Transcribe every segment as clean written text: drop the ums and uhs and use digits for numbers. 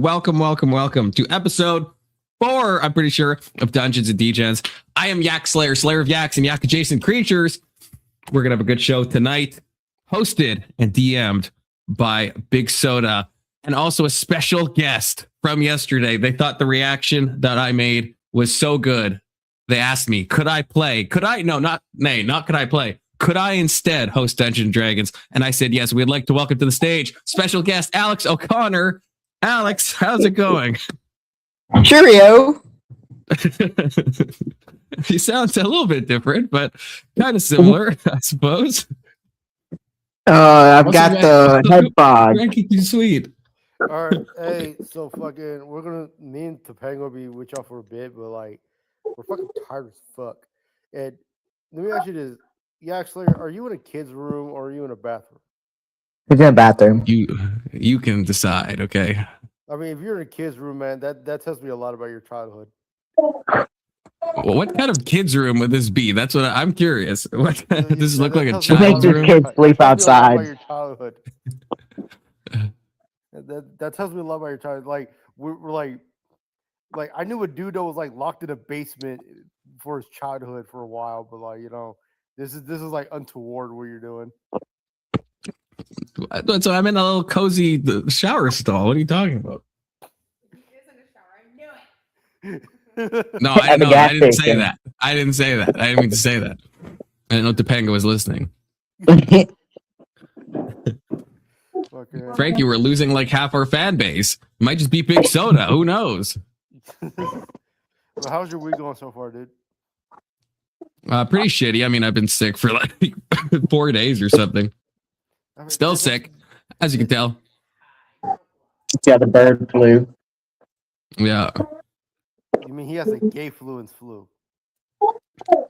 welcome to episode 4, I'm pretty sure, of Dungeons and Degens. I am Yak Slayer, Slayer of Yaks and Yak adjacent creatures. We're gonna have a good show tonight, hosted and DM'd by Big Soda, and also a special guest from yesterday. They thought the reaction that I made was so good. They asked me, could I play? Could I instead host Dungeons and Dragons? And I said, yes, we'd like to welcome to the stage special guest Alex O'Connor. Alex, how's it going? Cheerio. He sounds a little bit different, but kind of similar, I suppose. I've got the head bod. Frankie, too sweet. All right, hey, so me and Topanga will be with y'all for a bit, but like, we're fucking tired as fuck. And let me ask you this, Yak Slayer, are you in a kid's room or are you in a bathroom? He's in a bathroom. You can decide, okay? I mean, if you're in a kid's room, man, that tells me a lot about your childhood. Well, what kind of kids' room would this be? That's what I'm curious. Does this look like a You make child's your room? kids sleep outside. Your childhood. that tells me a lot about your childhood. Like we're like I knew a dude that was like locked in a basement for his childhood for a while, but like this is like untoward what you're doing. So I'm in a little cozy shower stall. What are you talking about? No, I didn't say that. I didn't mean to say that. I didn't know Topanga was listening. Frankie, we're losing like half our fan base. It might just be Big Soda. Who knows? Well, how's your week going so far, dude? Pretty shitty. I mean, I've been sick for like 4 days or something. Still sick, as you can tell. Yeah, the bird flu. Yeah. You mean he has a gay fluence flu?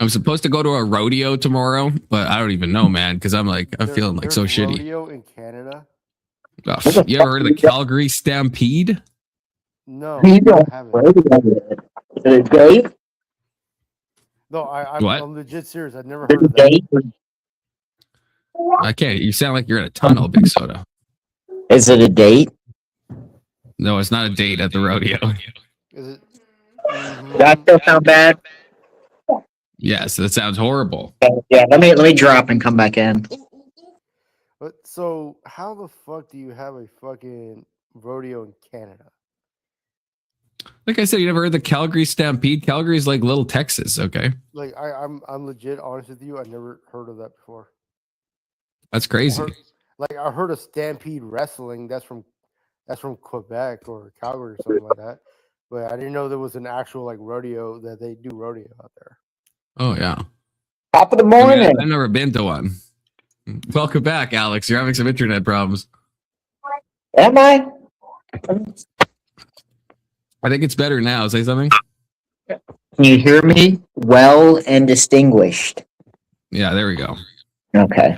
I'm supposed to go to a rodeo tomorrow, but I don't even know, man, because I'm feeling like so shitty. Rodeo in Canada? Oh, you ever heard of the Calgary Stampede? No, You I don't. haven't. Is it gay? No, What? I'm legit serious. I've never heard Is of it that. gay? I can't. You sound like you're in a tunnel, Big Soda. Is it a date? No, it's not a date at the rodeo. Is it? Does that still sound bad? Yes, that sounds horrible. Yeah, let me drop and come back in. But so, how the fuck do you have a fucking rodeo in Canada? Like I said, you never heard the Calgary Stampede? Calgary's like little Texas, okay? Like I'm legit honest with you. I never heard of that before. That's crazy. I heard of Stampede Wrestling. That's from Quebec or Calgary or something like that. But I didn't know there was an actual like rodeo that they do rodeo out there. Oh, yeah. Top of the morning. I've never been to one. Welcome back, Alex. You're having some internet problems. Am I? I think it's better now. Say something. Can you hear me? Well and distinguished. Yeah, there we go. Okay.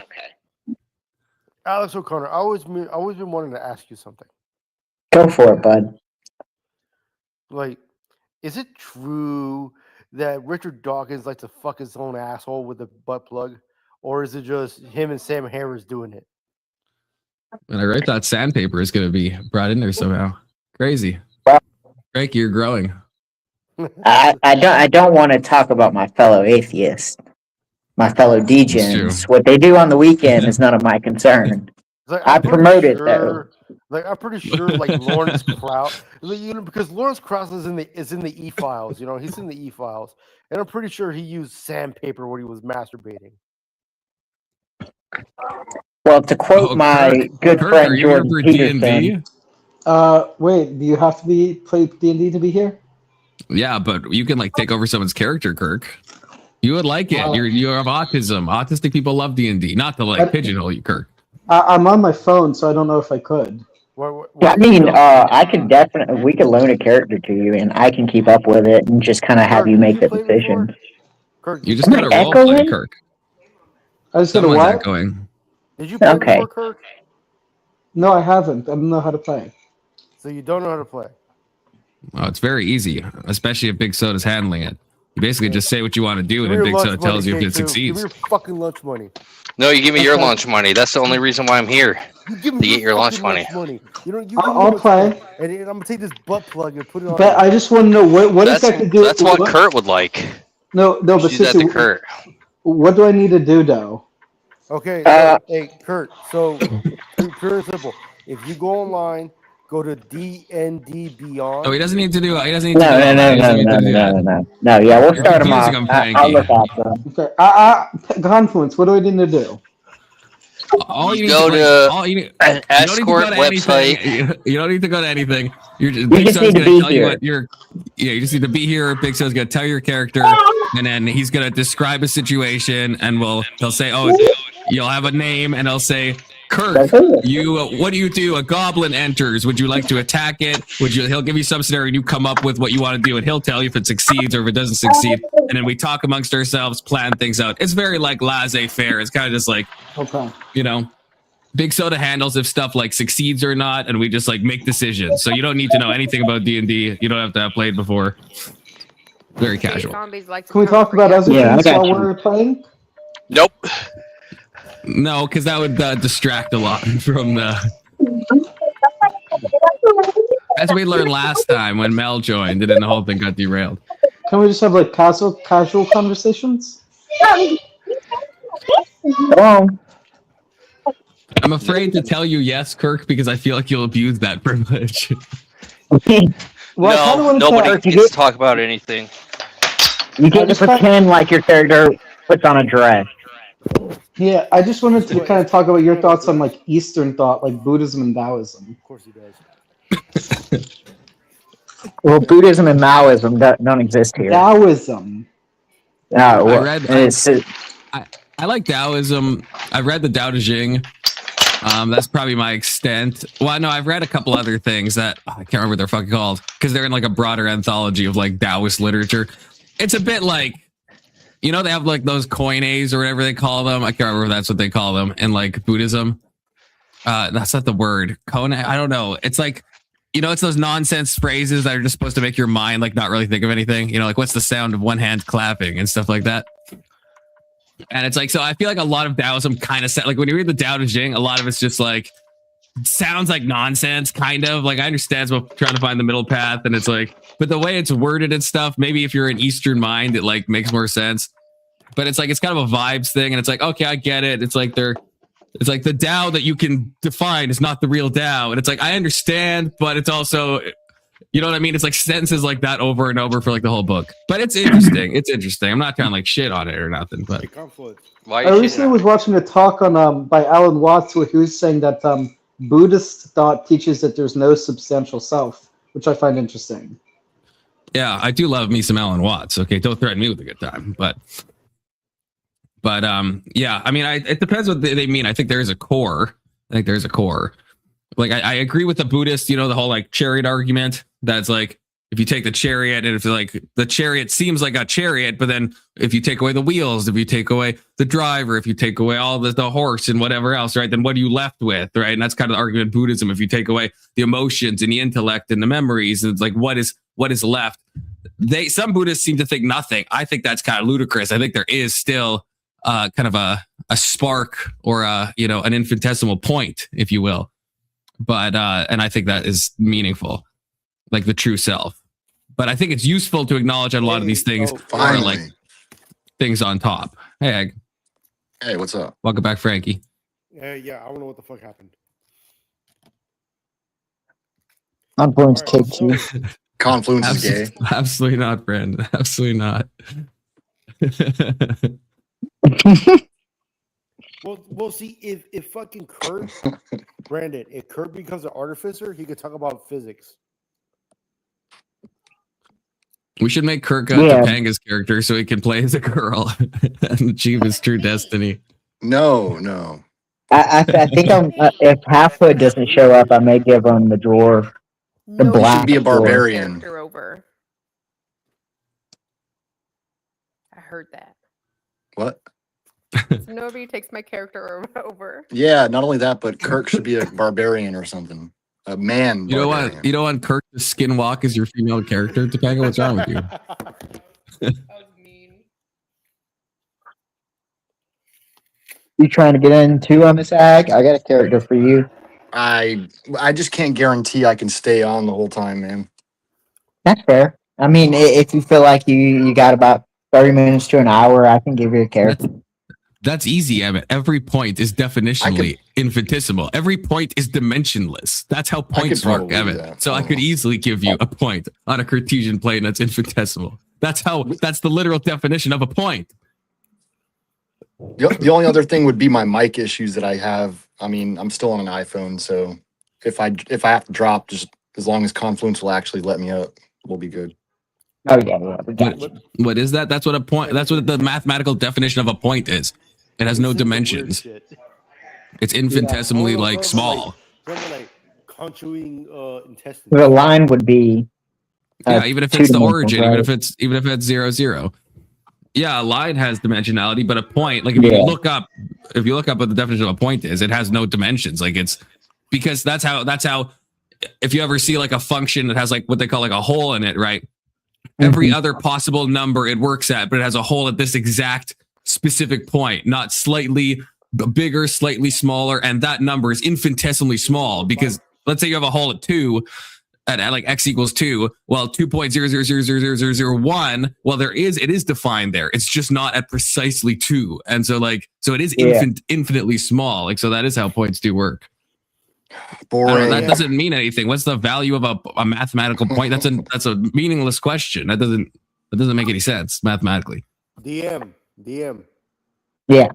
Alex O'Connor, I always been wanting to ask you something. Go for it, bud. Like, is it true that Richard Dawkins likes to fuck his own asshole with a butt plug? Or is it just him and Sam Harris doing it? And I thought sandpaper is going to be brought in there somehow. Crazy. Frankie, you're growing. I don't want to talk about my fellow atheists, my fellow Degens. What they do on the weekend is none of my concern. Like, I promote it though. Like I'm pretty sure, like Lawrence Krauss, because Lawrence Krauss is in the e files. He's in the e files, and I'm pretty sure he used sandpaper when he was masturbating. Well, to quote my good friend Jordan Peterson. Wait, do you have to play D&D to be here? Yeah, but you can like take over someone's character, Kirk. You would like it. You have autism. Autistic people love D&D. Not to like pigeonhole you, Kirk. I'm on my phone, so I don't know if I could. I mean, I could definitely. We could loan a character to you, and I can keep up with it, and just kind of have you make the decision. Kirk, you just got to role play, Kirk. I just got to what? Echoing. Did you play before, Kirk? No, I haven't. I don't know how to play. So you don't know how to play? Oh, it's very easy, especially if Big Soda's handling it. You basically just say what you want to do, and Give then me Big your Soda lunch tells you money, if it K2. Give succeeds. me your fucking lunch money. No, you give me your Okay. lunch money. That's the only reason why I'm here. You give To me get your lunch fucking money. You know, you give me I'll lunch play. money, and I'm gonna take this butt plug and put it on. But I just want to know what exactly do. That's what Kurt would like. No, but Do that to seriously, Kurt. what do I need to do though? Okay, so hey Kurt, so pure and simple. If you go online, go to DND Beyond. Oh, he doesn't need to do. He doesn't need to No, do no, all no, that. He no, doesn't need no, to do no, that. no, no. Yeah, we'll You're start them confusing off. him, I'll Panky. look after them. Okay, Confluence. What do I need to do? All you You need go to, to all you need, you don't need to escort go to website. anything. You don't need to go to anything. You're just, You Big just So's need to gonna be tell you here. what you're. Yeah, you just need to be here. Big So's gonna tell your character, and then he's gonna describe a situation, and he'll say, "Oh, you'll have a name," and he'll say, "Kirk, what do you do? A goblin enters. Would you like to attack it? He'll give you some scenario, and you come up with what you want to do, and he'll tell you if it succeeds or if it doesn't succeed, and then we talk amongst ourselves, plan things out. It's very like laissez-faire. It's kind of just like, Okay. you know." Big Soda handles if stuff like succeeds or not, and we just like make decisions. So you don't need to know anything about D&D. You don't have to have played before. Very casual. Zombies like to Can we come talk over about here. other Yeah, I things got while you. we're playing? Nope. No, because that would distract a lot from the. As we learned last time when Mel joined, and then the whole thing got derailed. Can we just have like casual conversations? Wrong. I'm afraid to tell you yes, Kirk, because I feel like you'll abuse that privilege. Well, I kinda No, wanted nobody to, gets to talk about anything. You get to just thought- pretend like your character puts on a dress. Yeah, I just wanted to kind of talk about your thoughts on like Eastern thought, like Buddhism and Taoism. Of course he does. Well, Buddhism and Maoism don't exist here. Taoism. Well, I like Taoism. I've read the Tao Te Ching. That's probably my extent. Well, no, I've read a couple other things that I can't remember what they're fucking called because they're in like a broader anthology of like Taoist literature. It's a bit like, you know, they have like those koines or whatever they call them. I can't remember if that's what they call them in like Buddhism. That's not the word. Kone. I don't know. It's like, you know, it's those nonsense phrases that are just supposed to make your mind like not really think of anything. You know, like what's the sound of one hand clapping and stuff like that. And it's like, so I feel like a lot of Taoism kind of like when you read the Tao Te Ching, a lot of it's just like sounds like nonsense, kind of like I understand about trying to find the middle path, and it's like, but the way it's worded and stuff, maybe if you're an Eastern mind, it like makes more sense. But it's like it's kind of a vibes thing, and it's like, okay, I get it. It's like it's like the Tao that you can define is not the real Tao, and it's like I understand, but it's also, you know what I mean? It's like sentences like that over and over for like the whole book. But it's interesting. It's interesting. I'm not trying to like shit on it or nothing, but Hey, Confluence. Why I recently was watching a talk on by Alan Watts where he was saying that Buddhist thought teaches that there's no substantial self, which I find interesting. yeah, I do love me some Alan Watts. Okay, don't threaten me with a good time, but yeah, I mean, it depends what they mean. I think there is a core. Like I agree with the Buddhist, you know, the whole like chariot argument. That's like, if you take the chariot and if like the chariot seems like a chariot, but then if you take away the wheels, if you take away the driver, if you take away all the horse and whatever else, right, then what are you left with, right? And that's kind of the argument of Buddhism. If you take away the emotions and the intellect and the memories, it's like what is left? Some Buddhists seem to think nothing. I think that's kind of ludicrous. I think there is still kind of a spark or an infinitesimal point, if you will. But and I think that is meaningful, like the true self. But I think it's useful to acknowledge that a lot of these things are Finally. like things on top. Hey, Egg. Hey, what's up? Welcome back, Frankie. Yeah, I don't know what the fuck happened. Confluence All right, kicked you. Confluence is gay. Absolutely not, friend. Absolutely not. Well, see, if fucking Kurt, Brandon, if Kurt becomes an artificer, he could talk about physics. We should make Kirk Yeah. Topanga's character so he can play as a girl and achieve his true destiny. No. I think if Halffoot doesn't show up, I may give him the drawer. The Nobody black should be a takes my barbarian. character over. I heard that. What? Nobody takes my character over. Yeah, not only that, but Kirk should be a barbarian or something. A man. You don't barbarian. want Kirk to skinwalk as your female character, Topanga? What's wrong with you? You trying to get in too on this ag? I got a character for you. I just can't guarantee I can stay on the whole time, man. That's fair. I mean, if you feel like you got about 30 minutes to an hour, I can give you a character. That's easy, Emmett. Every point is definitionally infinitesimal. Every point is dimensionless. That's how points work, probably do Emmett. that. So I could easily give you a point on a Cartesian plane that's infinitesimal. That's the literal definition of a point. The only other thing would be my mic issues that I have. I mean, I'm still on an iPhone, so if I have to drop, just as long as Confluence will actually let me up, we'll be good. Oh yeah, we got you. What is that? That's what a point. That's what the mathematical definition of a point is. It has no This is the weird dimensions. shit. It's infinitesimally Oh, like small. Something like conjoining intestines. The line would be. Yeah, even if it's the two-dimensional, origin, right? even if it's 0, 0. Yeah, a line has dimensionality, but a point, like if you look up what the definition of a point is, it has no dimensions. Like it's because that's how if you ever see like a function that has like what they call like a hole in it, right? Every other possible number it works at, but it has a hole at this exact specific point, not slightly bigger, slightly smaller, and that number is infinitesimally small because let's say you have a hole at 2 at like x equals 2, well 2.000000001, well it is defined there. It's just not at precisely 2. And so it is infinitely small. Like so that is how points do work. Boring. That doesn't mean anything. What's the value of a mathematical point? That's a meaningless question. That doesn't make any sense mathematically. DM. Yeah.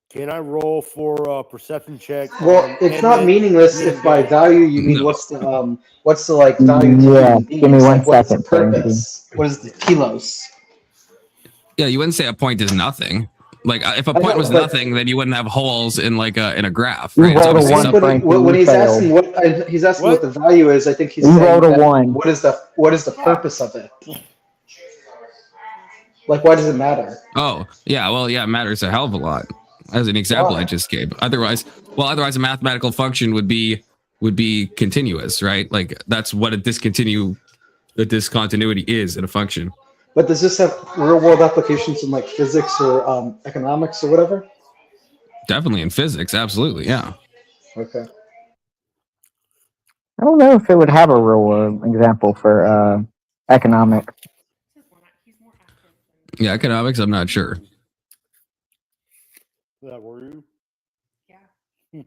Can I roll for a perception check? Well, it's not meaningless if by value you mean No. what's the like value to Yeah, human beings? give me one Like, what's the second, purpose? What is the kilos? Yeah, you wouldn't say a point is nothing. Like if a point was nothing, then you wouldn't have holes in like in a graph, right? It's rolled a obviously one. something. Frankie, When you he's failed. asking what the value is, I think he's You saying rolled a that 1. what is the purpose of it? Like, why does it matter? Oh, yeah. Well, yeah, it matters a hell of a lot. As an example I just gave. Otherwise a mathematical function would be continuous, right? Like that's what the discontinuity is in a function. But does this have real world applications in like physics or economics or whatever? Definitely in physics, absolutely, yeah. Okay. I don't know if it would have a real world example for economic. Yeah, economics, I'm not sure. Does that worry you?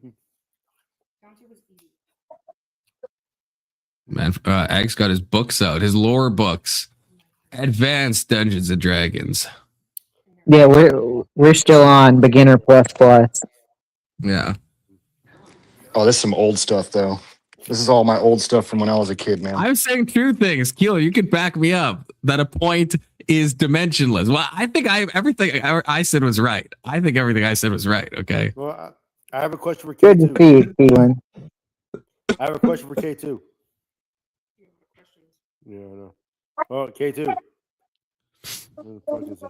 Man, Ag's got his books out, his lore books. Advanced Dungeons and Dragons. Yeah, we're still on beginner plus plus. Yeah. Oh, this is some old stuff though. This is all my old stuff from when I was a kid, man. I'm saying true things. Keeler, you could back me up that a point is dimensionless. Well, I think everything I said was right. I think everything I said was right. Okay. Well, I have a question for Good to K2. see you, Keelan. I have a question for K2. Yeah, I know. Oh, K2. Where the fuck is it?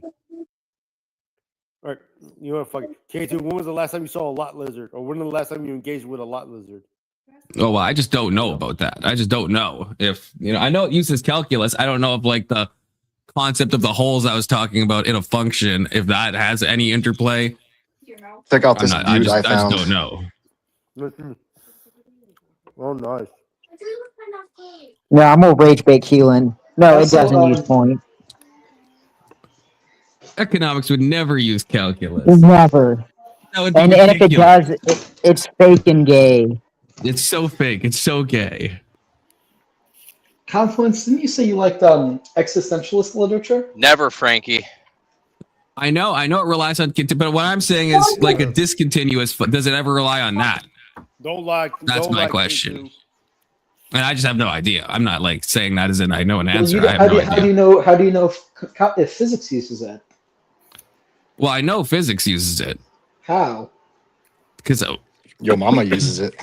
All right, you know what? Fuck it. K2, when was the last time you saw a lot lizard? Or when was the last time you engaged with a lot lizard? Oh, well, I just don't know about that. I just don't know if, I know it uses calculus. I don't know if like the concept of the holes I was talking about in a function, if that has any interplay. Check out this I dude I just found. don't know. Oh, nice. No, I'm gonna rage bait Keelan. No, it Also, doesn't use point. Economics would never use calculus. Never. That would be And if it ridiculous. does, it's fake and gay. It's so fake. It's so gay. Confluence, didn't you say you liked existentialist literature? Never, Frankie. I know it relies on, but what I'm saying is like a discontinuous. Does it ever rely on that? Don't lie. That's don't my lie, question. K2. And I just have no idea. I'm not like saying that as in I know an answer. You- I have no how idea. do you know if physics uses it? Well, I know physics uses it How? because Yo, mama uses it.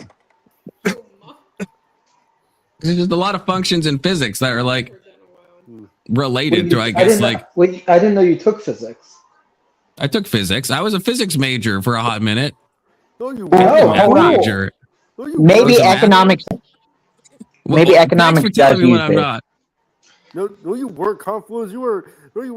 there's just a lot of functions in physics that are like related to, I guess, didn't like know, wait, I didn't know you took physics. I took physics. I was a physics major for a hot minute. No, you Oh, A weren't. math hold on. major. No, you Maybe Where's the math? economics. Maybe Thanks economics for telling does me when use I'm it. not. weren't. No, you weren't Confluence. You were fucking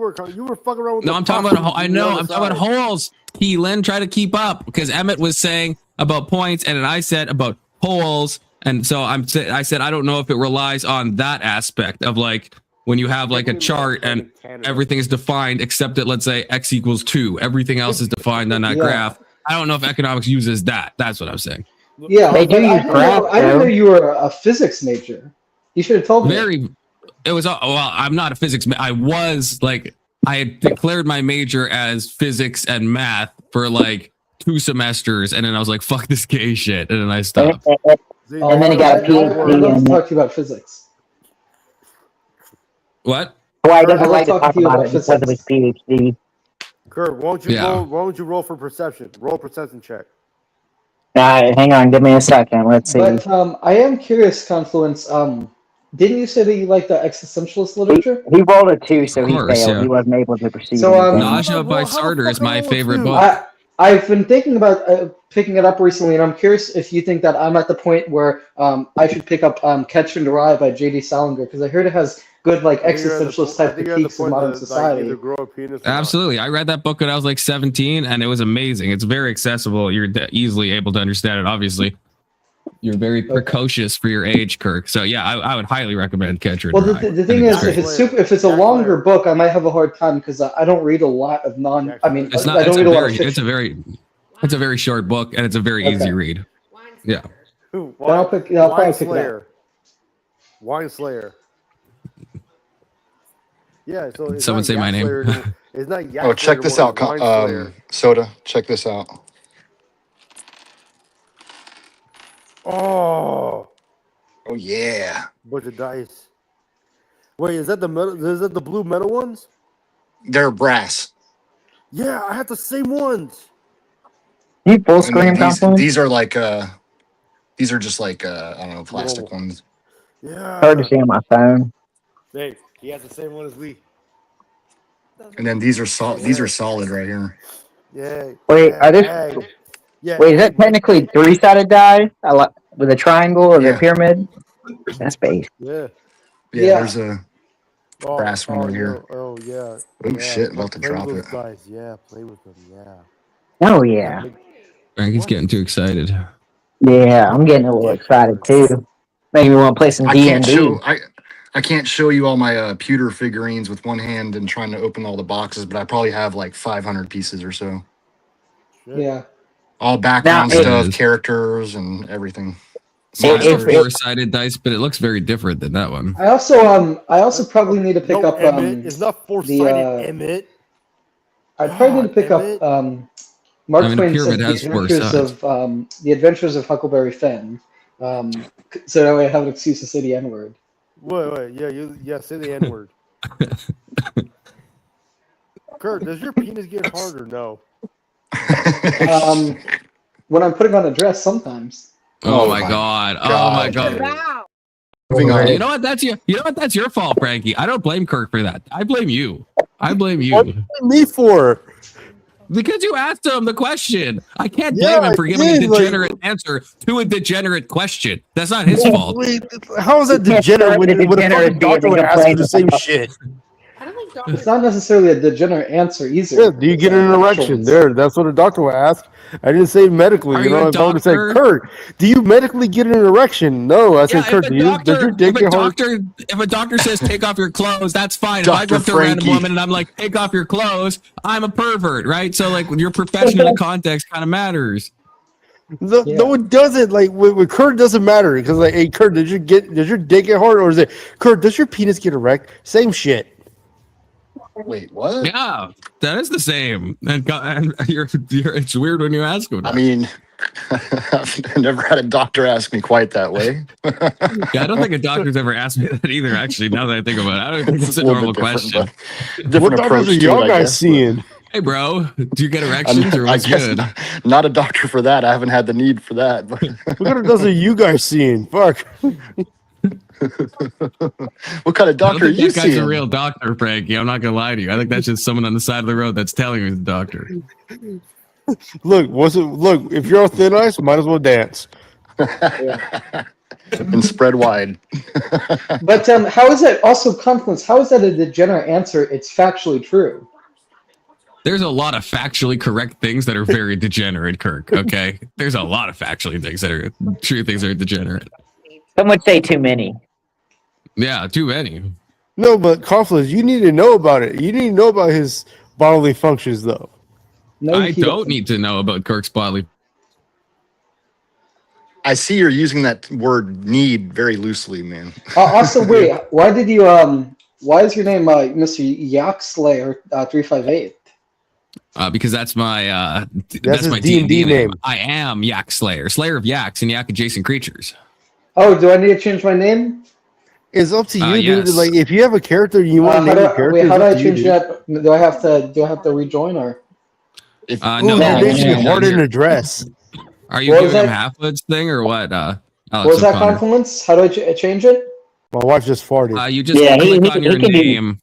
around with. No, the I'm talking about. properties I on know. the I'm talking about side. holes. Keelan, try to keep up, because Emmett was saying about points, and then I said about polls, and so I said I don't know if it relies on that aspect of like when you have like a chart and everything is defined except that, let's say, x equals 2. Everything else is defined on that Yeah. graph. I don't know if economics uses that. That's what I'm saying. Yeah, They do but use graph, I didn't know though. you were a physics major. You should have told me. It was well, I'm not a physics. I was like, I had declared my major as physics and math for like 2 semesters, and then I was like, fuck this gay shit, and then I stopped. And then he got a I'd love PhD. to talk to you about physics. What? Why he I'd doesn't love like to talking talk to you about about it because of his physics. PhD. Kurt, why don't you Yeah. roll? Why don't you roll for perception? Roll a perception check. Hang on, give me a second. Let's see. But I am curious, Confluence. Didn't you say that you like the existentialist literature? He rolled a 2, so Of he course, failed. yeah. He wasn't able to proceed. So, anything. Nausea by How the Sartre fuck is my I roll a favorite 2? book. I've been thinking about picking it up recently, and I'm curious if you think that I'm at the point where I should pick up Catch and Derive by J.D. Salinger, because I heard it has good like I think you're at the existentialist po- I type think you're at the critiques of point modern that, like, society. either grow a penis or not. Absolutely. I read that book when I was like 17, and it was amazing. It's very accessible. You're easily able to understand it. Obviously, you're very precocious for your age, Kirk. So yeah, I would highly recommend Catcher. Well, the thing is, if it's a longer book, I might have a hard time because I don't read a lot of non. I mean, it's not. I don't read a lot of fiction. It's a very short book, and it's a very easy read. Yeah. I'll probably pick it up. Wine Slayer. Yeah, so it's Someone not say my Yak name. Slayer, it's not Yak Oh, check Slayer this anymore, out, it's Wine Slayer. Soda. Check this out. Oh, Oh yeah, bunch of dice. Wait, is that the metal? Is that the blue metal ones? they're brass. Yeah, I have the same ones. You full And screen then Confluence? these are like these are just like I don't know, plastic Normal. ones. Yeah. Hard to see on my phone. Hey, he has the same one as we. And then these are solid. These are solid right here. Yeah. Wait, yeah, are this? hey. Yeah. Wait, is hey, that technically 3-sided die? With a triangle or Yeah. a pyramid? That's base. Yeah. Yeah, there's a Oh, brass one over here. Oh yeah. Oh yeah. shit, about to Play drop with it. those guys. Yeah, play with them. Yeah. Oh yeah. Frankie's getting too excited. Yeah, I'm getting a little excited too. Maybe we want to play some I D&D. can't show I can't show you all my pewter figurines with one hand and trying to open all the boxes, but I probably have like 500 pieces or so. Yeah. All background Now, stuff, it- characters, and everything. So I have If- a 4-sided dice, but it looks very different than that one. I also probably need to pick No, up Emmett. It's not four-sided, Emmett. I probably need to pick Emmett. up Mark I mean, Twain's pyramid has 4 sides. The Adventures of Huckleberry Finn. So that way I have an excuse to say the N-word. Wait. Yeah, say the N-word. Kurt, does your penis get hard or no? When I'm putting on a dress, sometimes. Oh my god. Oh my god. Wow. Moving on. You know what? That's your fault, Frankie. I don't blame Kirk for that. I blame you. What You me for? because you asked him the question. I can't Yeah, blame him for I giving a did, like- degenerate answer to a degenerate question. That's not his fault. Wait, how is that degenerate when a fucking doctor would ask you the same shit? I don't think It's doctors. not necessarily a degenerate answer either. Yeah, do you get an erection? There, that's what a doctor would ask. I didn't say medically. Are You you know, a if I would have said, doctor? Kurt, do you medically get an erection? No, I said, Yeah, Kurt, does your dick get hard? if a doctor says take off your clothes, that's fine. If I go Dr. up to a random Frankie. woman and I'm like, take off your clothes, I'm a pervert, right? So like your professional context kind of matters. No, no, it doesn't. Like with Kurt, it doesn't matter because like, hey, Kurt, does your dick get hard, or is it Kurt? Does your penis get erect? Same shit. Wait, what? Yeah, that is the same. And it's weird when you ask him. I mean, I've never had a doctor ask me quite that way. Yeah, I don't think a doctor's ever asked me that either. Actually, now that I think about it, I don't think it's a little normal bit different, question. but different What doctors approach are to y'all it, I guys guess, seeing? Hey, bro, do you get but erections or I what's guess good? not a doctor for that. I haven't had the need for that. But What kind of doctors are you guys seeing? Fuck. what kind of I don't doctor are think you that guy's seeing? a real doctor, Frankie. I'm not gonna lie to you. I think that's just someone on the side of the road that's telling you he's a doctor. Look, look, if you're on thin ice, might as well dance. And spread wide. But how is that also Confluence? How is that a degenerate answer? It's factually true. there's a lot of factually correct things that are very degenerate, Kirk. Okay, there's a lot of factually things that are true things that are degenerate. Some would say too many. Yeah, too many. No, but Confluence, you need to know about it. You need to know about his bodily functions, though. No, I he don't doesn't. need to know about Kirk's bodily. I see you're using that word "need" very loosely, man. Also, wait. Why did you Why is your name Mr. Yaxlayer 358? Because that's my That's my his D&D name. I am Yak Slayer, Slayer of Yaks and Yak adjacent creatures. Oh, do I need to change my name? It's up to you, dude. Yes. Like, if you have a character you want to name your character, Wait, how it's do up I to you, change dude. that? Do I have to rejoin or? If, No, Ooh, Yeah, your name should yeah. be hard in a dress. Are you What was giving him that? Halfwoods thing or what? Alex What was that O'Connor? Confluence? How do I change it? My wife just farted. You just Yeah, click he on your can do- name.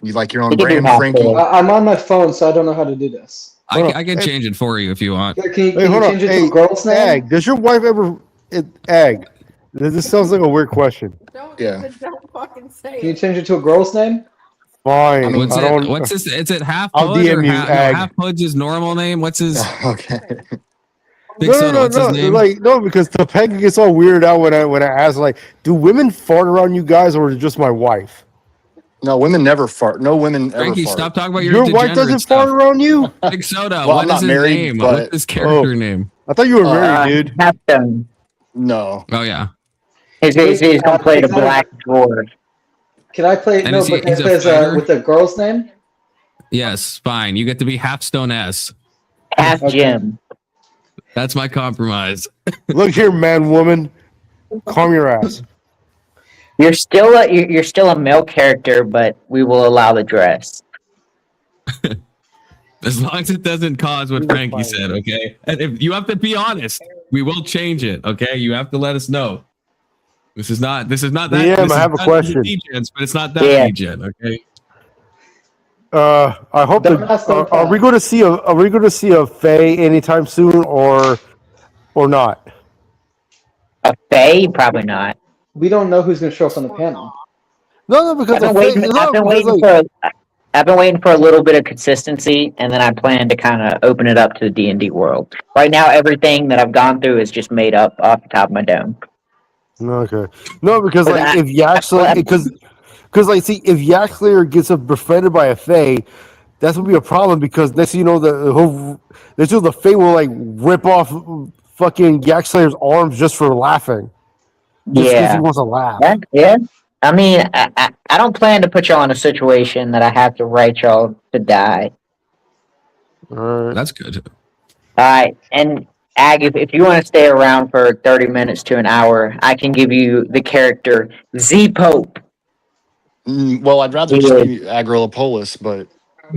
you like your own He can do brand, half Frankie? full. I'm on my phone, so I don't know how to do this. I Hold on. can Hey. change it for you if you want. Can you, Hey, hold you on. change it Hey, to a girl's name? Ag, does your wife ever... Ag, this sounds like a weird question. Yeah. Don't fucking say Can you it. change it to a girl's name? Fine. I mean, What's I don't... it? What's his? Is it Half I'll Hood or DM you, no, Ag. Half Hood's his normal name? What's his Okay. Big Soda? What's his name? Like, no, because Topanga gets all weirded out when I ask, like, do women fart around you guys, or is it just my wife? No, women never fart. No women ever Frankie, fart. stop talking about your Your wife degenerate doesn't stuff. fart around you? Big Soda. Well, What I'm is not his married, name? but- What's his character name? I thought you were Uh, married, dude. Halfstone. No. Oh yeah, He's gonna play the Black Dwarf. Can I play? And No, is he- but can I he's a play as fighter? with a girl's name? yes, fine. You get to be Halfstone S. Half Okay. Jim. That's my compromise. Look here, man, woman. Calm your ass. You're still a male character, but we will allow the dress. As long as it doesn't cause what You're Frankie fine. said, okay? And if you have to be honest, we will change it, okay? You have to let us know. This is not that. DM, this I is have a not question. Degens, but it's not that Yeah. degen, okay? I hope Don't that ask them are we fast. going to see a Fae anytime soon or not? A Fae? Probably not. We don't know who's going to show up on the panel. No, because I've been the waiting. Fae, I've been waiting for a little bit of consistency, and then I plan to kind of open it up to the D&D world. Right now, everything that I've gone through is just made up off the top of my dome. Okay. No, because But like I- if Yaxlayer, because like see if Yaxlayer gets befriended by a Fae, that's gonna be a problem because next thing you know the Fae will like rip off fucking Yaxlayer's arms just for laughing. Just because he Yeah. wants to laugh. Yeah. I mean, I don't plan to put y'all in a situation that I have to write y'all to die. Alright. That's good. All right, and Ag, if you want to stay around for 30 minutes to an hour, I can give you the character Z Pope. Well, I'd rather Yeah. just be Agrolopolis, but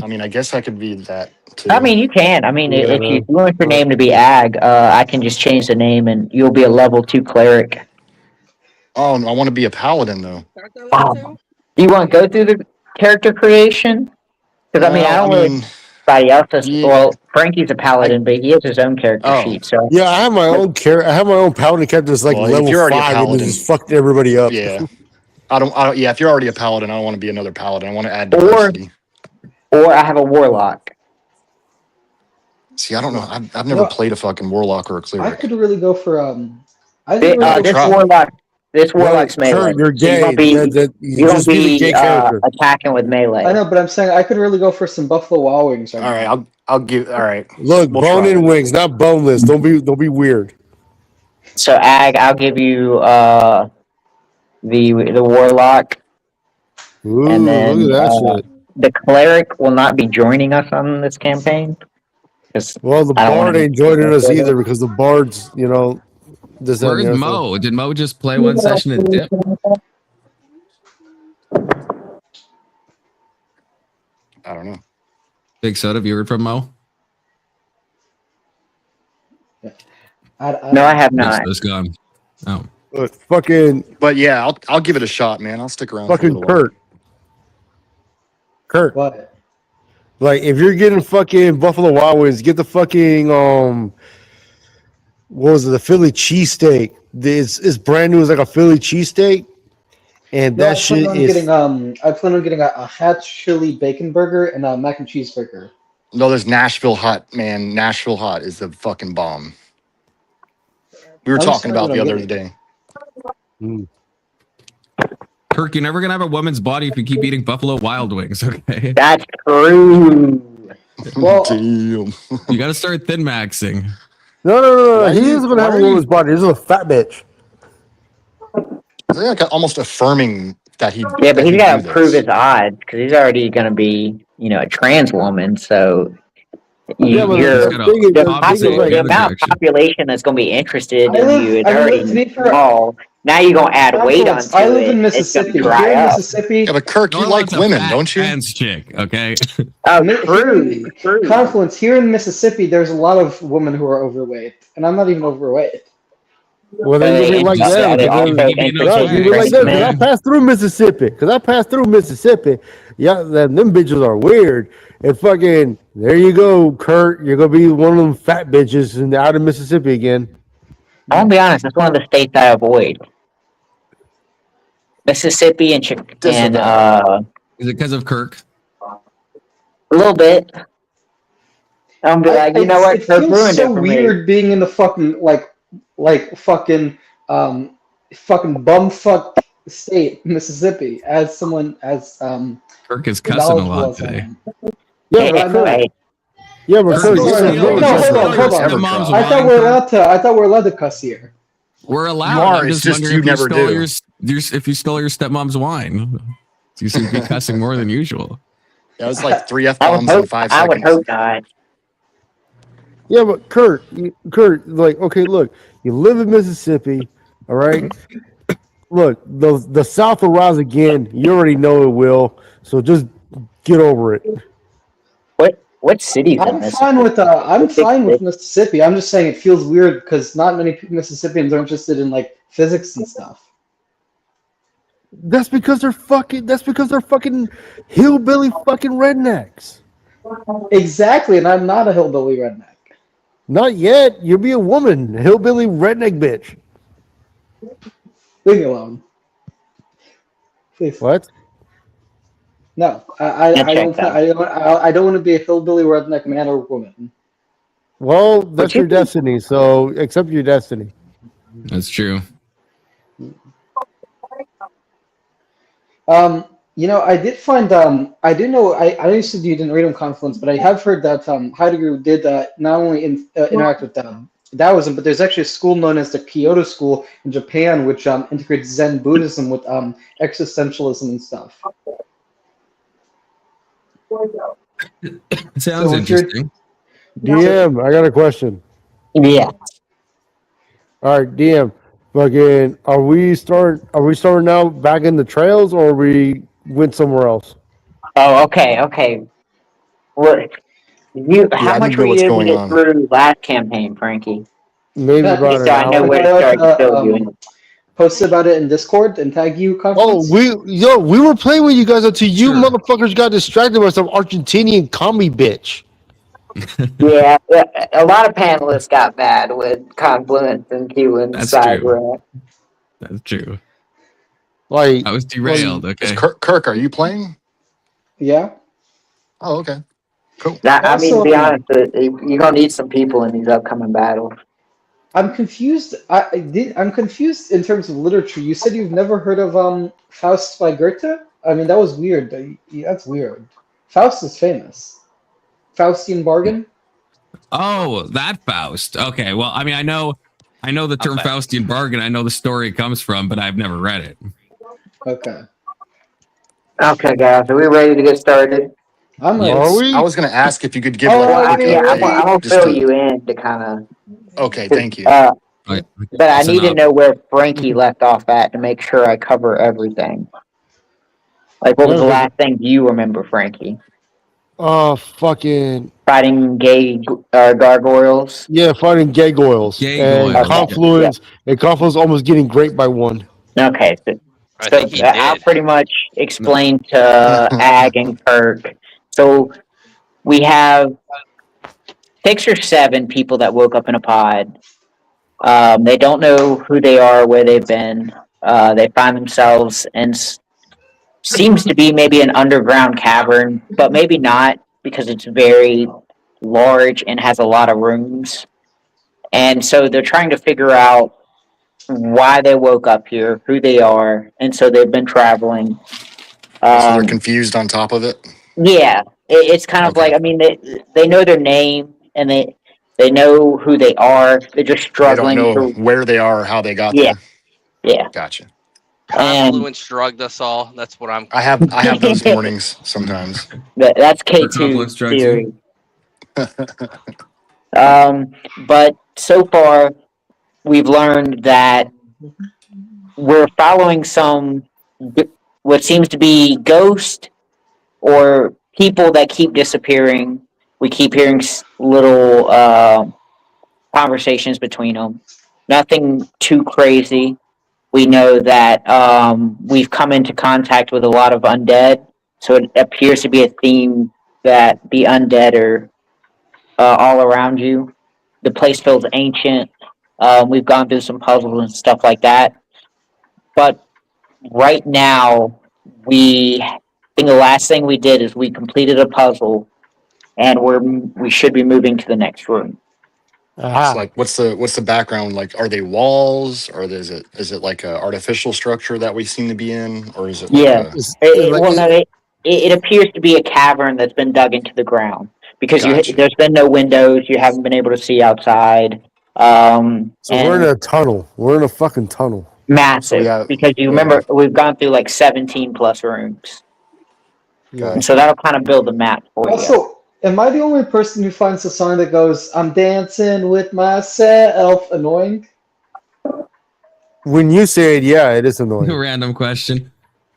I mean, I guess I could be that too. I mean, you can. I mean, Yeah. if you want your name to be Ag, I can just change the name and you'll be a level 2 cleric. Oh, no, I want to be a paladin though. Wow. Do you want to go through the character creation? Because I mean, I don't really. Everybody else is, yeah. well, Frankie's a paladin, but he has his own character Oh. sheet. So Yeah, I have my own I have my own paladin character that's like Well, if level you're already a 5 and paladin- just fucked everybody up. Yeah. I don't. Yeah, if you're already a paladin, I don't want to be another paladin. I want to add Or- diversity. or I have a warlock. See, I don't know. I've never Well, played a fucking warlock or a I cleric. could really go for I think I'll This try. warlock's melee. You're So you gay. won't be, You just be the gay character. attacking with melee. I know, but I'm saying I could really go for some Buffalo Wild Wings. Right All right, now. I'll give. All right. Look, We'll bone try and it. wings, not boneless. Don't be weird. So Ag, I'll give you the warlock, Ooh, and then look at that shit. the cleric will not be joining us on this campaign. 'Cause Well, the I don't bard wanna- ain't joining us either because the bard's, this that, and Where's the other Mo? Did Mo just play one session and dip? I don't know. Big Soda, have you heard from Mo? No, I have Big not. Soda's gone. Oh. thing. Look, fucking But yeah, I'll give it a shot, man. I'll stick around. for a fucking little while. Kurt. What? Like, if you're getting fucking Buffalo Wild Wings, get the fucking what was it? The Philly cheesesteak. It's brand new. It's like a Philly cheesesteak, and No, that shit is. I plan on getting a hatch chili bacon burger and a mac and cheese burger. No, there's Nashville Hot, man. Nashville Hot is the fucking bomb. We were I'm talking sorry about that the I'm other getting- day. Kirk, you're never gonna have a woman's body if you keep eating Buffalo Wild Wings. Okay, That's true. Well, Damn. you got to start thin maxing. No. Why are He you- is gonna have why a are you- woman's body. This is a fat bitch. It's like almost affirming that he. Yeah, but that he's he'd got do to prove this. his odds because he's already going to be, a trans woman. So Yeah, but He's you're got the thing is, to the thing is compensate like, the the other amount of direction. population that's going to be interested I in live- you is I live- already to be fair- small. Now you're going to add weight Confluence, onto I live it. in It's going Mississippi. to dry Here in up. Mississippi, Yeah, but Kirk, you Norla's like a women, fat don't you? trans chick, okay? Oh, here true. in Confluence, here in Mississippi, there's a lot of women who are overweight, and I'm not even overweight. well, then you'll be like Just- them. Are they Because also then, Give me enough no, interested swag. you'll be like in them. trans Because I men? passed through Mississippi. Yeah, them bitches are weird. And fucking, there you go, Kurt. You're gonna be one of them fat bitches and out of Mississippi again. I'm going to be honest. That's one of the states I avoid. Mississippi and Disavow. Is it because of Kirk? a little bit. I'm gonna be like, you know what? It Kirk feels ruined so it for me. weird being in the fucking fucking bumfuck state, Mississippi, as someone as Kirk is cussing a lot knowledgeable as I today. am. Yeah, Hey, but Kurt. hey, Yeah, but Kirk, Kurt, you you steal- gotta you remember No, just hold steal on, your hold on. stepmom's Ever I thought wine, we're Kirk? allowed to cuss here. We're allowed. You are, I'm it's just just wondering you if you never stole do. if you stole your stepmom's wine. You seem to be cussing more than usual. That was like 3 F I would bombs in hope. 5 I would seconds. hope not. Yeah, but Kurt, like, okay, look, you live in Mississippi, all right? Look, the South will rise again. You already know it will. So just get over it. What cities in I'm this? fine with Mississippi. I'm just saying it feels weird because not many Mississippians are interested in like physics and stuff. That's because they're fucking hillbilly fucking rednecks. Exactly, and I'm not a hillbilly redneck. Not yet. You'll be a woman, hillbilly redneck bitch. Leave me alone, please. What? No, I Can't don't. check I don't want to be a hillbilly redneck man or woman. Well, that's you your think? destiny. So accept your destiny. That's true. I did find I didn't know I used to you didn't read on Confluence, but I have heard that Heidegger did not only interact with Taoism, but there's actually a school known as the Kyoto School in Japan, which integrates Zen Buddhism with existentialism and stuff. Sounds So if you're- interesting. DM, I got a question. Yeah. All right, DM. Fucking, are we starting now back in the trails, or we went somewhere else? Oh, okay. What? How I much need to were know you what's able to going get on. through last campaign, Frankie? Maybe Yeah, about So an I know hour. where to start to fill you in. Post about it in Discord and tag you Oh, Confluence. we were playing with you guys until you Sure. motherfuckers got distracted by some Argentinian commie bitch. Yeah, a lot of panelists got mad with Confluence and Keelan's That's side true. rant. That's true. Like, I was derailed. Is Okay. Kirk, are you playing? Yeah. Oh, okay. Cool. I mean, to Also, be honest, you're gonna need some people in these upcoming battles. I'm confused. I'm confused in terms of literature. You said you've never heard of Faust by Goethe? I mean, that was weird. That's weird. Faust is famous. Faustian bargain. Oh, that Faust. Okay. Well, I mean, I know the term Okay. Faustian bargain. I know the story it comes from, but I've never read it. Okay. Okay, guys, are we ready to get started? I'm Yes. ready. are we? I was going to ask if you could give Oh, like Well, a quick I'm update. gonna just fill to- you in to kind of. Okay, thank you. Right. But I Listen need to up. know where Frankie left off at to make sure I cover everything. Like, what was the Okay. last thing you remember, Frankie? Fucking, Fighting gay gargoyles? yeah, fighting gargoyles. Gargoyles, And yeah. Confluence almost getting raped by one. Okay, I think he I'll did. pretty much explain to Ag and Kirk. So we have 6 or 7 people that woke up in a pod. They don't know who they are, where they've been. They find themselves in seems to be maybe an underground cavern, but maybe not because it's very large and has a lot of rooms. And so they're trying to figure out why they woke up here, who they are, and so they've been traveling. So they're confused on top of it. Yeah, it's kind of Okay. like, I mean, they know their name and they know who they are. They're just They don't struggling know to. where they are or how they got Yeah. there. Yeah, Gotcha. and Confluence drugged us all. That's what I'm. I have those mornings sometimes. that's K Or Confluence two drugs theory. But so far, we've learned that we're following what seems to be ghost or people that keep disappearing. We keep hearing little conversations between them. Nothing too crazy. We know that we've come into contact with a lot of undead, so it appears to be a theme that the undead are all around you. The place feels ancient. We've gone through some puzzles and stuff like that. But right now, I think the last thing we did is we completed a puzzle, and we should be moving to the next room. It's like, what's the background? Like, are they walls, or is it like a artificial structure that we seem to be in, or is it like Yeah. a It appears to be a cavern that's been dug into the ground because Gotcha. there's been no windows. You haven't been able to see outside. So we're in And a tunnel. We're in a fucking tunnel. massive because you remember we've gone through like 17 plus rooms, Yeah. and so that'll kind of build the map for you. Also, am I the only person who finds the song that goes, "I'm dancing with myself" annoying? When you say it, yeah, it is annoying. Random question.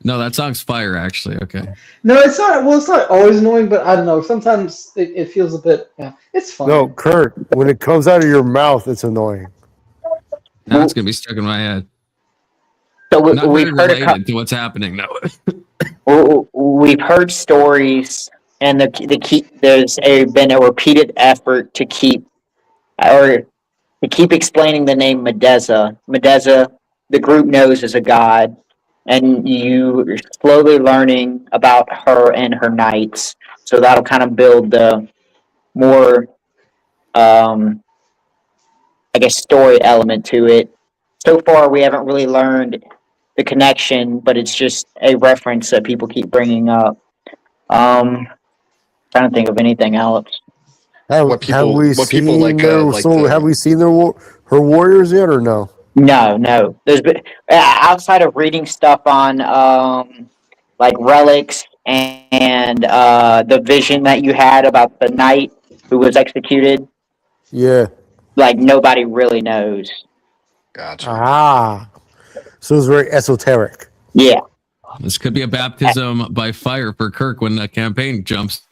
No, that song's fire, actually. Okay. No, it's not. Well, it's not always annoying, but I don't know. Sometimes it feels a bit. Yeah, it's fine. No, Kurt, when it comes out of your mouth, it's annoying. Now it's gonna be stuck in my head. So Not we've very heard related to what's happening now. we've heard stories, and there's been a repeated effort to keep explaining the name Medeza. Medeza, the group knows is a god, and you're slowly learning about her and her knights. So that'll kind of build the more, I guess, story element to it. So far, we haven't really learned the connection, but it's just a reference that people keep bringing up. Trying to think of anything else. What people like, Have we seen her warriors yet, or no? No. There's been outside of reading stuff on like relics and the vision that you had about the knight who was executed. Yeah. Like nobody really knows. Gotcha. So it's very esoteric. Yeah. This could be a baptism by fire for Kirk when the campaign jumps.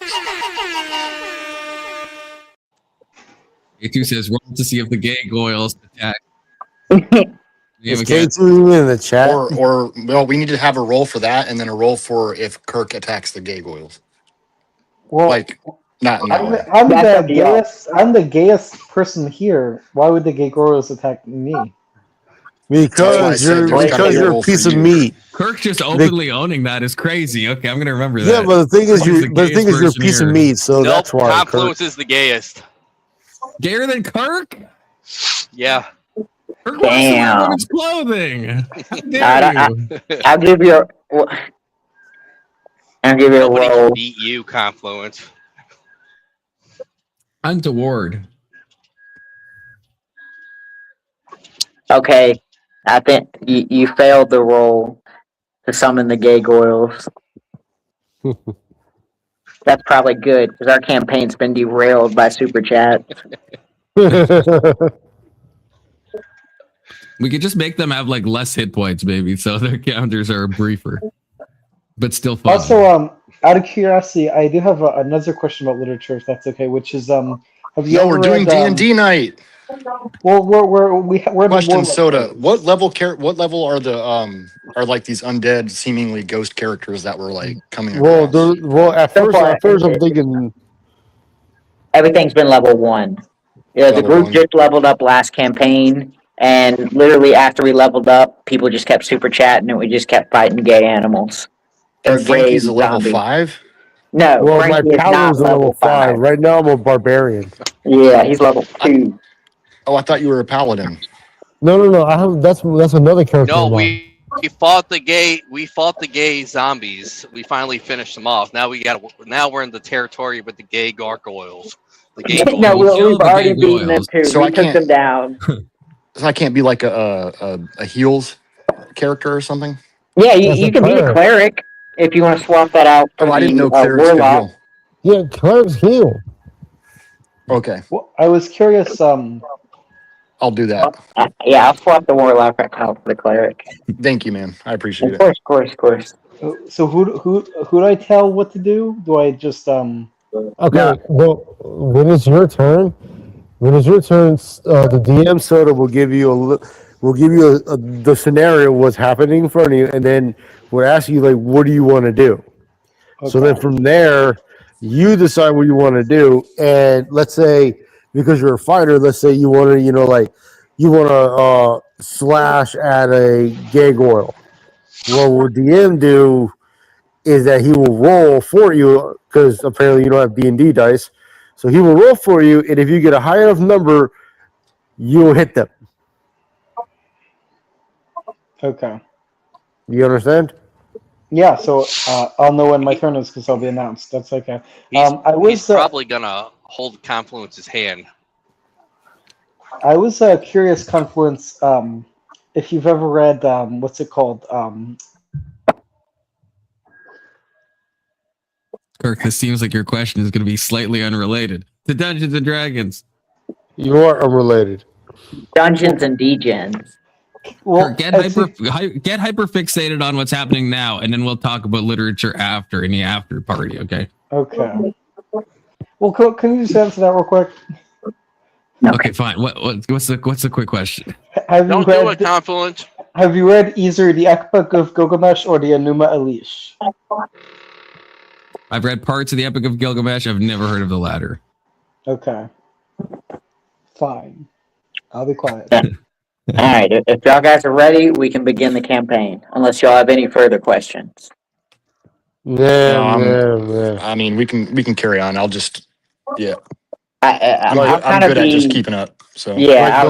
A2 says, roll to see if the gay goyles attack. Is K2 in the chat? Or well, we need to have a roll for that, and then a roll for if Kirk attacks the gay goyles. Well, like not in that way. I'm the gayest person here. Why would the gay girls attack me? Because you're a piece of meat. Kirk just openly owning that is crazy. Okay, I'm gonna remember that. Yeah, but the thing is, you're a piece of meat, so that's why. Confluence is the gayest. Gayer than Kirk? Yeah. Kirk wants to wear women's clothing. How dare you? I'll give you a Nobody roll. can beat you, Confluence. Untoward. Okay, I think you failed the roll to summon the gay goyles. That's probably good because our campaign's been derailed by super chat. We could just make them have like less hit points, maybe, so their counters are briefer, but still fun. Also, out of curiosity, I do have another question about literature, if that's okay. Which is, have you? No, we're doing D&D night. Well, we're question. Soda. What level are the are like these undead, seemingly ghost characters that were like coming? At first, I'm thinking everything's been level 1. Yeah, the group just leveled up last campaign, and literally after we leveled up, people just kept super chatting, and we just kept fighting gay animals. And Funky's a level 5. No, Well, my Frankie is not paladin's a level 5. 5. Right now, I'm a barbarian. Yeah, he's level 2. Oh, I thought you were a paladin. No. I have that's another character. No, of mine. we fought the gay. We fought the gay zombies. We finally finished them off. Now Now we're in the territory with the gay gargoyles. The gay No, We'll goyles. kill we've the already gay beaten them goyles. too. So We I took can't- them down. So I can't be like a heals character or something. Yeah, That's you a can be a cleric. cleric if you want to swap that out for Oh, I didn't the know clerics could warlock. heal. Yeah, clerics heal. Okay, Well, I was curious. I'll do that. Yeah, I'll swap the warlock out for the cleric. Thank you, man. I appreciate Of it. course. So who do I tell what to do? Do I just Okay. No. Well, when it's your turn, the DM soda will give you the scenario what's happening in front of you, and then we'll ask you like, what do you want to do? So then Okay. from there, you decide what you want to do, and let's say because you're a fighter, let's say you want to, you want to slash at a gag oil. What will DM do is that he will roll for you because apparently you don't have D&D dice. So he will roll for you, and if you get a high enough number, you'll hit them. Okay. You understand? Yeah. So I'll know when my turn is because I'll be announced. That's okay. He's, I was he's probably gonna hold Confluence's hand. I was curious, Confluence. If you've ever read what's it called? Kirk, this seems like your question is going to be slightly unrelated to Dungeons and Dragons. You are unrelated. Dungeons and Degens. Well, Kirk, get it's- hyper fixated on what's happening now, and then we'll talk about literature after in the after party. Okay. okay. Well, can you just answer that real quick? Okay, fine. What's the quick question? Have Don't you do read it, Confluence. Have you read either the Epic of Gilgamesh or the Enuma Elish? I've read parts of the Epic of Gilgamesh. I've never heard of the latter. Okay. Fine. I'll be quiet. All right, if y'all guys are ready, we can begin the campaign. Unless y'all have any further questions. I mean, we can carry on. I'll just, yeah. I'm good at just keeping up. So Yeah,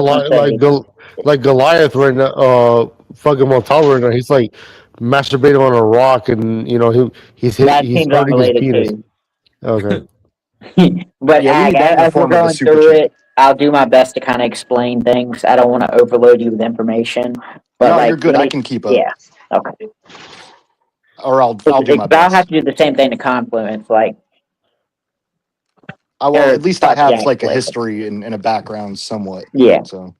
like Goliath right now, fucking Montalvo right now. He's like masturbating on a rock, and he's that he's seems hurting his unrelated penis. too. Okay. But Yeah, we need that in the as we're form of a going super through chat. it, I'll do my best to kind of explain things. I don't want to overload you with information. But no, like, you're good. I can keep up. Yeah. Okay. Or I'll do my I'll best. have to do the same thing to Confluence. Like, At least I have like a Jack, history and a background somewhat. Yeah. So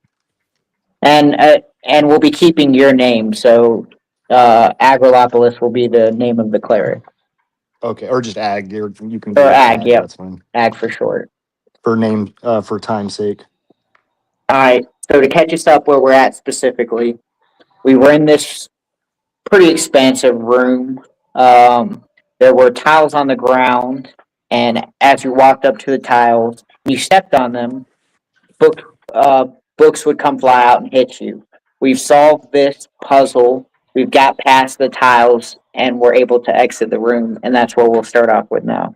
and we'll be keeping your name. So, Agrolopolis will be the name of the cleric. okay, or just ag. You can Or do ag, yep. That's fine. Ag for short. For time's sake. All right. So to catch us up where we're at specifically, we were in this pretty expansive room. There were tiles on the ground, and as you walked up to the tiles, you stepped on them. Books would come fly out and hit you. We've solved this puzzle. We've got past the tiles, and we're able to exit the room, and that's where we'll start off with now.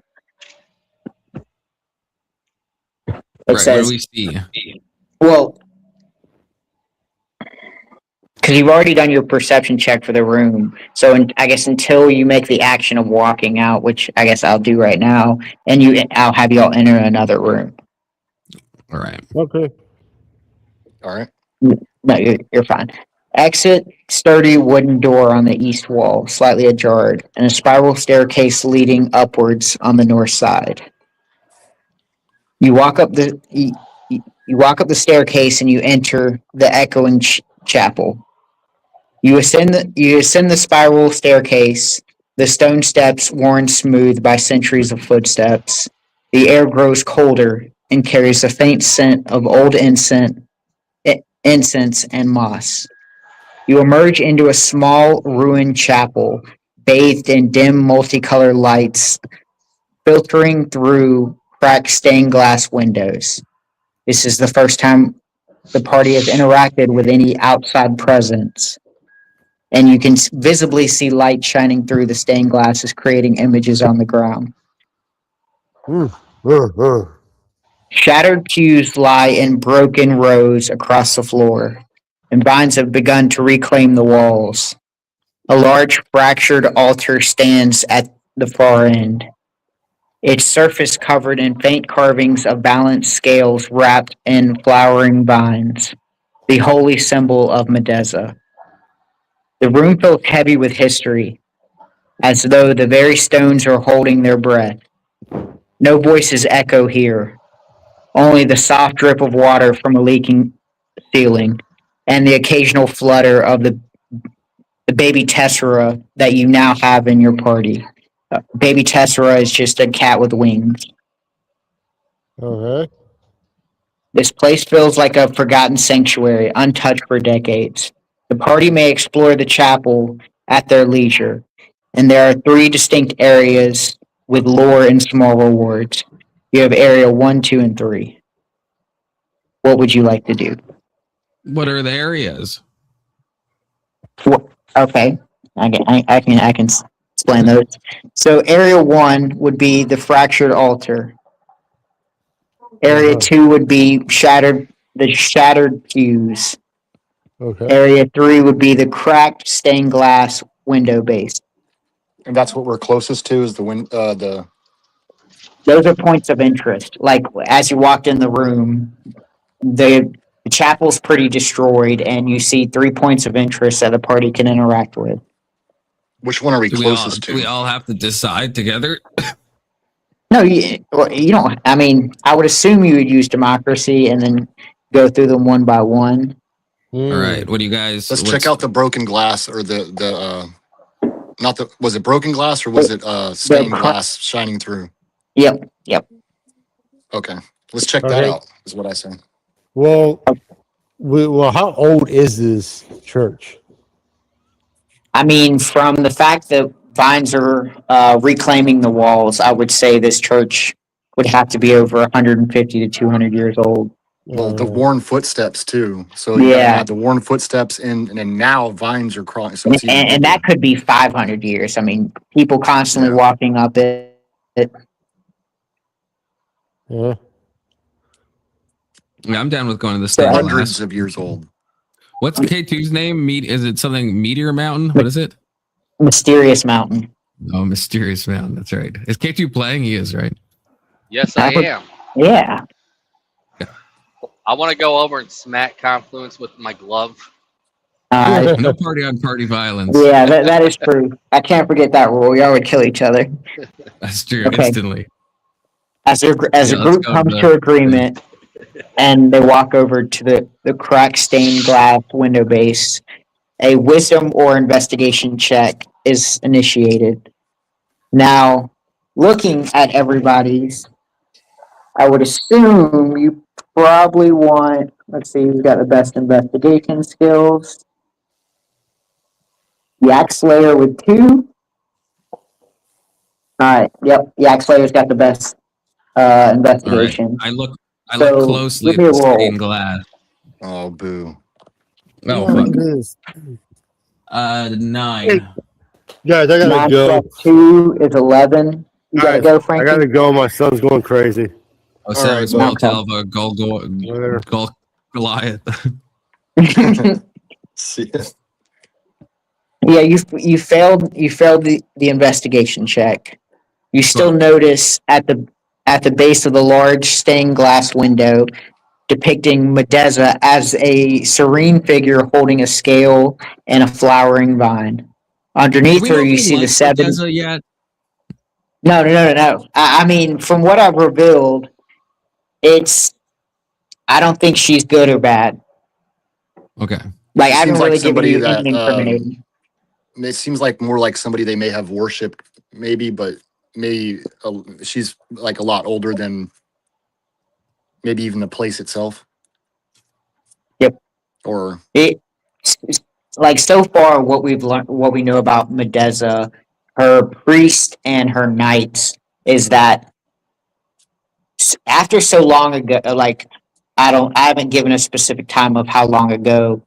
It Right, says, what do we see? well, because you've already done your perception check for the room. So I guess until you make the action of walking out, which I guess I'll do right now, and I'll have y'all enter another room. All right. Okay. All right. No, you're fine. Exit sturdy wooden door on the east wall, slightly ajar, and a spiral staircase leading upwards on the north side. You walk up you walk up the staircase and you enter the echoing chapel. You ascend the spiral staircase. The stone steps worn smooth by centuries of footsteps. The air grows colder and carries a faint scent of old incense and moss. You emerge into a small ruined chapel, bathed in dim multicolored lights, filtering through cracked stained glass windows. This is the first time the party has interacted with any outside presence, and you can visibly see light shining through the stained glasses, creating images on the ground. Shattered pews lie in broken rows across the floor, and vines have begun to reclaim the walls. A large fractured altar stands at the far end, its surface covered in faint carvings of balanced scales wrapped in flowering vines, the holy symbol of Medeza. The room feels heavy with history, as though the very stones are holding their breath. No voices echo here, only the soft drip of water from a leaking ceiling and the occasional flutter of the baby Tessera that you now have in your party. Baby Tessera is just a cat with wings. Okay. This place feels like a forgotten sanctuary, untouched for decades. The party may explore the chapel at their leisure, and there are three distinct areas with lore and small rewards. You have area 1, 2, and 3. What would you like to do? What are the areas? Okay, I can explain those. So area 1 would be the fractured altar. Area 2 would be the shattered pews. Okay. Area 3 would be the cracked stained glass window base. And that's what we're closest to is the Those are points of interest. Like as you walked in the room, the chapel's pretty destroyed, and you see 3 points of interest that the party can interact with. which one are we Do we all closest do we to? all have to decide together? No, you don't. I mean, I would assume you would use democracy and then go through them one by one. All right. What do you guys? Let's check out the broken glass or the not the was it broken glass or was it stained glass shining through? Yep. Okay. Let's check that Okay. out, is what I say. Well, how old is this church? I mean, from the fact that vines are reclaiming the walls, I would say this church would have to be over 150 to 200 years old. Well, the worn footsteps too. So you gotta Yeah. add the worn footsteps in, and then now vines are crawling. So it's even And that bigger. could be 500 years. I mean, people constantly Yeah. walking up it. Yeah. Yeah, I'm down with going to the So stained Hundreds glass. of years old. What's K2's name? Is it something Meteor Mountain? What is it? Mysterious Mountain. Oh, Mysterious Mountain. That's right. Is K2 playing? He is, right? Yes, I am. Yeah. I want to go over and smack Confluence with my glove. No party on party violence. Yeah, that is true. I can't forget that rule. Y'all would kill each other. That's true. Okay. Instantly. As a let's group go comes to to agreement and they walk over to the cracked stained glass window base, a wisdom or investigation check is initiated. Now, looking at everybody's, I would assume you probably want, let's see who's got the best investigation skills. Yak Slayer with 2. Alright, yep, Yak Slayer's got the best All right. investigation. I look So, closely give at me a the roll. stained glass. Oh, boo. Oh, What fuck. is this? 9. Guys, I gotta 9 go. plus 2 is 11. You gotta Guys, go, I Frankie? gotta go. My son's going crazy. Oh, seven right, small okay. tail of a Whatever. Goliath. See, Yeah, you failed the investigation check. You still Fuck. notice at the base of the large stained glass window depicting Medeza as a serene figure holding a scale and a flowering vine. Do Underneath we her, know you if we see the like 7. Bethesda yet? No. I mean, from what I've revealed, I don't think she's good or bad. Okay. Like, She I haven't seems like really given somebody you that any incriminating. it seems like more like somebody they may have worshipped, maybe, but maybe she's like a lot older than maybe even the place itself. Yep. Or Like so far, what we've learned, what we know about Medeza, her priest and her knights, is that after so long ago, like I haven't given a specific time of how long ago,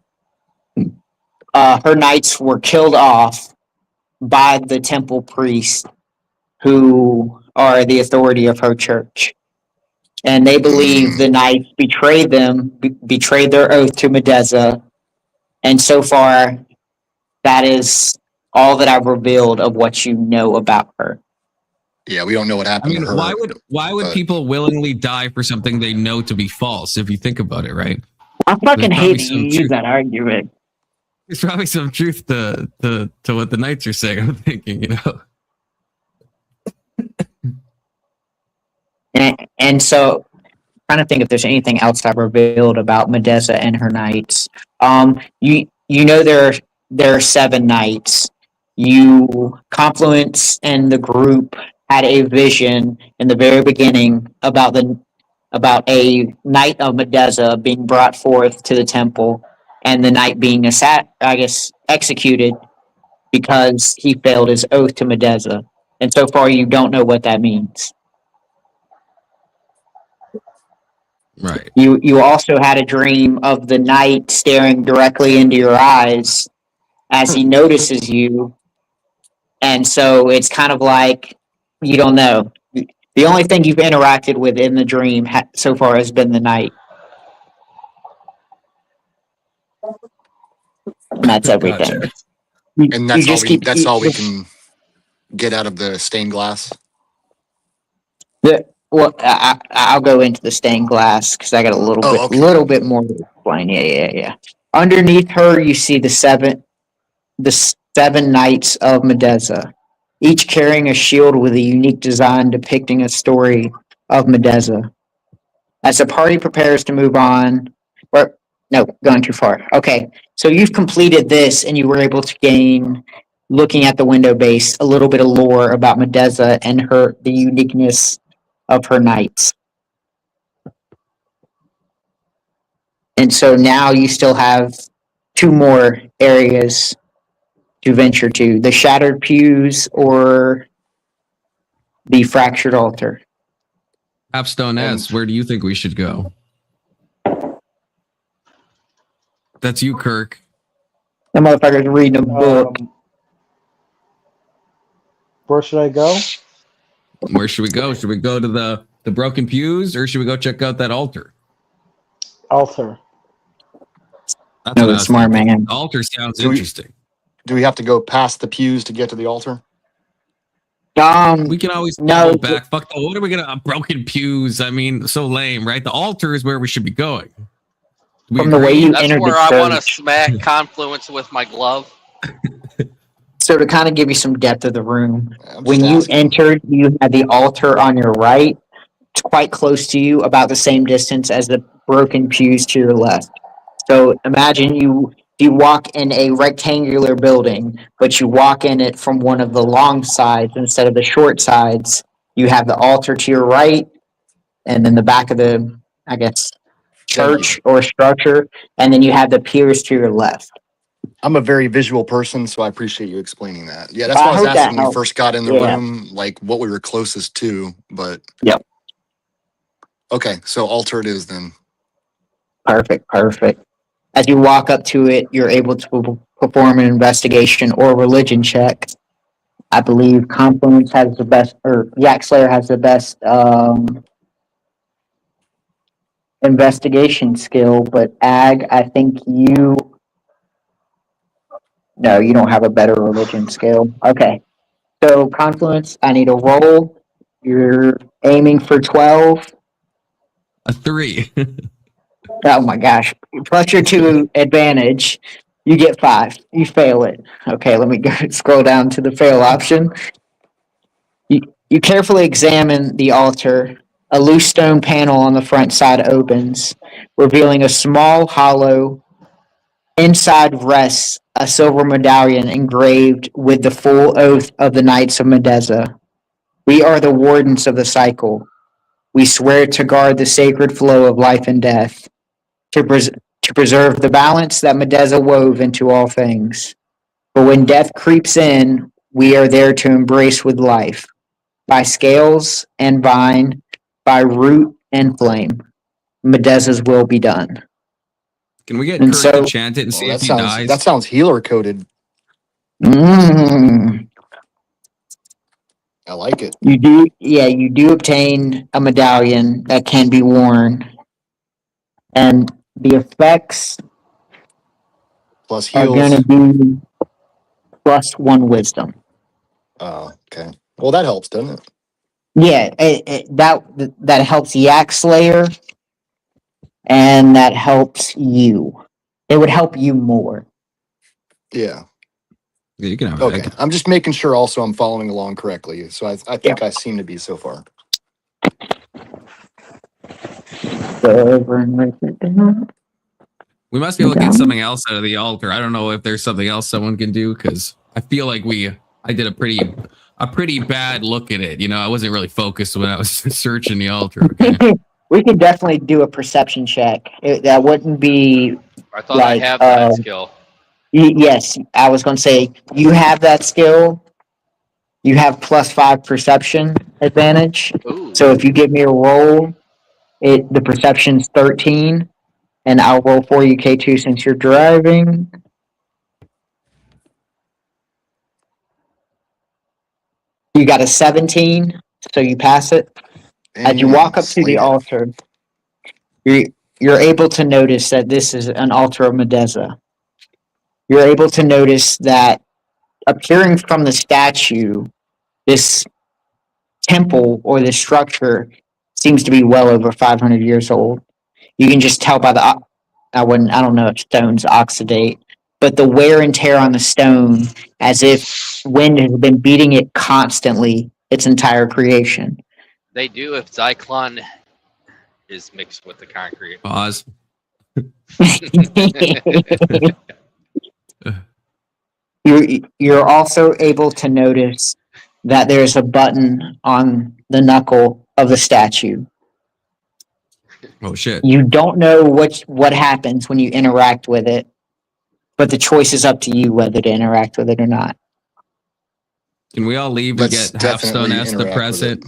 her knights were killed off by the temple priest, who are the authority of her church. And they believe the knights betrayed them, betrayed their oath to Medeza. And so far, that is all that I've revealed of what you know about her. Yeah, we don't know what I happened mean, to her. why would but- people willingly die for something they know to be false? If you think about it, right? I fucking There's hate probably that some you use truth. that argument. There's probably some truth to what the knights are saying. I'm thinking, you know. And so, trying to think if there's anything else I've revealed about Medeza and her knights. You know there are 7 knights. Confluence and the group had a vision in the very beginning about a knight of Medeza being brought forth to the temple, and the knight being executed because he failed his oath to Medeza. And so far, you don't know what that means. Right. You also had a dream of the knight staring directly into your eyes as he notices you, and so it's kind of like you don't know. The only thing you've interacted with in the dream so far has been the knight, and that's everything. Gotcha. And You just keep that's all we can get out of the stained glass. Well, I'll go into the stained glass because I got a Okay. little bit more to explain. Yeah. Underneath her, you see the seven knights of Medeza, each carrying a shield with a unique design depicting a story of Medeza. As the party prepares to move on, or no, going too far. Okay, so you've completed this, and you were able to gain, looking at the window base, a little bit of lore about Medeza and the uniqueness of her knights. And so now you still have 2 more areas to venture to: the Shattered Pews or the Fractured Altar. Capstone S, where do you think we should go? That's you, Kirk. That motherfucker's reading a book. Where should I go? Where should we go? Should we go to the broken pews, or should we go check out that altar? Altar. That's No, what I the was smart thinking. man. The altar sounds Do we- interesting. Do we have to go past the pews to get to the altar? We can always No, go back. Fuck the. What are we gonna broken pews? I mean, so lame, right? The altar is where we should be going. Do we From the way agree? you That's entered where the I want to church. smack Confluence with my glove. So to kind of give you some depth of the room, I'm when just you asking. entered, you had the altar on your right. It's quite close to you, about the same distance as the broken pews to your left. So imagine you walk in a rectangular building, but you walk in it from one of the long sides instead of the short sides. You have the altar to your right, and then the back of the, I guess, church or structure, and then you have the piers to your left. I'm a very visual person, so I appreciate you explaining that. Yeah, that's I why I was hope that asking when we helps. first got in the Yeah. room, like what we were closest to. But Yep. Okay, so altar it is then. Perfect. As you walk up to it, you're able to perform an investigation or religion check. I believe Confluence has the best, or Yak Slayer has the best investigation skill, but Ag, I think you don't have a better religion skill. Okay. So Confluence, I need a roll. You're aiming for 12. A 3. Oh my gosh. Plus your 2 advantage. You get 5. You fail it. Okay, let me go scroll down to the fail option. You carefully examine the altar. A loose stone panel on the front side opens, revealing a small hollow. Inside rests a silver medallion engraved with the full oath of the Knights of Medeza. We are the wardens of the cycle. We swear to guard the sacred flow of life and death, to preserve the balance that Medeza wove into all things. But when death creeps in, we are there to embrace with life, by scales and vine, by root and flame. Medeza's will be done. Can we get And Kirk to so- chant it and see Well, if he dies? that sounds healer coded. Mm. I like it. You do obtain a medallion that can be worn, and the effects Plus are going heals. to be +1 wisdom. Oh, okay. Well, that helps, doesn't it? Yeah, that helps Yak Slayer, and that helps you. It would help you more. Yeah. Yeah, you can have Okay. it. I'm just making sure also I'm following along correctly. So I think I seem to be so far. Go over and write it down. We must be able to get something else out of the altar. I don't know if there's something else someone can do because I feel like I did a pretty bad look at it. You know, I wasn't really focused when I was searching the altar. Okay. We could definitely do a perception check. That wouldn't be I thought I like have that skill. yes. I was going to say you have that skill. You have +5 perception advantage. Ooh. So if you give me a roll, the perception's 13, and I'll roll for you K2 since you're driving. You got a 17, so you pass it. As you walk up to the altar, you're able to notice that this is an altar of Medeza. You're able to notice that appearing from the statue, this temple or this structure seems to be well over 500 years old. You can just tell by I don't know if stones oxidate, but the wear and tear on the stone, as if wind has been beating it constantly its entire creation. They do if Zyklon is mixed with the concrete. Pause. You're also able to notice that there's a button on the knuckle of the statue. Oh shit. You don't know what happens when you interact with it, but the choice is up to you whether to interact with it or not. Can we all leave and Let's get Halfstone definitely S to interact press with it?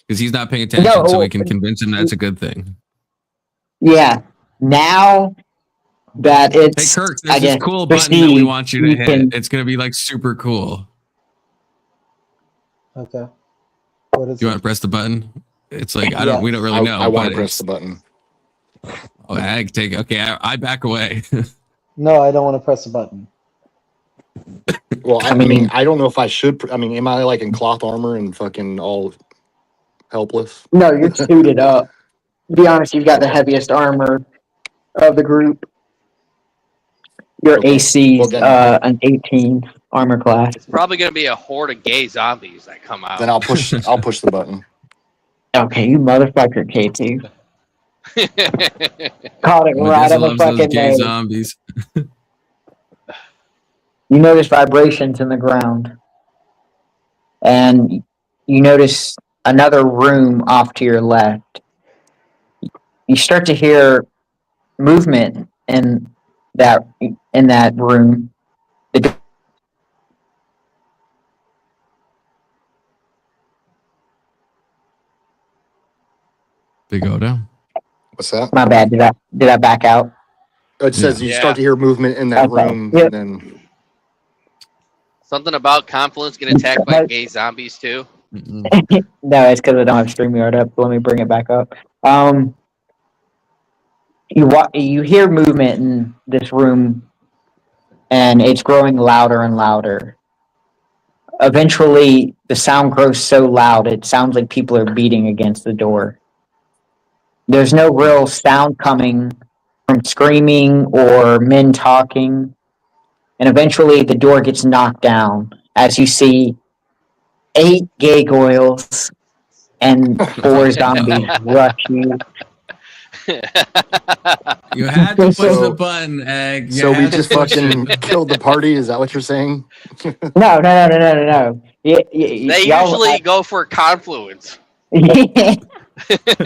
Because he's not paying attention, so we can No. convince him that's a good thing. Yeah. Now that Hey it's Kirk, there's this cool button that we want you to hit. It's gonna be like super cool. Okay. What is Do you it? want to press the button? It's like we don't really I, know. I want but to press the button. Oh, Ag, take it. Okay, I back away. No, I don't want to press the button. Well, I mean, I don't know if I should. I mean, am I like in cloth armor and fucking all helpless? No, you're suited up. To be honest, you've got the heaviest armor of the group. Your Okay. AC's Well, then- an 18 armor class. It's probably gonna be a horde of gay zombies that come out. Then I'll push the button. Okay, you motherfucker, K2. Caught it right Medeza on the loves those fucking gay nose. zombies. You notice vibrations in the ground. And you notice another room off to your left. You start to hear movement in that room. They go down. What's that? My bad. Did I back out? It says you Yeah. start to hear movement in that Okay. room, Yep. and then Something about Confluence getting attacked by gay zombies too. Mm-mm. No, it's because I don't have StreamYard up. Let me bring it back up. You hear movement in this room, and it's growing louder and louder. Eventually, the sound grows so loud it sounds like people are beating against the door. There's no real sound coming from screaming or men talking, and eventually the door gets knocked down as you see 8 gargoyles and 4 zombies rush you. You had to push the button, Egg. You so we had to just push fucking it. killed the party. Is that what you're saying? No. They usually go for Confluence.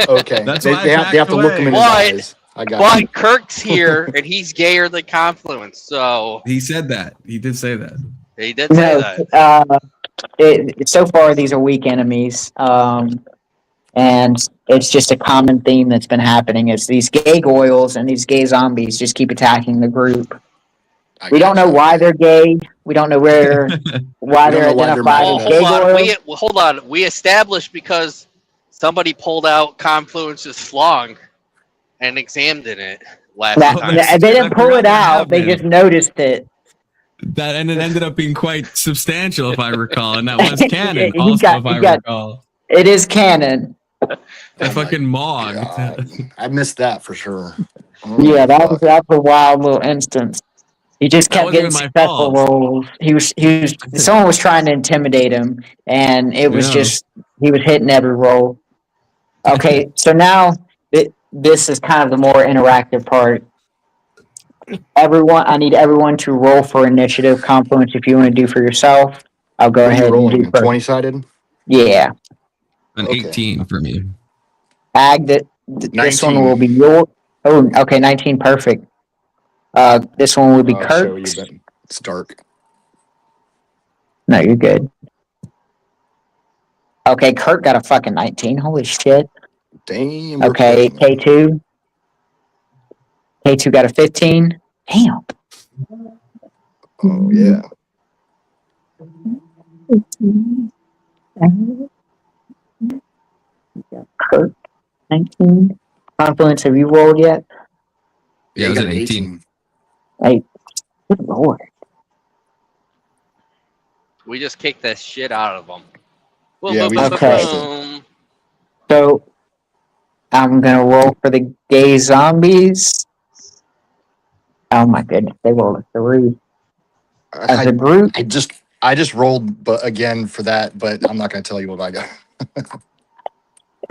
Okay, That's they, why I they have to look him in his Why? eyes. I got But you. Kirk's here and he's gayer than Confluence, so He said that. He did say that. he did say that. So far these are weak enemies, and it's just a common theme that's been happening. Is these gay gargoyles and these gay zombies just keep attacking the group. We don't know gotcha, why okay. they're gay. We don't know why We they're don't know why they're identified Oh, as mad at gay hold us. on. girls. Hold on. We established because somebody pulled out Confluence's slong and examined it last That, Oh, time. that's they true. I didn't pull forgot it that out. They happened. just noticed it. That and it ended up being quite substantial, if I recall, and that was canon, he also, got, if he I got. recall. It is canon. I Oh my fucking mogged. God. I missed that for sure. Yeah, Holy that fuck. was a wild little instance. He just That kept wasn't getting even my successful fault. rolls. Someone was trying to intimidate him, and it was Yeah. just he was hitting every roll. Okay, so now this is kind of the more interactive part. I need everyone to roll for initiative. Confluence, if you want to do for yourself, I'll go What are you ahead and do rolling? first. 20 sided? Yeah, An Okay. 18 for me. Ag, this one 19. will be your. Oh, okay, 19, perfect. This one will be I'll show you, Kirk's. but it's dark. No, you're good. Okay, Kirk got a fucking 19. Holy shit. Damn, we're Okay, crushing it. K2. K2 got a 15. Damn. Oh, yeah. Kirk, 19. Confluence, have you rolled yet? Yeah, it you was got an 18. Like, good lord. We just kicked that shit out of them. Boom, Yeah, boom, we boom, just boom, Okay. crushed it. boom. So, I'm gonna roll for the gay zombies. Oh my goodness, they rolled a 3. As a I, group, I just rolled but again for that, but I'm not gonna tell you what I got.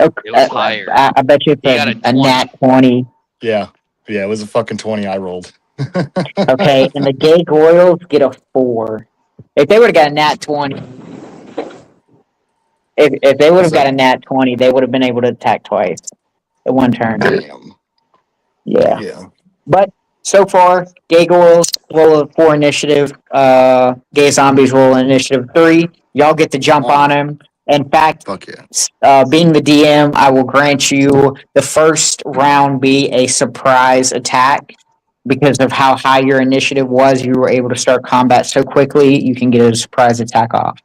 okay, It was higher. I bet you it's He got a a 20. nat 20. Yeah. Yeah, it was a fucking 20 I rolled. Okay, and the gay Goyles get a 4. If they would have got a nat 20, if they would What's have got that? a nat 20, they would have been able to attack twice at one turn. Damn. Yeah. Yeah. But so far, gay Goyles roll a 4 initiative. Gay zombies roll initiative 3. Y'all get to jump on Oh, him. In fact, fuck yeah. being the DM, I will grant you the first round be a surprise attack. Because of how high your initiative was, you were able to start combat so quickly, you can get a surprise attack off.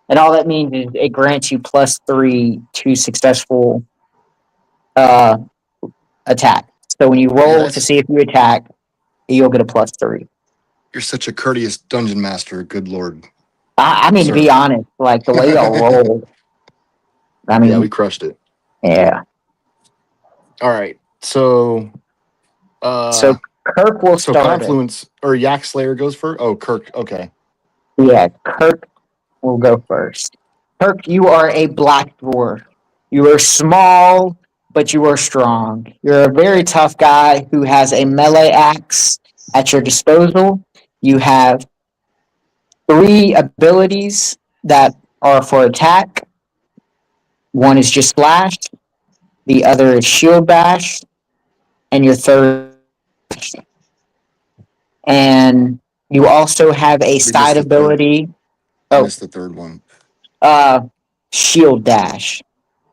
And all that means is it grants you +3 to successful attack. So when you Man, roll to see if you attack, you'll get a +3. you're such a courteous dungeon master. Good lord. I mean, to be Sir. honest, like the way y'all roll, I Yeah, we mean, crushed it. yeah. All right. So So Kirk will so start it. Confluence or Yak Slayer goes first? Oh, Kirk. Okay. Yeah, Kirk will go first. Kirk, you are a black dwarf. You are small, but you are strong. You're a very tough guy who has a melee axe at your disposal. You have 3 abilities that are for attack. One is just slash, the other is shield bash, and your third. And you also have a We missed side the third. ability. I Oh, missed the third one. uh, shield dash.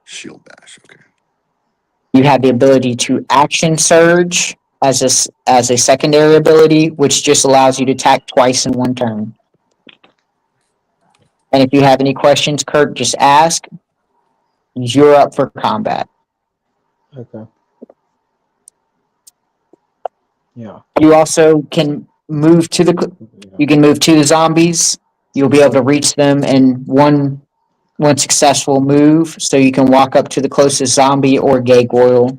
Shield bash. Okay. You have the ability to action surge as a secondary ability, which just allows you to attack twice in one turn. And if you have any questions, Kirk, just ask. You're up for combat. Okay. Yeah. You also can move to the zombies. You'll be able to reach them in one successful move, so you can walk up to the closest zombie or gay goyle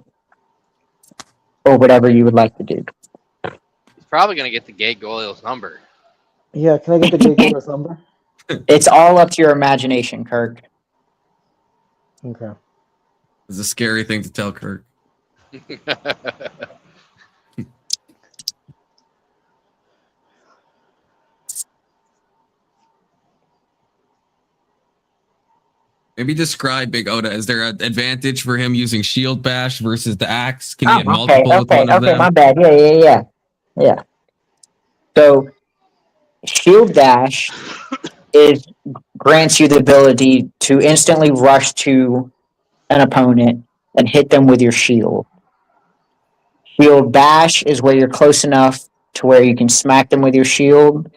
or whatever you would like to do. He's probably going to get the gay Goyle's number. Yeah, can I get the gay Goyle's number? It's all up to your imagination, Kirk. Okay. It's a scary thing to tell Kirk. Maybe describe Big Oda. Is there an advantage for him using shield bash versus the axe? Can he get multiple with one of them? My bad. Yeah. So shield dash grants you the ability to instantly rush to an opponent and hit them with your shield. Shield bash is where you're close enough to where you can smack them with your shield,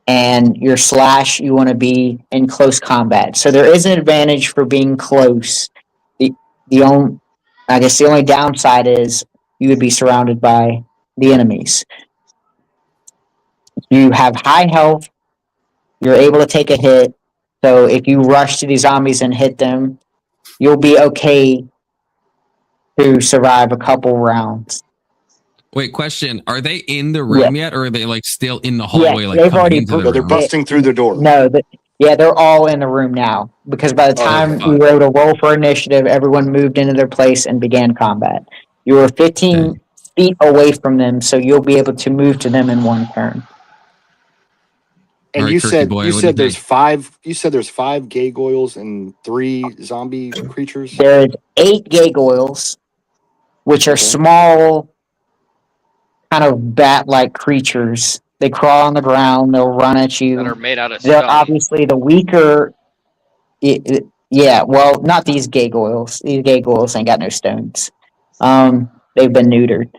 and your slash you want to be in close combat. So there is an advantage for being close. The only, I guess the only downside is you would be surrounded by the enemies. You have high health. You're able to take a hit. So if you rush to these zombies and hit them, you'll be okay to survive a couple rounds. Wait, question. Are they in the room yet, or are they like still in the hallway, Yeah, like they've coming already into the No, they're room? busting through the door. No, yeah, they're all in the room now. Because by the Oh, time okay. we were able to roll for initiative, everyone moved into their place and began combat. You were 15 feet away from them, so you'll be able to move to them in one turn. And All right, you Turkey said boy, you what do you said there's think? 5. You said there's 5 gargoyles and 3 zombie creatures. There's 8 gargoyles, which are Okay. small, kind of bat-like creatures. They crawl on the ground. They'll run at you. That are made out of They're scum. obviously the weaker. Yeah, well, not these gargoyles. These gargoyles ain't got no stones. They've been neutered.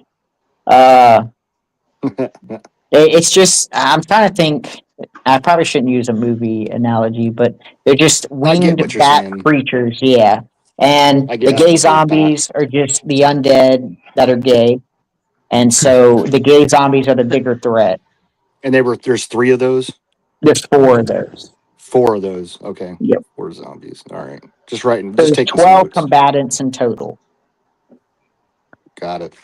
It's just I'm trying to think. I probably shouldn't use a movie analogy, but they're just I get winged what you're bat saying. creatures. Yeah, and I the get gay the whole bat. zombies are just the undead that are gay, and so the gay zombies are the bigger threat. And there's 3 of those. There's 4 of those. 4 of those. Okay. Yep. 4 zombies. All right. Just writing. So Just there's taking some 12 notes. combatants in total. Got it.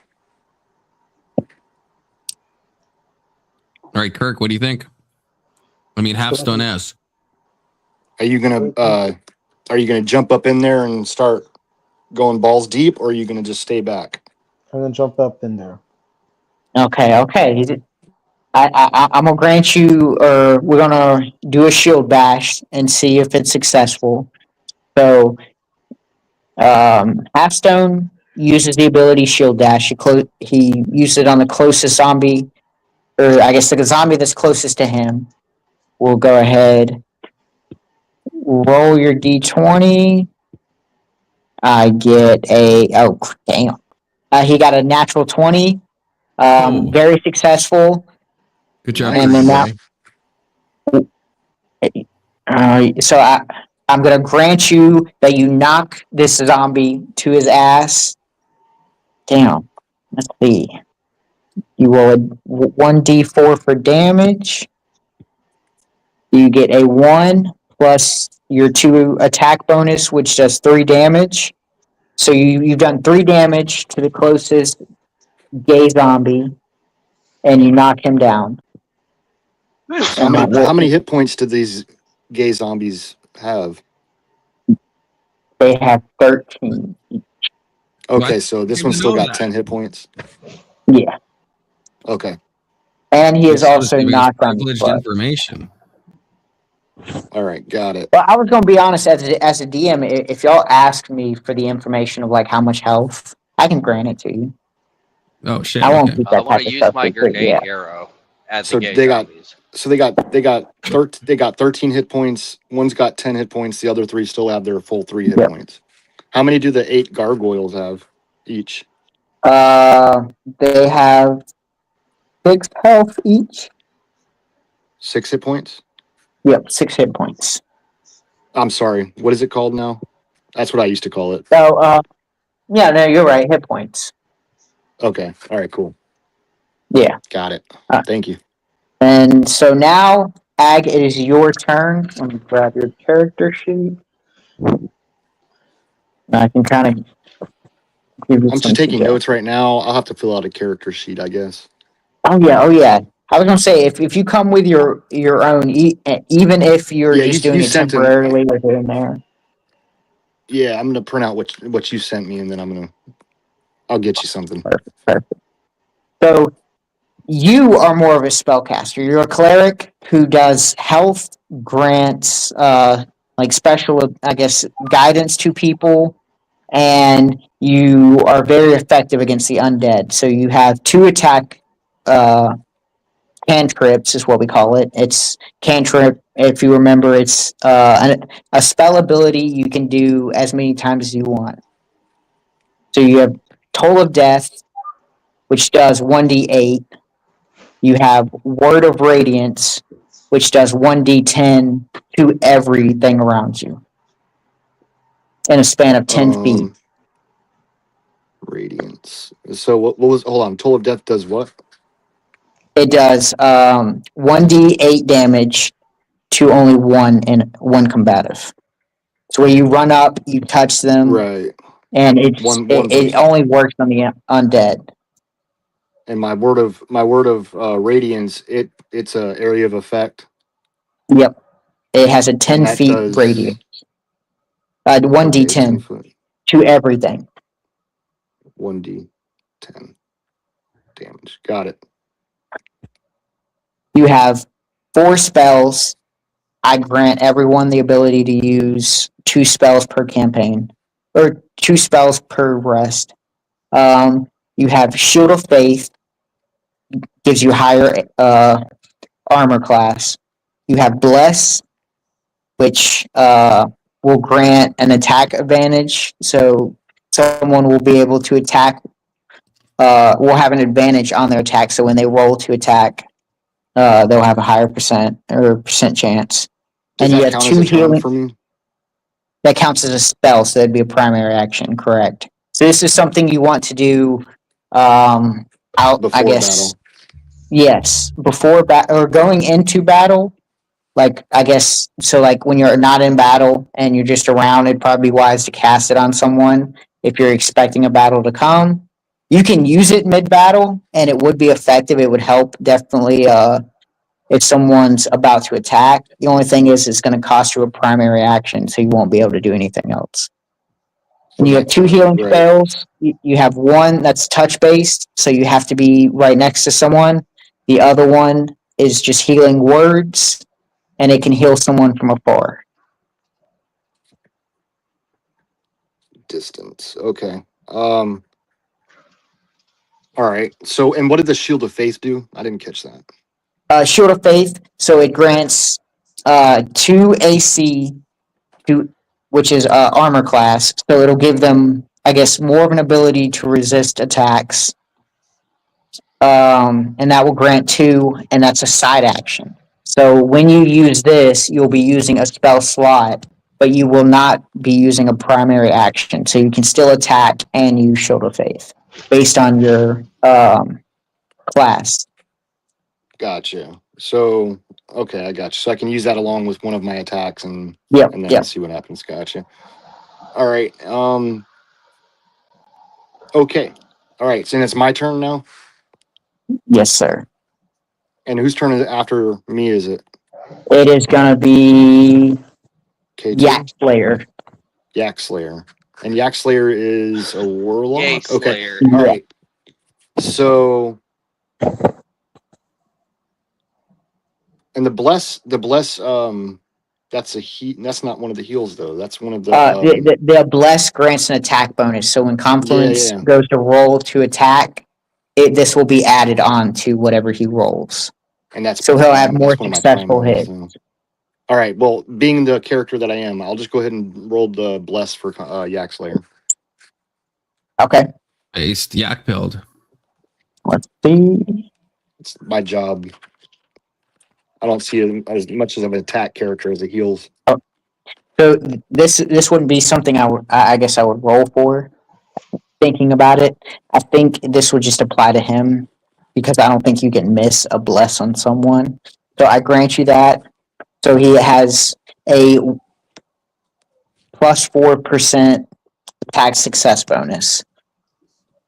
All right, Kirk, what do you think? I mean, Halfstone S. Are you gonna jump up in there and start going balls deep, or are you gonna just stay back? I'm gonna jump up in there. Okay. I'm gonna grant you, or we're gonna do a shield bash and see if it's successful. So, Halfstone uses the ability shield dash. He used it on the closest zombie, or I guess the zombie that's closest to him. We'll go ahead, roll your d20. I get damn. He got a natural 20. Oh. Very successful. Good job, And Turkey then boy. So I'm gonna grant you that you knock this zombie to his ass. Damn. Let's see. You roll a 1d4 for damage. You get a 1 plus your 2 attack bonus, which does 3 damage. So you've done 3 damage to the closest gay zombie, and you knock him down. How many hit points do these gay zombies have? They have 13. Okay, What? so this Good one's to still know got that. 10 hit points. Yeah. Okay. And he is This also giving us knocked on his privileged butt. information. All right, got it. Well, I was going to be honest, as a DM, if y'all ask me for the information of like how much health, I can grant it to you. Oh shit. I won't Okay. keep I that want type to of use stuff my secret. grenade Yeah. arrow at So the gay they got- zombies. So they got 13 hit points. One's got 10 hit points. The other 3 still have their full 3 hit Yep. points. How many do the 8 gargoyles have each? They have 6 health each. 6 hit points? Yep, 6 hit points. I'm sorry. What is it called now? That's what I used to call it. So, yeah, no, you're right. Hit points. Okay. All right, cool. Yeah. Got it. Alright. Thank you. And so now, Ag, it is your turn. Let me grab your character sheet. I can kind of give you I'm some just taking suggestions. notes right now. I'll have to fill out a character sheet, I guess. Oh yeah. I was gonna say if you come with your own, even if you're Yeah, just you doing it sent them. temporarily or here and there. Yeah, I'm gonna print out what you sent me, and then I'll get you something. Perfect. So you are more of a spellcaster. You're a cleric who does health grants, like special, I guess, guidance to people, and you are very effective against the undead. So you have 2 attack, cantrips is what we call it. It's cantrip. If you remember, it's a spell ability you can do as many times as you want. So you have Toll of Death, which does 1d8. You have Word of Radiance, which does 1d10 to everything around you in a span of 10 feet. Radiance. So what was? Hold on. Toll of Death does what? It does 1d8 damage to only one combative. So when you run up, you touch them, Right. and One it person. only works on the undead. And my word of radiance. It's a area of effect. Yep, it has a And 10 that feet does. radius. Okay, 10 1d10 foot. to everything. 1d10 damage. Got it. You have 4 spells. I grant everyone the ability to use 2 spells per campaign, or 2 spells per rest. You have Shield of Faith, gives you higher armor class. You have Bless, which will grant an attack advantage. So someone will be able to attack, will have an advantage on their attack. So when they roll to attack, they'll have a higher percent chance. Does And you that have count as 2 a turn healing. for me? That counts as a spell, so that'd be a primary action, correct? So this is something you want to do I Before guess, battle. yes, before or going into battle. Like, I guess, so like when you're not in battle and you're just around, it'd probably be wise to cast it on someone if you're expecting a battle to come. You can use it mid-battle and it would be effective. It would help definitely if someone's about to attack. The only thing is it's going to cost you a primary action, so you won't be able to do anything else. For And you my have 2 turn, healing right. spells. You have one that's touch based, so you have to be right next to someone. The other one is just healing words, and it can heal someone from afar. Distance. Okay. All right. So, and what did the Shield of Faith do? I didn't catch that. Shield of Faith, so it grants 2 AC to, which is armor class. So it'll give them, I guess, more of an ability to resist attacks. And that will grant 2, and that's a side action. So when you use this, you'll be using a spell slot, but you will not be using a primary action. So you can still attack and use Shield of Faith based on your class. Gotcha. So, okay, I got you. So I can use that along with one of my attacks and Yep, then yep. see what happens. Gotcha. All right. Okay. All right. So it's my turn now. Yes, sir. And whose turn is it after me? Is it It is gonna be K2? Yak Slayer. Yak Slayer. And Yak Slayer is a warlock. Yay, Okay. Slayer. All Yeah. right. So, and the bless, that's a heat. That's not one of the heals though. That's one of the. The Bless grants an attack bonus. So when Confluence Yeah. goes to roll to attack, this will be added on to whatever he rolls. And that's So he'll have more that's one of my successful primaries, hits. so. All right. Well, being the character that I am, I'll just go ahead and roll the bless for Yak Slayer. Okay. Based yak build. Let's see. It's my job. I don't see it as much as of an attack character as it heals. So this wouldn't be something I guess I would roll for. Thinking about it, I think this would just apply to him because I don't think you can miss a bless on someone. So I grant you that. So he has a plus 4% attack success bonus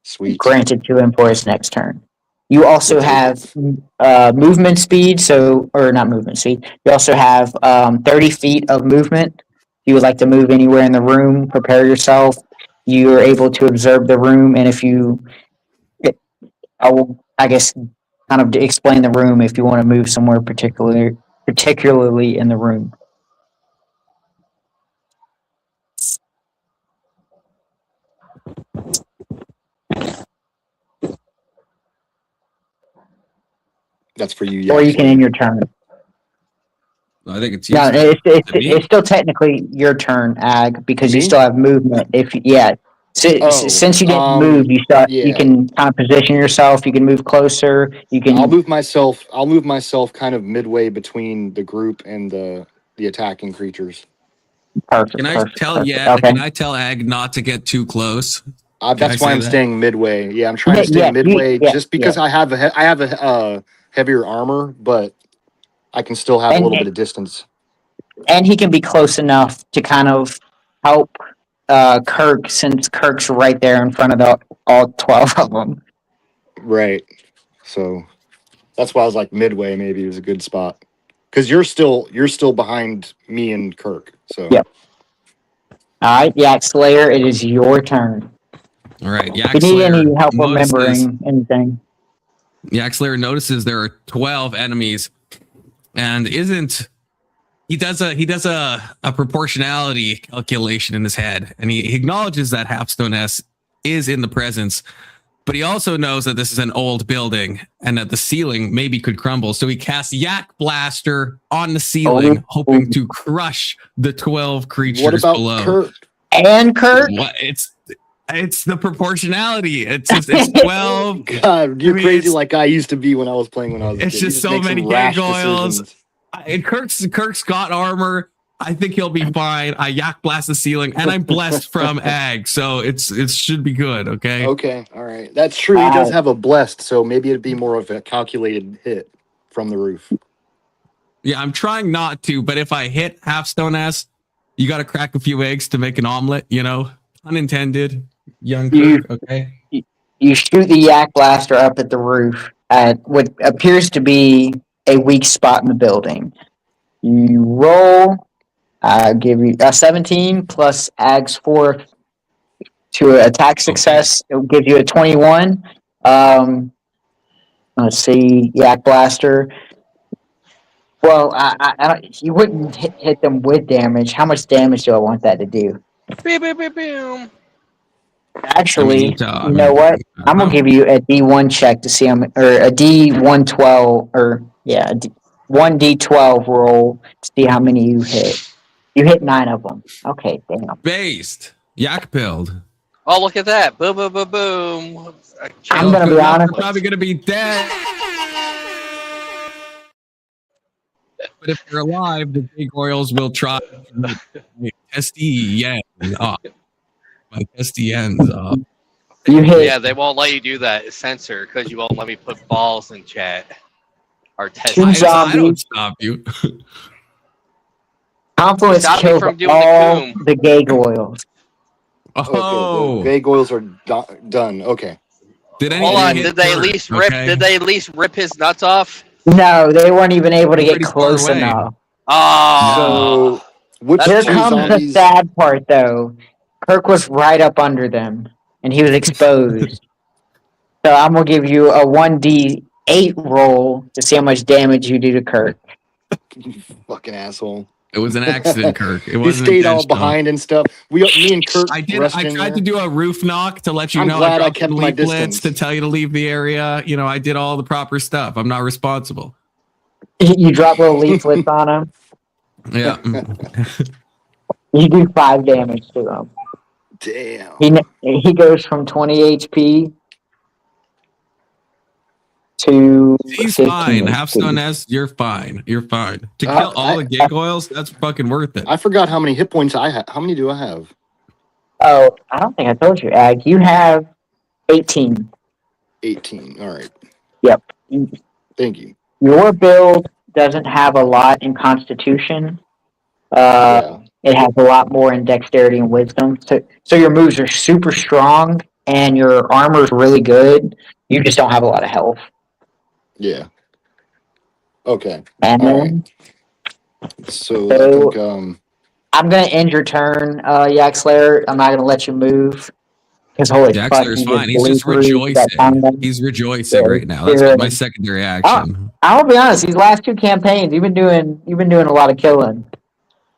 Sweet. granted to him for his next turn. You also We'll take have it. movement speed, or not movement speed. You also have 30 feet of movement. If you would like to move anywhere in the room, prepare yourself. You are able to observe the room, and if you, I will, I guess, kind of explain the room if you want to move somewhere particularly in the room. That's for you, Or Yak you can Slayer. end your turn. I think it's No, useless. it's To me? still technically your turn, Ag, because you Me? still have movement. Since you didn't Oh, move, you start. You yeah. can kind of position yourself. You can move closer. You can. I'll move myself kind of midway between the group and the attacking creatures. Perfect. Can I perfect, tell perfect. yeah? Can I tell Ag not to get too close? Can I That's why say I'm that? staying midway. Yeah, I'm trying Yeah, to stay yeah, midway yeah, just because I have a heavier armor, but I can still have a little bit of distance. And he can be close enough to kind of help Kirk, since Kirk's right there in front of all 12 of them. Right. So that's why I was like midway maybe was a good spot. Because you're still behind me and Kirk. So Yep. All right, Yak Slayer, it is your turn. All right, If Yak you need Slayer any help notices. remembering anything, Yak Slayer notices there are 12 enemies, and he does a proportionality calculation in his head, and he acknowledges that Halfstone S is in the presence, but he also knows that this is an old building and that the ceiling maybe could crumble. So he casts Yak Blaster on the ceiling, hoping to crush the 12 creatures what about below. Kirk? and Kirk. What it's the proportionality. It's 12. God, you're I mean, crazy it's- like I used to be when I was playing when I was a It's kid. You just so make some many rash gargoyles. decisions. And Kirk's got armor. I think he'll be fine. I Yak Blast the ceiling, and I'm blessed from Ag, so it should be good. Okay. Okay, all right. That's true. He does have a blessed, so maybe it'd be more of a calculated hit from the roof. Yeah, I'm trying not to, but if I hit Halfstone S, you got to crack a few eggs to make an omelet. You know, unintended. Young Kirk. Okay. You shoot the Yak Blaster up at the roof at what appears to be a weak spot in the building. You roll. I'll give you a 17 plus Ag's 4 to attack success. It'll give you a 21. Let's see, Yak Blaster. Well, you wouldn't hit them with damage. How much damage do I want that to do? Beep, beep, beep, boom. Actually, I you know what? I'm gonna know. give you a D1 check to see or a D112 or yeah, 1D12 roll to see how many you hit. You hit 9 of them. Okay, damn. Based. Yak pilled. Oh, look at that. Boom, boom, boom, boom. I'm gonna be Good luck. honest. We're probably gonna be dead. But if they're alive, the big Orioles will try to test the end off. My testy ends off. You hit. Yeah, they won't let you do that censor because you won't let me put balls in chat. Or test. Two I zombies. don't stop you. Confluence Stop me kills from doing all the coom. the gargoyles. Oh, Okay, the Vagoils are done. Okay. Did any Hold of you on. hit Did they at Kirk, least rip? okay? Did they at least rip his nuts off? No, they weren't even able to They're get pretty far close away. enough. Oh. So which That's Here two comes the zombies? sad part, though. Kirk was right up under them, and he was exposed. So I'm gonna give you a 1D8 roll to see how much damage you do to Kirk. You fucking asshole. It was an accident, Kirk. It He wasn't stayed all intentional. behind and stuff. Me and Kirk I did. rushed I in tried there. to do a roof knock to let you I'm know. glad I dropped kept some my leaflets distance. to tell you to leave the area. You know, I did all the proper stuff. I'm not responsible. You drop little leaflets on him. Yeah. You do 5 damage to him. Damn. He goes from 20 HP to He's 15 fine. HP. Halfstone S, you're fine. You're fine. To kill all the gargoyles, that's fucking worth it. I forgot how many hit points I have. How many do I have? Oh, I don't think I told you, Ag. You have 18. 18. All right. Yep. Thank you. Your build doesn't have a lot in Constitution. Yeah. It has a lot more in Dexterity and Wisdom. So your moves are super strong, and your armor is really good. You just don't have a lot of health. Yeah. Okay. And All then So I think I'm gonna end your turn, Yak Slayer. I'm not gonna let you move. Because holy fuck, Daxler's you fine. He's blew just through that rejoicing. combat. He's rejoicing Yeah, right now. That's yeah. my secondary action. I'll be honest. These last 2 campaigns, you've been doing a lot of killing.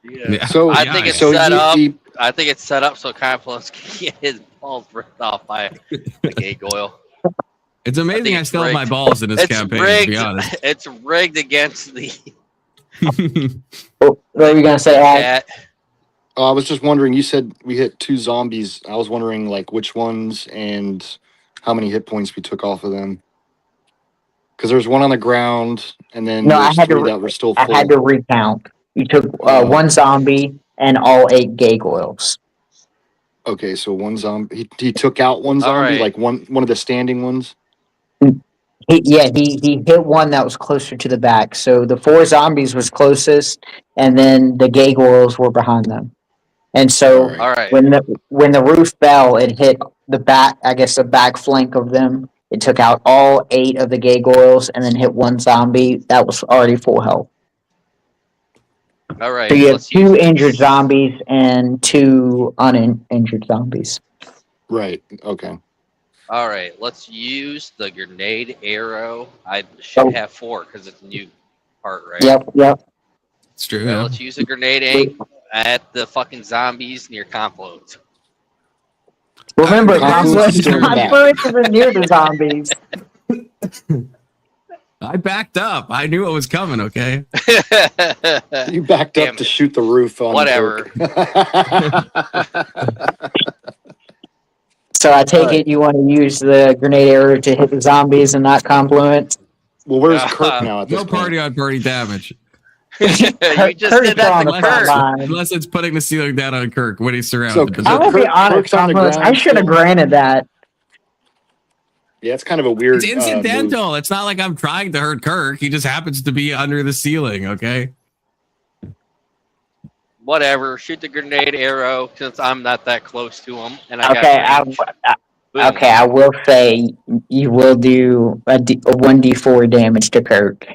Yeah. so I think it's so set up. you I think it's set up so Confluence can get his balls ripped off by the gargoyle. It's amazing I it's still have my rigged. balls in this It's campaign, rigged. to be honest. It's rigged against the What were you gonna say, Ag? cat. I was just wondering. You said we hit 2 zombies. I was wondering like which ones and how many hit points we took off of them. Because there's one on the ground, and then No, there's 3 that were still I full. had to recount. You took Oh. one zombie and all 8 gargoyles. Okay, so one zombie. He took out one zombie, right. like one of the standing ones. He hit one that was closer to the back. So the 4 zombies was closest, and then the gargoyles were behind them. And so All right. All right. when the roof fell, it hit the back. I guess the back flank of them. It took out all 8 of the gargoyles, and then hit one zombie that was already full health. All right. So you have Let's 2 use injured zombies and 2 uninjured zombies. Right. Okay. All right. Let's use the grenade arrow. I should Oh. have 4 because it's a new part, right? Yep. It's true. All right, Yeah. let's use a grenade aim at the fucking zombies near Confluence. Remember, Confluence is still in the back. Confluence isn't near the zombies. I backed up. I knew it was coming. Okay. You backed Damn up to it. shoot the roof on Whatever. Kirk. So I take Alright. it you want to use the grenade arrow to hit the zombies and not Confluence? Well, where's Kirk now at this No point? party on party damage. You just Kirk's did that on to the front Kirk. line. Unless it's putting the ceiling down on Kirk when he's surrounded. So- But I'm gonna be Kirk- honest, Kirk's on the Confluence. I ground should have still? granted that. Yeah, it's kind of a weird. it's incidental. It's not like I'm trying to hurt Kirk. He just happens to be under the ceiling. Okay. Whatever. Shoot the grenade arrow since I'm not that close to him, and I Okay, got range. Boom. okay. I will say you will do a 1d4 damage to Kirk.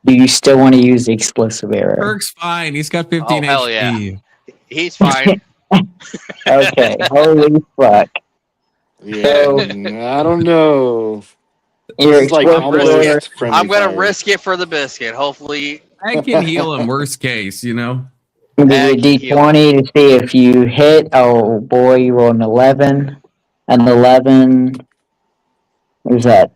Do you still want to use the explosive arrow? Kirk's fine. He's got 15 Oh, hell HP. He's fine. Okay, holy fuck. Yeah, I don't know. Your This is like explosive risk arrow. almost friendly I'm gonna fire. risk it for the biscuit. Hopefully, I can heal him. Worst case, you know. Give you a Ag d20 to see if you hit. Oh boy, you rolled an 11. An 11. What's that?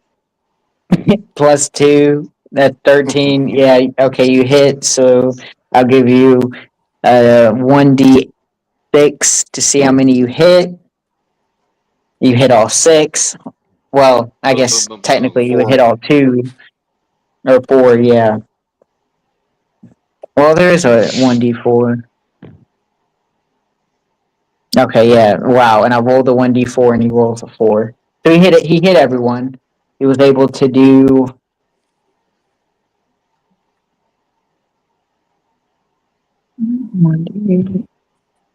Plus 2. That's 13. Yeah, okay, you hit. So I'll give you 1d6 to see how many you hit. You hit all 6. Well, I Boom, guess boom, boom, technically boom. you would 4. hit all 2. Or 4, yeah. Well, there is a 1d4. Okay, yeah. Wow, and I rolled a 1d4 and he rolls a 4. So he hit it. He hit everyone. He was able to do.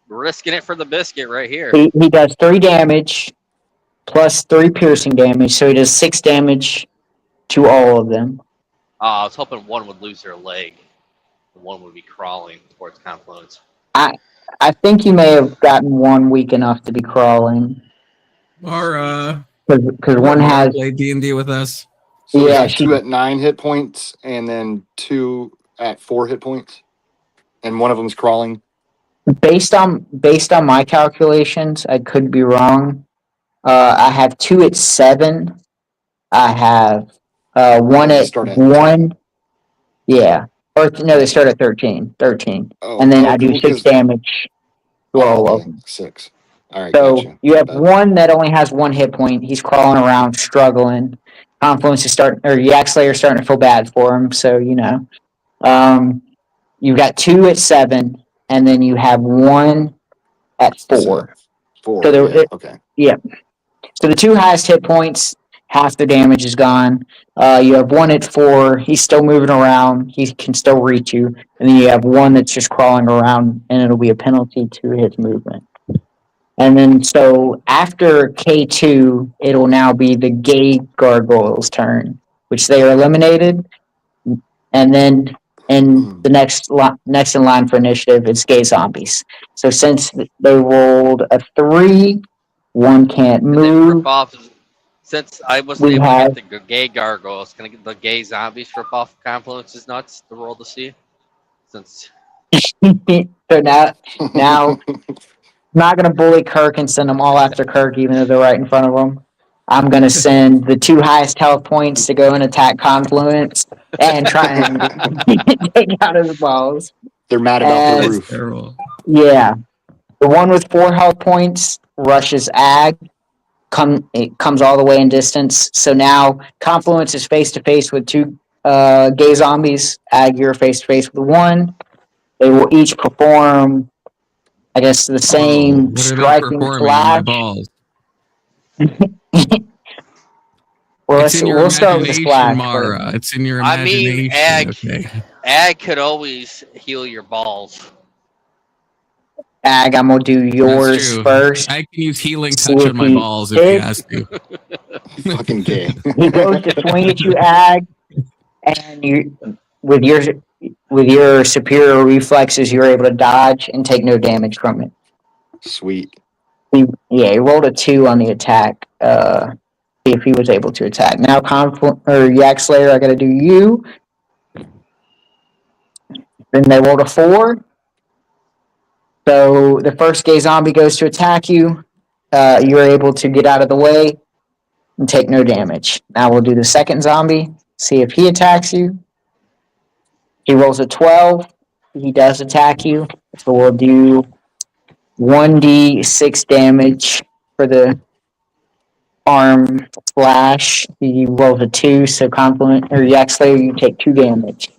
risking it for the biscuit right here. He does 3 damage plus 3 piercing damage, so he does 6 damage to all of them. I was hoping one would lose their leg, and one would be crawling towards Confluence. I think you may have gotten one weak enough to be crawling. Or Because one has. play D&D with us. So we Yeah, have 2 at 9 hit points, and then 2 at 4 hit points, and one of them's crawling. Based on my calculations, I could be wrong. I have 2 at 7. I have 1 they at start at 1. Yeah. Or no, they start at 13. 13. Oh, And then I okay, do well, 6 'cause- damage to all of okay, them. 6. All right, So gotcha. you have But- one that only has 1 hit point. He's crawling around, struggling. Confluence is starting, or Yak Slayer starting to feel bad for him. So you know, you've got 2 at 7, and then you have 1 at 4. 4. So there- Yeah, okay. So the 2 highest hit points, half the damage is gone. You have 1 at 4. He's still moving around. He can still reach you. And then you have 1 that's just crawling around, and it'll be a penalty to his movement. And then so after K2, it'll now be the gay gargoyles' turn, which they are eliminated. And then in the next in line for initiative, it's gay zombies. So since they rolled a 3, 1 can't And then move. rip off, since I wasn't We able have- to get the gay gargoyles, can I get the gay zombies rip off Confluence's nuts to roll to see? Since So now, I'm not gonna bully Kirk and send them all after Kirk, even though they're right in front of him. I'm gonna send the 2 highest health points to go and attack Confluence and try and take out his balls. They're mad about their And That's roof. terrible. yeah, the one with 4 health points rushes Ag. It comes all the way in distance. So now Confluence is face to face with 2 gay zombies. Ag, you're face to face with 1. They will each perform, I guess, the Oh, same what are they striking performing on my slash. balls? Well, It's in your we'll start with the imagination, slash Mara. first. It's in your I mean, imagination. Okay. Ag could always heal your balls. Ag, I'm gonna do That's yours true. first. I can use healing See touch if on my he balls if he hits. has to. Fucking gay. He goes to swing at you, Ag, and you with your superior reflexes, you're able to dodge and take no damage from it. Sweet. He rolled a 2 on the attack. See if he was able to attack. Now, Yak Slayer, I got to do you. Then they rolled a 4. So the first gay zombie goes to attack you. You're able to get out of the way and take no damage. Now we'll do the second zombie. See if he attacks you. He rolls a 12. He does attack you. So we'll do 1d6 damage for the arm slash. He rolls a 2, so Confluent or Yak Slayer, you take 2 damage.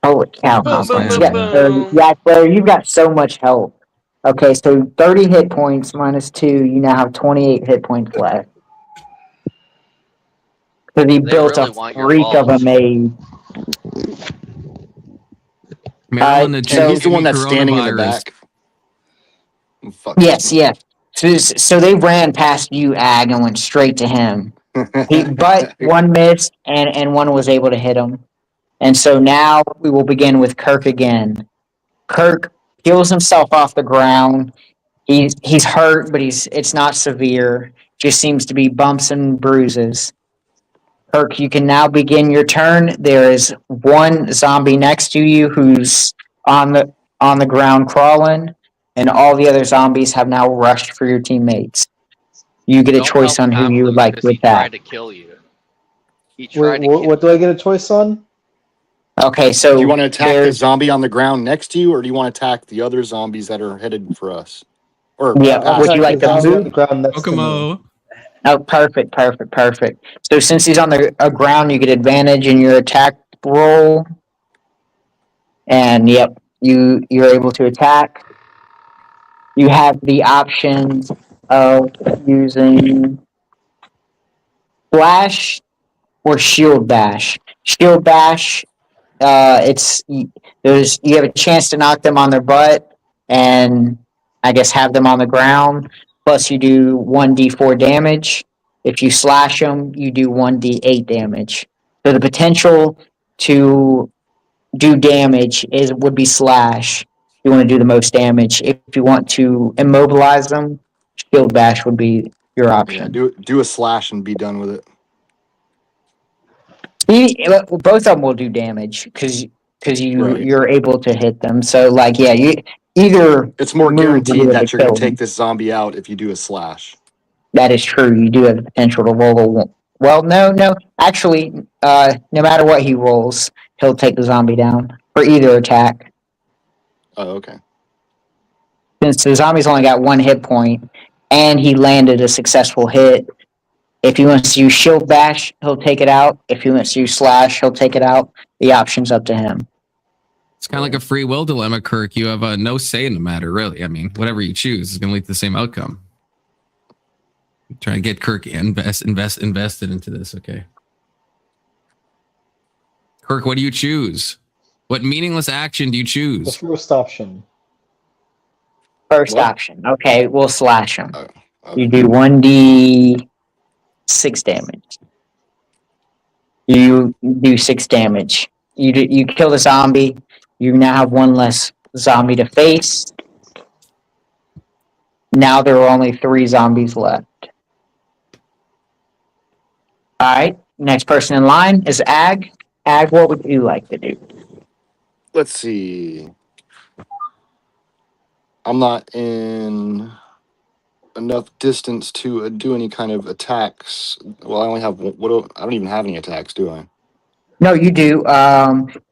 Holy cow, Boom, boom, Confluence. boom, boom. Yak Slayer, you've got so much health. Okay, so 30 hit points minus 2, you now have 28 hit points left. Because he They built really a want your freak of a balls. maze. Marilyn, the And So- he's the one that's standing in the coronavirus. back. Fuck. Yes. So they ran past you, Ag, and went straight to him. But one missed, and one was able to hit him. And so now we will begin with Kirk again. Kirk heals himself off the ground. He's hurt, but it's not severe. Just seems to be bumps and bruises. Kirk, you can now begin your turn. There is one zombie next to you who's on the ground crawling, and all the other zombies have now rushed for your teammates. You get a Don't choice help on who you would Confluence like 'cause to he tried attack. to kill you. He Wait, tried to kill what do I get a choice on? Okay, so Do you want to attack the there's zombie on the ground next to you, or do you want to attack the other zombies that are headed for us? Or Yeah, I'll would past you attack like the to zombie on move? the ground next to me. Kokomo. Oh, perfect. So since he's on the ground, you get advantage in your attack roll, and yep, you're able to attack. You have the option of using flash or shield bash. Shield bash, you have a chance to knock them on their butt, and I guess have them on the ground. Plus, you do 1d4 damage. If you slash them, you do 1d8 damage. So the potential to do damage would be slash. You want to do the most damage. If you want to immobilize them, shield bash would be your Yeah, option. do a slash and be done with it. Both of them will do damage because Right. you're able to hit them. So like you either It's more move will guaranteed be able that to you're going kill to take them. this zombie out if you do a slash. That is true. You do have the potential to roll a one. Well, no. Actually, no matter what he rolls, he'll take the zombie down for either attack. Oh, okay. Since the zombie's only got 1 hit point, and he landed a successful hit. If he wants to use shield bash, he'll take it out. If he wants to use slash, he'll take it out. The option's up to him. It's kind of like a free will dilemma, Kirk. You have no say in the matter, really. I mean, whatever you choose is going to lead to the same outcome. I'm trying to get Kirk invested into this. Okay. Kirk, what do you choose? What meaningless action do you The choose? first option. First What? option. Okay, we'll slash him. Okay. You do 1d6 damage. You do 6 damage. You kill the zombie. You now have 1 less zombie to face. Now there are only 3 zombies left. Alright, next person in line is Ag. Ag, what would you like to do? Let's see. I'm not in. enough distance to do any kind of attacks. Well, I only have I don't even have any attacks, do I? No, you do.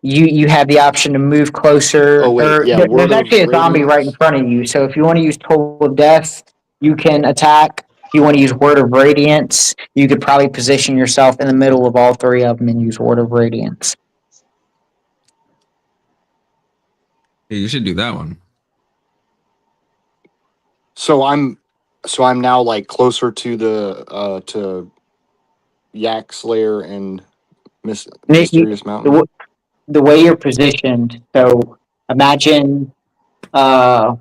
You have the option to move closer, Oh wait, or yeah, there's word of actually a zombie right in radiance. front of you. So if you want to use Total Death, you can attack. If you want to use Word of Radiance, you could probably position yourself in the middle of all three of them and use Word of Radiance. Yeah, you should do that one. So I'm now like closer to the to Yak Slayer and Mysterious Mountain. The way you're positioned, so imagine uh,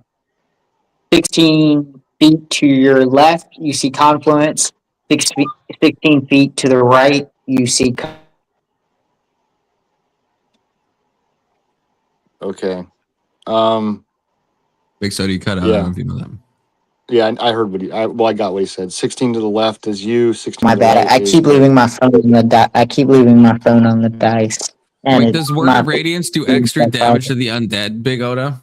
16 feet to your left, you see Confluence. 16 feet to the right, you see. Okay. Big Soda, you cut out. I Yeah. don't know if you know that. Yeah, I heard what I got what he said. 16 to the left is you. 16 My to the bad. right I is keep leaving my phone on the I keep leaving my phone on the dice. And Wait, does Word of Radiance do extra damage to the undead, Big Oda?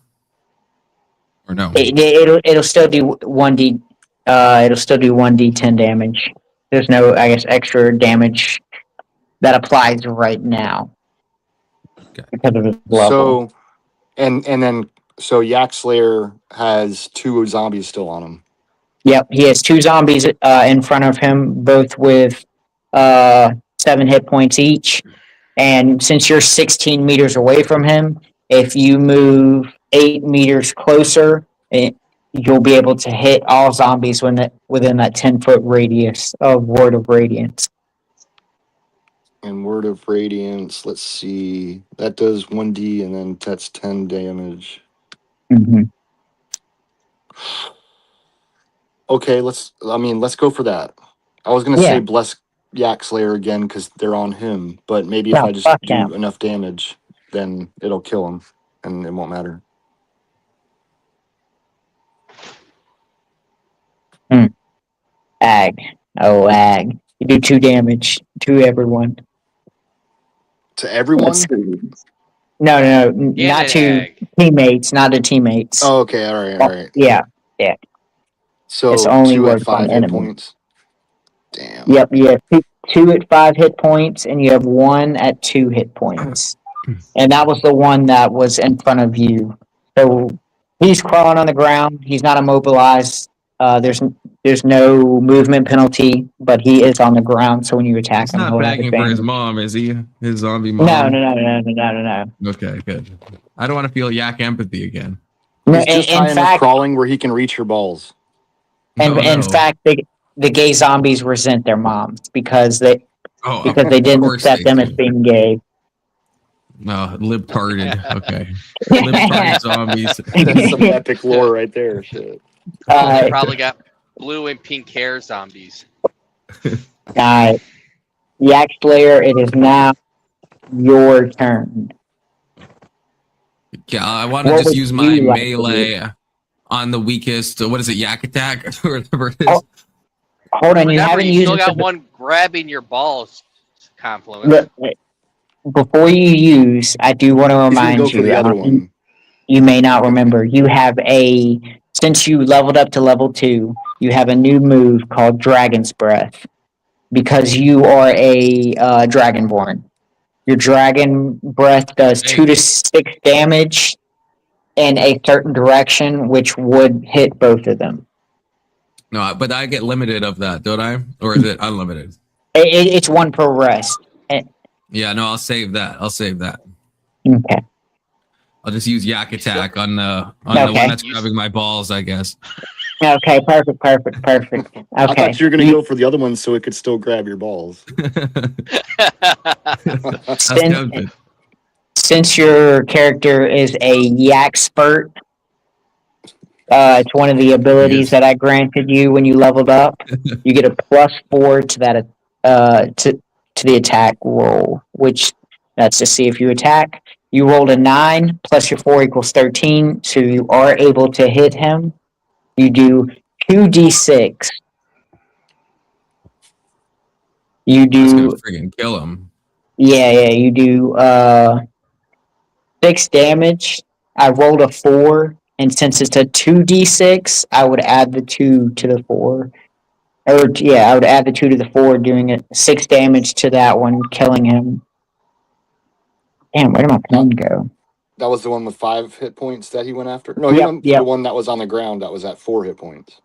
Or no? It'll still do 1d. It'll still do 1d10 damage. There's no, I guess, extra damage that applies right now. Okay. Because of his level. So and then so Yak Slayer has 2 zombies still on him. Yep, he has 2 zombies in front of him, both with 7 hit points each. And since you're 16 meters away from him, if you move 8 meters closer, you'll be able to hit all zombies within that 10-foot radius of Word of Radiance. And Word of Radiance, let's see. That does 1d and then that's 10 damage. Mm-hmm. Okay, let's go for that. I was gonna say bless Yak Slayer again because they're on him, but maybe if I just do enough damage, then it'll kill him and it won't matter. Ag. Oh, ag. You do 2 damage to everyone. To everyone? No, not to teammates, not to teammates. Oh, okay, all right. Yeah. So It's only 2 at works on 5 hit enemies. points. Damn. Yep, you have 2 at 5 hit points, and you have 1 at 2 hit points. And that was the one that was in front of you. So he's crawling on the ground. He's not immobilized. There's no movement penalty, but he is on the ground. So when you attack He's him, not he'll have begging for his advantage. mom, is he? His zombie mom? No. Okay, good. I don't want to feel Yak empathy again. No, He's just high enough fact, crawling where he can reach your balls. in fact, the gay zombies resent their moms because they didn't accept them as being gay. No, libtarded. Okay. Libtarded zombies. That's some epic lore right there. Shit. They probably got blue and pink hair zombies. Yak Slayer, it is now your turn. Yeah, I want to just use my melee on the weakest. What is it? Yak attack or whatever it is. Hold on, you still got one grabbing your balls. Confluence. Before you use, I do want to remind you. The other one. You may not remember. You have since you leveled up to level 2, you have a new move called Dragon's Breath, because you are a Dragonborn. Your Dragon Breath does 2 to 6 damage in a certain direction, which would hit both of them. No, but I get limited of that, don't I? Or is it unlimited? It's 1 per rest. Yeah, no, I'll save that. Okay. I'll just use Yak attack on the one that's grabbing my balls, I guess. Okay, perfect. Okay. I thought you were going to go for the other one so it could still grab your balls. Since your character is a Yakspert, it's one of the abilities that I granted you when you leveled up. You get a +4 to that to the attack roll, which that's to see if you attack. You rolled a 9 plus your 4 equals 13, so you are able to hit him. You do 2d6. You do. That's gonna friggin' kill him. Yeah. You do 6 damage. I rolled a 4. And since it's a 2d6, I would add the 2 to the 4. Or, yeah, I would add the 2 to the 4, doing it 6 damage to that one, killing him. Damn, where did my pen go? That was the one with 5 hit points that he went after? No, he Yep, went for yep. the one that was on the ground that was at 4 hit points.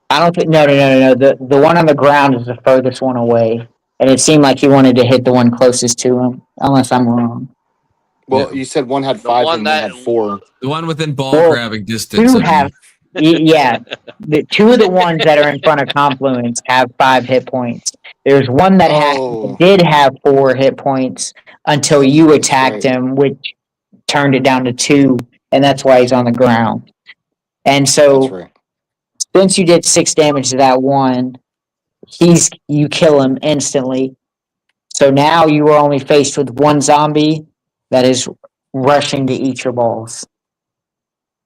I don't think. No. The one on the ground is the furthest one away, and it seemed like he wanted to hit the one closest to him. Unless I'm wrong. Well, Yeah. you said one had The 5 one and one that- had 4. The one within ball Well, grabbing distance. Two of have. me. Yeah, the 2 of the ones that are in front of Confluence have 5 hit points. There's one that Oh. did have 4 hit points until you That's attacked right. him, which turned it down to 2, and that's why he's on the ground. And That's so, right. since you did 6 damage to that one, you kill him instantly. So now you are only faced with one zombie that is rushing to eat your balls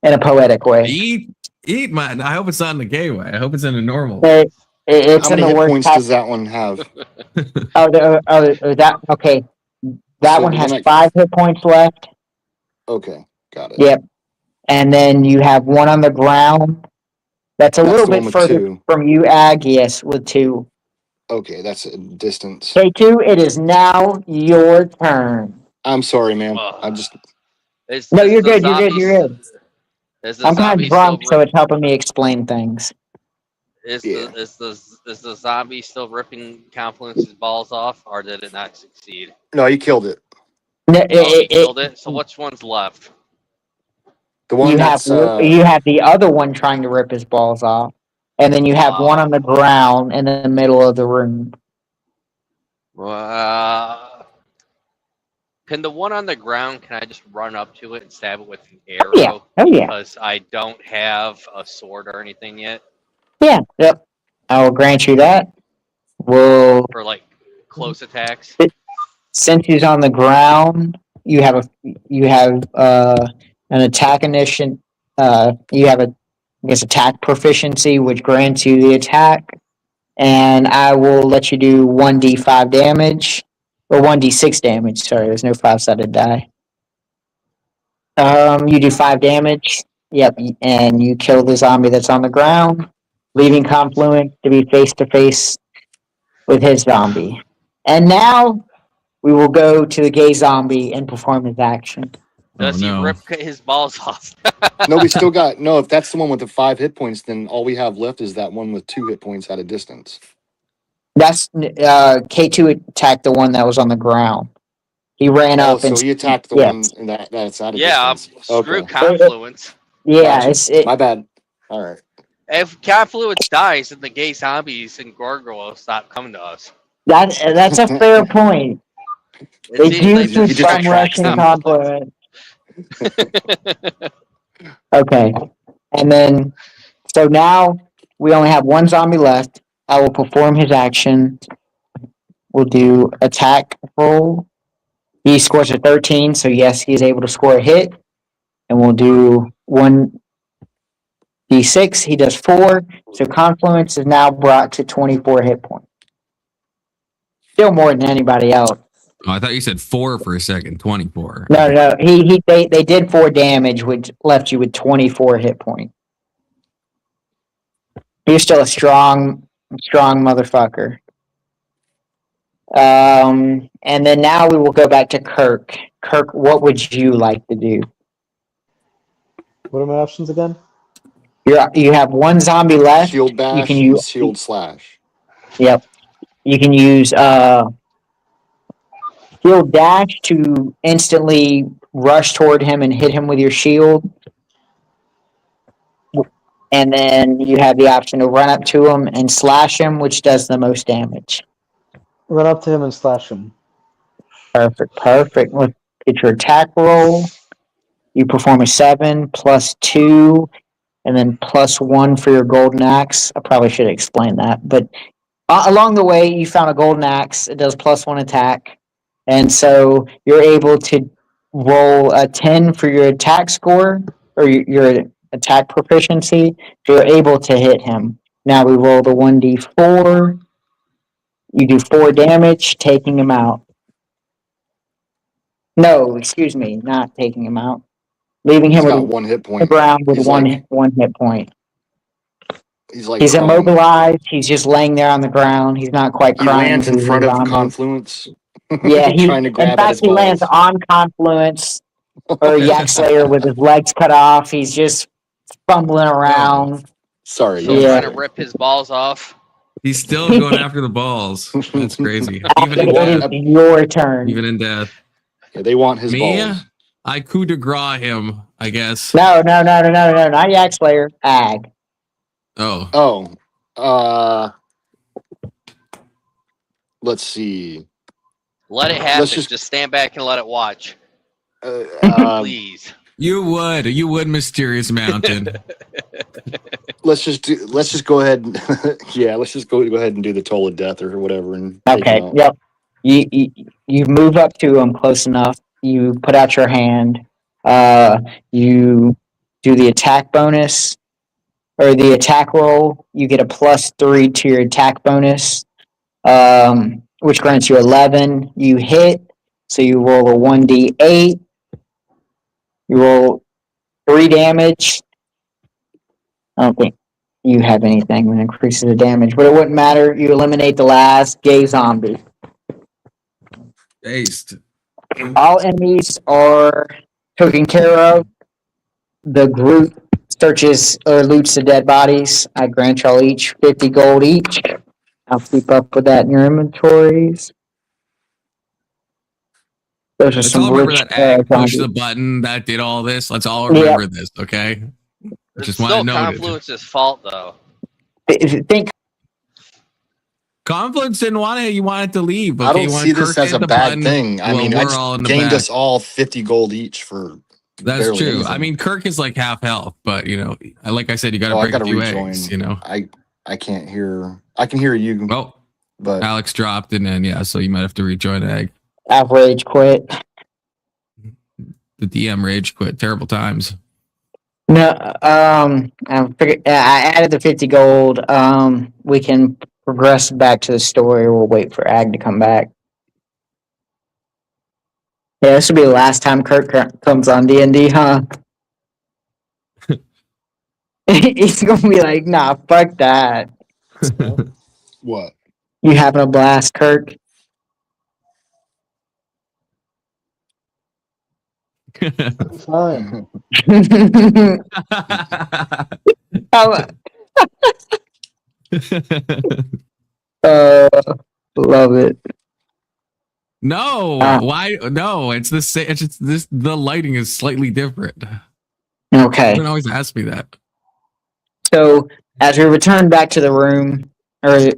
in a poetic way. Eat mine. I hope it's not in the gay way. I hope it's in a normal. It's How in many the hit worst points type. does that one have? That okay. That So one the has one that- 5 hit points left. Okay, got it. Yep. And then you have one on the ground. That's a That's little the one bit with further 2. from you, Ag. Yes, with 2. Okay, that's a distance. K2, it is now your turn. I'm sorry, man. I'm just No, you're good. You're good. You're good. Is the I'm kind zombie of drunk, still so it's helping me explain things. is Yeah. the zombie still ripping Confluence's balls off, or did it not succeed? no, he killed it. No, Oh, he killed it. So which one's left? The one you have that's you have the other one trying to rip his balls off, and then you have one on the ground in the middle of the room. Can the one on the ground? Can I just run up to it and stab it with an arrow? Yeah. Oh yeah. Because I don't have a sword or anything yet Yeah. Yep. I will grant you that. Well, for like close attacks. since he's on the ground, you have an attack initiative. You have attack proficiency, which grants you the attack, and I will let you do 1d5 damage or 1d6 damage. Sorry, there's no 5-sided die. You do 5 damage. Yep, and you kill the zombie that's on the ground, leaving Confluent to be face to face with his zombie. And now we will go to the gay zombie and perform his action. Does he rip his balls off? no, we still got no. If that's the one with the 5 hit points, then all we have left is that one with 2 hit points at a distance. That's K2 attacked the one that was on the ground. He ran up and so he attacked the one that's at a distance. Screw Confluence. Yeah, gotcha. My bad. All right. If Confluence dies, then the gay zombies and gargoyles stop coming to us. That's a fair point. They do keep some Russian Confluence. Okay, and then so now we only have one zombie left. I will perform his action. We'll do attack roll. He scores a 13, so yes, he is able to score a hit. And we'll do 1d6. He does 4, so Confluence is now brought to 24 hit points. Still more than anybody else. Oh, I thought you said 4 for a second. 24. No. They did 4 damage, which left you with 24 hit points. He's still a strong motherfucker. And then now we will go back to Kirk. Kirk, what would you like to do? What are my options again? You have one zombie left. Shield bash You can and use shield slash. Yep. You can use shield dash to instantly rush toward him and hit him with your shield. And then you have the option to run up to him and slash him, which does the most damage. Run up to him and slash him. Perfect. Let's get your attack roll. You perform a 7 plus 2, and then plus 1 for your golden axe. I probably should explain that, but along the way, you found a golden axe. It does plus 1 attack, and so you're able to roll a 10 for your attack score or your attack proficiency. So you're able to hit him. Now we roll the 1d4. You do 4 damage, taking him out. No, excuse me, not taking him out. leaving He's him got with 1 hit the point. ground with He's one like one hit point. he's like He's prone. immobilized. He's just laying there on the ground. He's not quite He crying lands in because he's a front of zombie. Confluence. Yeah, trying to in grab at fact his he lands balls. on Confluence or Yak Slayer with his legs cut off. He's just fumbling around. Sorry, Still Yak trying to Slayer. rip his balls off. He's still going after the balls. That's crazy. Even in It is death. your turn. Even in death. Yeah, they want his Me? balls. I coup de grace him, I guess. No, not Yak Slayer. Ag. Oh. Oh, let's see. Let it happen. Let's Just just stand back and let it watch. Please. You would, Mysterious Mountain. let's just go ahead. Yeah, let's just go ahead and do the toll of death or whatever and take Okay, him out. yep. You move up to him close enough. You put out your hand. You do the attack bonus or the attack roll. You get a +3 to your attack bonus, which grants you 11. You hit, so you roll a 1d8. You roll 3 damage. I don't think you have anything that increases the damage, but it wouldn't matter. You eliminate the last gay zombie. Based. All enemies are taken care of. The group searches or loots the dead bodies. I grant y'all each 50 gold each. I'll keep up with that in your inventories. Those are Let's some all remember rich that Ag pushed the zombies. button that did all this. Let's all remember this, okay? It's Just want still to note it. Confluence's fault, though. Think Confluence didn't want it. He wanted to leave. Okay? I don't He wanted see this Kirk as hit a the bad button. thing. I Well, mean, I we're all in just the gained back. us all 50 gold each for That's barely true. anything. I mean, Kirk is like half health, but like I said, you got to I break gotta a few rejoin. eggs. I can't hear. I can hear you, Well, but Alex dropped, and then so you might have to rejoin Egg. average quit. The DM rage quit. Terrible times. No, I added the 50 gold. We can progress back to the story. We'll wait for Ag to come back. Yeah, this will be the last time Kurt comes on D&D, huh? He's gonna be like, nah, fuck that. what? You having a blast, Kirk? Fine. Love it. No, why? No, it's the same. It's just this. The lighting is slightly different. Okay. Everyone always asks me that. So as we return back to the room or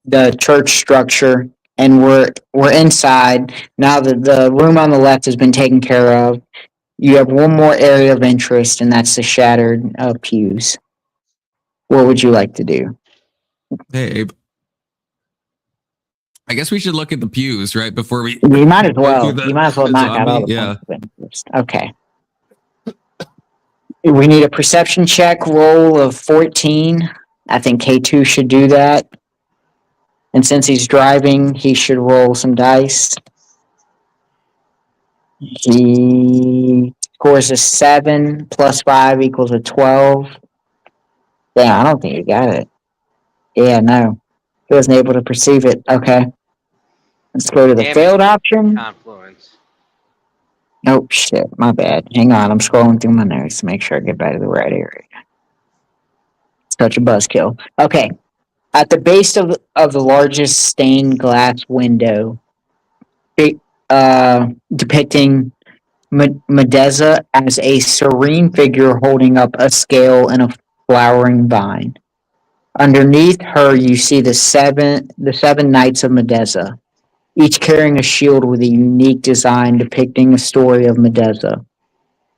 the church structure, and we're inside now. The room on the left has been taken care of. You have one more area of interest, and that's the shattered pews. What would you like to do? Hey, Abe. I guess we should look at the pews right before we. You might as go well. through the You might as well knock out all zombie. the Yeah. points of interest. Okay. We need a perception check roll of 14. I think K2 should do that. And since he's driving, he should roll some dice. He scores a 7 plus 5 equals a 12. Yeah, I don't think he got it. Yeah, no. He wasn't able to perceive it. Okay. Let's go to the Damn it. failed option. Confluence. Oh, shit. My bad. Hang on. I'm scrolling through my notes to make sure I get back to the right area. Such a buzzkill. Okay. At the base of the largest stained glass window, depicting Medeza as a serene figure holding up a scale and a flowering vine. Underneath her, you see the seven knights of Medeza, each carrying a shield with a unique design depicting a story of Medeza.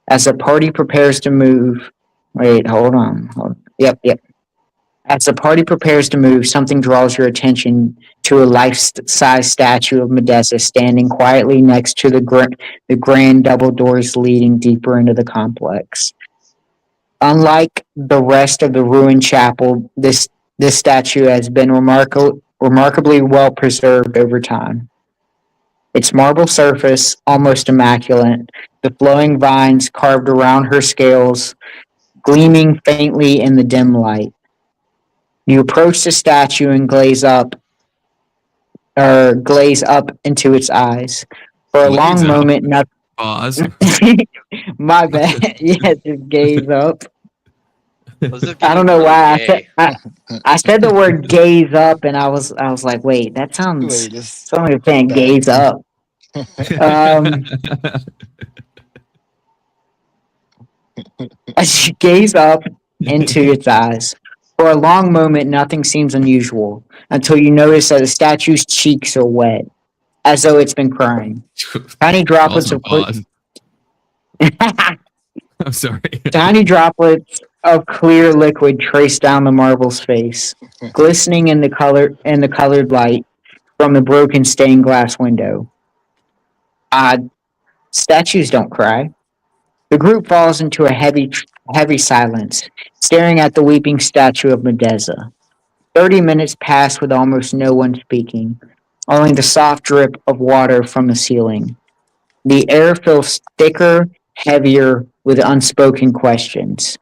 As the party prepares to move, hold on. Yep. As the party prepares to move, something draws your attention to a life-size statue of Medessa standing quietly next to the grand double doors leading deeper into the complex. Unlike the rest of the ruined chapel, this statue has been remarkably well preserved over time. Its marble surface almost immaculate, the flowing vines carved around her scales, gleaming faintly in the dim light. You approach the statue and glaze up into its eyes. For a long Glaze up. moment, nothing. Pause. My bad. Yeah, just gaze up. As if I don't getting know really why gay. I said the word gaze up, and I was like, wait, that Wait, this sounds like saying bad. gaze up. As you gaze up into its eyes. For a long moment, nothing seems unusual until you notice that the statue's cheeks are wet, as though it's been crying. Tiny droplets Also of pause. I'm sorry. tiny droplets of clear liquid trace down the marble's face, glistening in the colored light from the broken stained glass window. Odd. Statues don't cry. The group falls into a heavy silence, staring at the weeping statue of Medeza. 30 minutes pass with almost no one speaking, only the soft drip of water from the ceiling. The air feels thicker, heavier, with unspoken questions.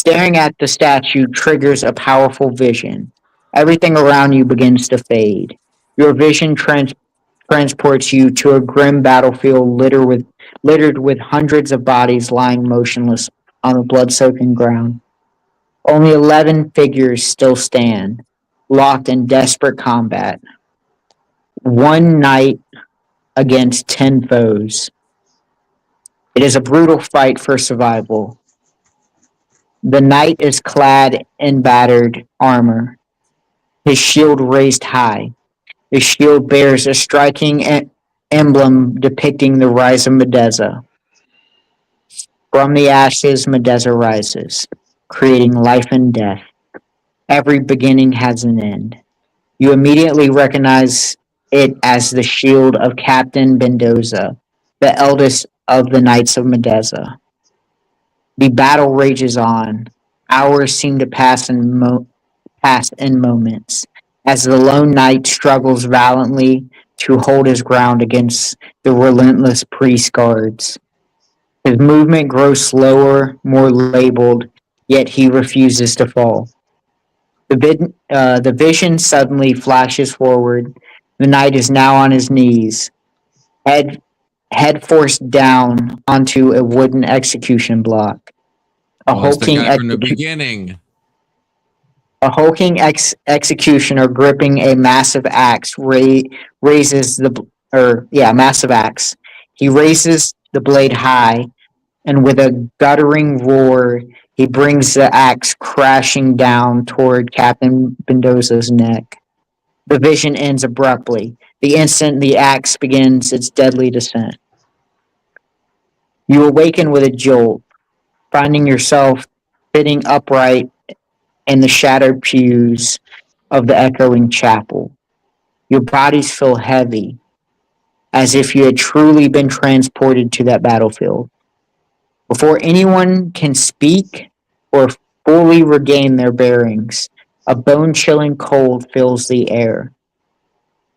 Staring at the statue triggers a powerful vision. Everything around you begins to fade. Your vision transports you to a grim battlefield littered with hundreds of bodies lying motionless on the blood-soaking ground. Only 11 figures still stand, locked in desperate combat. One knight against 10 foes. It is a brutal fight for survival. The knight is clad in battered armor, his shield raised high. The shield bears a striking emblem depicting the rise of Medeza. From the ashes, Medeza rises, creating life and death. Every beginning has an end. You immediately recognize it as the shield of Captain Mendoza, the eldest of the Knights of Medeza. The battle rages on. Hours seem to pass in moments, as the lone knight struggles valiantly to hold his ground against the relentless priest guards. His movement grows slower, more labeled, yet he refuses to fall. The vision suddenly flashes forward. The knight is now on his knees, head head forced down onto a wooden execution block. A Oh, it's the hulking guy from the beginning. A hulking executioner gripping a massive axe massive axe. He raises the blade high, and with a guttering roar, he brings the axe crashing down toward Captain Mendoza's neck. The vision ends abruptly, the instant the axe begins its deadly descent. You awaken with a jolt, finding yourself sitting upright in the shadowed pews of the echoing chapel. Your bodies feel heavy, as if you had truly been transported to that battlefield. Before anyone can speak or fully regain their bearings, a bone-chilling cold fills the air.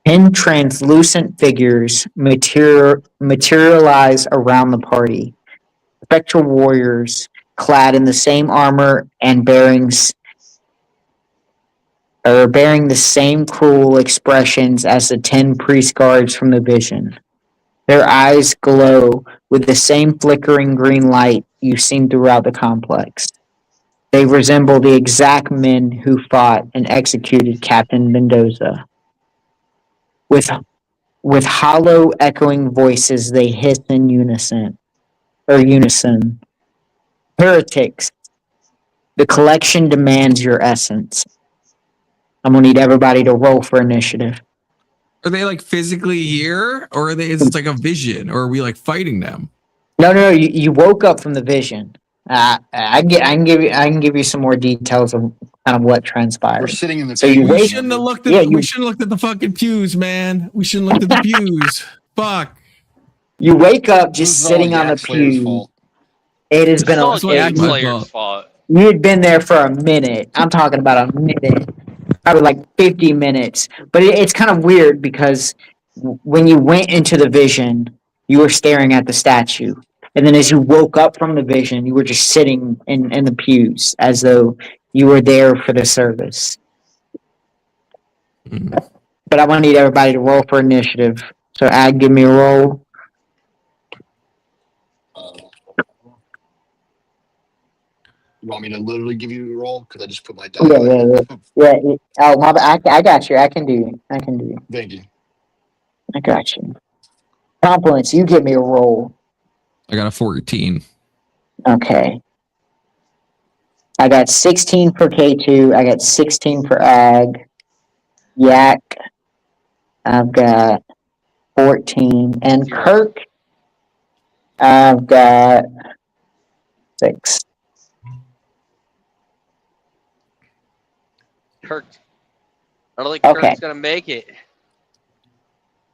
10 translucent figures materialize around the party, spectral warriors clad in the same armor and bearing the same cruel expressions as the 10 priest guards from the vision. Their eyes glow with the same flickering green light you've seen throughout the complex. They resemble the exact men who fought and executed Captain Mendoza. With hollow, echoing voices, they hiss in unison. Heretics, the collection demands your essence. I'm gonna need everybody to roll for initiative. Are they like physically here, or is it like a vision, or are we like fighting them? No. You woke up from the vision. I can give you some more details of kind of what transpired. We're sitting in the So you pews, We wait. shouldn't have looked at. Yeah, we shouldn't have looked at the fucking pews, man. We shouldn't have looked at the pews. Fuck. You wake up This just is all sitting on the Yak Slayer's pew. fault. It has This been is all That's why Game Yak- my Slayer's fault. fault. you had been there for a minute. I'm talking about a minute, probably like 50 minutes. But it's kind of weird because when you went into the vision, you were staring at the statue. And then as you woke up from the vision, you were just sitting in the pews as though you were there for the service. But I want to need everybody to roll for initiative. So Ag, give me a roll. You want me to literally give you a roll? Because I just put my die Yeah, away. yeah. Oh, my bad. I got you. I can do it. Thank you. I got you. Confluence, you give me a roll. I got a 14. Okay. I got 16 for K2. I got 16 for Ag. Yak. I've got 14. And 0. Kirk, I've got 6. Kirk. I don't think Okay. Kirk's gonna make it.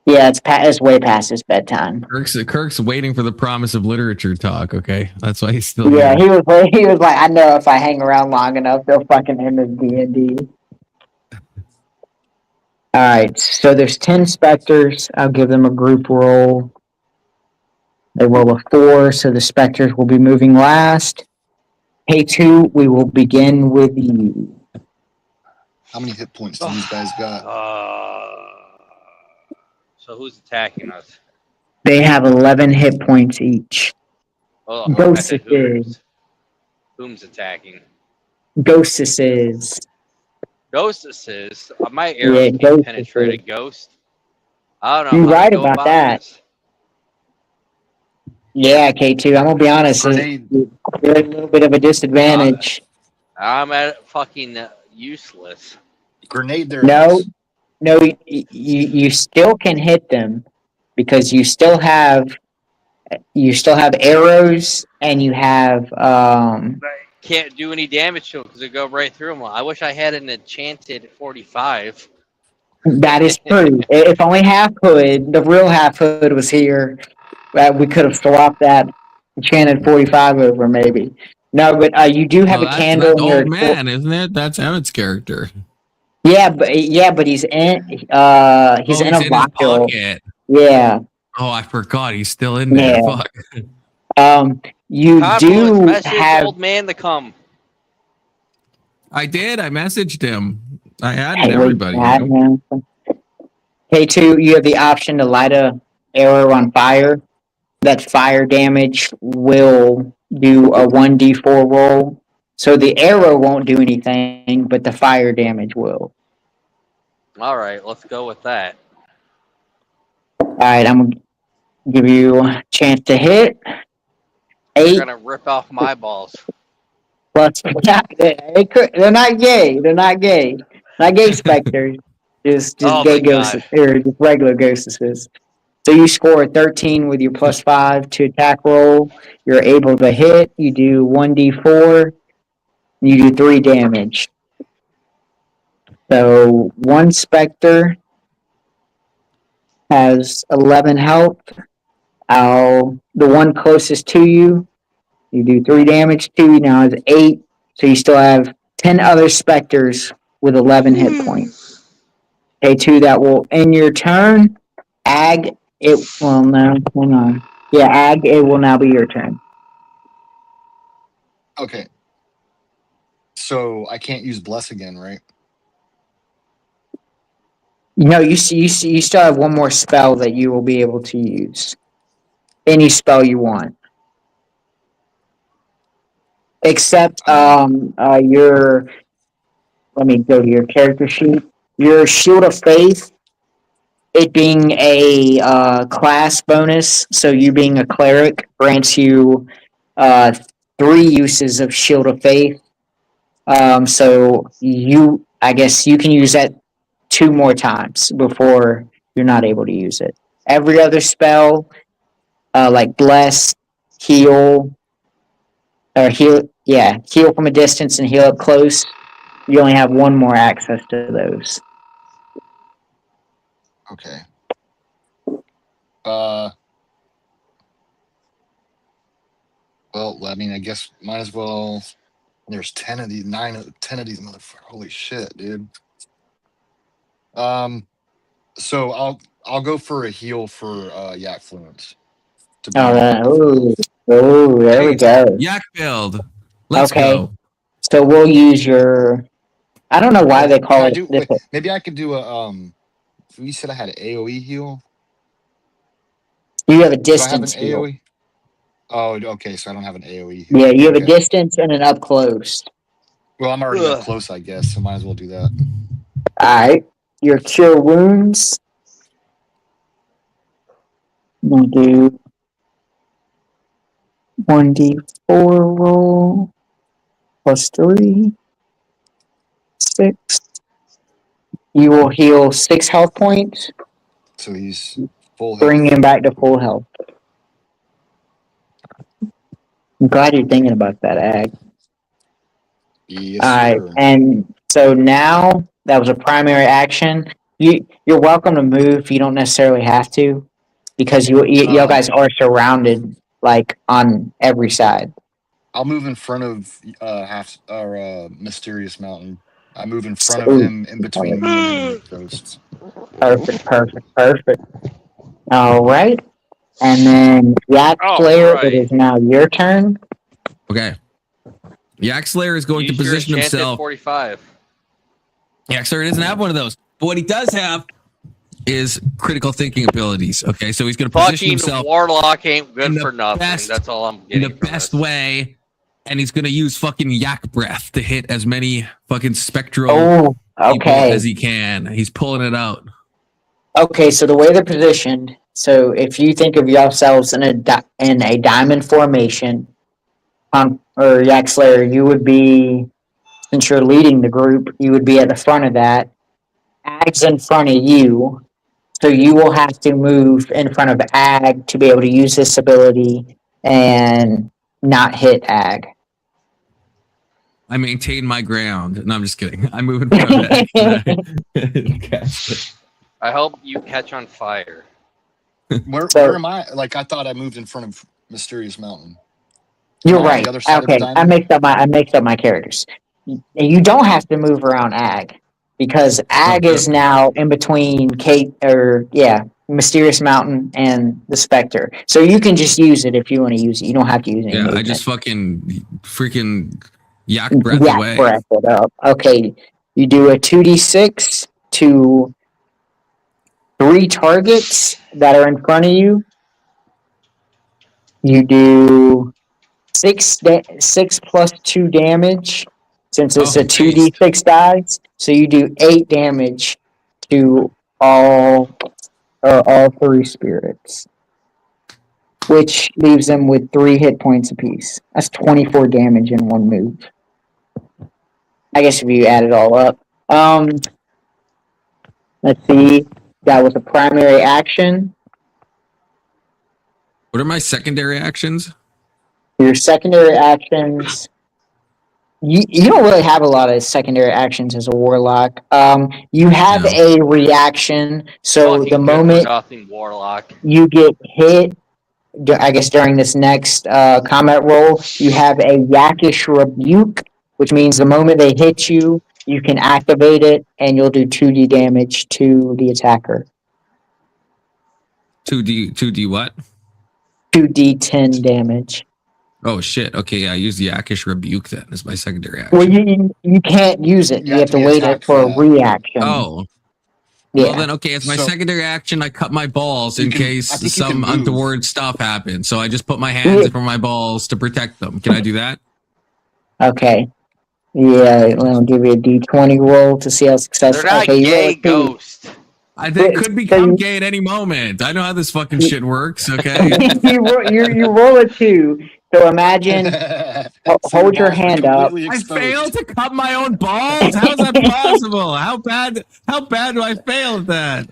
Yeah, it's way past his bedtime. Kirk's waiting for the promise of literature talk. Okay, that's why he's still Yeah, here. he was like, I know if I hang around long enough, they'll fucking end his D&D. All right, so there's 10 specters. I'll give them a group roll. They roll a 4, so the specters will be moving last. K2, we will begin with you. How many hit points do these guys got? So who's attacking us? They have 11 hit points each. Oh, I Ghosts said is. whom's attacking? Ghosts is. Ghostess is. My arrows Yeah, can't Ghost penetrate a is. ghost. I don't know You're how right to go about that. this. Yeah, K2, I'm gonna be honest. Grenade. You're a little bit of a disadvantage. I'm at fucking useless. Grenade their No, ass. no, you still can hit them because you still have arrows and you have Can't do any damage to them because they go right through them. I wish I had an enchanted 45. that is true. If only half hood, the real half hood was here, we could have swapped that enchanted 45 over maybe. No, but you do have Oh, a candle that's in your old man, isn't it? That's Emmett's character. yeah, but he's in he's in He's a in his vial. pocket. Yeah. Oh, I forgot he's still in there. Yeah. Fuck. You Confluence, do message have old man to come. I did. I messaged him. I added hey, wait, everybody. You know? K2, you have the option to light a arrow on fire. That fire damage will do a 1d4 roll. So the arrow won't do anything, but the fire damage will. All right, let's go with that. Alright, I'm gonna give you a chance to hit. They're 8 gonna rip off my balls. plus. They're not gay. They're not gay. Not gay specters. Just Oh gay my ghosts, god. or just regular ghostesses. So you score a 13 with your +5 to attack roll. You're able to hit. You do 1d4. You do 3 damage. So one specter has 11 health. The one closest to you, you do 3 damage to. You now has 8. So you still have 10 other specters with 11 hit points. K2, that will end your turn. Ag, well, no, hang on. Yeah, Ag, it will now be your turn. Okay. So I can't use bless again, right? No, you still have one more spell that you will be able to use. Any spell you want. Except your let me go to your character sheet. Your Shield of Faith, it being a class bonus, so you being a cleric grants you 3 uses of Shield of Faith. So I guess you can use that 2 more times before you're not able to use it. Every other spell, like bless, heal, or heal from a distance and heal up close. You only have 1 more access to those. Okay. Well, I mean, I guess might as well. There's 10 of these, 10 of these motherfuckers. Holy shit, dude. So I'll go for a heal for Yak Fluence. All right. Ooh, there we Nice. go. Yak build. Let's Okay. go. So we'll use your. I don't know why they call it. Wait, maybe I could do a You said I had an AOE heal. You have a Do I have an distance heal. AOE? Oh, okay. So I don't have an AOE heal. Yeah, you have Okay. a distance and an up close. Well, I'm already up close, I guess. So might as well do that. All right. Your cure wounds. We do 1d4 roll plus 3, 6. You will heal 6 health points. So he's full health. Bring him back to full health. I'm glad you're thinking about that, Ag. Yes, All right, sir. and so now that was a primary action. You're welcome to move. You don't necessarily have to, because y'all guys are surrounded like on every side. I'll move in front of Mysterious Mountain. I move in front of him, in between me and him. Ghosts. Perfect. All right, and then Yak Slayer, right. it is now your turn. Okay. Yak Slayer is going Use to your position enchanted himself. 45. Yak Slayer doesn't have one of those. But what he does have is critical thinking abilities. Okay, so he's going to position Fucking himself Warlock ain't good in for the nothing. best- That's all I'm in getting the from best this. way, and he's going to use fucking Yak Breath to hit as many fucking spectral Oh, people okay. as he can. He's pulling it out. Okay, so the way they're positioned, so if you think of yourselves in a diamond formation, or Yak Slayer, you would be, since you're leading the group, you would be at the front of that. Ag's in front of you, so you will have to move in front of Ag to be able to use this ability and not hit Ag. I maintain my ground. No, I'm just kidding. I move in front of that. I hope you catch on fire. Where So- am I? Like, I thought I moved in front of Mysterious Mountain. You're Am I on right. the other side of the Okay, I diamond? mixed up my characters. You don't have to move around Ag because Ag Oh, is good. now in between Mysterious Mountain and the Spectre. So you can just use it if you want to use it. You don't have to use any Yeah, movement. I just freaking Yak Breath Yak away. breath it up. Okay, you do a 2d6 to 3 targets that are in front of you. You do 6 plus 2 damage, since it's Oh, a 2d6 dice. So you do 8 damage to all 3 spirits, which leaves them with 3 hit points apiece. That's 24 damage in one move. I guess if you add it all up. Let's see. That was a primary action. What are my secondary actions? Your secondary actions. You don't really have a lot of secondary actions as a warlock. You have No. a reaction. So Fucking the good moment for nothing, Warlock. you get hit, I guess during this next combat roll, you have a Yakish Rebuke, which means the moment they hit you, you can activate it, and you'll do 2d damage to the attacker. 2D what? 2d10 damage. Oh shit. Okay, yeah, I use the Yakish Rebuke then as my secondary action. Well, you can't use it. You have to be wait attacked for a that. reaction. Oh. Yeah. Well then, okay, it's my So- secondary action. I cut my balls in I case think you some can move. untoward stuff happens. So I just put my hands in front of my balls to protect them. Can I do that? Okay. Yeah, I'll give you a d20 roll to see how They're successful. not Okay, you roll gay a 2. ghosts. They could become you- gay at any moment. I know how this fucking shit works. Okay. you roll a 2. So imagine, So hold your balls were hand up. completely I exposed. failed to cut my own balls. How is that possible? How bad do I fail at that?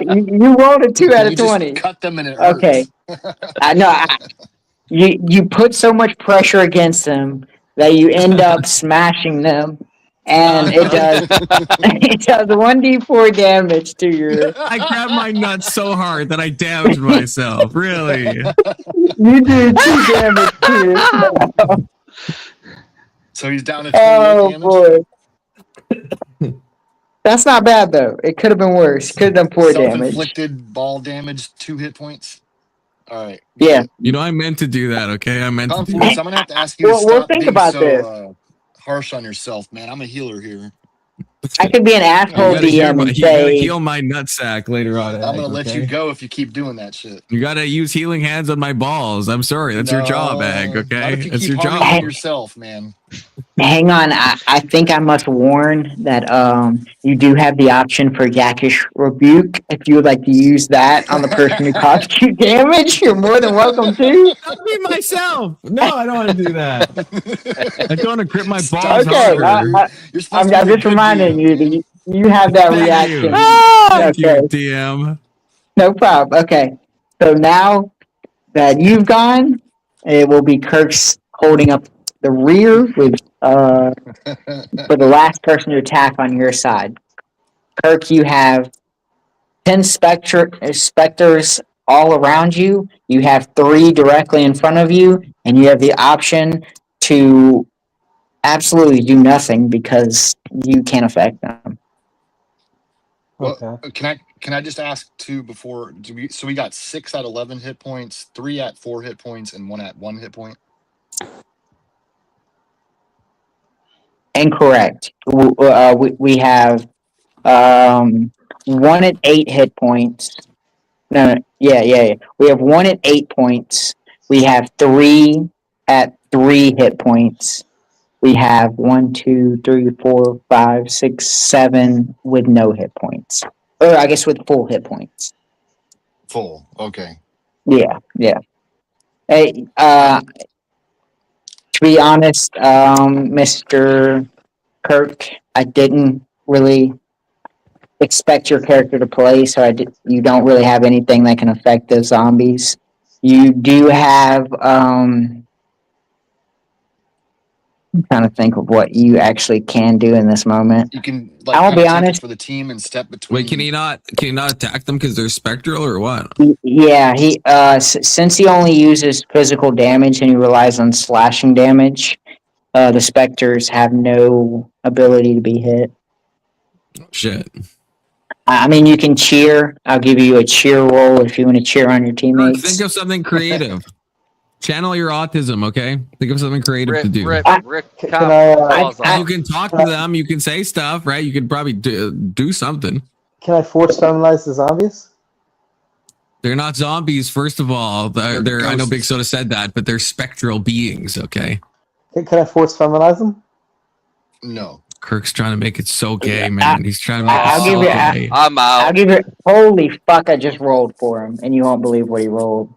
You rolled a 2 out You of just 20. cut them and it Okay. hurts. You put so much pressure against them that you end up smashing them, and it does 1d4 damage to your. I grabbed my nuts so hard that I damaged myself. Really? You do 2 damage to yourself. So he's down to 28 Oh damage. boy. That's not bad though. It could have been worse. Could have done 4 damage. Self-inflicted ball damage, 2 hit points. All right. Yeah. You know, I meant to do that. Okay, I meant to do Confluence, that. I'm gonna have to ask you to We'll stop think being about this. so harsh on yourself, man. I'm a healer here. I could be an You asshole gotta DM and you gotta say, heal my nutsack later on. I'm gonna Ag, let you okay? go if you keep doing that shit. You gotta use healing hands on my balls. I'm sorry, that's your job, Ag. No, Okay, not if you that's keep your harming job. yourself, man. hang on, I think I must warn that you do have the option for Yakish Rebuke. If you would like to use that on the person who caused you damage, you're more than welcome to. Not me myself. No, I don't want to do that. I don't want to grip my balls Stop it, Okay, sir. harder. You're supposed I'm to be a just good reminding DM. you that you have that Thank reaction. you. Thank Okay, you, DM. no problem. Okay, so now that you've gone, it will be Kirk's holding up the rear with for the last person to attack on your side. Kirk, you have 10 specters all around you. You have 3 directly in front of you, and you have the option to absolutely do nothing because you can't affect them. Well, Okay. can I just ask too before? So we got 6 at 11 hit points, 3 at 4 hit points, and 1 at 1 hit point. Incorrect. We have 1 at 8 hit points. No, yeah. We have 1 at 8 points. We have 3 at 3 hit points. We have 1, 2, 3, 4, 5, 6, 7 with no hit points. Or I guess with full hit points. Full. Okay. Yeah. Hey, to be honest, Mr. Kirk, I didn't really expect your character to play, so you don't really have anything that can affect the zombies. You do have I'm trying to think of what you actually can do in this moment. You can I'll kind be of take it honest. for the team and step between. Wait, can he not attack them because they're spectral or what? Yeah, he since he only uses physical damage and he relies on slashing damage, the specters have no ability to be hit. Shit. I mean, you can cheer. I'll give you a cheer roll if you want to cheer on your Kirk, teammates. think of something creative. Channel your autism, okay? Think of something creative to do. Rick, Can cop, I, pause I- You can talk to them. You can say stuff, right? You could probably do something. Can I force feminize the zombies? They're not zombies, first of all. They're I know Big ghosts. Soda said that, but they're spectral beings, okay? Can I force feminize them? No. Kirk's trying to make it so gay, man. He's trying to make I'll it so give you- gay. I'm I'll out. give you. Holy fuck! I just rolled for him, and you won't believe what he rolled.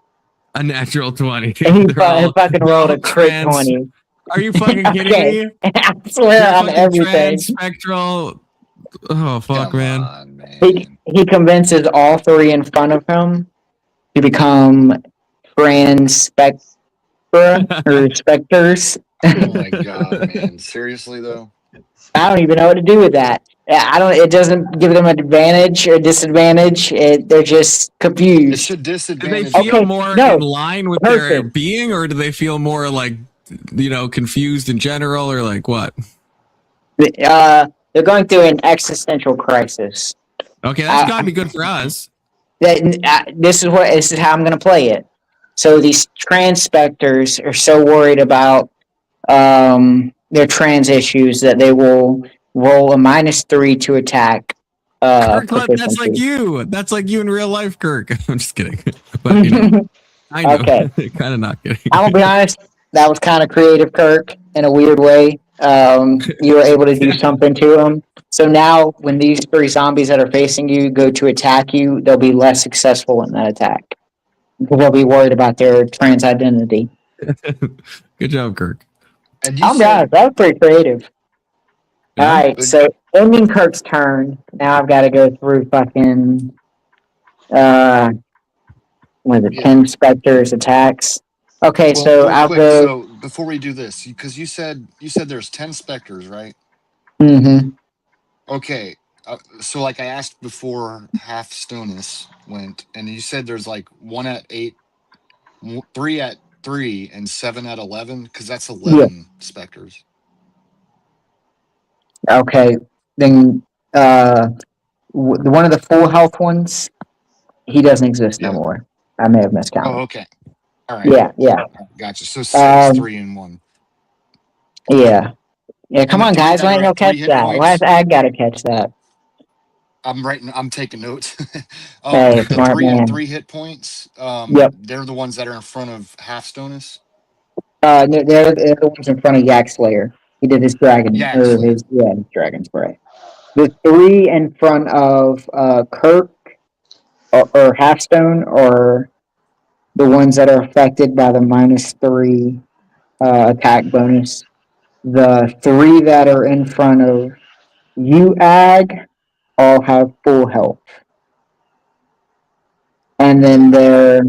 A natural 20. And he They're fucking they're rolled all a crit trans. 20. Are you fucking kidding Okay. me? I swear You're on fucking everything. trans spectral. Oh fuck, Come man. on, man. He convinces all 3 in front of him to become trans spectra or specters. Oh my god, man. Seriously though? I don't even know what to do with that. I don't. It doesn't give them an advantage or disadvantage. They're just It confused. should Do they disadvantage. feel Okay, more no, in line with their perfect. being, or do they feel more like, confused in general, or like what? They're going through an existential crisis. Okay, that's got to be good for us. This is how I'm going to play it. So these trans specters are so worried about their trans issues that they will roll a -3 to attack. Kirk, that's like Proficiency. you. That's like you in real life, Kirk. I'm just kidding, but I know. Okay. Kind of not kidding. I'm gonna be honest. That was kind of creative, Kirk, in a weird way. You were able to do something to them. So now, when these 3 zombies that are facing you go to attack you, they'll be less successful in that attack because they'll be worried about their trans identity. Good job, Kirk. And you I'm said honest, that was pretty creative. Yeah? All right, so ending Kirk's turn. Now I've got to go through fucking what is it? Yeah. 10 specters attacks. Okay, well, so real I'll quick, go. so before we do this, because you said there's 10 specters, right? Mm-hmm. Okay. So like I asked before half Stonus went, and you said there's like 1 at 8, 3 at 3, and 7 at 11, because that's 11 specters. Okay, then one of the full health ones, he doesn't exist no Yeah. more. I may have miscounted. Oh, okay. All right. Yeah. Gotcha. So 6, 3, and 1. Yeah. Come And the on, 3 guys. that Why are ain't no at 3 catch hit that? Why has points. Ag got to catch that? I'm taking notes. Hey, The smart 3 and man. 3 hit points. Yep. They're the ones that are in front of Halfstonus. They're the ones in front of Yak Slayer. He did his dragon, Yak or Slayer. his dragon spray. The 3 in front of Kirk or Halfstone are the ones that are affected by the -3 attack bonus. The 3 that are in front of you, Ag, all have full health. And then there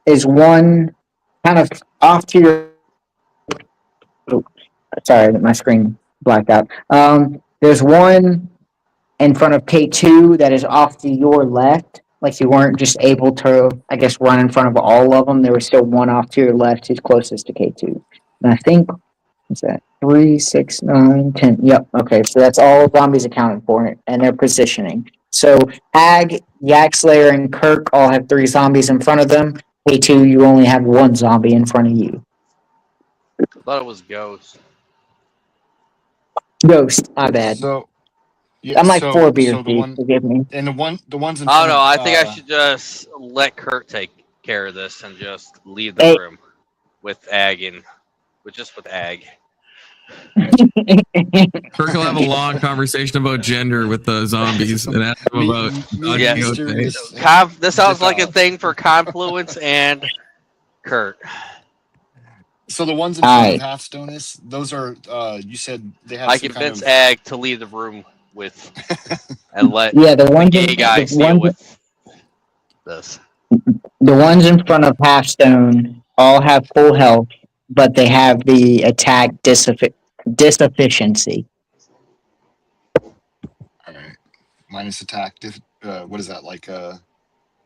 is one kind of off to your. Oh, sorry, my screen blacked out. There's one in front of K2 that is off to your left. Like you weren't just able to, I guess, run in front of all of them. There was still one off to your left who's closest to K2. And I think, what's that? 3, 6, 9, 10. Yep. Okay. So that's all zombies accounted for, and their positioning. So Ag, Yak Slayer, and Kirk all have 3 zombies in front of them. K2, you only have 1 zombie in front of you. I thought it was Ghost. Ghost, my bad. So yeah, I'm like 4 beers so the deep, one forgive me. and the ones in I front don't know. of I think I should just let Kurt take care of this and just leave the Hey. room with Ag and with Ag. Kirk will have a long conversation about gender with the zombies and ask them about me Yeah. and dodging Easter Jose. just This sounds dip like a out. thing for Confluence and Kurt. So the ones in front Alright. of Halfstonus, those are you said they have I some kind convinced of Ag to leave the room with and let Yeah, the the ones gay guys deal with this. the ones in front of Halfstone all have full health, but they have the attack disefficiency. all right. Minus attack. What is that like?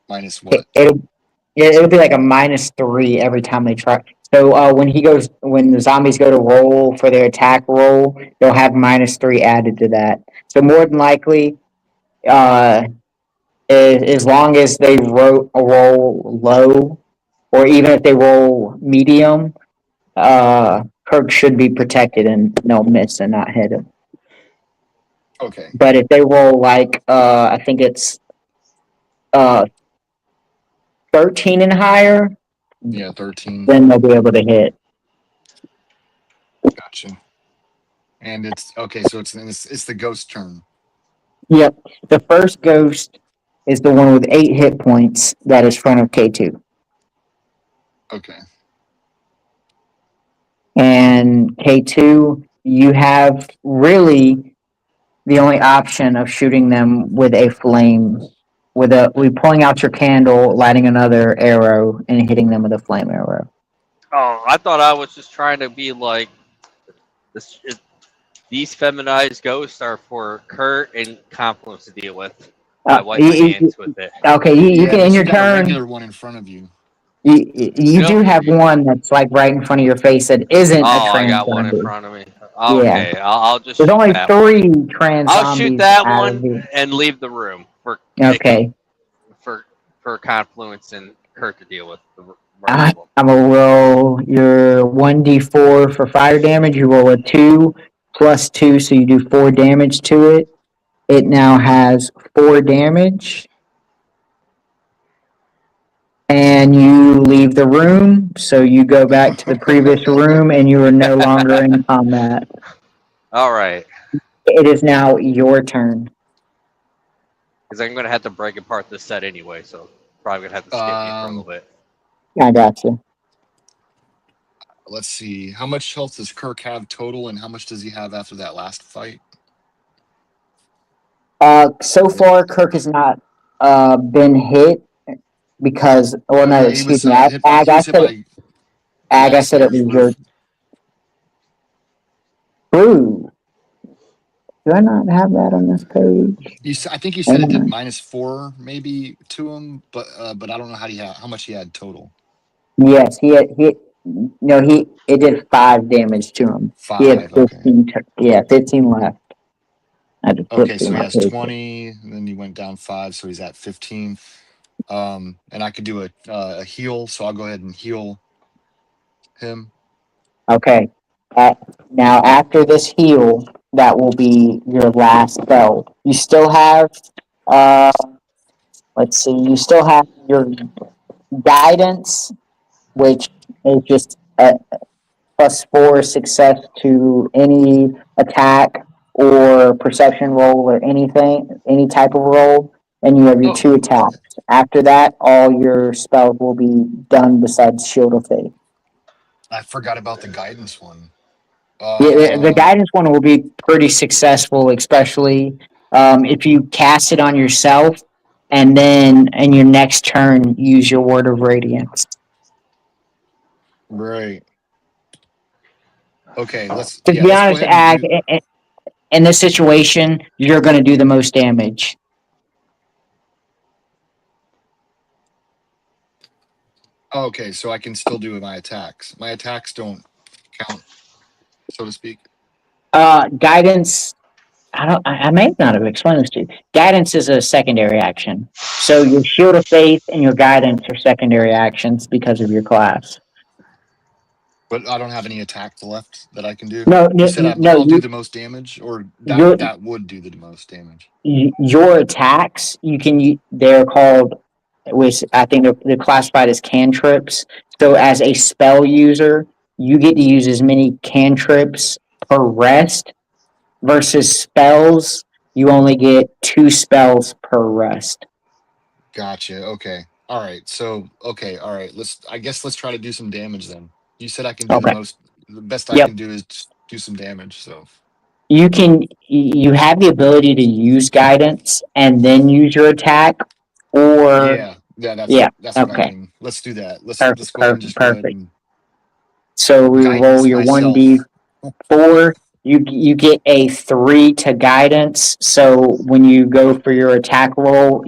Minus what? It'll be like a -3 every time they try. So when the zombies go to roll for their attack roll, they'll have -3 added to that. So more than likely, as long as they roll low, or even if they roll medium, Kirk should be protected and no miss and not hit him. Okay. But if they roll like I think it's 13 and higher, Yeah, 13. then they'll be able to hit. Gotcha. And it's okay. So it's the ghost turn. Yep. The first ghost is the one with 8 hit points that is front of K2. Okay. And K2, you have really the only option of shooting them with a flame, pulling out your candle, lighting another arrow, and hitting them with a flame arrow. Oh, I thought I was just trying to be like this. These feminized ghosts are for Kurt and Confluence to deal with. I wipe my hands with it. Okay, you can but in your you got a turn. regular one in front of you. You Nope. do have one that's like right in front of your face that isn't a Oh, I trans got one in zombie. front of me. Okay, I'll just There's shoot only that 3 trans I'll zombies shoot that out one of the. and leave the room for Okay. for Confluence and Kurt to deal with the rest I'm of them. gonna roll your 1d4 for fire damage. You roll a 2 plus 2, so you do 4 damage to it. It now has 4 damage. And you leave the room, so you go back to the previous room and you are no longer in combat. All right, It is now your turn. because I'm gonna have to break apart this set anyway, so probably gonna have to skip me for a little bit. I got you. Let's see. How much health does Kirk have total, and how much does he have after that last fight? So far, Kirk has not been hit because. Well, no, Yeah, excuse me. Ag, he was hit by I said it was your. True. Do I not have that on this page? I think you said it did -4 maybe to him, but I don't know how much he had total. Yes, it did 5 damage to him. 5. He had 15. Okay. 15 left. I just Okay, flipped through so he my has pages. 20, and then he went down 5, so he's at 15. And I could do a heal, so I'll go ahead and heal him. Okay. Now, after this heal, that will be your last spell. You still have, let's see, you still have your guidance, which is just a +4 success to any attack or perception roll or anything, any type of roll, and you have your Oh, 2 attacks. After that, all your spells will be done besides Shield of Faith. I forgot about the guidance one. The guidance one will be pretty successful, especially if you cast it on yourself, and then in your next turn use your Word of Radiance. Right. Okay, let's To be let's go honest, ahead and Ag, do. in this situation, you're going to do the most damage. Okay, so I can still do my attacks. My attacks don't count, so to speak. Guidance. I may not have explained this to you. Guidance is a secondary action. So your Shield of Faith and your Guidance are secondary actions because of your class. But I don't have any attacks left that I can do. No, You said no, I'll do the most damage, or your that would do the most damage. your attacks you can. They're called, which I think they're classified as cantrips. So as a spell user, you get to use as many cantrips per rest. Versus spells, you only get 2 spells per rest. Gotcha. Okay. All right. So okay. All right. I guess let's try to do some damage then. You said I can do Okay. the best I Yep. can do is just do some damage. So You have the ability to use guidance and then use your attack, or yeah, that's yeah. what I Okay. mean. Let's do that. Let's Perfect. go ahead and just go ahead Perfect. and So we roll guidance your myself. 1d4. You get a 3 to guidance. So when you go for your attack roll,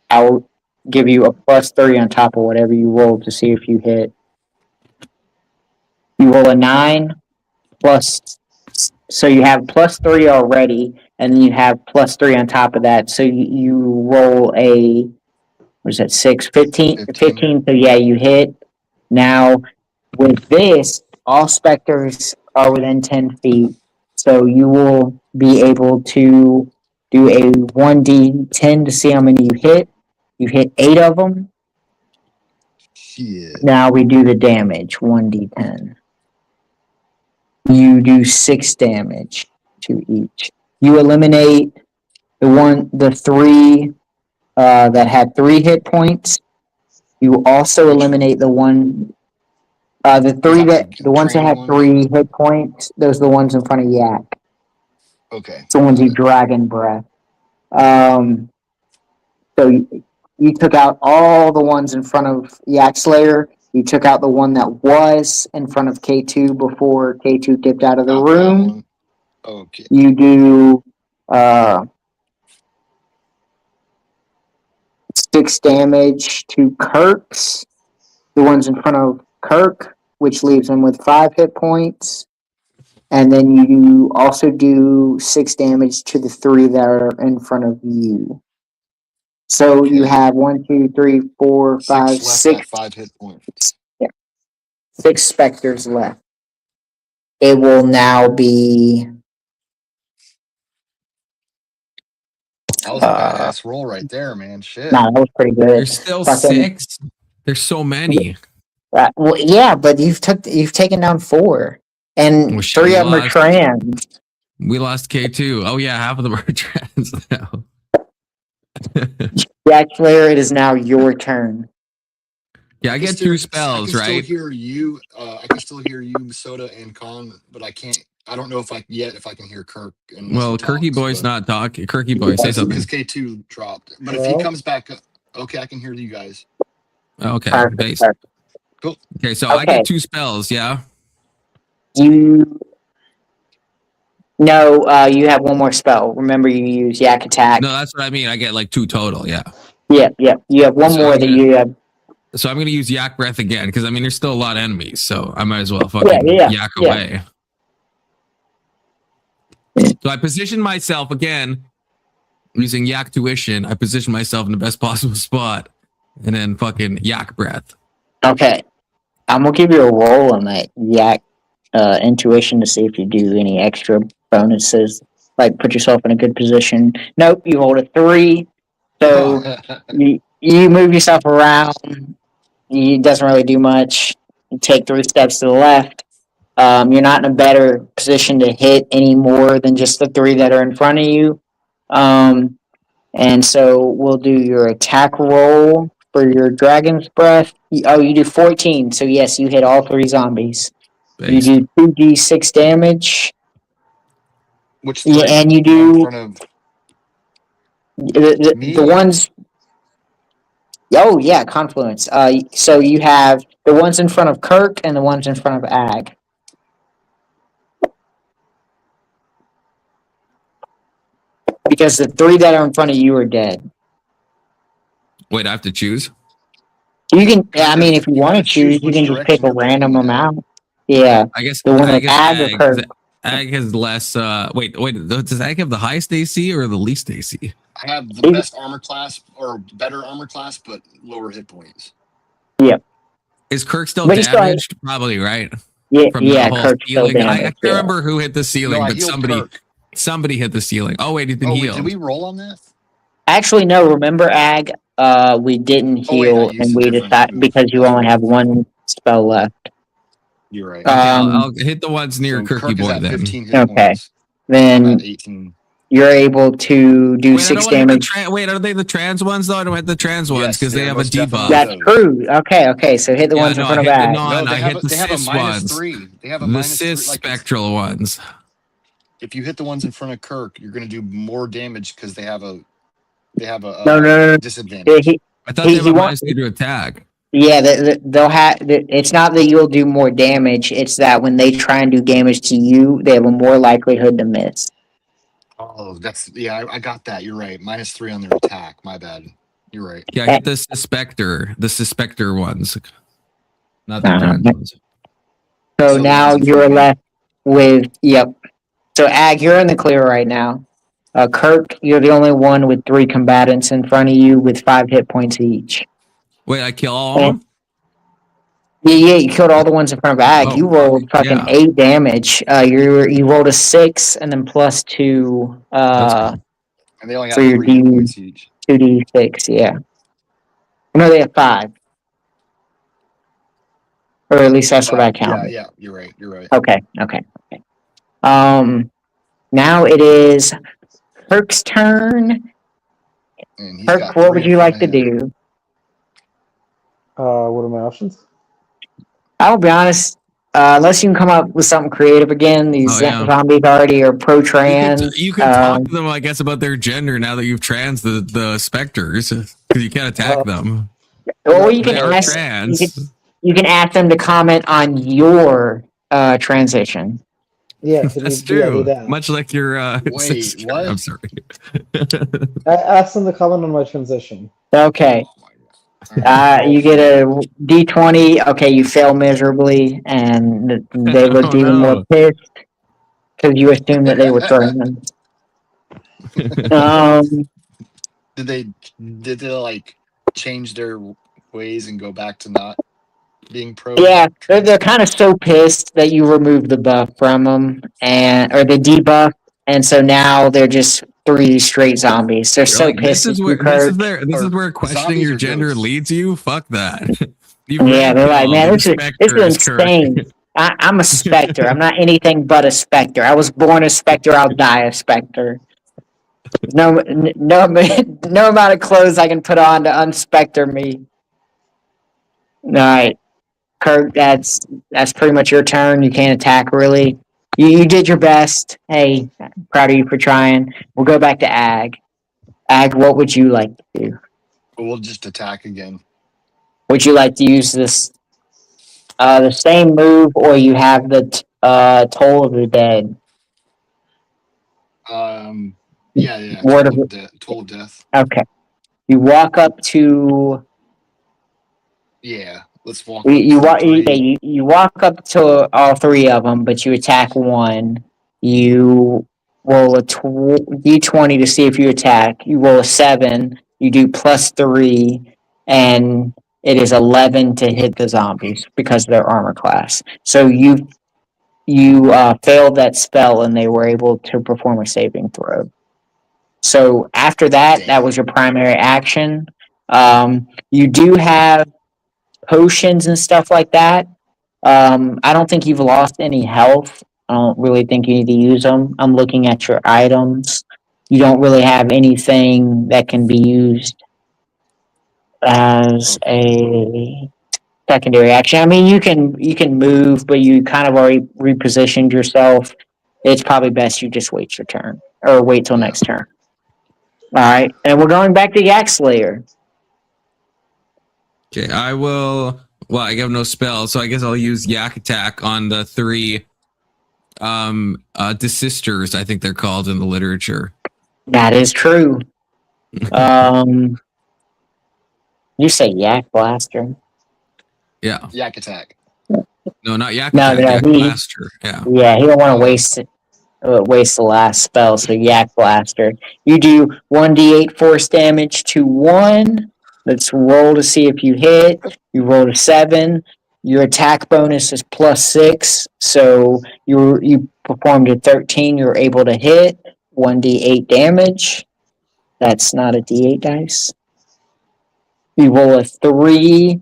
I'll give you a +3 on top of whatever you roll to see if you hit. You roll a 9 plus, so you have +3 already, and then you have +3 on top of that. So you roll a, what is that, 6, 15, 15. 15. So yeah, you hit. Now, with this, all specters are within 10 feet. So you will be able to do a 1d10 to see how many you hit. You hit 8 of them. Shit. Now we do the damage, 1d10. You do 6 damage to each. You eliminate the 3 that had 3 hit points. You also eliminate the one, the ones that Trained have ones? 3 hit points. Those are the ones in front of Yak. Okay. It's the ones Got you it. dragon breath. So you took out all the ones in front of Yak Slayer. You took out the one that was in front of K2 before K2 dipped out of the Out that room. one. Okay. You do 6 damage to Kirk's, the ones in front of Kirk, which leaves him with 5 hit points. And then you also do 6 damage to the 3 that are in front of you. So you Okay. have 1, 2, 3, 4, 5, 6 left 6. at 5 hit points. 6 specters left. It will now be. That was a badass roll right there, man. Shit. Nah, that was pretty good. There's still Fucking, 6. There's so many. well, yeah, but you've taken down 4, and Well, shit, 3 of them are trans. We lost K2. Oh yeah, half of them are trans now. Jack Slayer, it is now your turn. Yeah, I get 2 spells, I right? can still hear you. I can still hear you, Soda and Con, but I can't. I don't know if I can hear Kirk. Well, Kirky Boy's not talking. Kirky Boy, say something. Because K2 dropped. But if he Hello? comes back, okay, I can hear you guys. Okay, Perfect, base. perfect. Cool. Okay, so I get 2 spells, yeah? You you have one more spell. Remember, you use Yak Attack. No, that's what I mean. I get like 2 total, yeah. Yeah. You have one So more that you have. So I'm gonna use Yak Breath again, because I mean there's still a lot of enemies, so I might as well fucking yak away. So I position myself again using yak tuition. I position myself in the best possible spot, and then fucking yak breath. Okay. I'm gonna give you a roll on that yak intuition to see if you do any extra bonuses. Like put yourself in a good position. Nope, you hold a 3. So you move yourself around. It doesn't really do much. You take 3 steps to the left. You're not in a better position to hit any more than just the 3 that are in front of you. And so we'll do your attack roll for your dragon's breath. Oh, you do 14. So yes, you hit all 3 zombies. Based. You do 2d6 damage. Which 3? Yeah, and you The one in do front of me? the ones. Oh yeah, Confluence. So you have the ones in front of Kirk and the ones in front of Ag. Because the 3 that are in front of you are dead. Wait, I have to choose. You can. I mean, Because if you you want to gotta choose choose, you which can just pick direction a you're random pointing it at. amount. Yeah, I guess the one I with guess Ag or Ag. Kirk. Ag has less. Wait. Does Ag have the highest AC or the least AC? I have the best armor class or better armor class, but lower hit points. Yep. Is Kirk still But he's still- damaged? Probably, right? Yeah, From the yeah. whole Kirk's still ceiling. I damaged. can't remember who hit the No, ceiling, I but healed somebody Kirk. hit the ceiling. Oh wait, he's been Oh, wait, healed. did we roll on that? Actually, no. Remember, Ag? We didn't Oh, wait, I heal, used and a we different decided move. because you That's only right. have 1 spell left. You're right. Okay, Um, I'll hit the ones near So Kirky Kirk is boy at then. 15 hit Okay. points. I'm Then at 18. you're able to do Wait, I don't 6 want to hit the damage. wait, are they the trans ones though? I don't hit the trans ones Yes, because they they're have a most definitely debuff. That's those. true. Okay. So hit the Yeah, ones in no, front I of hit the Ag. no, No, I hit the they have a cis minus ones. 3. They have a The minus 3. cis Like it's- spectral ones. if you hit the ones in front of Kirk, you're gonna do more damage because they have a No. disadvantage. I thought they have he a wants. -2 to attack. Yeah, they'll have. It's not that you'll do more damage. It's that when they try and do damage to you, they have a more likelihood to miss. Oh, I got that. You're right. -3 on their attack. My bad. You're right. Yeah, I hit the suspector ones. Not the Uh-huh. trans ones. So the now ones in you're front of me. left with. Yep. So Ag, you're in the clear right now. Kirk, you're the only one with 3 combatants in front of you with 5 hit points each. Wait, I kill all of them? Yeah, you killed all the ones in front of Ag. Oh, You rolled fucking yeah. 8 damage. You rolled a 6 and then +2 That's cool. And they only have for your 3 hit points each. 2d6, yeah. No, they have 5. Or at least that's what I counted. Yeah, you're right. You're right. Okay. Now it is Kirk's turn. And he's Kirk, got what 3 would in you front like to of him. do? What are my options? I'll be honest, unless you can come up with something creative again, these zombies already are pro-trans. You can talk to them, I guess, about their gender now that you've trans the specters, because you can't attack them. Or you They can are ask. trans. You can ask them to comment on your transition. Yeah, That's do true. that. Much like your Wait, sister. what? I'm sorry. I asked them to comment on my transition. Okay. Oh my God. You get a D20. Okay, you fail miserably, and they looked Oh, even no. more pissed because you assumed that they were trans. Did they like change their ways and go back to not being pro? Yeah, they're kind of so pissed that you removed the buff from them, or the debuff, and so now they're just 3 straight zombies. They're so Like, pissed. this is where questioning your gender leads you. Fuck that. Yeah, they're like, man, this is Kirk. insane. I'm a specter. I'm not anything but a specter. I was born a specter. I'll die a specter. No amount of clothes I can put on to unspecter me. All right, Kirk, that's pretty much your turn. You can't attack really. You did your best. Hey, proud of you for trying. We'll go back to Ag. Ag, what would you like to do? We'll just attack again. Would you like to use this the same move, or you have the Toll of the Dead? Yeah. Toll of death. Okay. You walk up to. Yeah, let's walk. You walk up to all 3 of them, but you attack one. You roll a d20 to see if you attack. You roll a 7, you do +3, and it is 11 to hit the zombies because of their armor class. So you failed that spell and they were able to perform a saving throw. So after that, that was your primary action. You do have potions and stuff like that. I don't think you've lost any health. I don't really think you need to use them. I'm looking at your items. You don't really have anything that can be used as a secondary action. I mean, you can move, but you kind of already repositioned yourself. It's probably best you just wait your turn or wait till next turn. All right, and we're going back to Yak Slayer. Okay, I will. Well, I have no spell, so I guess I'll use Yak Attack on the 3 desisters, I think they're called in the literature. That is true. You say Yak Blaster? Yeah. Yak attack. No, not Yak No, Attack. no, Yak he- Blaster. Yeah. Yeah, he don't want to waste the last spell, so Yak Blaster. You do 1d8 force damage to 1. Let's roll to see if you hit. You rolled a 7. Your attack bonus is +6, so you performed a 13. You're able to hit 1d8 damage. That's not a d8 dice. You roll a 3.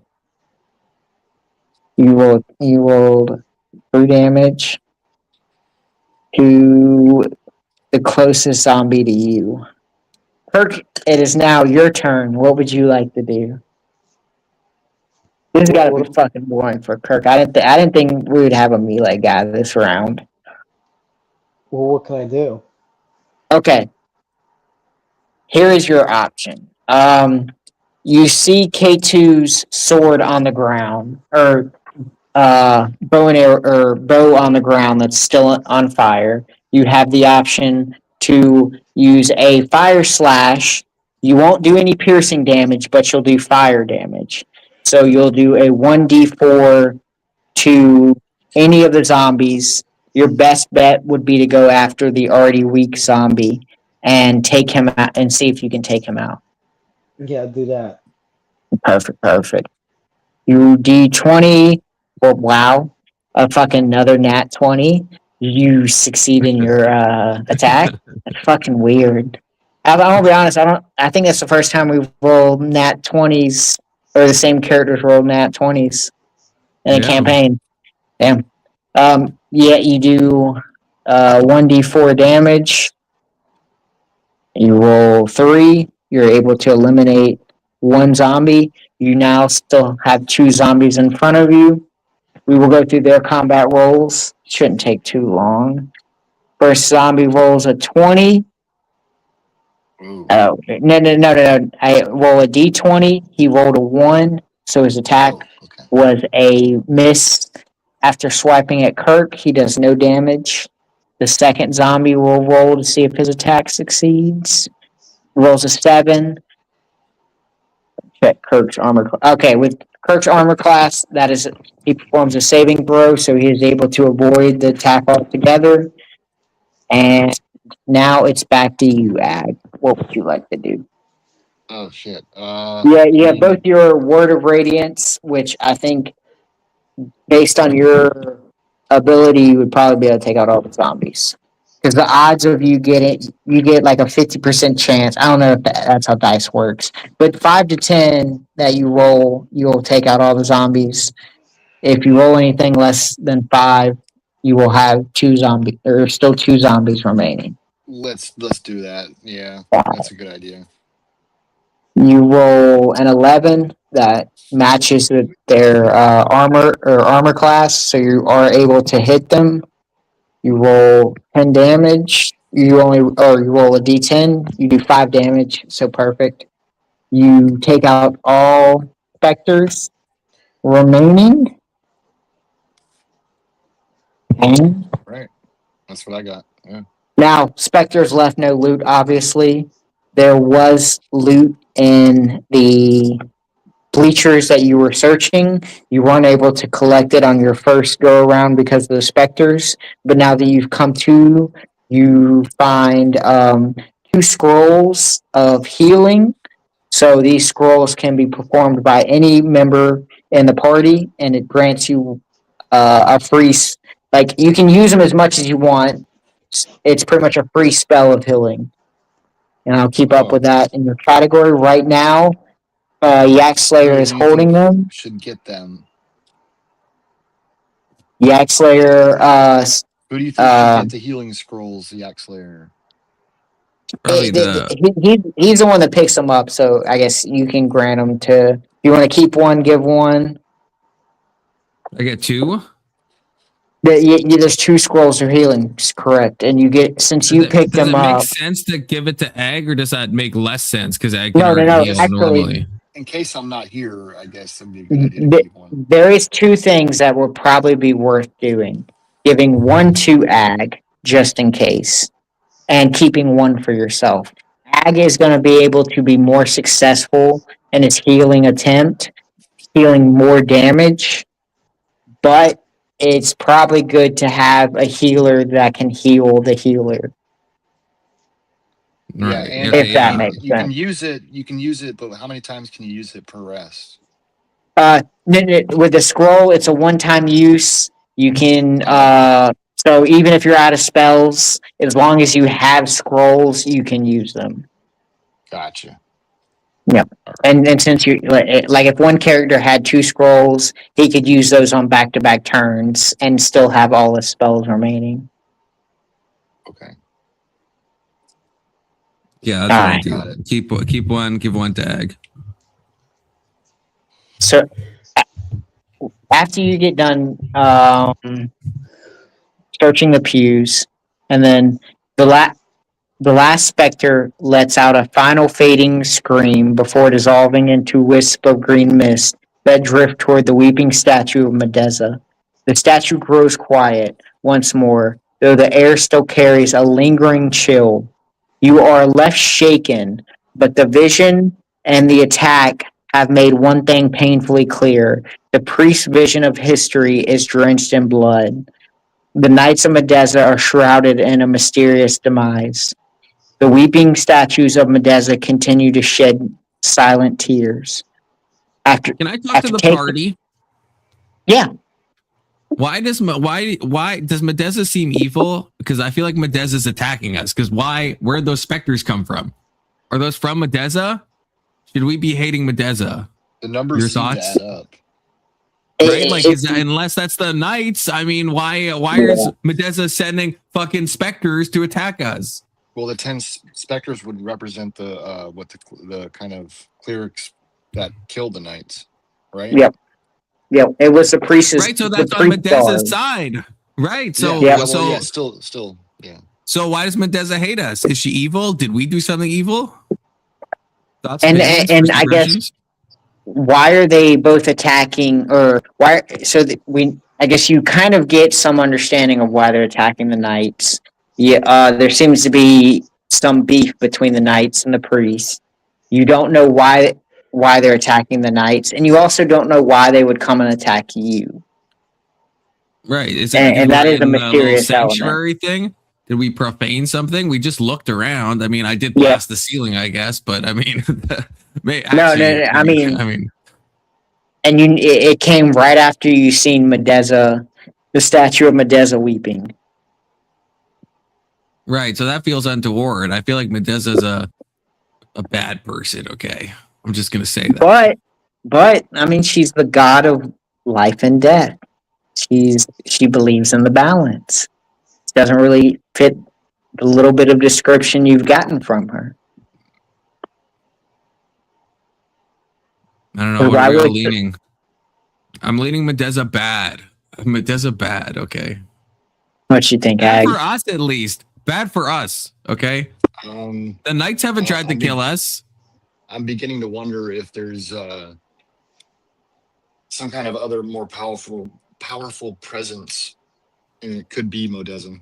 You rolled 3 damage to the closest zombie to you. Kirk, it is now your turn. What would you like to do? This has got to be fucking boring for Kirk. I didn't think we would have a melee guy this round. Well, what can I do? Okay. Here is your option. You see K2's sword on the ground, or bow and arrow, or bow on the ground that's still on fire. You have the option to use a fire slash. You won't do any piercing damage, but you'll do fire damage. So you'll do a 1d4 to any of the zombies. Your best bet would be to go after the already weak zombie and take him out and see if you can take him out. Yeah, do that. Perfect. You d20. Well, wow. A fucking another nat 20. You succeed in your attack. That's fucking weird. I'll be honest. I think that's the first time we've rolled nat 20s, or the same characters rolled nat 20s in a campaign. Damn. Yeah, you do 1d4 damage. You roll 3. You're able to eliminate 1 zombie. You now still have 2 zombies in front of you. We will go through their combat rolls. Shouldn't take too long. First zombie rolls a 20. Ooh. Oh, no. I roll a d20. He rolled a 1, so his attack Okay. was a miss. After swiping at Kirk, he does no damage. The second zombie will roll to see if his attack succeeds. Rolls a 7. Check Kirk's armor. Okay, with Kirk's armor class, that is, he performs a saving throw, so he is able to avoid the attack altogether. And now it's back to you, Ag. What would you like to do? Oh shit. Yeah, you have both your Word of Radiance, which I think, based on your ability, you would probably be able to take out all the zombies. Because the odds of you get like a 50% chance. I don't know if that's how dice works, but 5 to 10 that you roll, you'll take out all the zombies. If you roll anything less than 5, you will have 2 zombies. There are still 2 zombies remaining. Let's do that. Yeah, that's a good idea. You roll an 11 that matches with their armor class, so you are able to hit them. You roll 10 damage. You roll a d10. You do 5 damage, so perfect. You take out all specters remaining. And Right. That's what I got. Yeah. now, specters left no loot, obviously. There was loot in the bleachers that you were searching. You weren't able to collect it on your first go around because of the specters, but now that you've come to, you find 2 scrolls of healing. So these scrolls can be performed by any member in the party, and it grants you a free. Like you can use them as much as you want. It's pretty much a free spell of healing, and I'll keep up with that in your category right now. Yak Slayer Who is do you holding think them. should get them? Yak Slayer. Who do you think should get the healing scrolls, the Yak Slayer? Probably He's the one that picks them up, so I guess you can grant them to. If you want to keep one, give one. I get 2. There's 2 scrolls of healing, correct? And you get since you picked Does them it make up. sense to give it to Egg, or does that make less sense because Egg can No. already heal Actually, normally? In case I'm not here, I guess it'd be a good idea to keep one. there is 2 things that would probably be worth doing: giving one to Ag just in case, and keeping one for yourself. Ag is going to be able to be more successful in his healing attempt, healing more damage, but it's probably good to have a healer that can heal the healer. Yeah, Right. and If that makes you can sense. use it. You can use it, but how many times can you use it per rest? With the scroll, it's a one-time use. You can so even if you're out of spells, as long as you have scrolls, you can use them. Gotcha. Yep. And since you like if one character had 2 scrolls, he could use those on back-to-back turns and still have all his spells remaining. Okay. Yeah, that's what I Alright. do. Keep one, give one to Egg. So after you get done searching the pews, and then the last specter lets out a final fading scream before dissolving into wisps of green mist that drift toward the weeping statue of Medeza. The statue grows quiet once more, though the air still carries a lingering chill. You are left shaken, but the vision and the attack have made one thing painfully clear. The priest's vision of history is drenched in blood. The Knights of Medeza are shrouded in a mysterious demise. The weeping statues of Medeza continue to shed silent tears. Can I talk to the party? Yeah. Why does Medeza seem evil? Because I feel like Medeza's attacking us. Because where'd those specters come from? Are those from Medeza? Should we be hating Medeza? The numbers Your seem thoughts? to add up. Right? Like, unless that's the Knights, I mean, why is Medeza sending fucking specters to attack us? Well, the 10 specters would represent the kind of clerics that killed the knights, right? Yep. It was the priest's right. So that's on Medeza's side, right? So still. So why does Medeza hate us? Is she evil? Did we do something evil? Thoughts, and I guess why are they both attacking, or why? I guess you kind of get some understanding of why they're attacking the knights. Yeah, there seems to be some beef between the knights and the priests. You don't know why they're attacking the knights, and you also don't know why they would come and attack you. Right. And that is a mysterious sanctuary thing. Did we profane something? We just looked around. I mean, I did blast the ceiling, I guess, but I mean, no. I mean, and it came right after you seen Medeza, the statue of Medeza weeping. Right. So that feels untoward. I feel like Medeza's a bad person. Okay, I'm just gonna say that. But I mean, she's the god of life and death. She believes in the balance. Doesn't really fit the little bit of description you've gotten from her. I don't know. What are we all leaning? I'm leaning Medeza bad. Medeza bad. Okay. What you think, bad Ag? for us, at least. Bad for us. Okay. The Knights haven't tried to kill us. I'm beginning to wonder if there's some kind of other more powerful presence, and it could be Medeza.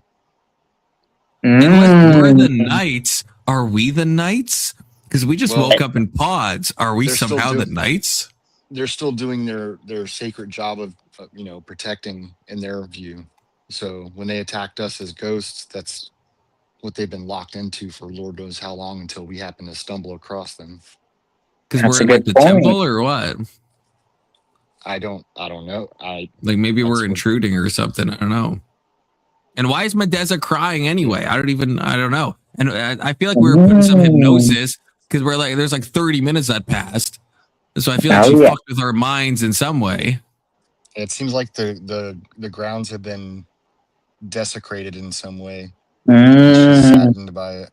Unless we're the Knights, are we the Knights? Because we just woke up in pods. Are we somehow the Knights? They're still doing their sacred job of protecting in their view. So when they attacked us as ghosts, that's what they've been locked into for Lord knows how long until we happen to stumble across them. Because That's we're a in like good the point. temple or what? I don't know. Like maybe we're That's what- intruding or something. I don't know. And why is Medeza crying anyway? I don't know. And I feel like we were putting some hypnosis because we're like, there's like 30 minutes that passed. So I feel like she fucked with our minds in some way. It seems like the grounds have been desecrated in some way. She's saddened by it.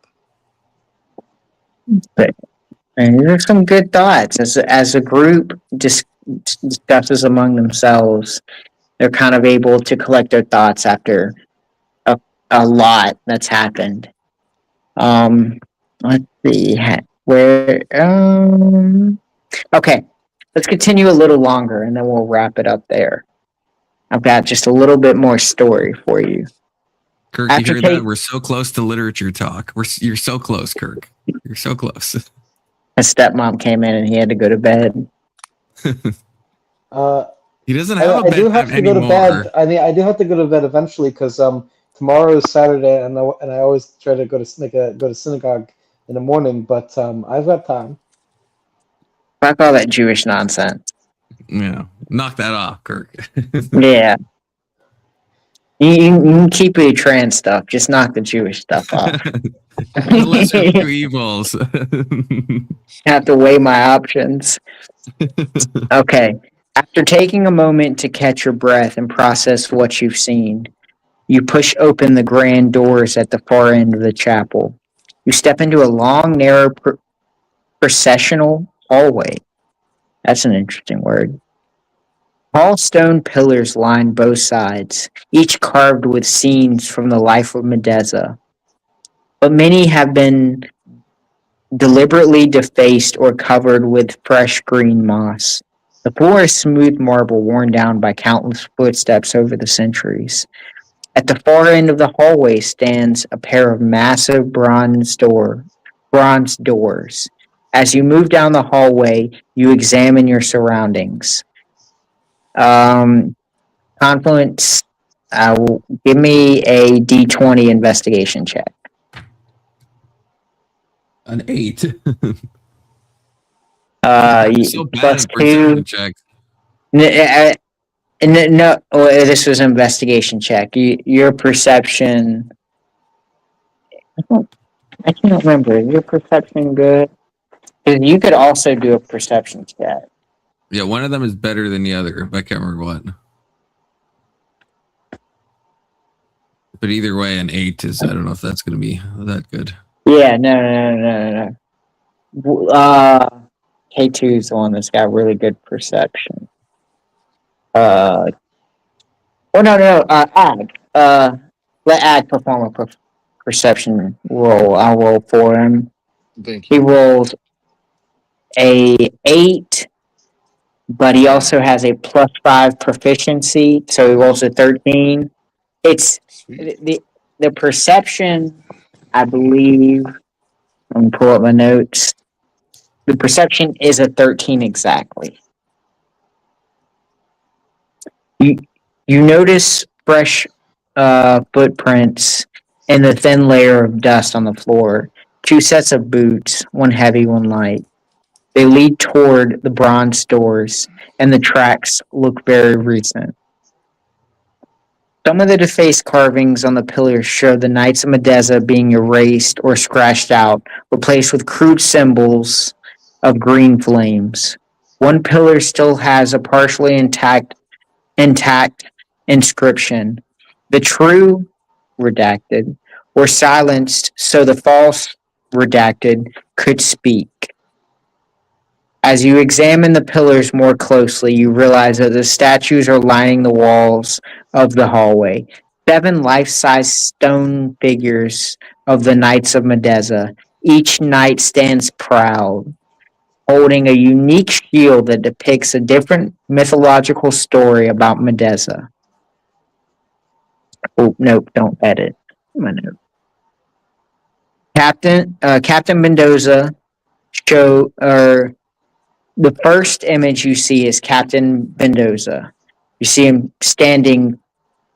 But and these are some good thoughts as a group discusses among themselves. They're kind of able to collect their thoughts after a lot that's happened. Let's see where. Okay, let's continue a little longer and then we'll wrap it up there. I've got just a little bit more story for you. Kirk, you heard that? We're so close to literature talk. You're so close, Kirk. You're so close. My stepmom came in and he had to go to bed. He doesn't have a I do have bedtime to go to anymore. bed. I mean, I do have to go to bed eventually because tomorrow is Saturday, and I always try to go to synagogue in the morning. But I've got time. Fuck all that Jewish nonsense. Yeah, knock that off, Kirk. Yeah. You can keep the trans stuff, just knock the Jewish stuff off. The lesser of two evils. Have to weigh my options. Okay. After taking a moment to catch your breath and process what you've seen, you push open the grand doors at the far end of the chapel. You step into a long, narrow processional hallway. That's an interesting word. Tall stone pillars line both sides, each carved with scenes from the life of Medeza. But many have been deliberately defaced or covered with fresh green moss. The floor is smooth marble worn down by countless footsteps over the centuries. At the far end of the hallway stands a pair of massive bronze doors. As you move down the hallway, you examine your surroundings. Confluence, give me a D20 investigation check. An 8. So bad at perception checks. No, this was an investigation check. Your perception. I can't remember. Is your perception good? Because you could also do a perception check. Yeah, one of them is better than the other. I can't remember what. But either way, an 8 is. I don't know if that's going to be that good. Yeah, no. K2 is the one that's got really good perception. Ag. Let Ag perform a perception roll. I'll roll for him. Thank you. He rolls a 8, but he also has a +5 proficiency, so he rolls a 13. It's the perception, I believe. Let me pull up my notes. The perception is a 13 exactly. You notice fresh footprints and the thin layer of dust on the floor. 2 sets of boots, one heavy, one light. They lead toward the bronze doors, and the tracks look very recent. Some of the defaced carvings on the pillars show the Knights of Medeza being erased or scratched out, replaced with crude symbols of green flames. One pillar still has a partially intact inscription. The true redacted were silenced so the false redacted could speak. As you examine the pillars more closely, you realize that the statues are lining the walls of the hallway. 7 life-size stone figures of the Knights of Medeza. Each knight stands proud, holding a unique shield that depicts a different mythological story about Medeza. Oh, nope, don't edit. My note. Captain Mendoza the first image you see is Captain Mendoza. You see him standing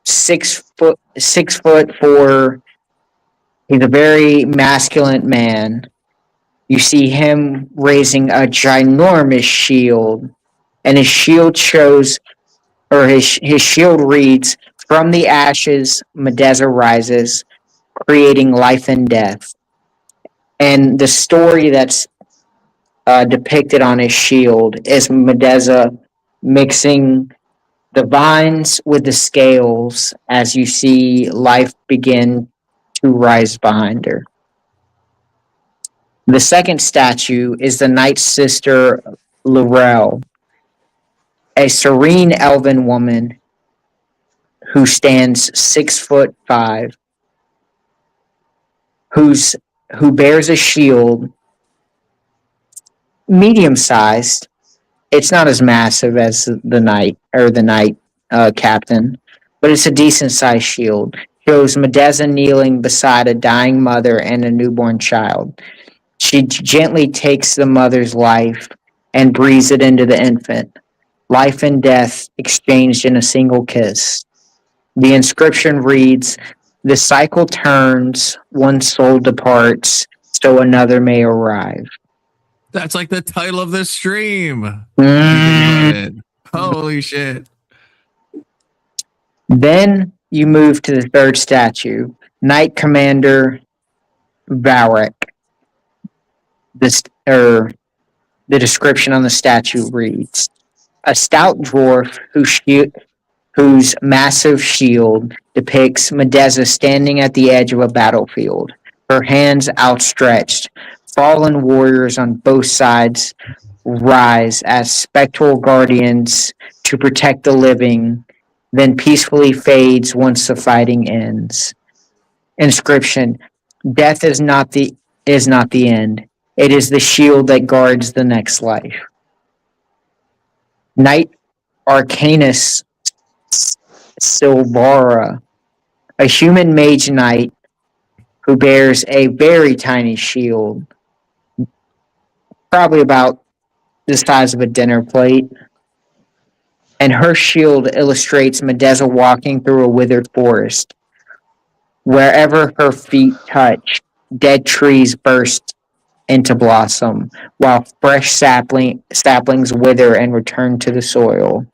6'4", He's a very masculine man. You see him raising a ginormous shield, and his shield shows, or his shield reads, "From the ashes, Medeza rises, creating life and death." And the story that's depicted on his shield is Medeza mixing the vines with the scales as you see life begin to rise behind her. The second statue is the Night Sister Laurel, a serene elven woman who stands 6'5", who bears a shield medium sized. It's not as massive as the knight captain, but it's a decent sized shield. Shows Medeza kneeling beside a dying mother and a newborn child. She gently takes the mother's life and breathes it into the infant. Life and death exchanged in a single kiss. The inscription reads, "The cycle turns, one soul departs, so another may arrive." That's like the title of this stream. Holy shit. Then you move to the third statue, Knight Commander Varric. The description on the statue reads, "A stout dwarf whose massive shield depicts Medeza standing at the edge of a battlefield, her hands outstretched. Fallen warriors on both sides rise as spectral guardians to protect the living, then peacefully fades once the fighting ends." Inscription: "Death is not the end. It is the shield that guards the next life." Knight Arcanus Silvara, a human mage knight who bears a very tiny shield, probably about the size of a dinner plate, and her shield illustrates Medeza walking through a withered forest. Wherever her feet touch, dead trees burst into blossom, while fresh saplings wither and return to the soil.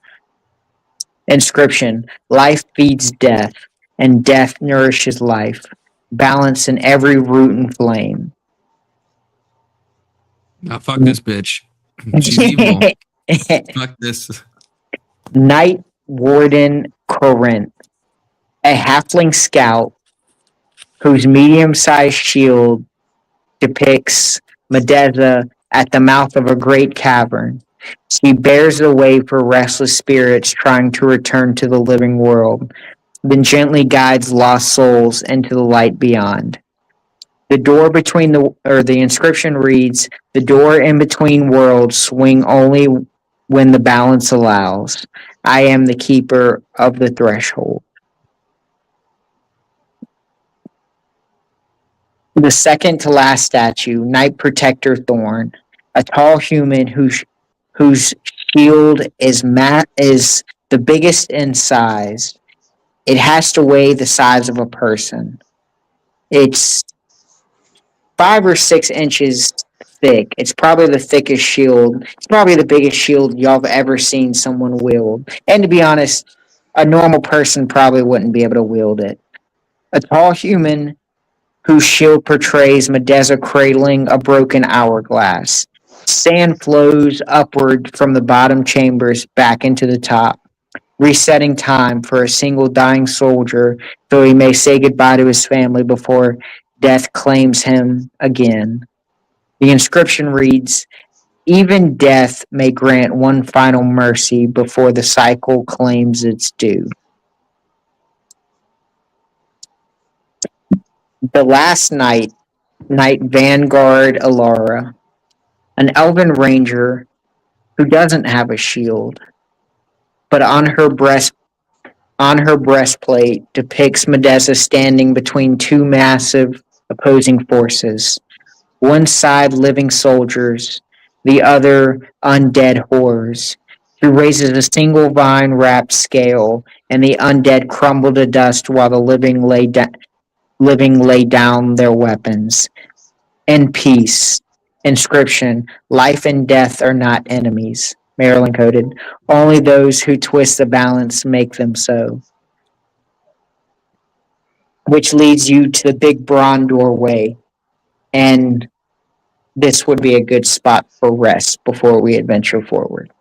Inscription: "Life feeds death, and death nourishes life. Balance in every root and flame." Now, fuck this bitch. She's evil. Fuck this. Knight Warden Corinth, a halfling scout whose medium-sized shield depicts Medeza at the mouth of a great cavern. She bears the way for restless spirits trying to return to the living world, then gently guides lost souls into the light beyond. The inscription reads, "The door in between worlds swing only when the balance allows. I am the keeper of the threshold." The second to last statue, Knight Protector Thorn, a tall human whose shield is the biggest in size. It has to weigh the size of a person. It's 5 or 6 inches thick. It's probably the thickest shield. It's probably the biggest shield y'all have ever seen someone wield. And to be honest, a normal person probably wouldn't be able to wield it. A tall human whose shield portrays Medeza cradling a broken hourglass. Sand flows upward from the bottom chambers back into the top, resetting time for a single dying soldier so he may say goodbye to his family before death claims him again. The inscription reads, "Even death may grant one final mercy before the cycle claims its due." The last Knight Vanguard Alara, an elven ranger who doesn't have a shield, but on her breastplate depicts Medeza standing between two massive opposing forces. One side living soldiers, the other undead horrors. She raises a single vine-wrapped scale, and the undead crumble to dust while the living living lay down their weapons. In peace. Inscription: life and death are not enemies. Maryland coded. Only those who twist the balance make them so. Which leads you to the big bronze doorway. And this would be a good spot for rest before we adventure forward.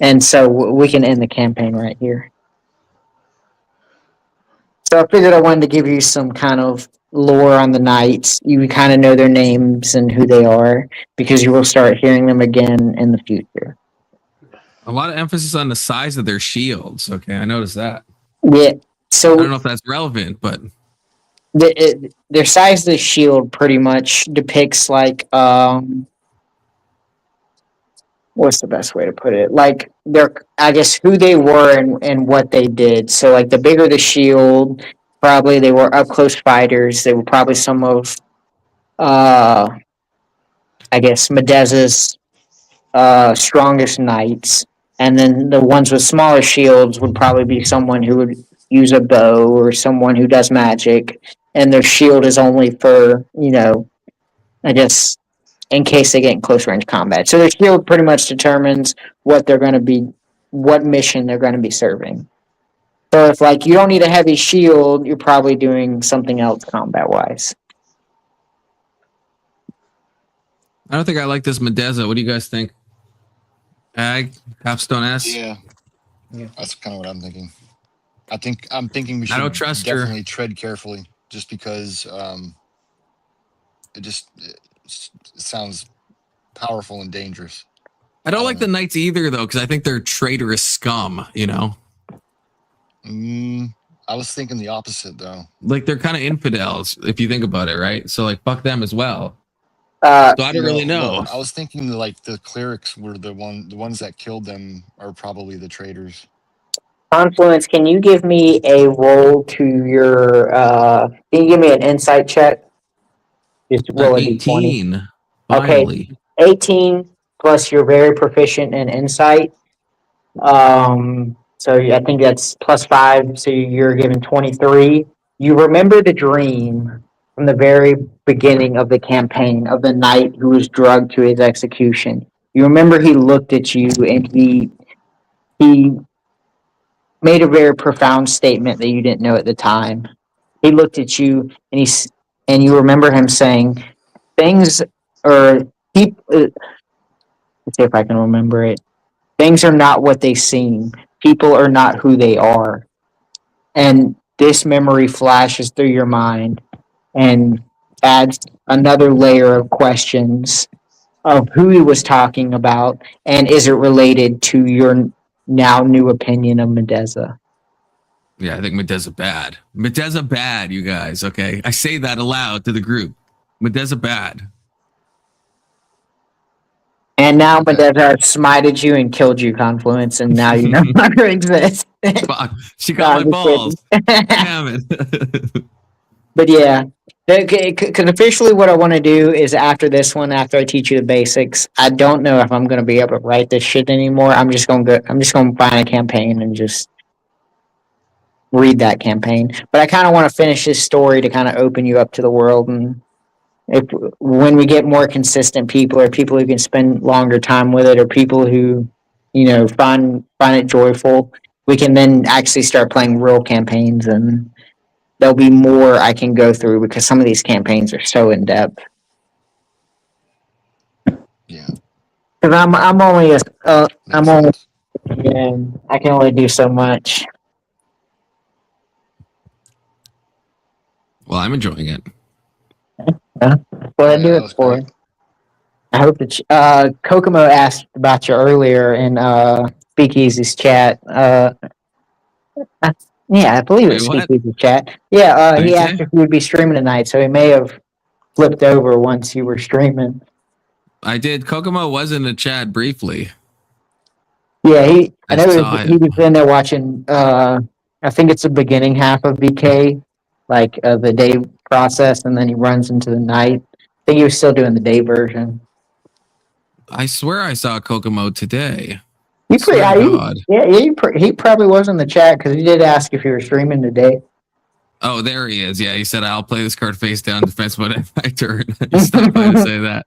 And so we can end the campaign right here. So I figured I wanted to give you some kind of lore on the knights. You kind of know their names and who they are because you will start hearing them again in the future. A lot of emphasis on the size of their shields. Okay, I noticed that. Yeah. So I don't know if that's relevant, but their size of the shield pretty much depicts like what's the best way to put it? Like their, I guess, who they were and what they did. So like the bigger the shield, probably they were up close fighters. They were probably some of I guess Medeza's strongest knights. And then the ones with smaller shields would probably be someone who would use a bow or someone who does magic. And their shield is only for, I guess, in case they get in close range combat. So their shield pretty much determines what they're going to be, what mission they're going to be serving. So if like you don't need a heavy shield, you're probably doing something else combat wise. I don't think I like this Medeza. What do you guys think? Ag, Halfstone S? Yeah. That's kind of what I'm thinking. I'm thinking we should don't trust definitely her. tread carefully just because it sounds powerful and dangerous. I don't like the Knights either, though, because I think they're traitorous scum, I was thinking the opposite, though. Like, they're kind of infidels, if you think about it, right? So, like, fuck them as well. So I don't really know. I was thinking like the clerics were the ones that killed them are probably the traitors. Confluence, can you give me a roll to your can you give me an insight check? Just roll a 18. Okay. 18 plus you're very proficient in insight. So I think that's +5, so you're given 23. You remember the dream from the very beginning of the campaign of the knight who was drugged to his execution. You remember he looked at you and he made a very profound statement that you didn't know at the time. He looked at you and you remember him saying things let's see if I can remember it. Things are not what they seem. People are not who they are. And this memory flashes through your mind and adds another layer of questions of who he was talking about and is it related to your now new opinion of Medeza. Yeah, I think Medeza bad. Medeza bad, you guys, okay? I say that aloud to the group. Medeza bad. And now Medeza smited you and killed you, Confluence, and now you no longer exist. Fuck, she got my balls. Damn it. But yeah, because officially what I want to do is after this one, after I teach you the basics, I don't know if I'm going to be able to write this shit anymore. I'm just going to find a campaign and just read that campaign. But I kind of want to finish this story to kind of open you up to the world. And when we get more consistent people or people who can spend longer time with it or people who, find it joyful, we can then actually start playing real campaigns and there'll be more I can go through because some of these campaigns are so in depth. Yeah. Because I'm only I can only do so much. Well, I'm enjoying it. What I do it for. Great. I hope that Kokomo asked about you earlier in Speakeasy's chat. Yeah, I believe it's Speakeasy's chat. Yeah, he asked if you would be streaming tonight, so he may have flipped over once you were streaming. I did. Kokomo was in the chat briefly. Yeah, he was in there watching. I think it's the beginning half of BK, like the day process, and then he runs into the night. I think he was still doing the day version. I swear I saw Kokomo today. He probably was in the chat because he did ask if you were streaming today. Oh, there he is. Yeah, he said, "I'll play this card face down, defense mode at my turn." I just stopped by to say that.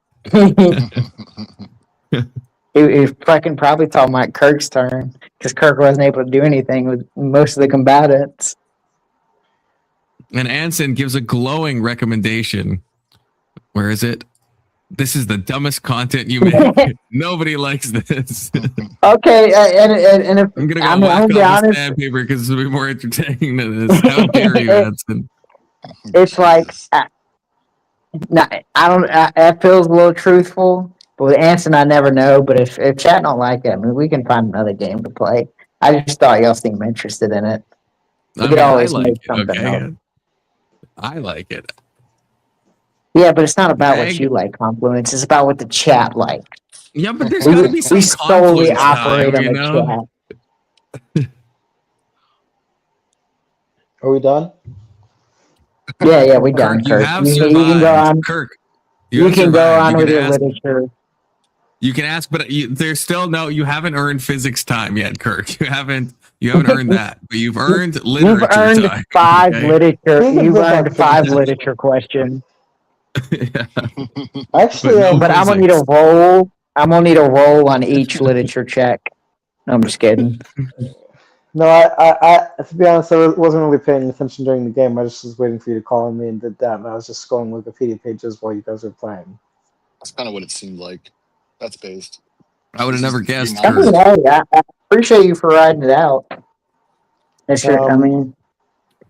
He fucking probably talking about Kirk's turn because Kirk wasn't able to do anything with most of the combatants. And Anson gives a glowing recommendation. Where is it? This is the dumbest content you make. Nobody likes this. Okay, and if I'm gonna go I'm whack gonna off be the honest, sandpaper because this will be more entertaining than this. How dare you, Anson? it's like it feels a little truthful. But with Anson, I never know. But if chat don't like it, I mean, we can find another game to play. I just thought y'all seemed interested in it. We could I always like make it. something Okay, up. I like it. Yeah, but it's not about what Meg? you like, Confluence. It's about what the chat like. Yeah, but there's got to be some We solely confluence operate time, on you the know? chat. Are we done? Yeah, we done, Kirk, you Kirk. have You can go survived. on. Kirk, You have can go survived. on You with can your ask. literature. You can ask, but there's still no. You haven't earned physics time yet, Kirk. You haven't earned that, but you've earned literature You've earned time. 5 okay? literature. We can You've go back earned to 5 the- literature questions. Yeah. Actually, But no But I'm gonna need a physics. roll. I'm gonna need a roll on each literature check. No, I'm just kidding. no, I to be honest, I wasn't really paying attention during the game. I just was waiting for you to call on me and did that, and I was just scrolling Wikipedia pages while you guys were playing. That's kind of what it seemed like. That's based. I would have never guessed, I mean, Kirk. hey, I appreciate you for riding it out. That's your, I mean,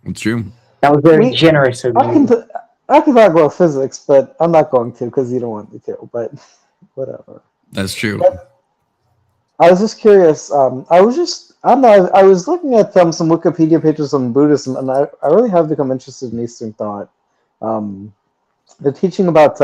It's true. that was very We- generous of I can you. I can talk about physics, but I'm not going to because you don't want me to. But whatever. That's true. I was just curious. I don't know. I was looking at some Wikipedia pages on Buddhism, and I really have become interested in Eastern thought. The teaching about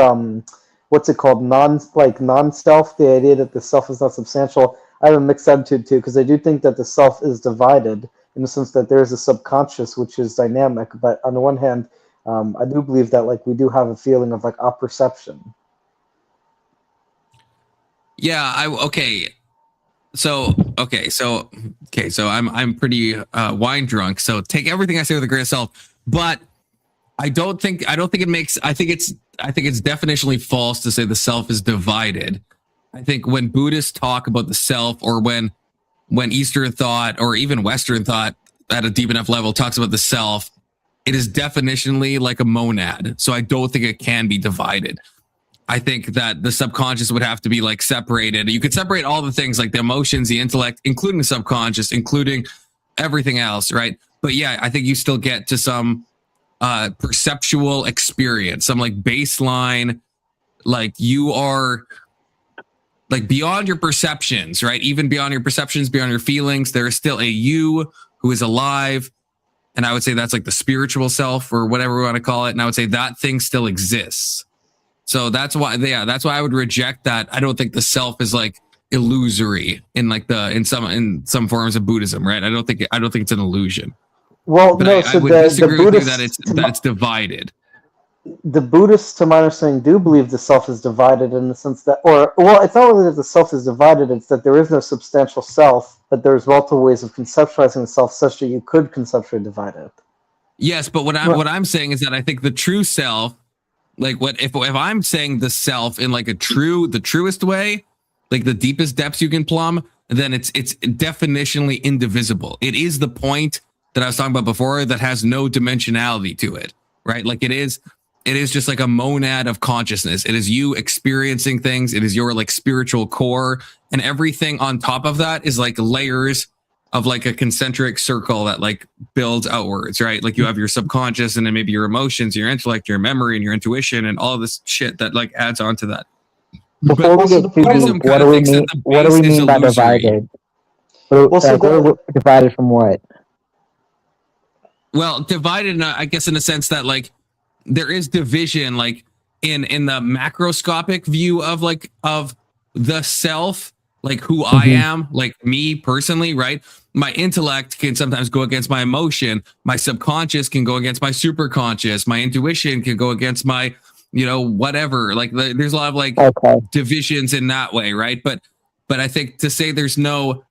what's it called, non-self, the idea that the self is not substantial. I have a mixed attitude too, because I do think that the self is divided in the sense that there is a subconscious which is dynamic. But on the one hand, I do believe that like we do have a feeling of like apperception. Yeah, okay. So I'm pretty wine drunk. So take everything I say with a grain of salt. But I don't think it makes. I think it's definitionally false to say the self is divided. I think when Buddhists talk about the self, or when Eastern thought or even Western thought at a deep enough level talks about the self, it is definitionally like a monad. So I don't think it can be divided. I think that the subconscious would have to be like separated. You could separate all the things like the emotions, the intellect, including the subconscious, including everything else, right? But yeah, I think you still get to some perceptual experience, some like baseline, like you are like beyond your perceptions, right? Even beyond your perceptions, beyond your feelings, there is still a you who is alive. And I would say that's like the spiritual self or whatever we want to call it. And I would say that thing still exists. So that's why I would reject that. I don't think the self is like illusory in like in some forms of Buddhism, right? I don't think it's an illusion. Well, But no, I so would the disagree with you Buddhists, that it's divided. the Buddhists, to my understanding, do believe the self is divided in the sense that, it's not really that the self is divided, it's that there is no substantial self, but there's multiple ways of conceptualizing the self such that you could conceptually divide it. Yes, but what I'm saying is that I think the true self, like if I'm saying the self in like the truest way, like the deepest depths you can plumb, then it's definitionally indivisible. It is the point that I was talking about before that has no dimensionality to it, right? Like it is just like a monad of consciousness. It is you experiencing things. It is your like spiritual core, and everything on top of that is like layers of like a concentric circle that like builds outwards, right? Like you have your subconscious, and then maybe your emotions, your intellect, your memory, and your intuition, and all this shit that like adds on to that. Before we get too deep, what do we mean? What do we mean by divided? Divided from what? Well, divided, I guess, in a sense that like there is division, like in the macroscopic view of the self, like who I am, like me personally, right? My intellect can sometimes go against my emotion. My subconscious can go against my superconscious. My intuition can go against my, whatever. Like there's a lot of like divisions in that way, right? But I think to say there's no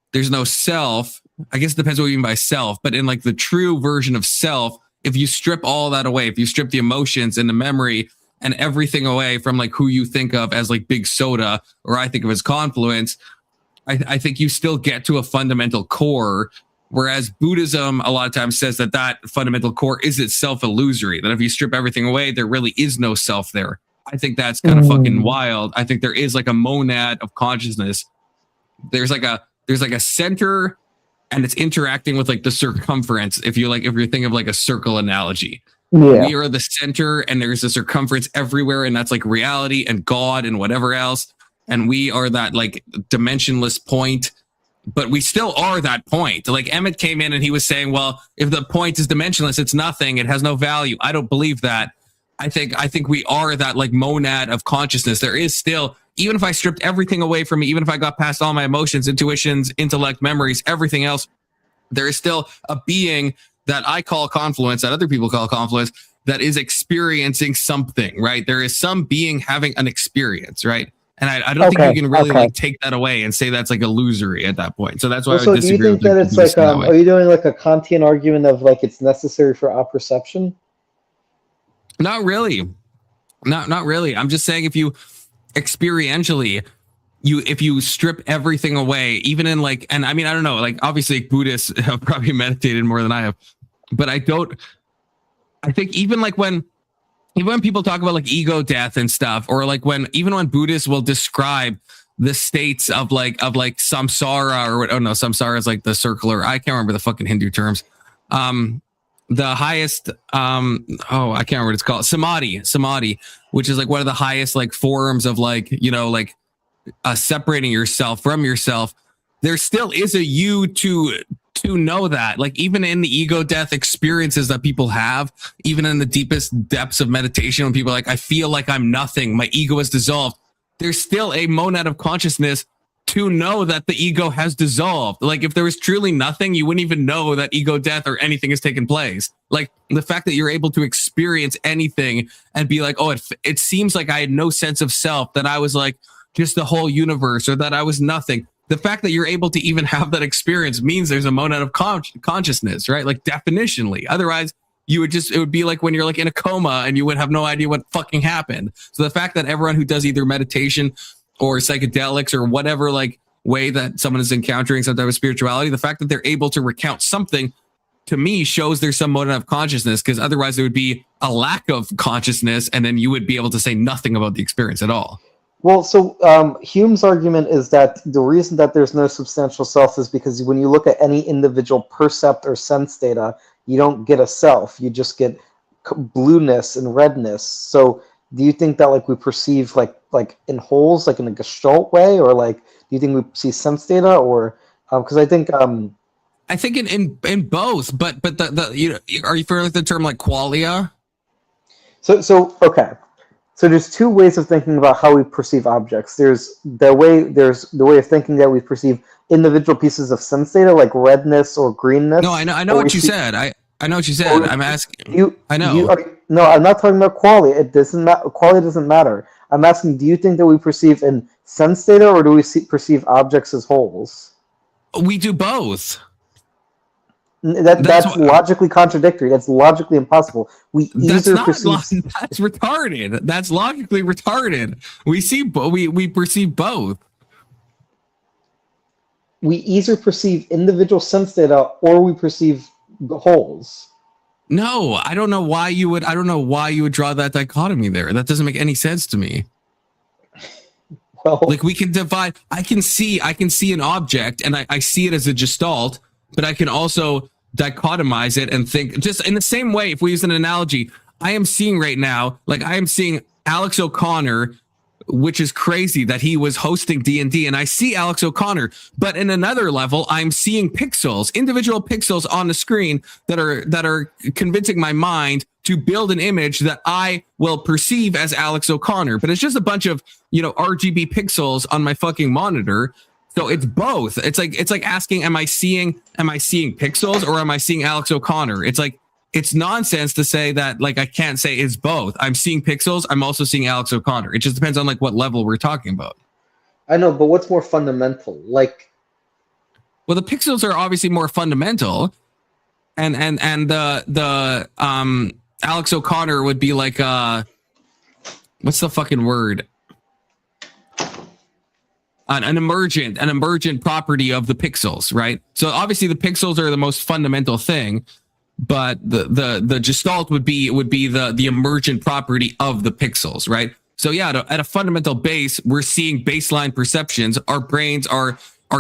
self, I guess it depends what you mean by self. But in like the true version of self, if you strip all that away, if you strip the emotions and the memory and everything away from like who you think of as like Big Soda, or I think of as Confluence, I think you still get to a fundamental core. Whereas Buddhism a lot of times says that fundamental core is itself illusory, that if you strip everything away, there really is no self there. I think that's kind of fucking wild. I think there is like a monad of consciousness. There's like a center, and it's interacting with like the circumference. If you're thinking of like a circle analogy, we are the center, and there's a circumference everywhere, and that's like reality and God and whatever else. And we are that like dimensionless point, but we still are that point. Like Emmett came in and he was saying, well, if the point is dimensionless, it's nothing. It has no value. I don't believe that. I think we are that like monad of consciousness. There is still, even if I stripped everything away from me, even if I got past all my emotions, intuitions, intellect, memories, everything else, there is still a being that I call Confluence, that other people call Confluence, that is experiencing something, right? There is some being having an experience, right? And I don't think you can really like take that away and say that's like illusory at that point. So that's why I would disagree. Do you think that it's like, are you doing like a Kantian argument of like it's necessary for apperception? Not really. Not really. I'm just saying if you experientially, if you strip everything away, even in like, and I mean, I don't know, like obviously Buddhists have probably meditated more than I have, but I think even when people talk about like ego death and stuff, or like when Buddhists will describe the states of like samsara, or samsara is like the circular, I can't remember the fucking Hindu terms. The highest, I can't remember what it's called. Samadhi, which is like one of the highest like forms of like, separating yourself from yourself. There still is a you to know that, like even in the ego death experiences that people have, even in the deepest depths of meditation, when people are like, I feel like I'm nothing, my ego is dissolved. There's still a monad of consciousness to know that the ego has dissolved. Like if there was truly nothing, you wouldn't even know that ego death or anything has taken place. Like the fact that you're able to experience anything and be like, oh, it seems like I had no sense of self, that I was like just the whole universe, or that I was nothing. The fact that you're able to even have that experience means there's a monad of consciousness, right? Like definitionally. Otherwise, it would be like when you're like in a coma and you would have no idea what fucking happened. So the fact that everyone who does either meditation or psychedelics or whatever like way that someone is encountering some type of spirituality, the fact that they're able to recount something, to me shows there's some monad of consciousness, because otherwise there would be a lack of consciousness, and then you would be able to say nothing about the experience at all. Well, so Hume's argument is that the reason that there's no substantial self is because when you look at any individual percept or sense data, you don't get a self, you just get blueness and redness. So do you think that like we perceive like in wholes, like in a gestalt way, or like do you think we see sense data, or because I think in both, but the are you familiar with the term like qualia? So okay. So there's two ways of thinking about how we perceive objects. There's the way of thinking that we perceive individual pieces of sense data, like redness or greenness. No, I know what you said. I know what you said. I'm asking you. I know. No, I'm not talking about quality. It doesn't matter. Quality doesn't matter. I'm asking, do you think that we perceive in sense data, or do we perceive objects as wholes? We do both. That's logically contradictory. That's logically impossible. That's retarded. That's logically retarded. We perceive both. We either perceive individual sense data or we perceive the wholes. No, I don't know why you would draw that dichotomy there. That doesn't make any sense to me. Well, like we can divide. I can see an object and I see it as a gestalt, but I can also dichotomize it and think just in the same way. If we use an analogy, I am seeing right now, like I am seeing Alex O'Connor, which is crazy that he was hosting D&D, and I see Alex O'Connor, but in another level, I'm seeing pixels, individual pixels on the screen that are convincing my mind to build an image that I will perceive as Alex O'Connor. But it's just a bunch of, RGB pixels on my fucking monitor. So it's both. It's like asking, am I seeing pixels or am I seeing Alex O'Connor? It's like, it's nonsense to say that, like, I can't say it's both. I'm seeing pixels. I'm also seeing Alex O'Connor. It just depends on like what level we're talking about. I know, but what's more fundamental? Like, well, the pixels are obviously more fundamental. and the Alex O'Connor would be like what's the fucking word? An emergent property of the pixels, right? So obviously the pixels are the most fundamental thing, but the gestalt would be the emergent property of the pixels, right? So yeah, at a fundamental base, we're seeing baseline perceptions. Our brains are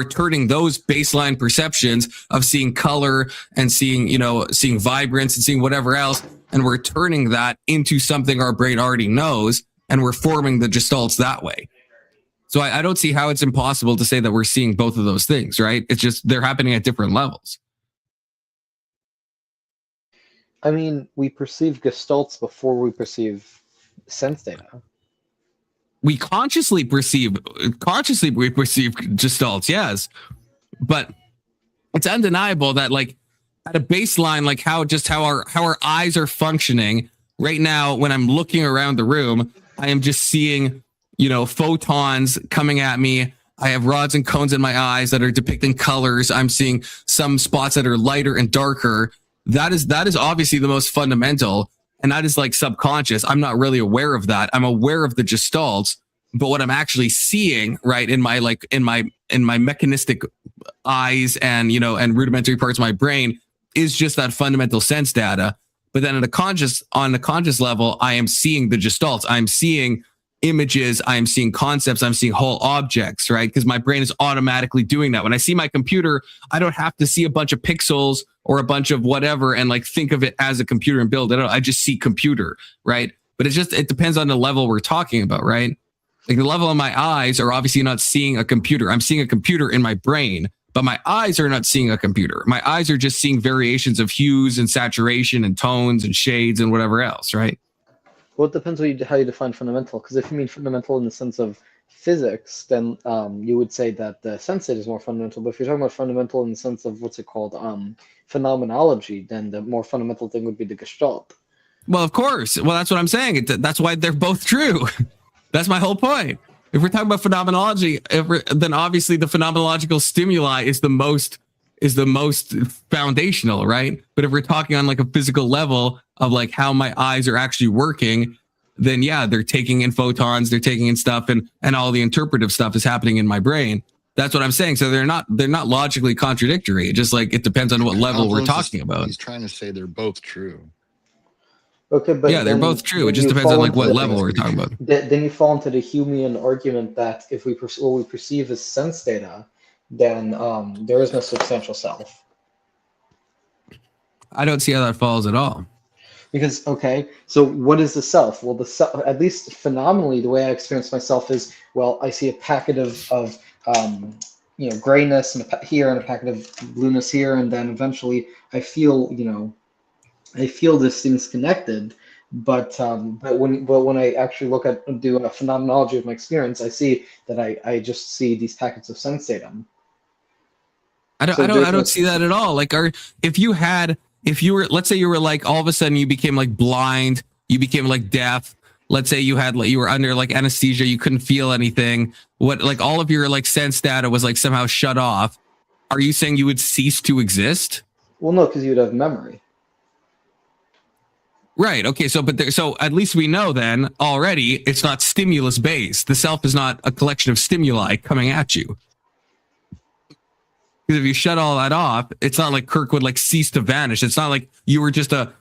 turning those baseline perceptions of seeing color and seeing vibrance and seeing whatever else, and we're turning that into something our brain already knows, and we're forming the gestalts that way. So I don't see how it's impossible to say that we're seeing both of those things, right? It's just they're happening at different levels. I mean, we perceive gestalts before we perceive sense data. We consciously perceive gestalts, yes, but it's undeniable that like at a baseline, like how our eyes are functioning right now. When I'm looking around the room, I am just seeing photons coming at me. I have rods and cones in my eyes that are depicting colors. I'm seeing some spots that are lighter and darker. That is obviously the most fundamental, and that is like subconscious. I'm not really aware of that. I'm aware of the gestalts, but what I'm actually seeing, right, in my mechanistic eyes and and rudimentary parts of my brain is just that fundamental sense data. But then on the conscious level, I am seeing the gestalts. I'm seeing images, I'm seeing concepts, I'm seeing whole objects, right? Because my brain is automatically doing that. When I see my computer, I don't have to see a bunch of pixels or a bunch of whatever and like think of it as a computer and build it out. I just see computer, right? But it depends on the level we're talking about, right? Like the level of my eyes are obviously not seeing a computer. I'm seeing a computer in my brain, but my eyes are not seeing a computer. My eyes are just seeing variations of hues and saturation and tones and shades and whatever else, right? Well, it depends how you define fundamental. Because if you mean fundamental in the sense of physics, then you would say that the sense data is more fundamental. But if you're talking about fundamental in the sense of what's it called, phenomenology, then the more fundamental thing would be the gestalt. Well, of course. Well, that's what I'm saying. That's why they're both true. That's my whole point. If we're talking about phenomenology, then obviously the phenomenological stimuli is the most foundational, right? But if we're talking on like a physical level of like how my eyes are actually working, then yeah, they're taking in photons, they're taking in stuff, and all the interpretive stuff is happening in my brain. That's what I'm saying. So they're not logically contradictory. Just like it depends on what level we're talking about. He's trying to say they're both true. Okay, but yeah, they're both true. It just depends on like what level we're talking about. Then you fall into the Humean argument that if what we perceive as sense data, then there is no substantial self. I don't see how that falls at all. Because, okay, so what is the self? Well, the self, at least phenomenally, the way I experience myself is, well, I see a packet of grayness here and a packet of blueness here, and then eventually I feel, these things connected. But when I actually do a phenomenology of my experience, I see that I just see these packets of sense data. I don't see that at all. Like, if you were, let's say you were like, all of a sudden you became like blind, you became like deaf. Let's say you were under like anesthesia, you couldn't feel anything. What, like all of your like sense data was like somehow shut off. Are you saying you would cease to exist? Well, no, because you'd have memory. Right. Okay. So at least we know then already it's not stimulus based. The self is not a collection of stimuli coming at you. Because if you shut all that off, it's not like Kirk would like cease to vanish. It's not like you were just a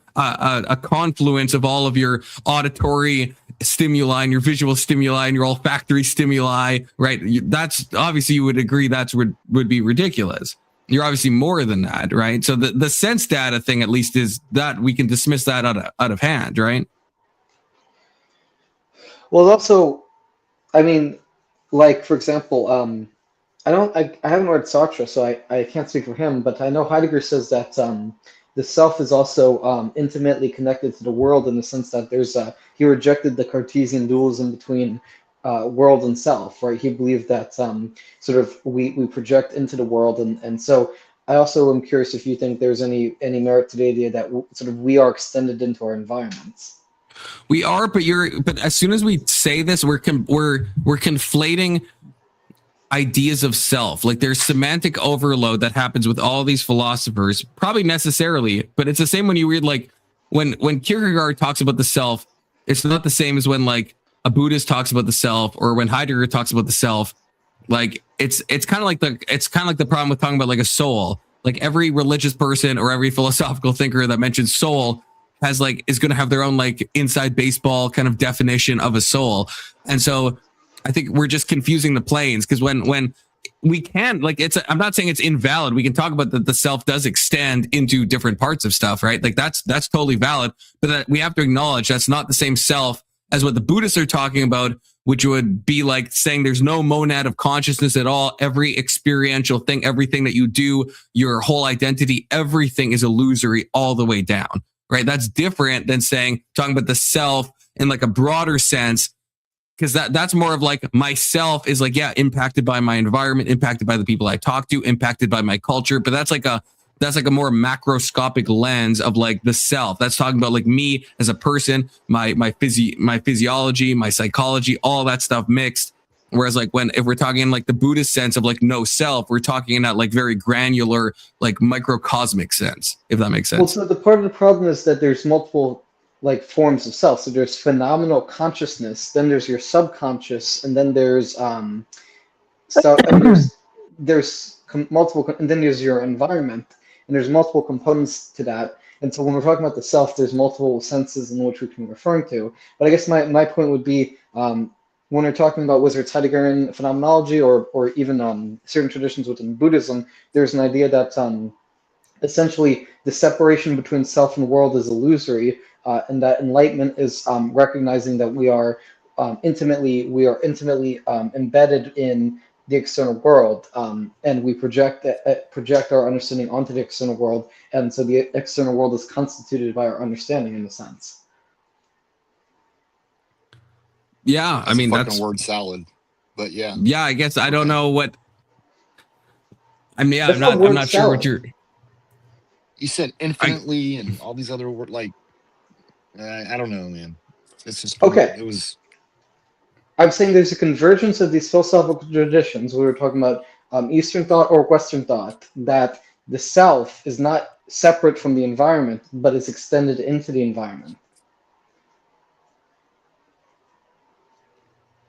confluence of all of your auditory stimuli and your visual stimuli and your olfactory stimuli, right? That's obviously, you would agree that's would be ridiculous. You're obviously more than that, right? So the sense data thing, at least, is that we can dismiss that out of hand, right? Well, also, I mean, like, for example, I haven't read Sartre, so I can't speak for him, but I know Heidegger says that the self is also intimately connected to the world, in the sense that he rejected the Cartesian dualism between world and self, right? He believed that sort of we project into the world, and so I also am curious if you think there's any merit to the idea that sort of we are extended into our environments. We are, but as soon as we say this, we're conflating ideas of self. Like there's semantic overload that happens with all these philosophers, probably necessarily, but it's the same when you read like when Kierkegaard talks about the self, it's not the same as when like a Buddhist talks about the self or when Heidegger talks about the self. Like it's kind of like the problem with talking about like a soul. Like every religious person or every philosophical thinker that mentions soul has like is going to have their own like inside baseball kind of definition of a soul. And so I think we're just confusing the planes because when we can like I'm not saying it's invalid. We can talk about that the self does extend into different parts of stuff, right? Like that's totally valid, but that we have to acknowledge that's not the same self as what the Buddhists are talking about, which would be like saying there's no monad of consciousness at all. Every experiential thing, everything that you do, your whole identity, everything is illusory all the way down, right? That's different than talking about the self in like a broader sense, because that's more of like myself is like, yeah, impacted by my environment, impacted by the people I talk to, impacted by my culture. But that's like a more macroscopic lens of like the self. That's talking about like me as a person, my physiology, my psychology, all that stuff mixed. Whereas like if we're talking in like the Buddhist sense of like no self, we're talking in that like very granular, like microcosmic sense, if that makes sense. Well, so the part of the problem is that there's multiple like forms of self. So there's phenomenal consciousness, then there's your subconscious, and then there's multiple, and then there's your environment, and there's multiple components to that. And so when we're talking about the self, there's multiple senses in which we can be referring to. But I guess my point would be when we're talking about whether it's Heideggerian phenomenology or even certain traditions within Buddhism, there's an idea that essentially the separation between self and world is illusory, and that enlightenment is recognizing that we are intimately embedded in the external world, and we project our understanding onto the external world, and so the external world is constituted by our understanding in a sense. Yeah, I mean that's word salad, but yeah. Yeah, I guess I don't know what. I mean, yeah, That's I'm not sure what you're. You said infinitely and all these other words. Like, I don't know, man. It's just okay. It was. I'm saying there's a convergence of these philosophical traditions. We were talking about Eastern thought or Western thought, that the self is not separate from the environment, but is extended into the environment.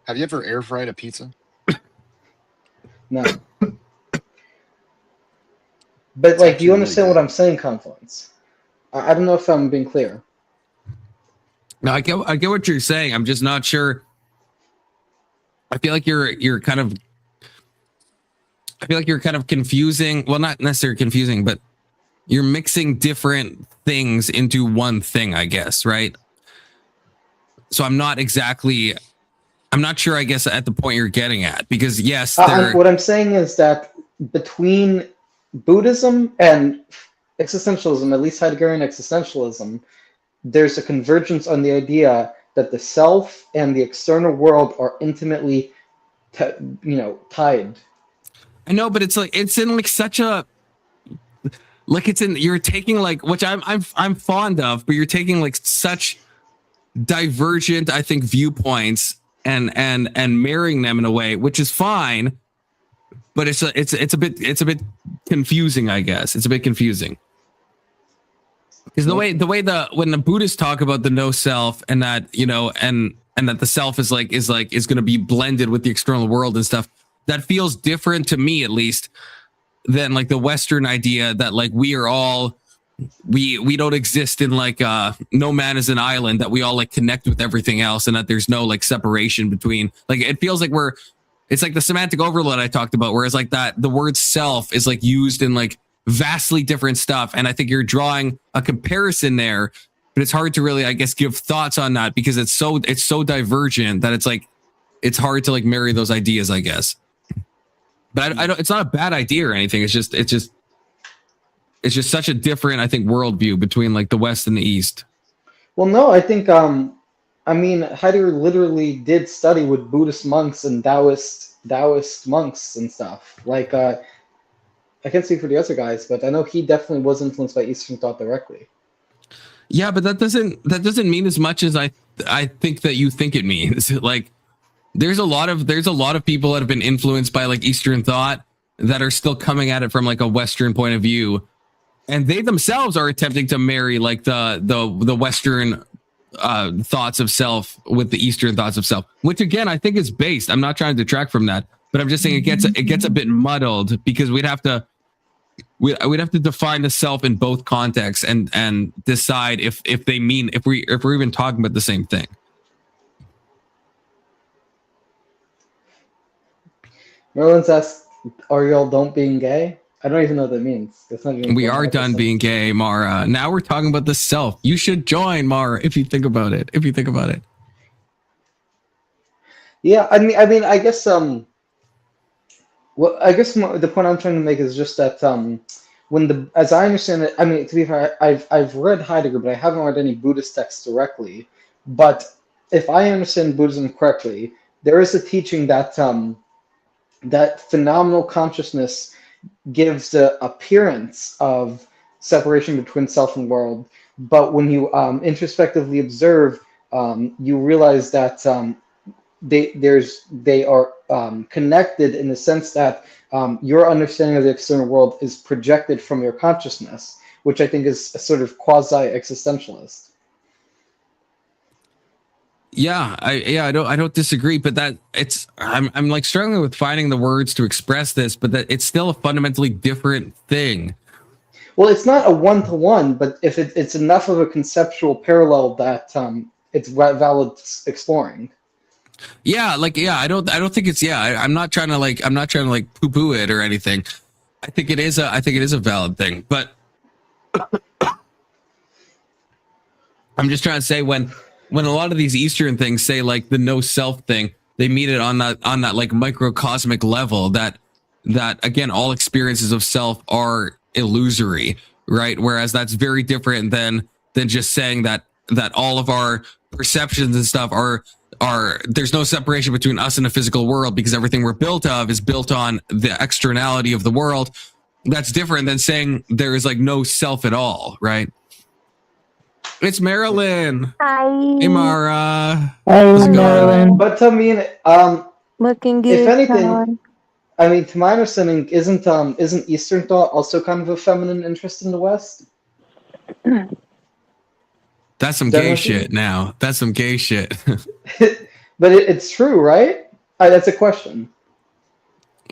Have you ever air fried a pizza? No. But like, do you understand what I'm saying, Confluence? I don't know if I'm being clear. No, I get what you're saying. I'm just not sure. I feel like you're kind of confusing. Well, not necessarily confusing, but you're mixing different things into one thing, I guess, right? So I'm not sure, I guess, at the point you're getting at, because yes, what I'm saying is that between Buddhism and existentialism, at least Heideggerian existentialism, there's a convergence on the idea that the self and the external world are intimately, tied. I know, but it's in like such a, like you're taking like, which I'm fond of, but you're taking like such divergent, I think, viewpoints and marrying them in a way, which is fine, but it's a bit confusing, I guess. It's a bit confusing. Because when the Buddhists talk about the no self and that, and that the self is going to be blended with the external world and stuff, that feels different to me, at least, than like the Western idea that like we are all, we don't exist in like no man is an island, that we all like connect with everything else and that there's no like separation between, like, it feels like it's like the semantic overload I talked about, whereas like that the word self is like used in like vastly different stuff. And I think you're drawing a comparison there, but it's hard to really, I guess, give thoughts on that because it's so divergent that it's like, it's hard to like marry those ideas, I guess. But I don't, it's not a bad idea or anything. It's just such a different, I think, worldview between like the West and the East. Well, no, I think, Heidegger literally did study with Buddhist monks and Taoist monks and stuff. Like, I can't speak for the other guys, but I know he definitely was influenced by Eastern thought directly. Yeah, but that doesn't mean as much as I think that you think it means. Like, there's a lot of people that have been influenced by like Eastern thought that are still coming at it from like a Western point of view, and they themselves are attempting to marry like the Western thoughts of self with the Eastern thoughts of self, which again I think is based. I'm not trying to detract from that, but I'm just saying it gets a bit muddled because we'd have to define the self in both contexts and decide if we're even talking about the same thing. Merlin's asked, "Are y'all don't being gay?" I don't even know what that means. That's not even. We are done being gay, Mara. Now we're talking about the self. You should join, Mara, if you think about it. Yeah, I mean, I guess well, I guess the point I'm trying to make is just that as I understand it, I mean, to be fair, I've read Heidegger, but I haven't read any Buddhist texts directly. But if I understand Buddhism correctly, there is a teaching that that phenomenal consciousness gives the appearance of separation between self and world, but when you introspectively observe, you realize that they are connected in the sense that your understanding of the external world is projected from your consciousness, which I think is a sort of quasi-existentialist. Yeah, I don't disagree, but that I'm like struggling with finding the words to express this, but that it's still a fundamentally different thing. Well, it's not a one-to-one, but if it's enough of a conceptual parallel that it's valid exploring. Yeah, I don't think it's I'm not trying to poo-poo it or anything. I think it is a valid thing, but I'm just trying to say when a lot of these Eastern things say like the no self thing, they mean it on that like microcosmic level that again all experiences of self are illusory, right? Whereas that's very different than just saying that all of our perceptions and stuff are there's no separation between us and the physical world because everything we're built of is built on the externality of the world. That's different than saying there is like no self at all, right? It's Marilyn. Hi. Hey, Mara. Hey, How's it going? But I mean, Looking good. if anything, Colin. I mean, to my understanding, isn't Eastern thought also kind of a feminine interest in the West? That's some gay shit now. That's some gay shit. But it's true, right? That's a question.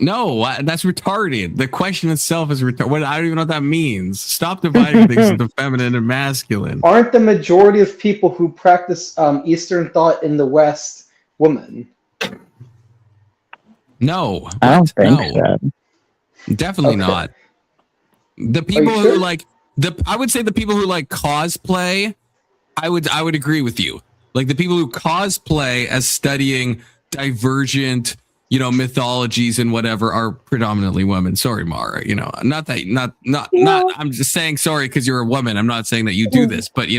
No, that's retarded. The question itself is retarded. I don't even know what that means. Stop dividing things into feminine and masculine. Aren't the majority of people who practice Eastern thought in the West women? No. I don't think so. Definitely not. The people sure? who like I would say the people who like cosplay, I would agree with you. Like the people who cosplay as studying divergent, mythologies and whatever are predominantly women. Sorry, Mara. Not I'm just saying sorry because you're a woman. I'm not saying that you do this, but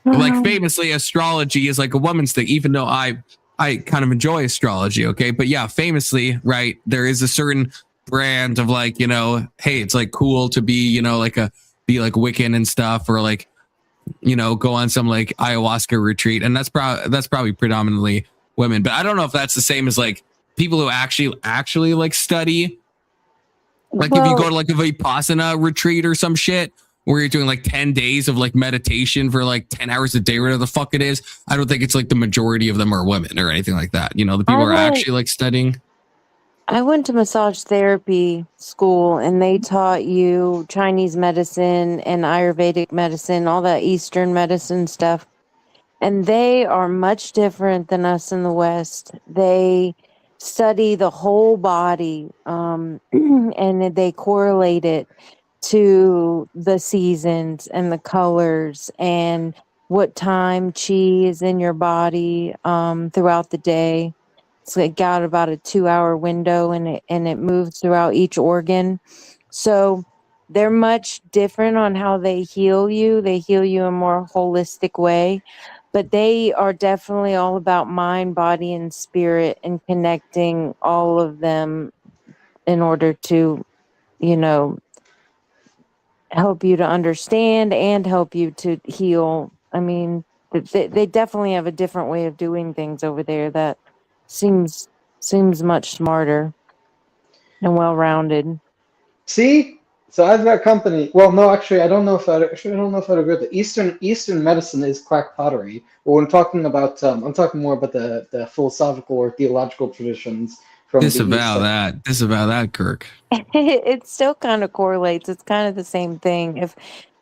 like famously, astrology is like a woman's thing, even though I kind of enjoy astrology. Okay. But yeah, famously, right. There is a certain brand of like, hey, it's like cool to be, be like Wiccan and stuff, or like, go on some like ayahuasca retreat. And that's probably predominantly women, but I don't know if that's the same as like people who actually like study. Like if you go to like a Vipassana retreat or some shit where you're doing like 10 days of like meditation for like 10 hours a day, whatever the fuck it is. I don't think it's like the majority of them are women or anything like that. The people who are actually like studying. I went to massage therapy school and they taught you Chinese medicine and Ayurvedic medicine, all that Eastern medicine stuff. And they are much different than us in the West. They study the whole body and they correlate it to the seasons and the colors and what time chi is in your body throughout the day. It's like got about a 2-hour window and it moves throughout each organ. So they're much different on how they heal you. They heal you in a more holistic way, but they are definitely all about mind, body, and spirit and connecting all of them in order to, help you to understand and help you to heal. I mean, they definitely have a different way of doing things over there that's seems much smarter and well-rounded. See, so I've got company. Well, no, actually, I don't know if I agree with it. Eastern medicine is quack pottery. But when talking about, I'm talking more about the philosophical or theological traditions from the East. Disavow that, Kirk. It still kind of correlates. It's kind of the same thing.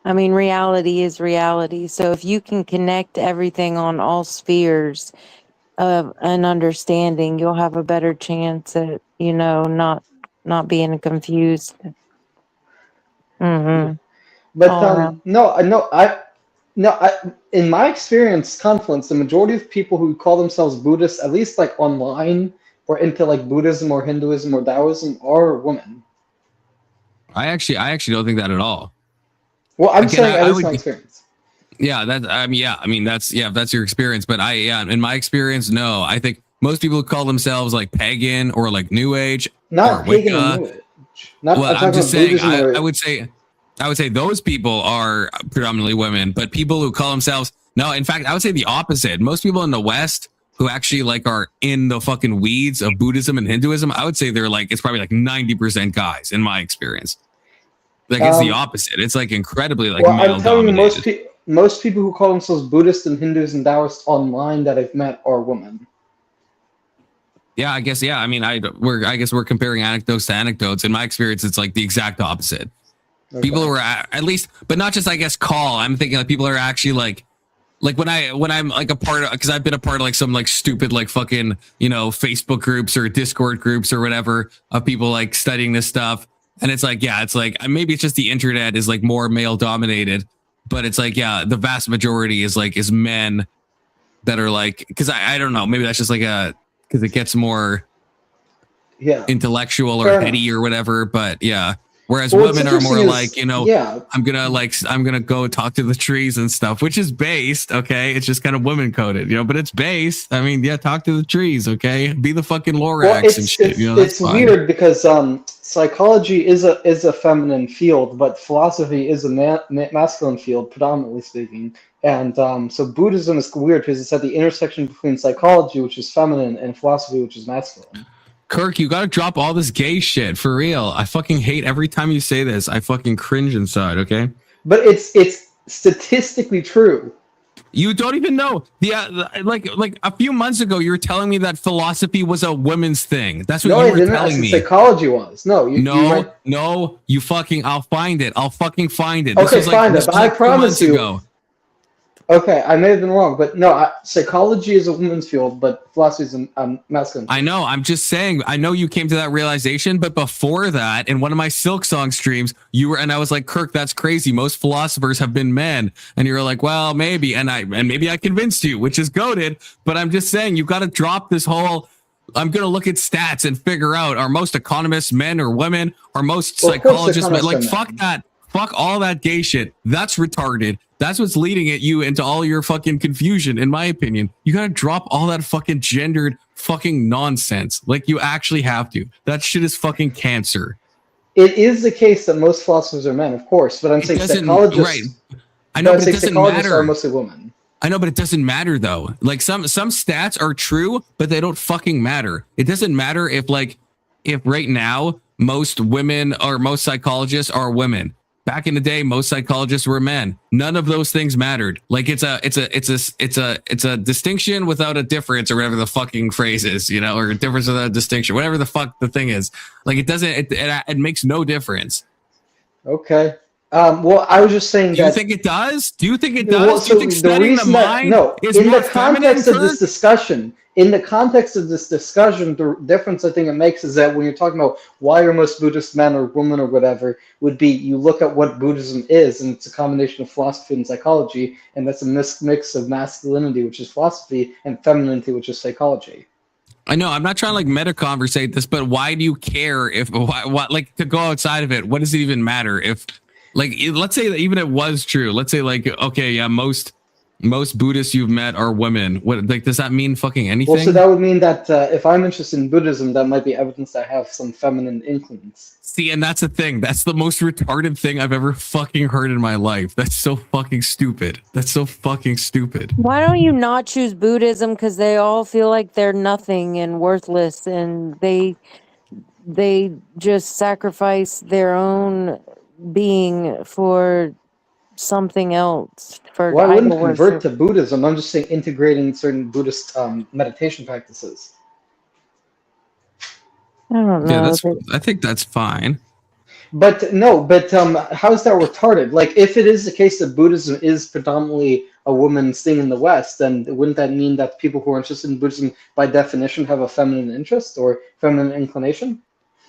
Reality is reality. So if you can connect everything on all spheres of an understanding, you'll have a better chance at, not being confused. Mm-hmm. But in my experience, Confluence, the majority of people who call themselves Buddhists, at least like online or into like Buddhism or Hinduism or Taoism, are women. I actually don't think that at all. Well, I'm saying at least my experience. Yeah, if that's your experience. But in my experience, no. I think most people who call themselves like pagan or like New Age, not or pagan Wicca, or New Age. I'm just saying. I would say those people are predominantly women, but people who call themselves in fact, I would say the opposite. Most people in the West who actually like are in the fucking weeds of Buddhism and Hinduism, I would say it's probably like 90% guys in my experience. Like it's the opposite. It's like incredibly like male I'm telling dominated. you, most people who call themselves Buddhist and Hindus and Taoists online that I've met are women. Yeah, I guess. Yeah, I guess we're comparing anecdotes to anecdotes. In my experience, it's like the exact opposite. Okay. People who are at least, but not just, I guess, I'm thinking like people are actually like when I'm like a part of, because I've been a part of like some like stupid like fucking Facebook groups or Discord groups or whatever of people like studying this stuff, and it's like maybe it's just the internet is like more male dominated, but it's like the vast majority is men that are like, because I don't know, maybe that's just like because it gets more intellectual or heady or whatever, but yeah. Whereas women are more like, I'm gonna go talk to the trees and stuff, which is based, okay? It's just kind of women coded, but it's based. Talk to the trees, okay? Be the fucking Lorax and shit. It's weird because psychology is a feminine field, but philosophy is a masculine field, predominantly speaking. And so Buddhism is weird because it's at the intersection between psychology, which is feminine, and philosophy, which is masculine. Kirk, you gotta drop all this gay shit for real. I fucking hate every time you say this. I fucking cringe inside. Okay, but it's statistically true. You don't even know. Like a few months ago, you were telling me that philosophy was a women's thing. That's what you were telling me. Psychology was. No, you fucking. I'll find it. Okay, this was find it. But I promise you. Ago. Okay, I may have been wrong, but no, psychology is a women's field, but philosophy is a masculine field. I know, I'm just saying, I know you came to that realization, but before that, in one of my Silk Song streams, I was like, Kirk, that's crazy. Most philosophers have been men. And you were like, well, maybe. And maybe I convinced you, which is goated, but I'm just saying, you got to drop this whole, I'm going to look at stats and figure out, are most economists men or women? Are most psychologists men? Like, fuck that. Fuck all that gay shit. That's retarded. That's what's leading you into all your fucking confusion, in my opinion. You gotta drop all that fucking gendered fucking nonsense. Like, you actually have to. That shit is fucking cancer. It is the case that most philosophers are men, of course, but I'm saying psychologists. Right. I know, but it doesn't matter. Are mostly women. I know, but it doesn't matter though. Like some stats are true, but they don't fucking matter. It doesn't matter if right now most women or most psychologists are women. Back in the day, most psychologists were men. None of those things mattered. Like it's a distinction without a difference, or whatever the fucking phrase is, or a difference without a distinction, whatever the fuck the thing is. Like it makes no difference. Okay. Well, I was just saying. Do you think it does? Do you think it does? Well, do you think studying the mind is in more the context of this discussion? In the context of this discussion, the difference I think it makes is that when you're talking about why are most Buddhist men or women or whatever, would be you look at what Buddhism is, and it's a combination of philosophy and psychology, and that's a mix of masculinity, which is philosophy, and femininity, which is psychology. I know, I'm not trying to like meta conversate this, but why do you care like to go outside of it? What does it even matter if, like, let's say that even it was true. Let's say like, okay, yeah, most Most Buddhists you've met are women. What, like, does that mean fucking anything? Well, so that would mean that if I'm interested in Buddhism, that might be evidence that I have some feminine inclines. See, and that's the thing. That's the most retarded thing I've ever fucking heard in my life. That's so fucking stupid. That's so fucking stupid. Why don't you not choose Buddhism? Because they all feel like they're nothing and worthless, and they just sacrifice their own being for something else. For Well, I wouldn't idol convert worship. to Buddhism. I'm just saying integrating certain Buddhist meditation practices. I don't Yeah, know. I think that's fine. But no, how is that retarded? Like, if it is the case that Buddhism is predominantly a woman's thing in the West, then wouldn't that mean that people who are interested in Buddhism, by definition, have a feminine interest or feminine inclination?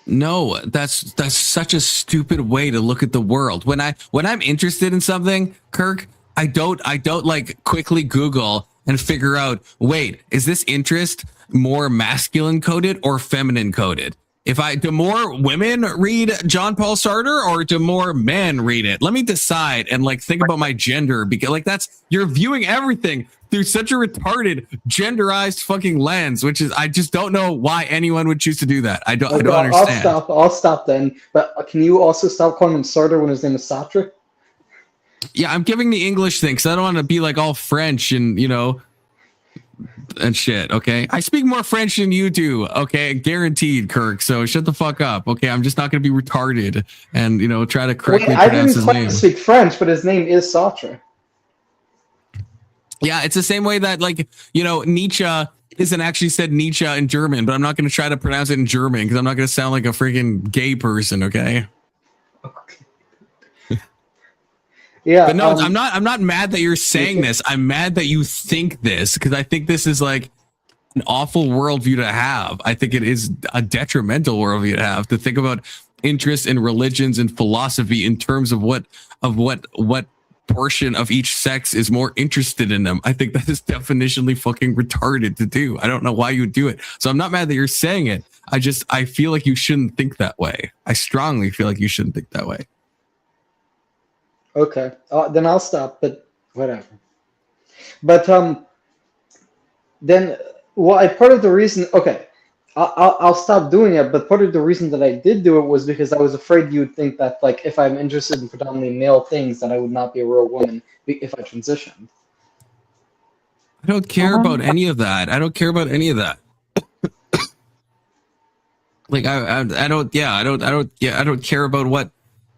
No, that's such a stupid way to look at the world. When I'm interested in something, Kirk, I don't like quickly Google and figure out, wait, is this interest more masculine coded or feminine coded? Do more women read John Paul Sartre or do more men read it? Let me decide and like think about my gender, because like you're viewing everything through such a retarded genderized fucking lens, which is, I just don't know why anyone would choose to do that. I don't understand. I'll stop then. But can you also stop calling him Sartre when his name is Sartre? Yeah, I'm giving the English thing because I don't want to be like all French and, you know, and shit. Okay, I speak more French than you do. Okay, guaranteed, Kirk. So shut the fuck up. Okay, I'm just not going to be retarded and, you know, try to correctly pronounce his name. I didn't speak French, but his name is Sartre. Yeah, it's the same way that, like, you know, Nietzsche isn't actually said Nietzsche in German, but I'm not going to try to pronounce it in German because I'm not going to sound like a freaking gay person. Okay. Yeah, but no, I'm not mad that you're saying this. I'm mad that you think this, because I think this is like an awful worldview to have. I think it is a detrimental worldview to have, to think about interest in religions and philosophy in terms of what portion of each sex is more interested in them. I think that is definitionally fucking retarded to do. I don't know why you would do it. So I'm not mad that you're saying it. I feel like you shouldn't think that way. I strongly feel like you shouldn't think that way. Okay, then I'll stop, but whatever. But then, well, part of the reason, okay, I'll stop doing it, but part of the reason that I did do it was because I was afraid you'd think that, like, if I'm interested in predominantly male things, that I would not be a real woman if I transitioned. I don't care about any of that. I don't care about any of that. Like, I don't care about what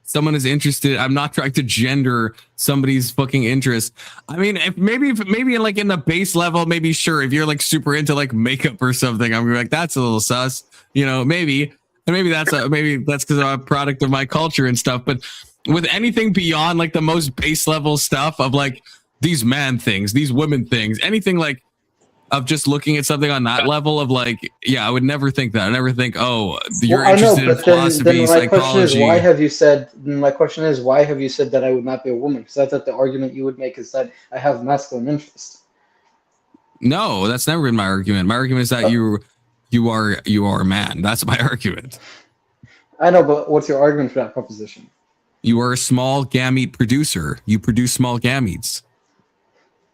someone is interested. I'm not trying to gender somebody's fucking interest. I mean, if maybe like in the base level, maybe sure. If you're like super into like makeup or something, I'm like, that's a little sus, you know, maybe that's because I'm a product of my culture and stuff. But with anything beyond like the most base level stuff of like these man things, these women things, anything like of just looking at something on that level of like, yeah, I would never think that. I never think, oh, you're interested in philosophy, psychology. My question is, why have you said that I would not be a woman? Because I thought the argument you would make is that I have masculine interest. No, that's never been my argument. My argument is that you are a man. That's my argument. I know, but what's your argument for that proposition? You are a small gamete producer. You produce small gametes.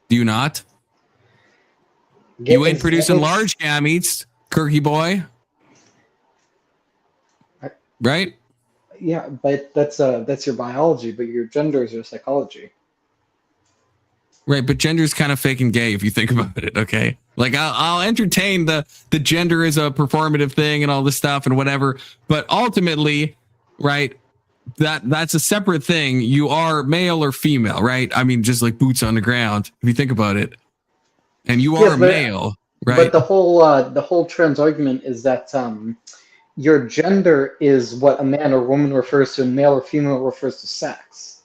Do you not? You ain't producing large gametes, Kirky boy. Right? Yeah, but that's your biology, but your gender is your psychology. Right, but gender is kind of fake and gay if you think about it, okay? Like, I'll entertain the gender is a performative thing and all this stuff and whatever, but ultimately, right, that's a separate thing. You are male or female, right? I mean, just like boots on the ground, if you think about it. And you are a male, right? But the whole trans argument is that your gender is what a man or woman refers to, and male or female refers to sex.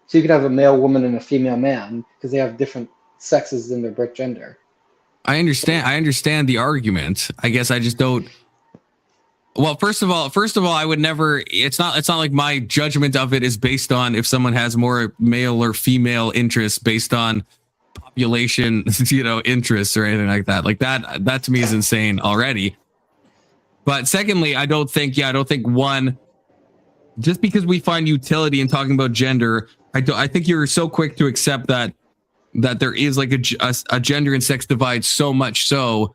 So you could have a male woman and a female man because they have different sexes in their birth gender. I understand the argument. I guess I just don't. Well, first of all, I would never. It's not like my judgment of it is based on if someone has more male or female interests based on population, you know, interests or anything like that. Like that to me is insane already. But secondly, I don't think one, just because we find utility in talking about gender, I think you're so quick to accept that that there is like a gender and sex divide, so much so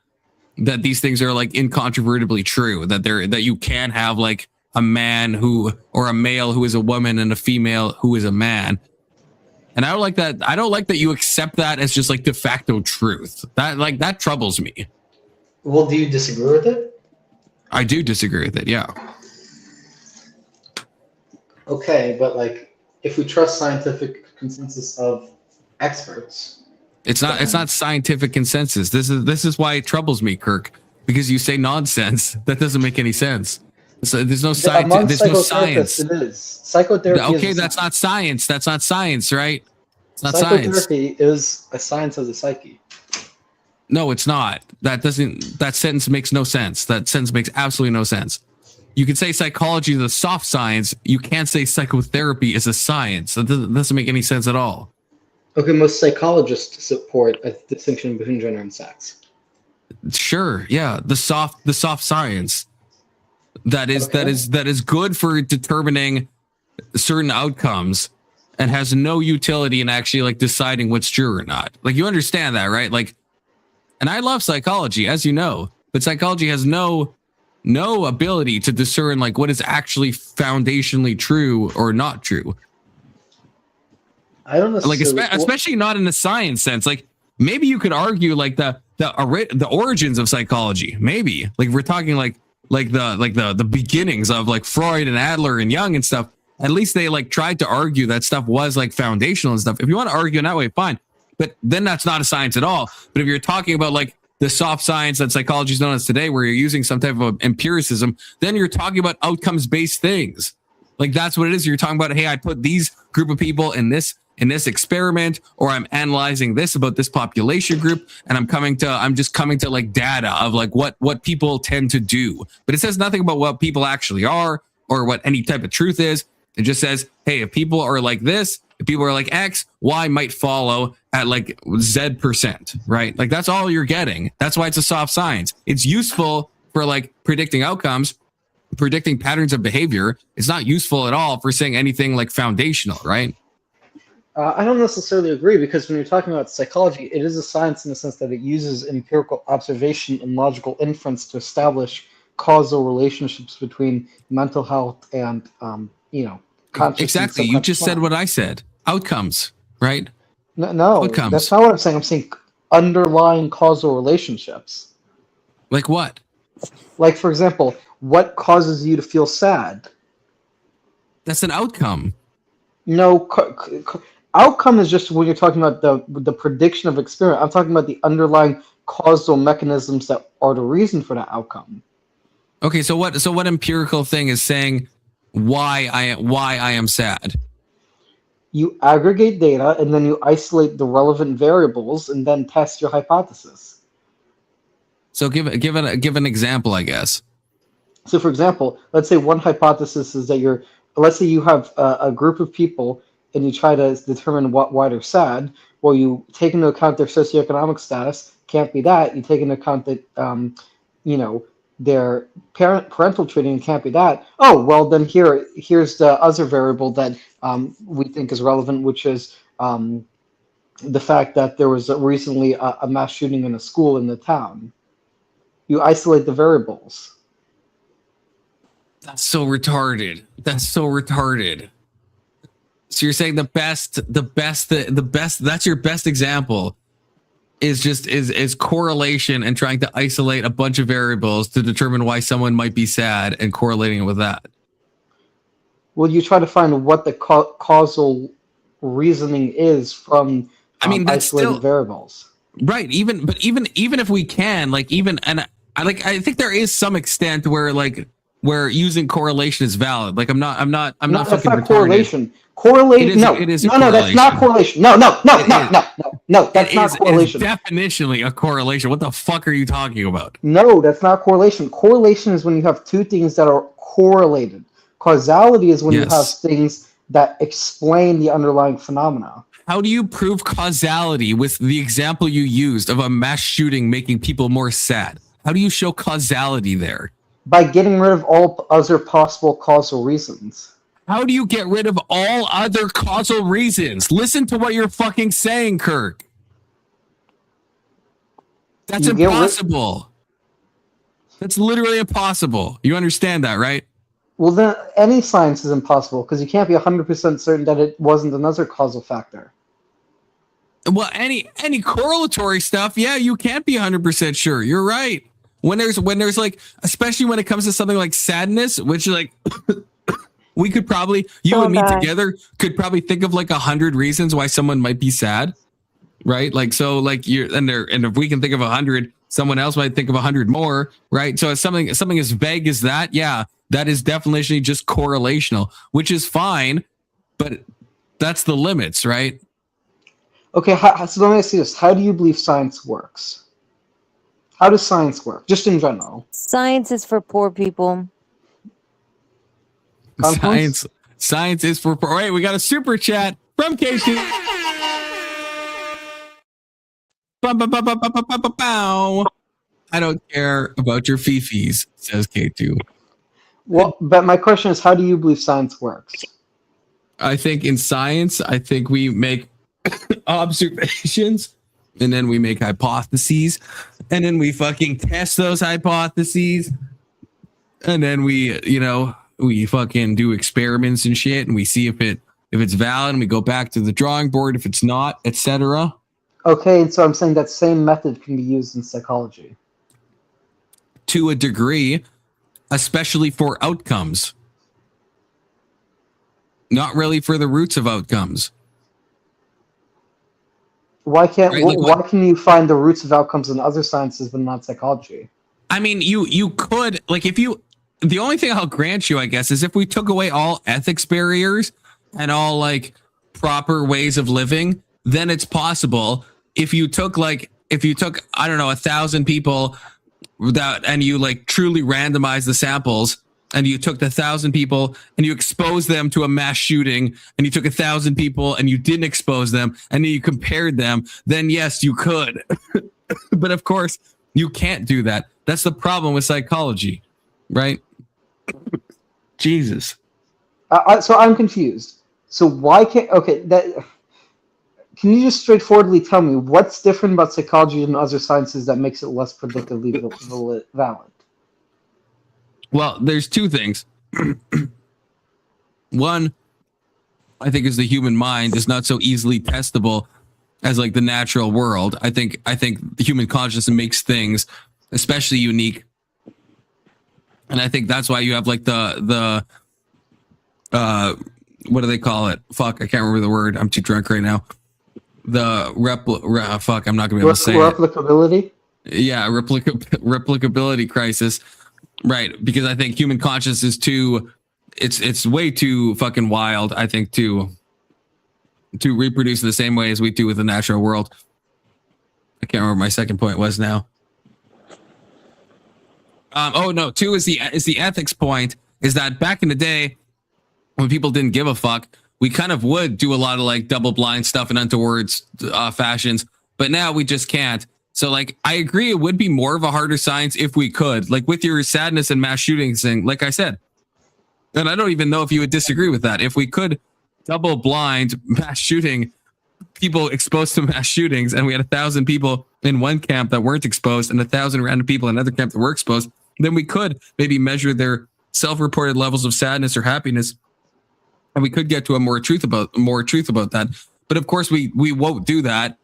that these things are like incontrovertibly true, that you can have like a man or a male who is a woman and a female who is a man. And I don't like that. I don't like that you accept that as just like de facto truth. That troubles me. Well, do you disagree with it? I do disagree with it. Yeah. Okay, but like, if we trust scientific consensus of experts, it's not scientific consensus. This is why it troubles me, Kirk, because you say nonsense that doesn't make any sense. So there's no science. There's no science. It is psychotherapy. Okay, that's not science. That's not science, right? It's not psychotherapy is a science of the psyche. No, it's not. That sentence makes no sense. That sentence makes absolutely no sense. You can say psychology is a soft science. You can't say psychotherapy is a science. That doesn't make any sense at all. Okay, most psychologists support a distinction between gender and sex. Sure, yeah, the soft science that is good for determining certain outcomes and has no utility in actually like deciding what's true or not. Like, you understand that, right? Like, and I love psychology, as you know, but psychology has no ability to discern like what is actually foundationally true or not true. I don't necessarily, like, especially not in the science sense. Like, maybe you could argue like the origins of psychology. Maybe like we're talking like the beginnings of like Freud and Adler and Jung and stuff. At least they like tried to argue that stuff was like foundational and stuff. If you want to argue in that way, fine. But then that's not a science at all. But if you're talking about like the soft science that psychology is known as today, where you're using some type of empiricism, then you're talking about outcomes-based things. Like, that's what it is. You're talking about, hey, I put these group of people in this experiment, or I'm analyzing this about this population group, and I'm just coming to like data of like what people tend to do. But it says nothing about what people actually are or what any type of truth is. It just says, hey, if people are like this, if people are like X, Y might follow at like Z%, right? Like, that's all you're getting. That's why it's a soft science. It's useful for like predicting outcomes, predicting patterns of behavior. It's not useful at all for saying anything like foundational, right? I don't necessarily agree, because when you're talking about psychology, it is a science in the sense that it uses empirical observation and logical inference to establish causal relationships between mental health and, consciousness. Exactly. You just said what I said. Outcomes, right? No, Outcomes. That's not what I'm saying. I'm saying underlying causal relationships. Like what? Like, for example, what causes you to feel sad? That's an outcome. No, outcome is just when you're talking about the prediction of experience. I'm talking about the underlying causal mechanisms that are the reason for that outcome. Okay, so what empirical thing is saying why I am sad? You aggregate data and then you isolate the relevant variables and then test your hypothesis. So give an example, I guess. So, for example, let's say one hypothesis is that let's say you have a group of people and you try to determine why they're sad. Well, you take into account their socioeconomic status. Can't be that. You take into account that, their parental training. Can't be that. Oh, well, then here's the other variable that we think is relevant, which is the fact that there was recently a mass shooting in a school in the town. You isolate the variables. That's so retarded. So you're saying the best, that's your best example is correlation and trying to isolate a bunch of variables to determine why someone might be sad and correlating it with that. Well, you try to find what the causal reasoning is from that's isolated still variables. Right. Even if we can, I think there is some extent where using correlation is valid. Like, I'm not fucking that's not retarded. correlation. Correlation. It is no, that's not correlation. No, that's not correlation. It's definitionally a correlation. What the fuck are you talking about? No, that's not correlation. Correlation is when you have two things that are correlated. Causality is when you have things that explain the underlying phenomena. How do you prove causality with the example you used of a mass shooting making people more sad? How do you show causality there? By getting rid of all other possible causal reasons. How do you get rid of all other causal reasons? Listen to what you're fucking saying, Kirk. That's impossible. That's literally impossible. You understand that, right? Well, then any science is impossible because you can't be 100% certain that it wasn't another causal factor. Well, any correlatory stuff, yeah, you can't be 100% sure. You're right. When there's like, especially when it comes to something like sadness, which like we could probably, you and me together could probably think of like 100 reasons why someone might be sad, right? Like, so like and if we can think of 100, someone else might think of 100 more, right? So it's something as vague as that, yeah, that is definitionally just correlational, which is fine, but that's the limits, right? Okay, so let me ask you this. How do you believe science works? How does science work, just in general? Science is for poor people. Confluence? Science is for poor. Wait, we got a super chat from Casey. I don't care about your fifis, says K2. Well, but my question is, how do you believe science works? I think in science, we make observations, and then we make hypotheses, and then we fucking test those hypotheses, and then we fucking do experiments and shit, and we see if it's valid, and we go back to the drawing board if it's not, etc. Okay, and so I'm saying that same method can be used in psychology. To a degree, especially for outcomes. Not really for the roots of outcomes. Why can't? Right, why can you find the roots of outcomes in other sciences but not psychology? I mean, you could, like, if you. The only thing I'll grant you, I guess, is if we took away all ethics barriers and all like proper ways of living, then it's possible. If you took, I don't know, 1,000 people and you like truly randomized the samples, and you took the 1,000 people and you exposed them to a mass shooting, and you took 1,000 people and you didn't expose them, and then you compared them, then yes, you could. But of course, you can't do that. That's the problem with psychology, right? Jesus. So I'm confused. So why can't? Okay, can you just straightforwardly tell me what's different about psychology than other sciences that makes it less predictively valid? Well, there's two things. One, I think, is the human mind is not so easily testable as like the natural world. I think the human consciousness makes things especially unique, and I think that's why you have like the what do they call it? Fuck, I can't remember the word. I'm too drunk right now. The fuck, I'm not gonna be able to say replicability. Yeah, replicability crisis. Right, because I think human consciousness is it's way too fucking wild, I think, to reproduce in the same way as we do with the natural world. I can't remember what my second point was now. Two is the ethics point, is that back in the day when people didn't give a fuck, we kind of would do a lot of like double blind stuff and untoward fashions, but now we just can't. So, like, I agree it would be more of a harder science if we could. Like, with your sadness and mass shootings thing, like I said. And I don't even know if you would disagree with that. If we could double blind mass shooting, people exposed to mass shootings, and we had 1,000 people in one camp that weren't exposed and 1,000 random people in another camp that were exposed, then we could maybe measure their self-reported levels of sadness or happiness. And we could get to more truth about that. But, of course, we won't do that.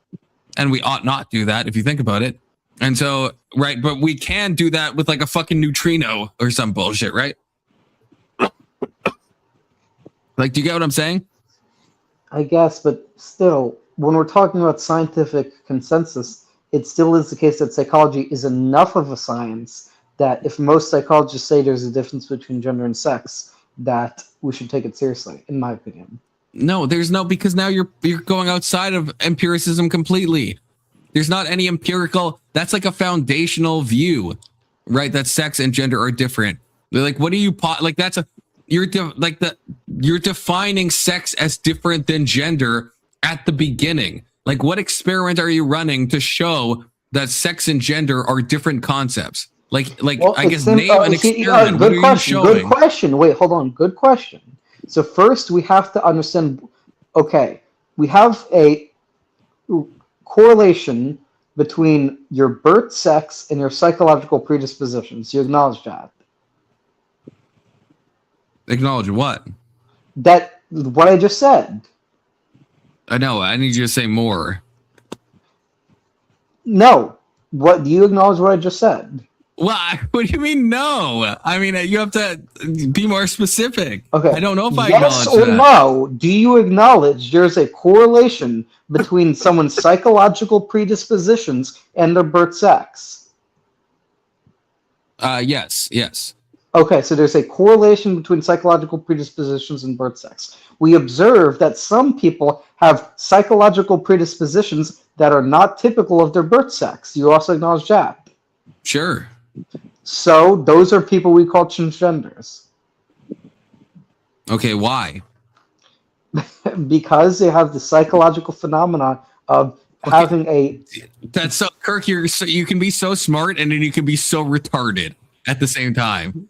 And we ought not do that if you think about it. And so, right, but we can do that with like a fucking neutrino or some bullshit, right? Like, do you get what I'm saying? I guess, but still, when we're talking about scientific consensus, it still is the case that psychology is enough of a science that if most psychologists say there's a difference between gender and sex, that we should take it seriously, in my opinion. No, there's no, because now you're going outside of empiricism completely. There's not any empirical, that's like a foundational view, right? That sex and gender are different. They're like, what do you, like that's you're defining sex as different than gender at the beginning. Like, what experiment are you running to show that sex and gender are different concepts? Well, I guess name an experiment. Good question. Wait, hold on. Good question. So first, we have to understand. Okay, we have a correlation between your birth sex and your psychological predispositions. You acknowledge that? Acknowledge what? That what I just said. I know. I need you to say more. No. What do you acknowledge what I just said? Well, what do you mean no? I mean, you have to be more specific. Okay. I don't know if I yes acknowledge or that. no, do you acknowledge there's a correlation between someone's psychological predispositions and their birth sex? Yes. Okay, so there's a correlation between psychological predispositions and birth sex. We observe that some people have psychological predispositions that are not typical of their birth sex. You also acknowledge that? Sure. So those are people we call transgenders. Okay, why? Because they have the psychological phenomenon of having a... That's so, Kirk, you can be so smart and then you can be so retarded at the same time.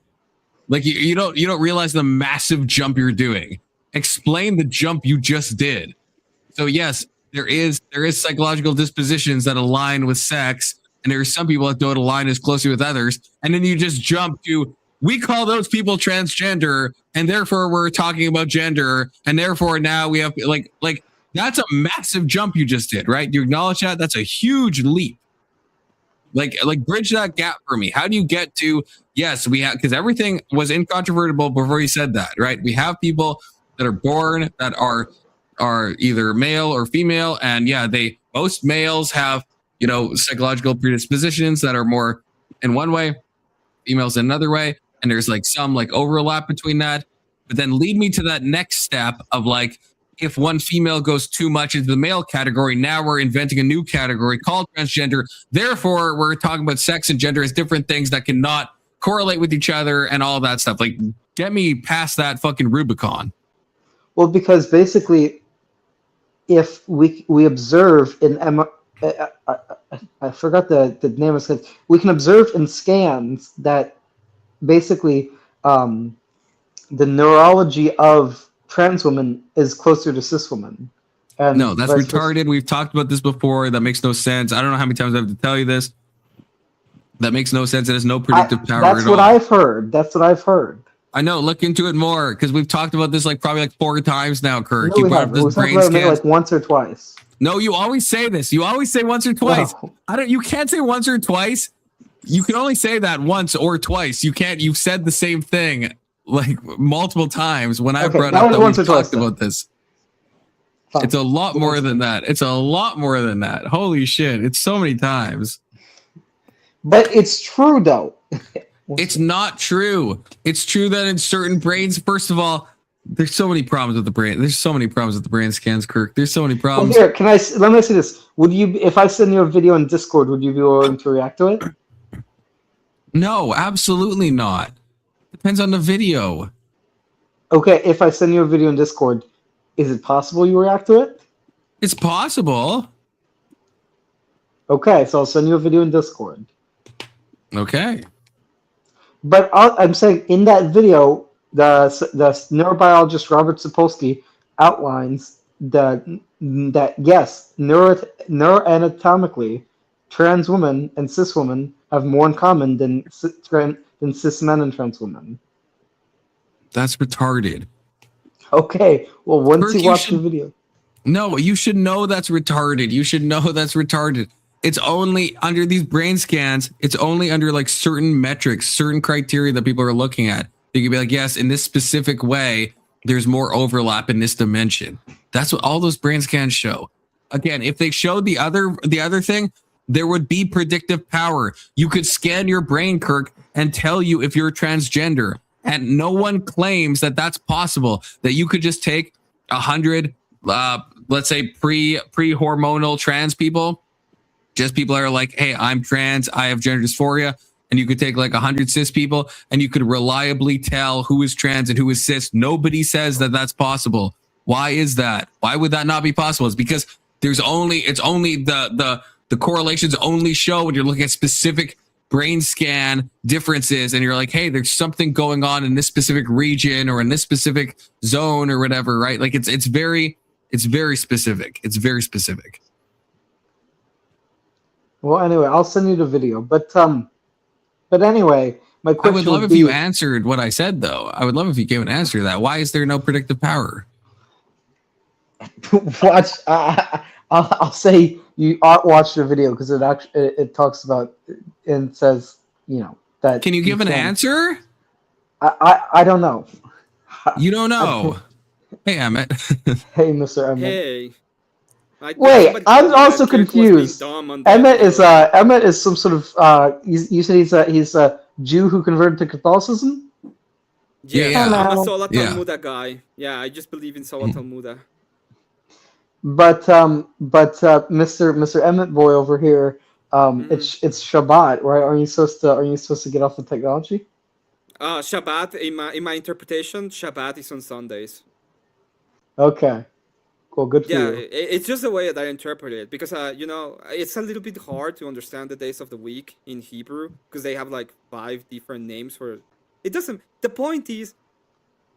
Like you don't realize the massive jump you're doing. Explain the jump you just did. So yes, there is psychological dispositions that align with sex, and there are some people that don't align as closely with others. And then you just jump to, we call those people transgender, and therefore we're talking about gender, and therefore now we have like that's a massive jump you just did, right? You acknowledge that? That's a huge leap. Like bridge that gap for me. How do you get to, yes, we have, because everything was incontrovertible before you said that, right? We have people that are born that are either male or female, and yeah, most males have, psychological predispositions that are more in one way, females in another way, and there's like some like overlap between that. But then lead me to that next step of like, if one female goes too much into the male category, now we're inventing a new category called transgender. Therefore, we're talking about sex and gender as different things that cannot correlate with each other and all that stuff. Like, get me past that fucking Rubicon. Well, because basically, if we observe in I forgot the name of it. We can observe in scans that basically the neurology of trans women is closer to cis women. And no, that's retarded. We've talked about this before. That makes no sense. I don't know how many times I have to tell you this. That makes no sense. It has no predictive power that's at all. what I've heard. That's what I've heard. I know. Look into it more, because we've talked about this probably 4 times now, Kirk. No, You brought up this brain scan scans. once or twice. No, you always say this. You always say once or twice. No. You can't say once or twice. You can only say that once or twice. You can't. You've said the same thing like multiple times when I brought up that we talked about this. Fine. It's a lot more than that. It's a lot more than that. Holy shit. It's so many times. But it's true, though. It's not true. It's true that in certain brains, first of all, there's so many problems with the brain. There's so many problems with the brain scans, Kirk. There's so many problems. Well, here, let me say this. Would you, if I send you a video in Discord, would you be willing to react to it? No, absolutely not. Depends on the video. Okay, if I send you a video in Discord, is it possible you react to it? It's possible. Okay, so I'll send you a video in Discord. Okay. But I'm saying in that video, the neurobiologist Robert Sapolsky outlines that yes, neuroanatomically, trans women and cis women have more in common than cis men and trans women. That's retarded. Okay, well, once Kirk, you watch the video. No, you should know that's retarded. You should know that's retarded. It's only under these brain scans. It's only under like certain metrics, certain criteria that people are looking at. You can be like, yes, in this specific way, there's more overlap in this dimension. That's what all those brain scans show. Again, if they showed the other thing, there would be predictive power. You could scan your brain, Kirk, and tell you if you're transgender. And no one claims that that's possible, that you could just take 100, let's say pre-hormonal trans people, just people that are like, hey, I'm trans, I have gender dysphoria. And you could take like 100 cis people and you could reliably tell who is trans and who is cis. Nobody says that that's possible. Why is that? Why would that not be possible? It's because it's only the correlations only show when you're looking at specific brain scan differences, and you're like, hey, there's something going on in this specific region or in this specific zone or whatever, right? Like it's very specific. It's very specific. Well, anyway, I'll send you the video. But anyway, my I question would love would if be, you answered what I said, though. I would love if you gave an answer to that. Why is there no predictive power? watch. I'll say you ought watch the video because it actually it talks about and says that. Can you give an answer? I don't know. You don't know. Hey, Emmett. Hey, Mr. Emmett. Hey. Wait, I'm also confused. Emmett is some sort of you said he's a Jew who converted to Catholicism? Yeah. I'm a Hello. Sola Yeah. Talmuda guy. Yeah, I just believe in Sola Talmuda. But Mr. Emmett boy over here, it's Shabbat, right? Are you supposed to get off the technology? Shabbat, in my interpretation, Shabbat is on Sundays. Okay. Cool, good for Yeah, you. it's just the way that I interpret it because it's a little bit hard to understand the days of the week in Hebrew because they have like 5 different names for it. Doesn't. The point is,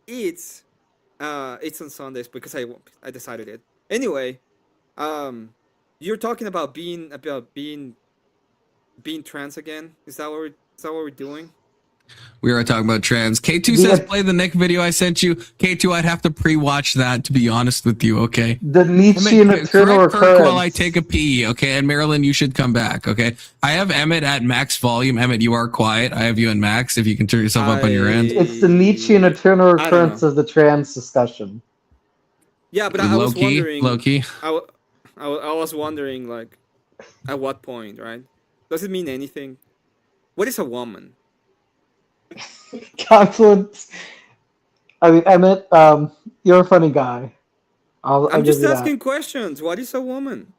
it's on Sundays because I decided it. Anyway, you're talking about being trans again. Is that what we're doing? We are talking about trans. K2 says play the Nick video I sent you. K2, I'd have to pre-watch that to be honest with you, okay? The Nietzschean eternal correct Kirk recurrence. while I take a pee, okay? And Marilyn, you should come back, okay? I have Emmett at max volume. Emmett, you are quiet. I have you in max if you can turn yourself up on your end. It's the Nietzschean eternal recurrence of the trans discussion. Yeah, but I was wondering. Low key. I was wondering, like, at what point, right? Does it mean anything? What is a woman? Confluence. I mean, Emmett, you're a funny guy. I'm just asking questions. What is a woman?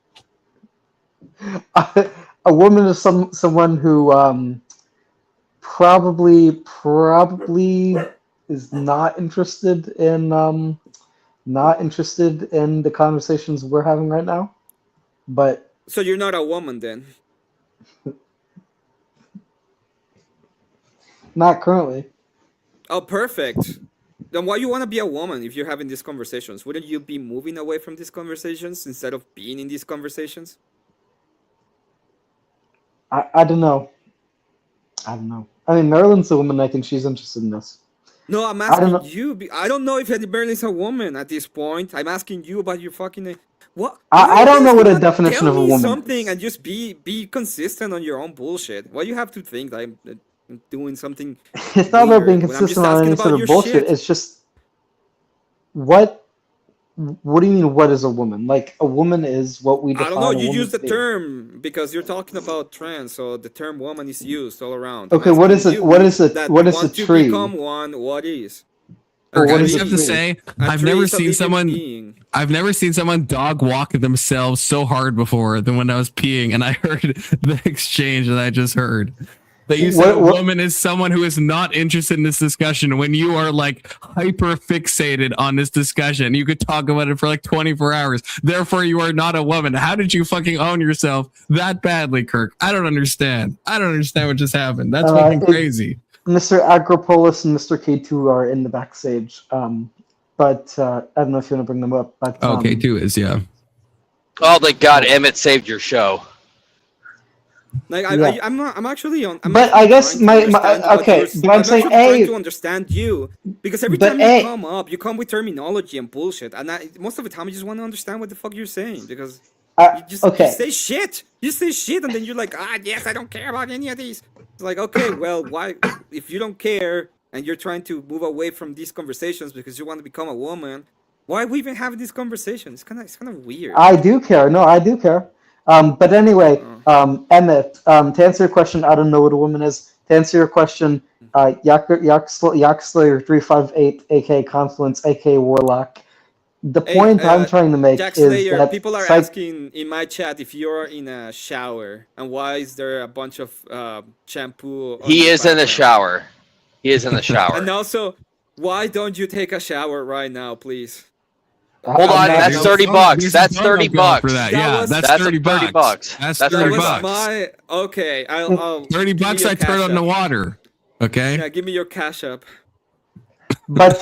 A woman is someone who probably is not interested in the conversations we're having right now. But so you're not a woman then? Not currently. Oh, perfect. Then why you want to be a woman if you're having these conversations? Wouldn't you be moving away from these conversations instead of being in these conversations? I don't know. I mean, Marilyn's a woman. I think she's interested in this. No, I'm asking you. I don't know if Marilyn's a woman at this point. I'm asking you about your fucking... What? I don't know what a definition of a woman something is. And just be consistent on your own bullshit. Why you have to think that I'm doing something? It's not about being consistent on any sort of bullshit. Shit. It's just what do you mean? What is a woman? Like a woman is what we define. I don't know. You a use the woman to be. term because you're talking about trans, so the term woman is used all around. Okay, what is it? What is it? What is a tree? To become one, what is? Or I what just is have a to tree? say, A I've tree never is a seen living someone. being. I've never seen someone dog walk themselves so hard before than when I was peeing and I heard the exchange that I just heard. That you said a woman is someone who is not interested in this discussion when you are like hyper fixated on this discussion. You could talk about it for like 24 hours. Therefore, you are not a woman. How did you fucking own yourself that badly, Kirk? I don't understand. I don't understand what just happened. That's fucking crazy. Mr. Agropolis and Mr. K2 are in the backstage. But I don't know if you want to bring them up. But K2 is, yeah. Oh, thank God, Emmett saved your show. Like Yeah. I'm actually on. But I guess my okay, but I'm saying trying to understand you because every But time you come up, you come with terminology and bullshit, and most of the time I just want to understand what the fuck you're saying because you just say shit. You say shit, and then you're like, yes, I don't care about any of these. It's like, okay, well, why? If you don't care and you're trying to move away from these conversations because you want to become a woman, why are we even having these conversations? It's kind of weird. I do care. No, I do care. But anyway, Emmett, to answer your question, I don't know what a woman is. To answer your question, Yakslayer 358, aka Confluence, aka Warlock. The point I'm trying to make Jack is Slayer, that people are asking in my chat if you're in a shower and why is there a bunch of shampoo. He is in the shower. He is in the shower. And also, why don't you take a shower right now, please? Hold on, that's $30. That's There's a $30 donut for bucks. that. That Yeah, was- that's That's $30 $30 bucks. That's That's That 30 was $30 bucks. my okay. I'll 30 give me bucks your I Cash turn on the App. water. Okay. Yeah, give me your Cash App. But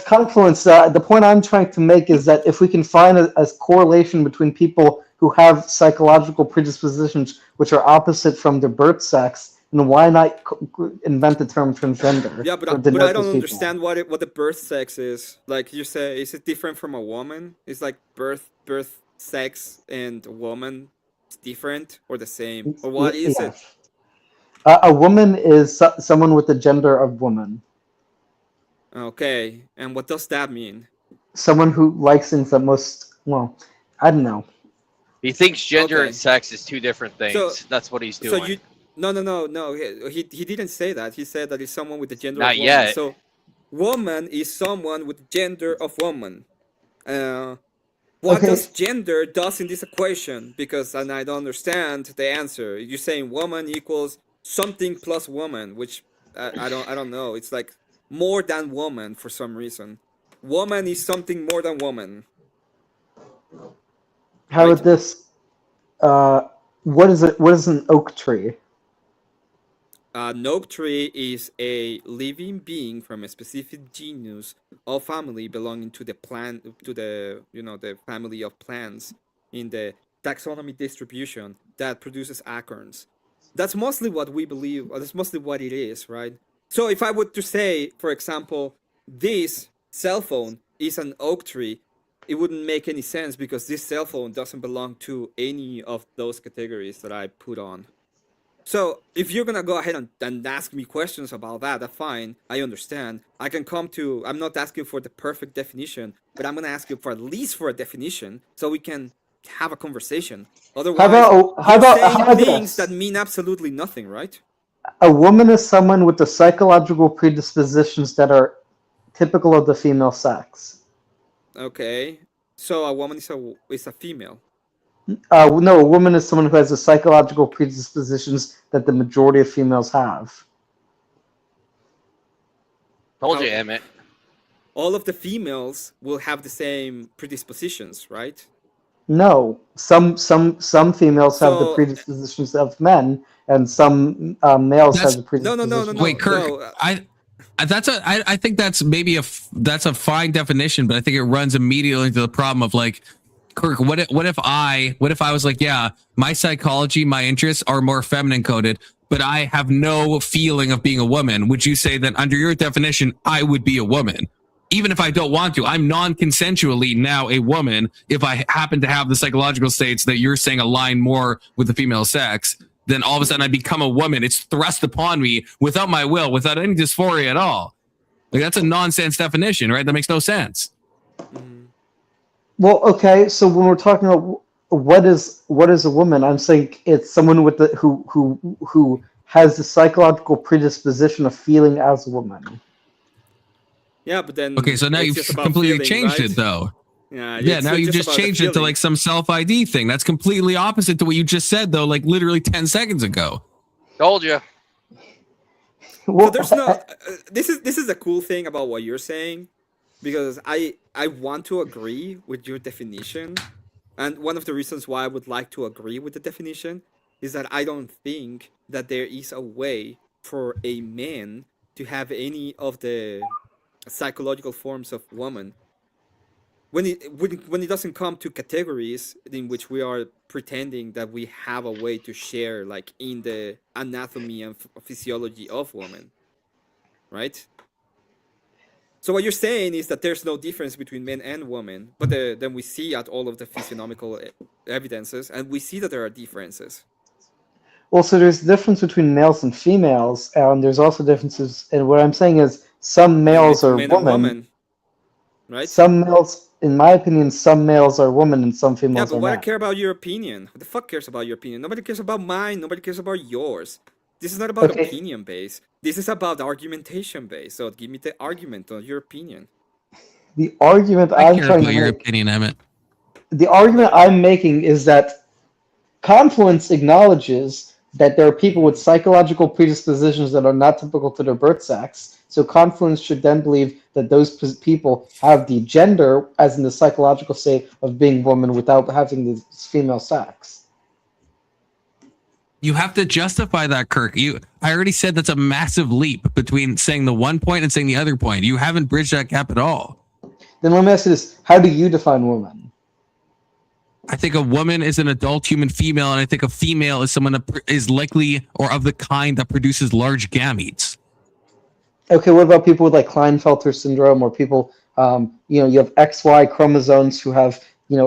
Confluence, the point I'm trying to make is that if we can find a correlation between people who have psychological predispositions which are opposite from their birth sex, then why not invent the term transgender? Yeah, but I don't understand what the birth sex is. Like you say, is it different from a woman? Is like birth sex and woman different or the same? Or what is it? A woman is someone with the gender of woman. Okay, and what does that mean? Someone who likes things that I don't know. He thinks gender Okay. and sex is two different things. So- That's what he's doing. So you no. He didn't say that. He said that it's someone with the gender Not of woman. yet. So woman is someone with the gender of woman. What Okay. does gender does in this equation? Because and I don't understand the answer. You're saying woman equals something plus woman, which I don't know. It's like more than woman for some reason. Woman is something more than woman. How Right. about this? What is it? What is an oak tree? An oak tree is a living being from a specific genus or family belonging to the the family of plants in the taxonomy distribution that produces acorns. That's mostly what we believe, or that's mostly what it is, right? So if I were to say, for example, this cell phone is an oak tree, it wouldn't make any sense because this cell phone doesn't belong to any of those categories that I put on. So if you're gonna go ahead and ask me questions about that, that's fine. I understand. I can come to. I'm not asking for the perfect definition, but I'm gonna ask you for at least for a definition so we can have a conversation. Otherwise, you're saying things that mean absolutely nothing, right? A woman is someone with the psychological predispositions that are typical of the female sex. Okay. So a woman is a female. No, a woman is someone who has the psychological predispositions that the majority of females have. Told you, Emmett. All of the females will have the same predispositions, right? No, some females have the predispositions of men, and some males have the predispositions. No. Wait, Kirk, I think that's maybe that's a fine definition, but I think it runs immediately into the problem of like, Kirk, what if I was like, yeah, my psychology, my interests are more feminine coded, but I have no feeling of being a woman? Would you say that under your definition, I would be a woman? Even if I don't want to, I'm non-consensually now a woman. If I happen to have the psychological states that you're saying align more with the female sex, then all of a sudden I become a woman. It's thrust upon me without my will, without any dysphoria at all. Like, that's a nonsense definition, right? That makes no sense. Well, okay, so when we're talking about what is a woman, I'm saying it's someone with the who has the psychological predisposition of feeling as a woman. Yeah, but then okay, so now you've completely changed it, though. Yeah, now you've just changed it to like some self-ID thing. That's completely opposite to what you just said, though, like literally 10 seconds ago. Told you. So there's no. This is a cool thing about what you're saying, because I want to agree with your definition, and one of the reasons why I would like to agree with the definition is that I don't think that there is a way for a man to have any of the psychological forms of woman when it doesn't come to categories in which we are pretending that we have a way to share, like in the anatomy and physiology of women, right? So what you're saying is that there's no difference between men and women, but then we see at all of the physiognomical evidences, and we see that there are differences. Well, so there's a difference between males and females, and there's also differences. And what I'm saying is, some males are women, right? Some males, in my opinion, some males are women and some females are men. Yeah, but why I care about your opinion? Who the fuck cares about your opinion? Nobody cares about mine. Nobody cares about yours. This is not about opinion based. This is about argumentation based. So give me the argument on your opinion. The argument I'm trying to make. Your opinion, Emmett. The argument I'm making is that Confluence acknowledges that there are people with psychological predispositions that are not typical to their birth sex, So Confluence should then believe that those people have the gender, as in the psychological state of being woman, without having the female sex. You have to justify that, Kirk. I already said that's a massive leap between saying the one point and saying the other point. You haven't bridged that gap at all. Then let me ask you this: how do you define woman? I think a woman is an adult human female, and I think a female is someone that is likely or of the kind that produces large gametes. Okay, what about people with like Klinefelter syndrome, or people, you have XY chromosomes who have,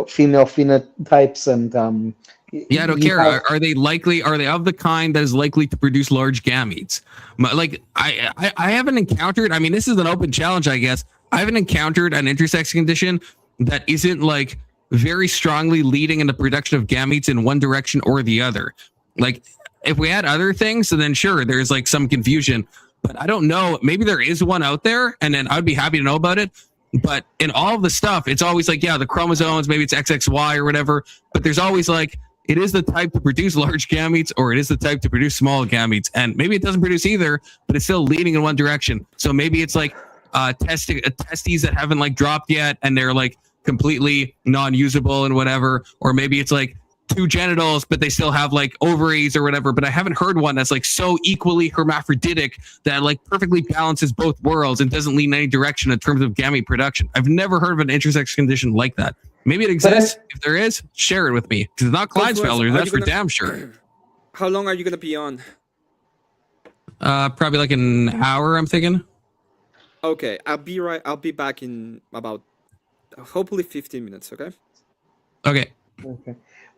female phenotypes, and yeah, I don't care. Are they likely? Are they of the kind that is likely to produce large gametes? Like I haven't encountered. I mean, this is an open challenge, I guess. I haven't encountered an intersex condition that isn't like very strongly leading in the production of gametes in one direction or the other. Like if we had other things, then sure, there's like some confusion. But I don't know. Maybe there is one out there, and then I'd be happy to know about it. But in all of the stuff, it's always like, yeah, the chromosomes, maybe it's XXY or whatever. But there's always like, it is the type to produce large gametes, or it is the type to produce small gametes. And maybe it doesn't produce either, but it's still leading in one direction. So maybe it's like testes that haven't like dropped yet, and they're like completely non-usable and whatever. Or maybe it's like two genitals, but they still have like ovaries or whatever. But I haven't heard one that's like so equally hermaphroditic that like perfectly balances both worlds and doesn't lean in any direction in terms of gamete production. I've never heard of an intersex condition like that. Maybe it exists. If there is, share it with me. Because it's not Klinefelter, that's for damn sure. How long are you gonna be on? Probably like an hour, I'm thinking. Okay, I'll be back in about hopefully 15 minutes, okay? Okay.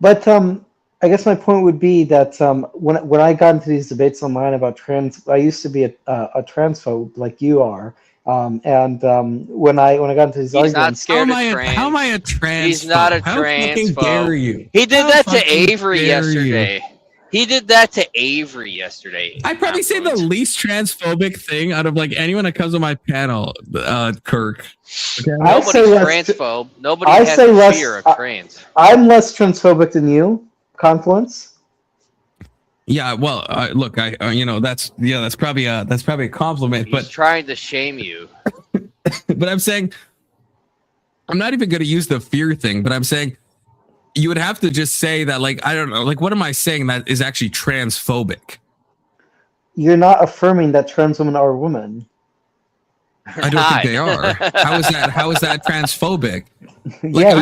But I guess my point would be that when I got into these debates online about trans, I used to be a transphobe like you are. And when I got into these He's arguments, not scared of trans. How am I a trans? He's not a transphobe? How dare you? He did that to Avery yesterday. He did that to Avery yesterday. I probably say the least transphobic thing out of like anyone that comes on my panel, Kirk. Okay? Nobody's transphobe. Nobody has a fear of trans. I'm less transphobic than you, Confluence. Yeah, well, look, that's probably a compliment. He's but trying to shame you. But I'm saying, I'm not even going to use the fear thing. But I'm saying, you would have to just say that, like, I don't know, like, what am I saying that is actually transphobic? You're not affirming that trans women are women. I don't think they are. How is that transphobic? Like, yeah,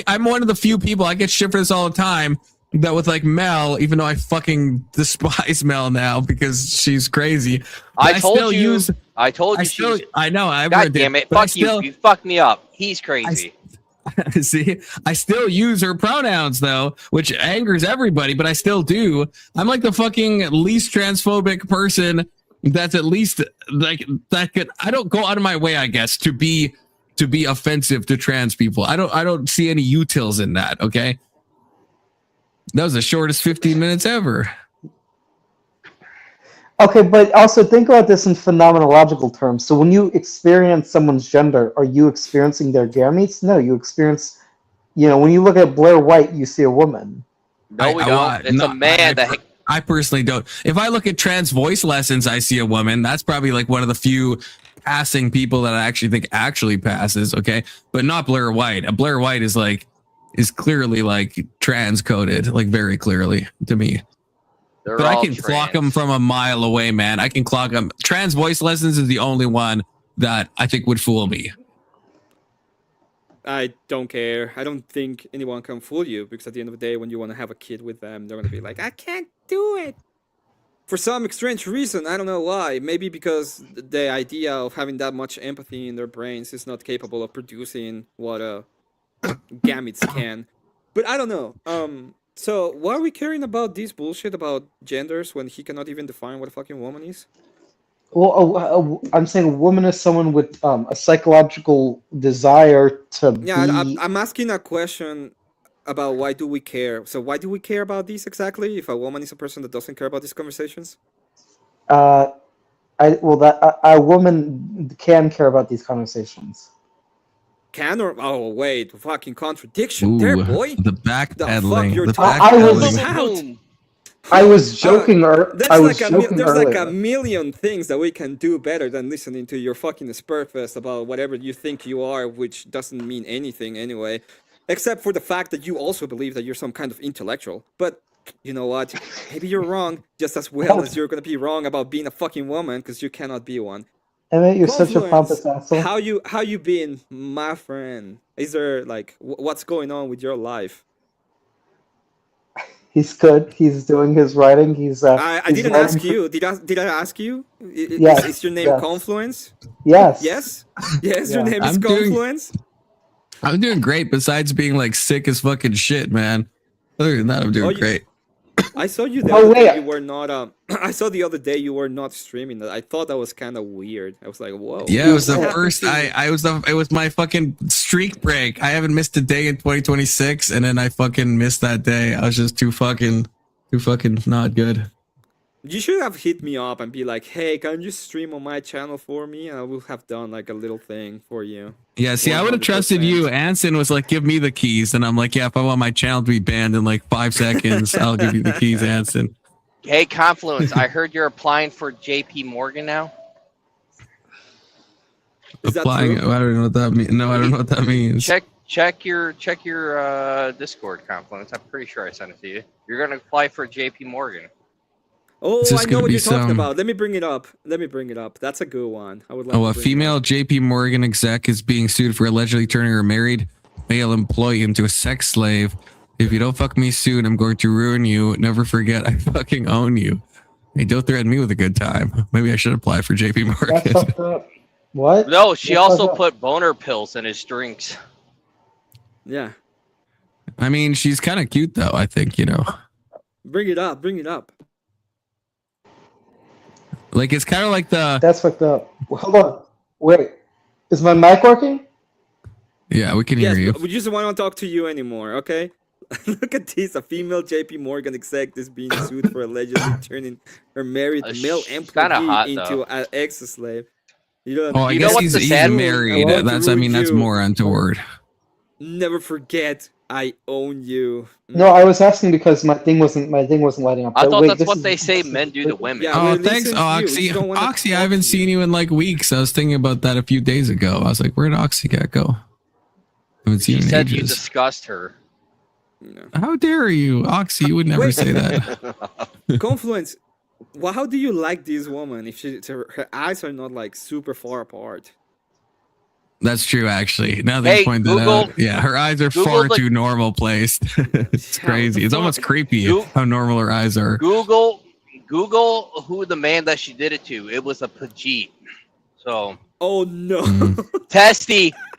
I'm one of the few people, I get shit for this all the time, that with like Mel, even though I fucking despise Mel now because she's crazy. I told you I know. God damn it. Fuck you. You fucked me up. He's crazy. See, I still use her pronouns though, which angers everybody, but I still do. I'm like the fucking least transphobic person that's at least like that could. I don't go out of my way, I guess, to be offensive to trans people. I don't see any utils in that. Okay, that was the shortest 15 minutes ever. Okay, but also think about this in phenomenological terms. So when you experience someone's gender, are you experiencing their gametes? No, you experience, when you look at Blair White, you see a woman. No, we don't. It's a man I personally don't. If I look at trans voice lessons, I see a woman. That's probably like one of the few passing people that I actually think actually passes. Okay, but not Blair White. Blair White is clearly like trans coded, like very clearly to me. But I can clock them from a mile away, man. I can clock them. Trans voice lessons is the only one that I think would fool me. I don't care. I don't think anyone can fool you, because at the end of the day, when you want to have a kid with them, they're going to be like, I can't do it. For some strange reason, I don't know why. Maybe because the idea of having that much empathy in their brains is not capable of producing what gametes can. But I don't know. So, why are we caring about this bullshit about genders when he cannot even define what a fucking woman is? Well, I'm saying a woman is someone with a psychological desire to be... Yeah, I'm asking a question about why do we care. So, why do we care about this exactly, if a woman is a person that doesn't care about these conversations? A woman can care about these conversations. Can or wait, fucking contradiction there, boy. The backpedaling. I was joking. There's like a Earlier. million things that we can do better than listening to your fucking spurfest about whatever you think you are, which doesn't mean anything anyway, except for the fact that you also believe that you're some kind of intellectual. But you know what? Maybe you're wrong just as well as you're gonna be wrong about being a fucking woman, because you cannot be one. Emmett, you're such a Confluence, pompous asshole. how you been, my friend? Is there like what's going on with your life? He's good. He's doing his writing. I He's didn't writing ask you. Did I ask you? Yes, Is your name yes. Confluence? Yes. Yes. Yes, your Yeah. name is I'm doing- Confluence. I'm doing great. Besides being like sick as fucking shit, man. Other than that, I'm doing great. I saw you the Oh, other day. wait. You were not. I saw the other day you were not streaming. I thought that was kind of weird. I was like, whoa. Yeah, it was the what happened first. to- It was my fucking streak break. I haven't missed a day in 2026, and then I fucking missed that day. I was just too fucking not good. You should have hit me up and be like, hey, can you stream on my channel for me? And I will have done like a little thing for you. Yeah, see, I would have trusted 100%. you. Anson was like, give me the keys. And I'm like, yeah, if I want my channel to be banned in like 5 seconds, I'll give you the keys, Anson. Hey, Confluence, I heard you're applying for JP Morgan now. Is that Applying, true? I don't know what that means. No, I don't know what that means. Check your Discord, Confluence. I'm pretty sure I sent it to you. You're gonna apply for JP Morgan. Oh, It's just I know gonna what be you're talking some- about. Let me bring it up. That's a good one. I would like Oh, to a bring it female up. JP Morgan exec is being sued for allegedly turning her married male employee into a sex slave. If you don't fuck me soon, I'm going to ruin you. Never forget, I fucking own you. Hey, don't threaten me with a good time. Maybe I should apply for JP That's Morgan. fucked up. What? No, she That's also fucked up. put boner pills in his drinks. Yeah. I mean, she's kind of cute though, I think, you know. Bring it up. Bring it up. Like, it's kind of like the... That's fucked up. Well, hold on. Wait. Is my mic working? Yeah, we can hear Yes, you. but we just want to talk to you anymore, okay? Look at this. A female JP Morgan exec is being sued for allegedly turning her married male she's kinda employee hot, into though. an ex-slave. You don't, Oh, I You know guess what's the he's sad- married. I want to That's, I mean, ruin that's you. more untoward. Never forget, I own you. No, I was asking because my thing wasn't lighting up. I But thought wait, that's this what is- they say men do to women. Yeah, Oh, we're thanks, listening to you. We Oxy. just don't wanna Oxy, I talk haven't to seen you in like weeks. I was thinking about that a few days ago. I was like, where'd Oxy cat go? I haven't seen She him in said you ages. disgust her. How dare you, Oxy? You would never Wait. say that. Confluence. Well, how do you like this woman if her eyes are not like super far apart? That's true, actually. Now that Hey, you point that Google- out, yeah, her eyes are Google far the- too normal placed. It's Yeah, crazy. what It's the almost fuck? creepy Goo- how normal her eyes are. Google who the man that she did it to. It was a Pajit. So Oh no. Mm.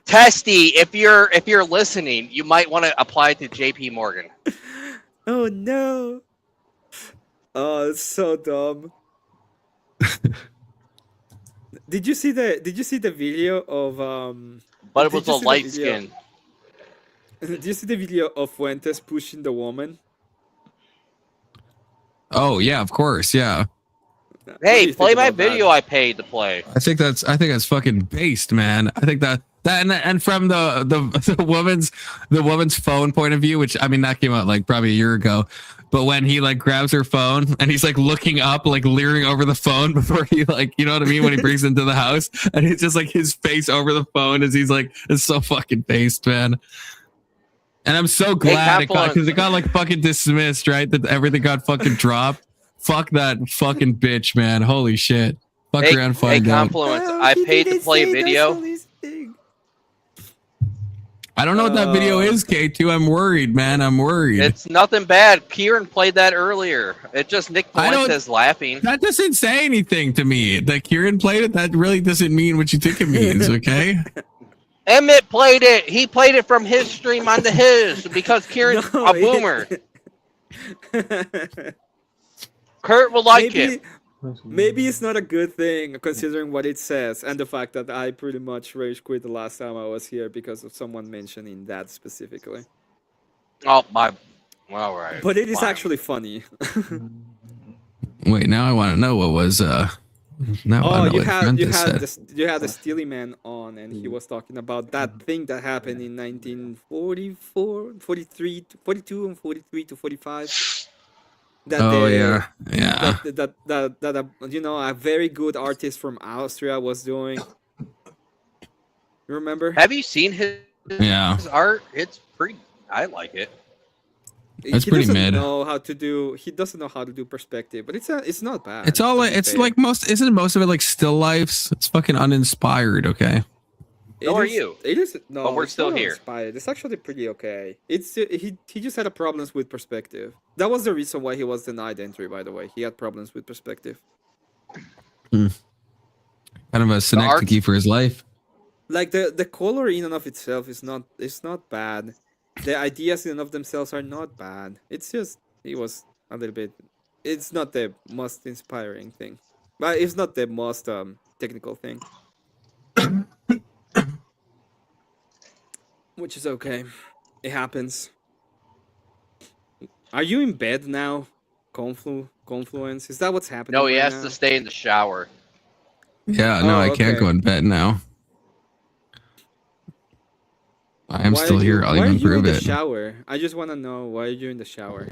Testy, if you're listening, you might want to apply to JP Morgan. Oh no. Oh, it's so dumb. Did you see the video of But it Did was you a see the light video? skin. Did you see the video of Fuentes pushing the woman? Oh yeah, of course, yeah. What do Hey, you play think my about that? video I paid to play. I think that's fucking based, man. I think that and from the woman's phone point of view, which I mean that came out like probably a year ago, but when he like grabs her phone and he's like looking up, like leering over the phone before he like, you know what I mean, when he brings it into the house, and it's just like his face over the phone as he's like, it's so fucking based, man. And I'm so glad because it got like fucking dismissed, right? That everything got fucking dropped. Fuck that fucking bitch, man. Holy shit. Fuck Hey, around, hey, find out. Confluence, Oh, I he paid to didn't play a say video. that's Sully's thing. I don't know what that video is, K2. I'm worried, man. I'm worried. It's nothing bad. Kieran played that earlier. It just Nick I don't- Fuentes laughing. That doesn't say anything to me. That Kieran played it, that really doesn't mean what you think it means, okay? Emmett played it. He played it from his stream onto his because Kieran's No, a boomer. Kurt will like it. Maybe it's not a good thing considering what it says and the fact that I pretty much rage quit the last time I was here because of someone mentioning that specifically. Oh my. All right. But it is fine. actually funny. Wait, now I want to know what was now I Oh, know you what had Fuentes said. you had the Steely Man on, and he was talking about that thing that happened in 1944, 43, 42, and 43 to 45. That Oh the, yeah, yeah. that you know, a very good artist from Austria was doing. You remember? Have you seen Yeah. his art? It's pretty. I like it. It's He pretty doesn't mid. know how to do. He doesn't know how to do perspective, but it's not bad. It's all like, it's like isn't most of it like still lifes? It's fucking uninspired, okay? So are you. It is no, But we're it's still not here. Inspired. It's actually pretty okay. It's he just had a problems with perspective. That was the reason why he was denied entry. By the way, he had problems with perspective. Kind of a synecdoche for his life. Like the color in and of itself is not bad. The ideas in and of themselves are not bad. It's just he was a little bit. It's not the most inspiring thing, but it's not the most technical thing. Which is okay. It happens. Are you in bed now? Confluence? Is that what's happening? No, he right has now? to stay in the shower. Yeah, no, I can't go in bed now. I am still here. I'll even prove it. Why are you in the shower? I just want to know why are you in the shower?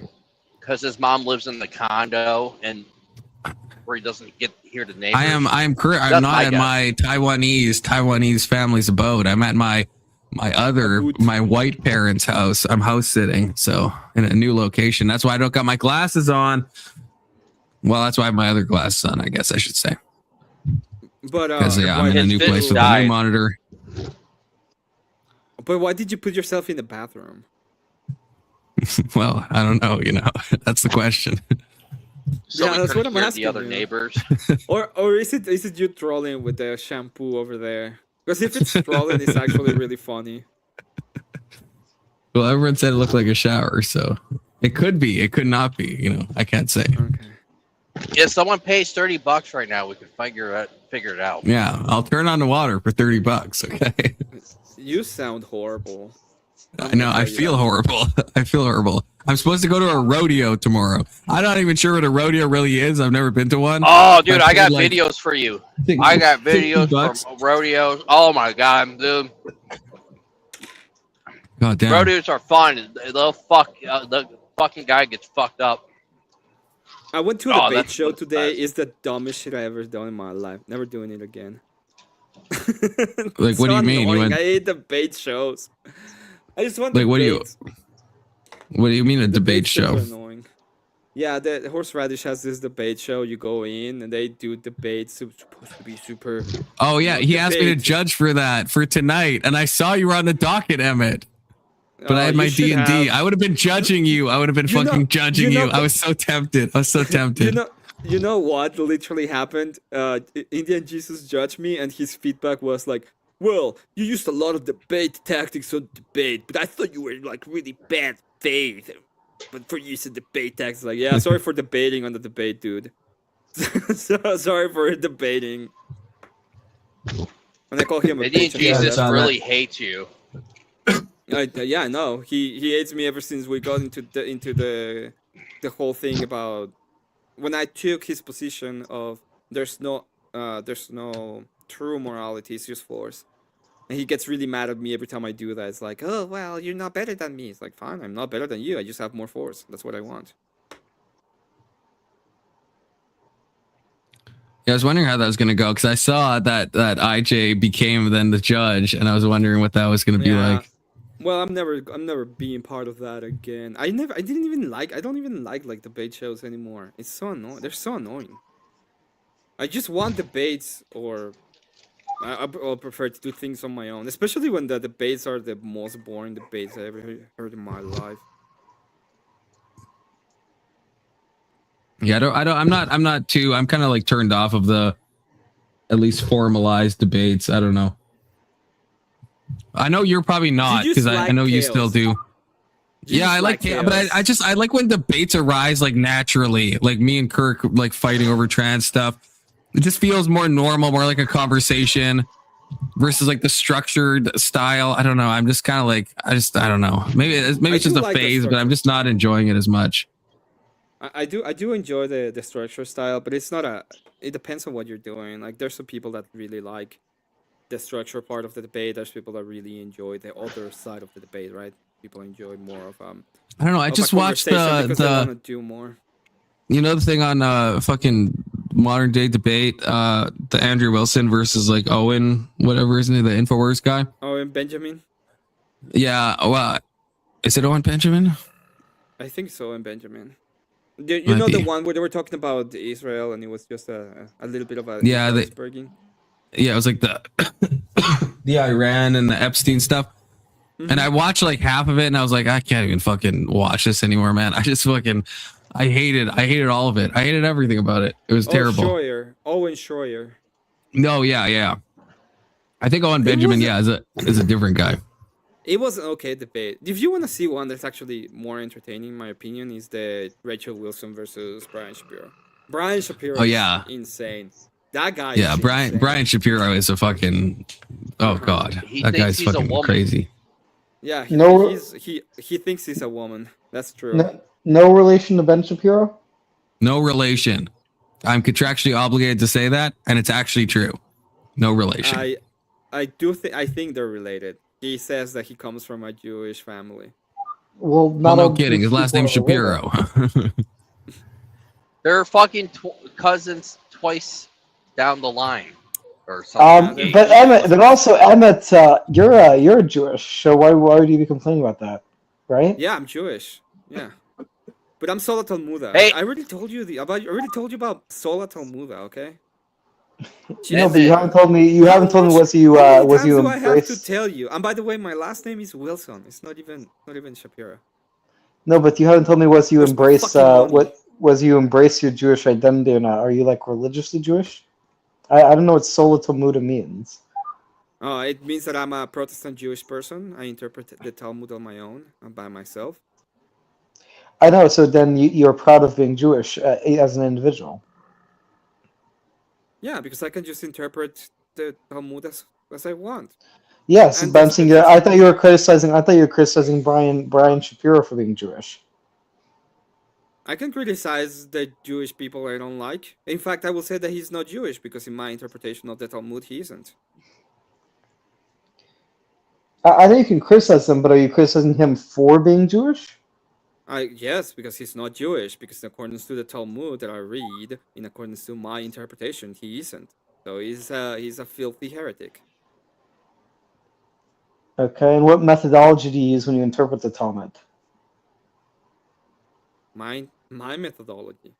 Because his mom lives in the condo and where he doesn't get to hear the neighbors. I'm not at my Taiwanese family's abode. I'm at my white parents' house. I'm house sitting, so in a new location. That's why I don't got my glasses on. Well, that's why I have my other glasses on, I guess I should say. But because I'm in a new place with a new monitor. But why did you put yourself in the bathroom? Well, I don't know. You know, that's the question. So yeah, that's what I'm asking. The other neighbors, or is it you trolling with the shampoo over there? Because if it's trolling, it's actually really funny. Well, everyone said it looked like a shower, so it could be. It could not be. You know, I can't say. Okay. If someone pays $30 right now, we could figure it out. Yeah, I'll turn on the water for $30. Okay. You sound horrible. I know. I feel horrible. I feel horrible. I'm supposed to go to a rodeo tomorrow. I'm not even sure what a rodeo really is. I've never been to one. Oh, dude, I got videos for you. I got videos from rodeos. Oh my god, dude. God damn. Rodeos are fun. The fucking guy gets fucked up. I went to a debate show today. It's the dumbest shit I ever done in my life. Never doing it again. Like, what do you mean? You went... I hate debate shows. I just want like, debates. What do you mean a debate show? Annoying. Yeah, the Horseradish has this debate show. You go in and they do debates. It's supposed to be super. Oh yeah, he asked me to judge for that for tonight, and I saw you were on the docket, Emmett. But I had my D&D. I would have been judging you. I would have been fucking judging you. I was so tempted. I was so tempted. You know what literally happened? Indian Jesus judged me, and his feedback was like, "Well, you used a lot of debate tactics on debate, but I thought you were like really bad faith. But for using debate tactics, like, yeah, sorry for debating on the debate, dude. So sorry for debating." And I call him a Indian bitch. Jesus really hates you. Yeah, I know. He hates me ever since we got into the whole thing about when I took his position of there's no true morality, it's just force. And he gets really mad at me every time I do that. It's like, oh well, you're not better than me. It's like, fine, I'm not better than you. I just have more force. That's what I want. Yeah, I was wondering how that was going to go because I saw that IJ became then the judge, and I was wondering what that was going to be like. Well, I'm never being part of that again. I don't even like debate shows anymore. It's so annoying. They're so annoying. I just want debates, or I'll prefer to do things on my own, especially when the debates are the most boring debates I ever heard in my life. Yeah, I'm kind of like turned off of the at least formalized debates. I don't know. I know you're probably not because I know you still do. Yeah, I like chaos, but I like when debates arise like naturally, like me and Kirk like fighting over trans stuff. It just feels more normal, more like a conversation versus like the structured style. I don't know. I'm just kind of like I don't know. Maybe it's just a phase, but I'm just not enjoying it as much. I do enjoy the structure style, but it's not it depends on what you're doing. Like there's some people that really like the structure part of the debate. There's people that really enjoy the other side of the debate, right? People enjoy more of I don't know. I just watched the want to do more. You know the thing on fucking modern day debate, the Andrew Wilson versus like Owen, whatever, isn't he, the Infowars guy? Owen Benjamin. Yeah. Well, is it Owen Benjamin? I think so, Owen Benjamin. You Might know the be. one where they were talking about Israel and it was just a little bit of a Yeah. iceberging. Yeah, it was like the the Iran and the Epstein stuff. Mm-hmm. And I watched like half of it, and I was like, I can't even fucking watch this anymore, man. I hated all of it. I hated everything about it. It was terrible. Owen Schroyer. No, yeah. I think Owen Benjamin, is a different guy. It was an okay debate. If you want to see one that's actually more entertaining, in my opinion, is the Rachel Wilson versus Brian Shapiro. Brian Shapiro is insane. That guy is Brian Shapiro is a fucking god. That guy's fucking crazy. Yeah, he thinks he's a woman. That's true. No relation to Ben Shapiro? No relation. I'm contractually obligated to say that, and it's actually true. No relation. I think they're related. He says that he comes from a Jewish family. Well, no kidding. His last name's Shapiro. They're fucking cousins twice down the line, or something. But Emmett, you're Jewish. So why would you be complaining about that, right? Yeah, I'm Jewish. Yeah, but I'm Sola Talmuda. Hey. I already told you about Sola Talmuda. Okay. No, but you haven't told me. Was you I have to tell you? And by the way, my last name is Wilson. It's not even Shapiro. No, but you haven't told me. Was you embrace your Jewish identity or not? Are you like religiously Jewish? I don't know what Sola Talmuda means. It means that I'm a Protestant Jewish person. I interpret the Talmud on my own and by myself. I know. So then you're proud of being Jewish as an individual. Yeah, because I can just interpret the Talmud as I want. Yes, but I'm saying I thought you were criticizing Brian Shapiro for being Jewish. I can criticize the Jewish people I don't like. In fact, I will say that he's not Jewish because in my interpretation of the Talmud, he isn't. I think you can criticize him, but are you criticizing him for being Jewish? Yes, because he's not Jewish, because in accordance to the Talmud that I read, in accordance to my interpretation, he isn't. So he's a filthy heretic. Okay, and what methodology do you use when you interpret the Talmud? My methodology.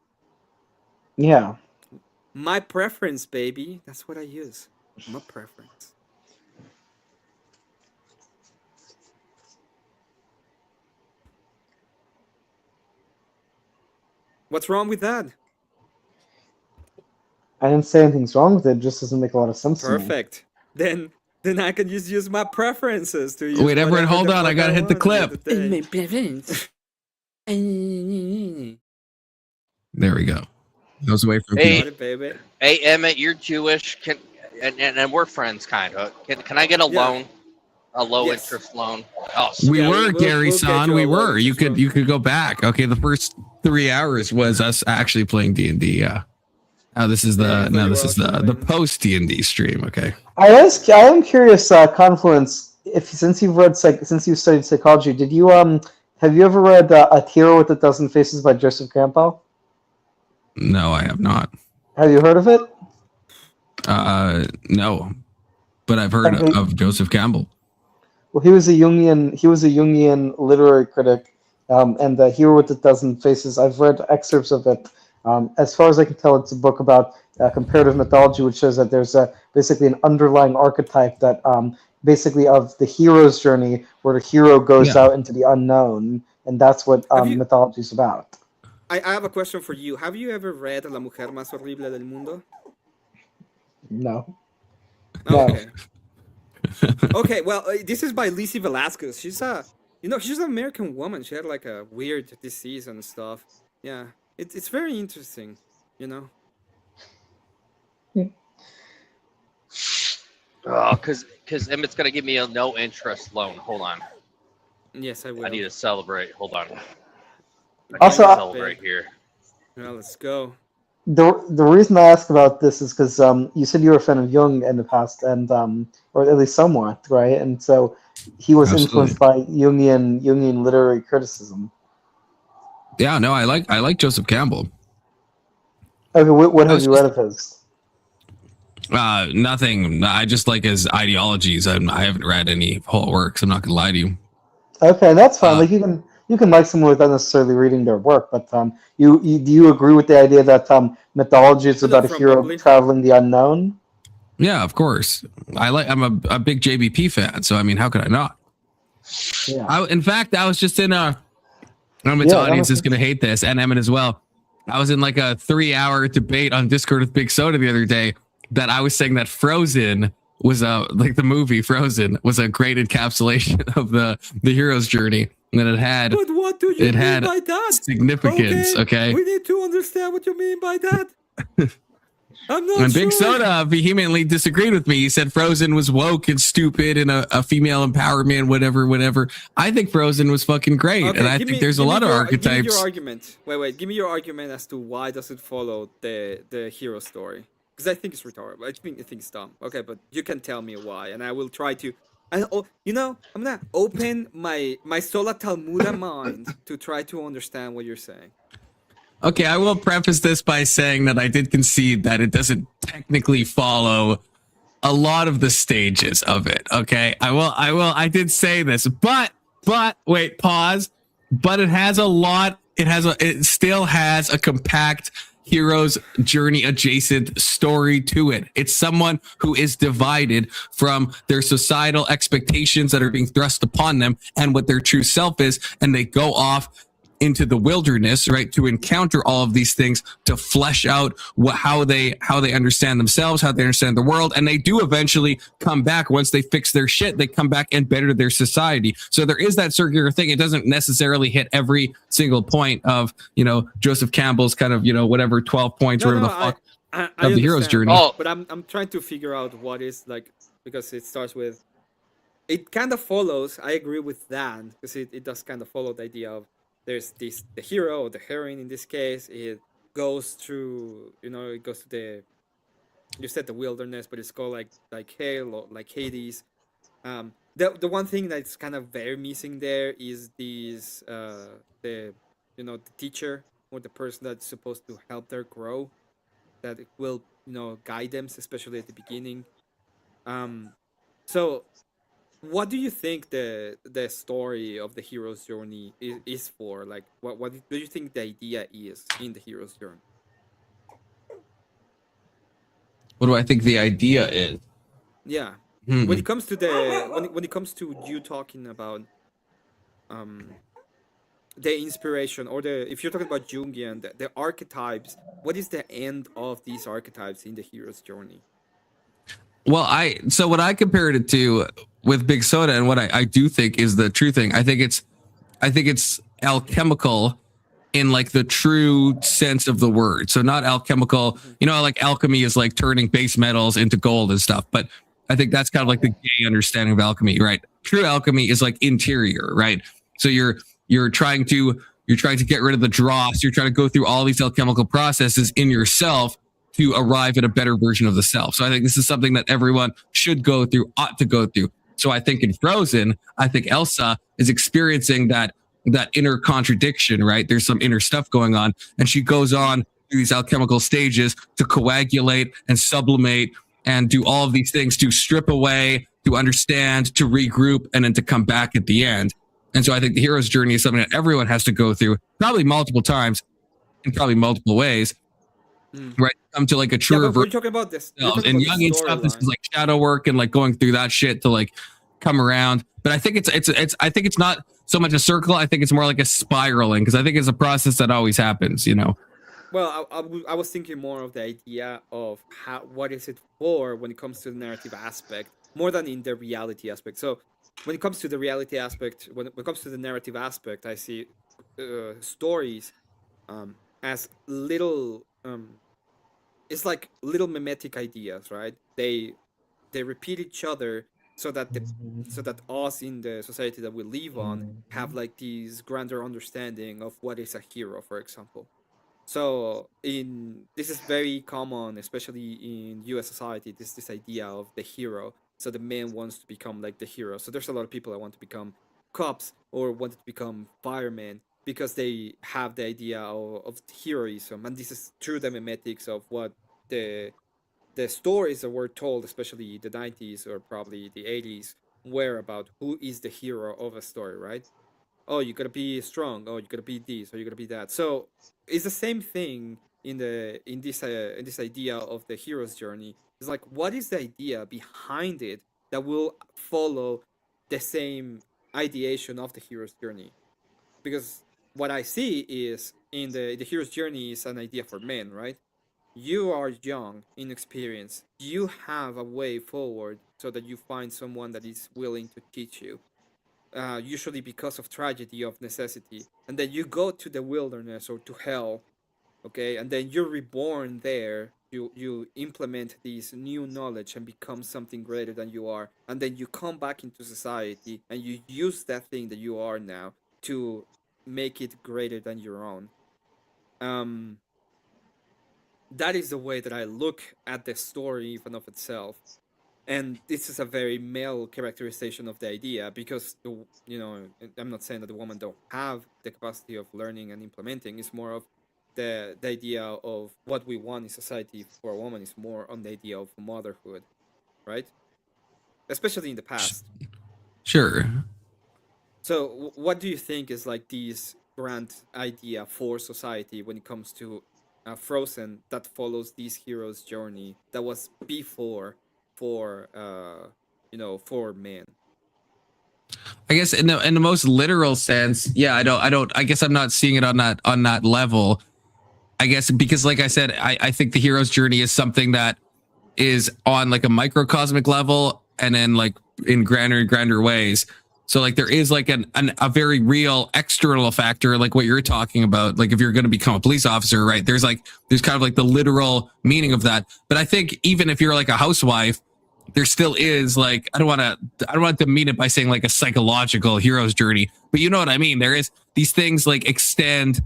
Yeah. My preference, baby. That's what I use. My preference. What's wrong with that? I didn't say anything's wrong with it. It just doesn't make a lot of sense to me. Perfect. Then I can just use my preferences to use. Wait, everyone, hold on. I gotta hit the clip. My preference. There we go. Goes away from baby. Hey, Emmett, you're Jewish. And we're friends, kind of. Can I get a loan? A low interest loan. Oh, we were Gary-san. We were. You could go back. Okay, the first 3 hours was us actually playing D&D. Yeah. Now this is the post D&D stream. Okay. I am curious, Confluence. Since you've studied psychology, did you have you ever read A Hero with a Dozen Faces by Joseph Campbell? No, I have not. Have you heard of it? No, but I've heard of Joseph Campbell. Well, he was a Jungian literary critic, and The Hero with a Dozen Faces. I've read excerpts of it. As far as I can tell, it's a book about comparative mythology, which shows that there's basically an underlying archetype that basically of the hero's journey, where the hero goes out into the unknown, and that's what mythology is about. I have a question for you. Have you ever read La Mujer Más Horrible del Mundo? No. Okay. Okay, well, this is by Lizzie Velasquez. She's she's an American woman. She had like a weird disease and stuff. Yeah, it's very interesting, Oh, because Emmett's gonna give me a no interest loan. Hold on. Yes, I will. I need to celebrate. Hold on. Also, celebrate here. Well, let's go. The reason I ask about this is because you said you were a fan of Jung in the past, and or at least somewhat, right? And so he was influenced by Jungian literary criticism. Yeah, no, I like Joseph Campbell. Okay, what I have was you read of his? Nothing. I just like his ideologies. I haven't read any whole works. I'm not gonna lie to you. Okay, that's fine. Like you can like someone without necessarily reading their work, but you do you agree with the idea that mythology is about a hero traveling the unknown? Yeah, of course. I'm a big JBP fan, so I mean, how could I not? Yeah. In fact, I was just in a. I know its audience is gonna hate this, and Emmett as well. I was in like a 3-hour debate on Discord with Big Soda the other day that I was saying that Frozen was like the movie Frozen was a great encapsulation of the hero's journey, and that it had. But what do you mean by that? Significance. Okay. We need to understand what you mean by that. I'm not and sure. Big Soda vehemently disagreed with me. He said Frozen was woke and stupid and a female empowerment, whatever. I think Frozen was fucking great, Okay, and I think there's a lot of archetypes. Give me your argument. Wait. Give me your argument as to why does it follow the hero story? Because I think it's retarded. I think it's dumb. Okay, but you can tell me why, and I will try to. And I'm gonna open my Sola Talmuda mind to try to understand what you're saying. Okay, I will preface this by saying that I did concede that it doesn't technically follow a lot of the stages of it. Okay, I did say this, but wait, pause. But it has a lot. It still has a compact hero's journey adjacent story to it. It's someone who is divided from their societal expectations that are being thrust upon them and what their true self is, and they go off into the wilderness, right, to encounter all of these things, to flesh out how they understand themselves, how they understand the world, and they do eventually come back. Once they fix their shit, they come back and better their society. So there is that circular thing. It doesn't necessarily hit every single point of Joseph Campbell's kind of whatever 12 points or whatever the fuck of the hero's journey. Oh, but I'm trying to figure out what is like, because it starts with, it kind of follows. I agree with that because it does kind of follow the idea of there's the hero or the heroine in this case. It goes through, it goes to you said the wilderness, but it's called like hell or like Hades. The one thing that's kind of very missing there is the teacher or the person that's supposed to help them grow, that it will guide them, especially at the beginning. So what do you think the story of the hero's journey is for? Like, what do you think the idea is in the hero's journey? What do I think the idea is? Yeah. When it comes to when it comes to you talking about the inspiration, or if you're talking about Jungian, the archetypes, what is the end of these archetypes in the hero's journey? Well, what I compared it to with Big Soda, and what I do think is the true thing. I think it's alchemical in like the true sense of the word. So not alchemical, like alchemy is like turning base metals into gold and stuff. But I think that's kind of like the gay understanding of alchemy, right? True alchemy is like interior, right? So you're trying to get rid of the dross. You're trying to go through all these alchemical processes in yourself to arrive at a better version of the self. So I think this is something that everyone should go through, ought to go through. So I think in Frozen, I think Elsa is experiencing that inner contradiction, right? There's some inner stuff going on, and she goes on through these alchemical stages to coagulate and sublimate and do all of these things to strip away, to understand, to regroup, and then to come back at the end. And so I think the hero's journey is something that everyone has to go through, probably multiple times, in probably multiple ways. Right, come to like a truer version. We're talking about this, and Jungian stuff. This is like shadow work and like going through that shit to like come around. But I think I think it's not so much a circle. I think it's more like a spiraling, because I think it's a process that always happens. Well, I was thinking more of the idea of what is it for when it comes to the narrative aspect, more than in the reality aspect. So when it comes to the reality aspect, when it comes to the narrative aspect, I see stories as little. It's like little mimetic ideas, right? They repeat each other so that us in the society that we live on have like this grander understanding of what is a hero, for example. So this is very common, especially in U.S. society. This idea of the hero. So the man wants to become like the hero. So there's a lot of people that want to become cops or want to become firemen. because they have the idea of heroism, and this is through the memetics of what the stories that were told, especially the 90s or probably the 80s, were about who is the hero of a story, right? Oh, you gotta be strong. Oh, you gotta be this, or you gotta be that. So it's the same thing in this idea of the hero's journey. It's like, what is the idea behind it that will follow the same ideation of the hero's journey? Because what I see is in the hero's journey is an idea for men, right? You are young, inexperienced. You have a way forward so that you find someone that is willing to teach you. Usually because of tragedy of necessity, and then you go to the wilderness or to hell, okay, and then you're reborn there. You implement this new knowledge and become something greater than you are, and then you come back into society and you use that thing that you are now to make it greater than your own. um that is the way that I look at the story even of itself. And this is a very male characterization of the idea, because I'm not saying that the woman don't have the capacity of learning and implementing. It's more of the idea of what we want in society for a woman is more on the idea of motherhood, right? Especially in the past. Sure. So what do you think is like this grand idea for society when it comes to Frozen that follows this hero's journey that was before for for men? I guess in the most literal sense, yeah, I guess I'm not seeing it on that level. I guess because like I said, I think the hero's journey is something that is on like a microcosmic level and then like in grander and grander ways. So like there is like a very real external factor, like what you're talking about. Like if you're going to become a police officer, right? There's kind of like the literal meaning of that. But I think even if you're like a housewife, there still is like, I don't want to demean it by saying like a psychological hero's journey, but you know what I mean? There is these things like extend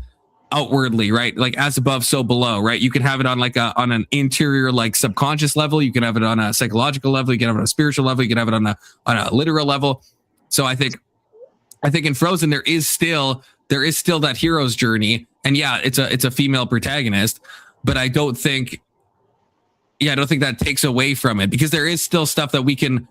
outwardly, right? Like as above, so below, right? You can have it on like on an interior, like subconscious level. You can have it on a psychological level. You can have it on a spiritual level. You can have it on a literal level. So I think in Frozen there is still that hero's journey, and yeah, it's a female protagonist, but I don't think that takes away from it, because there is still stuff that we can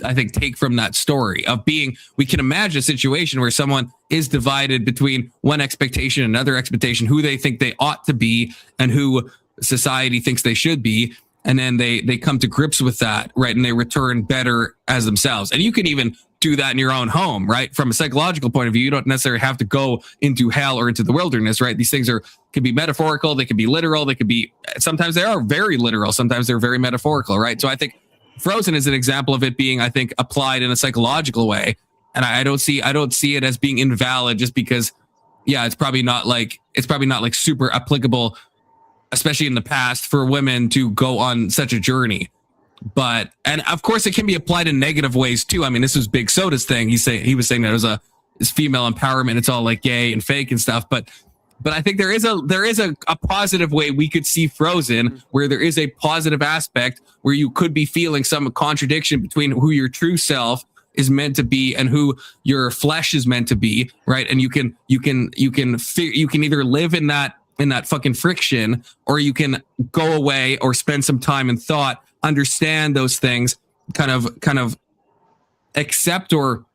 I think take from that story of being. We can imagine a situation where someone is divided between one expectation and another expectation, who they think they ought to be and who society thinks they should be, and then they come to grips with that, right? And they return better as themselves. And you can even do that in your own home, right? From a psychological point of view, you don't necessarily have to go into hell or into the wilderness, right? These things can be metaphorical, they can be literal, they could be, sometimes they are very literal, sometimes they're very metaphorical, right? So I think Frozen is an example of it being, I think, applied in a psychological way. And I don't see it as being invalid just because, yeah, it's probably not like super applicable, especially in the past, for women to go on such a journey. But, and of course it can be applied in negative ways too. I mean, this was Big Soda's thing. He was saying that it's female empowerment. It's all like gay and fake and stuff. But I think there is a positive way we could see Frozen, where there is a positive aspect where you could be feeling some contradiction between who your true self is meant to be and who your flesh is meant to be, right? And you can either live in that fucking friction, or you can go away or spend some time in thought, understand those things, kind of accept or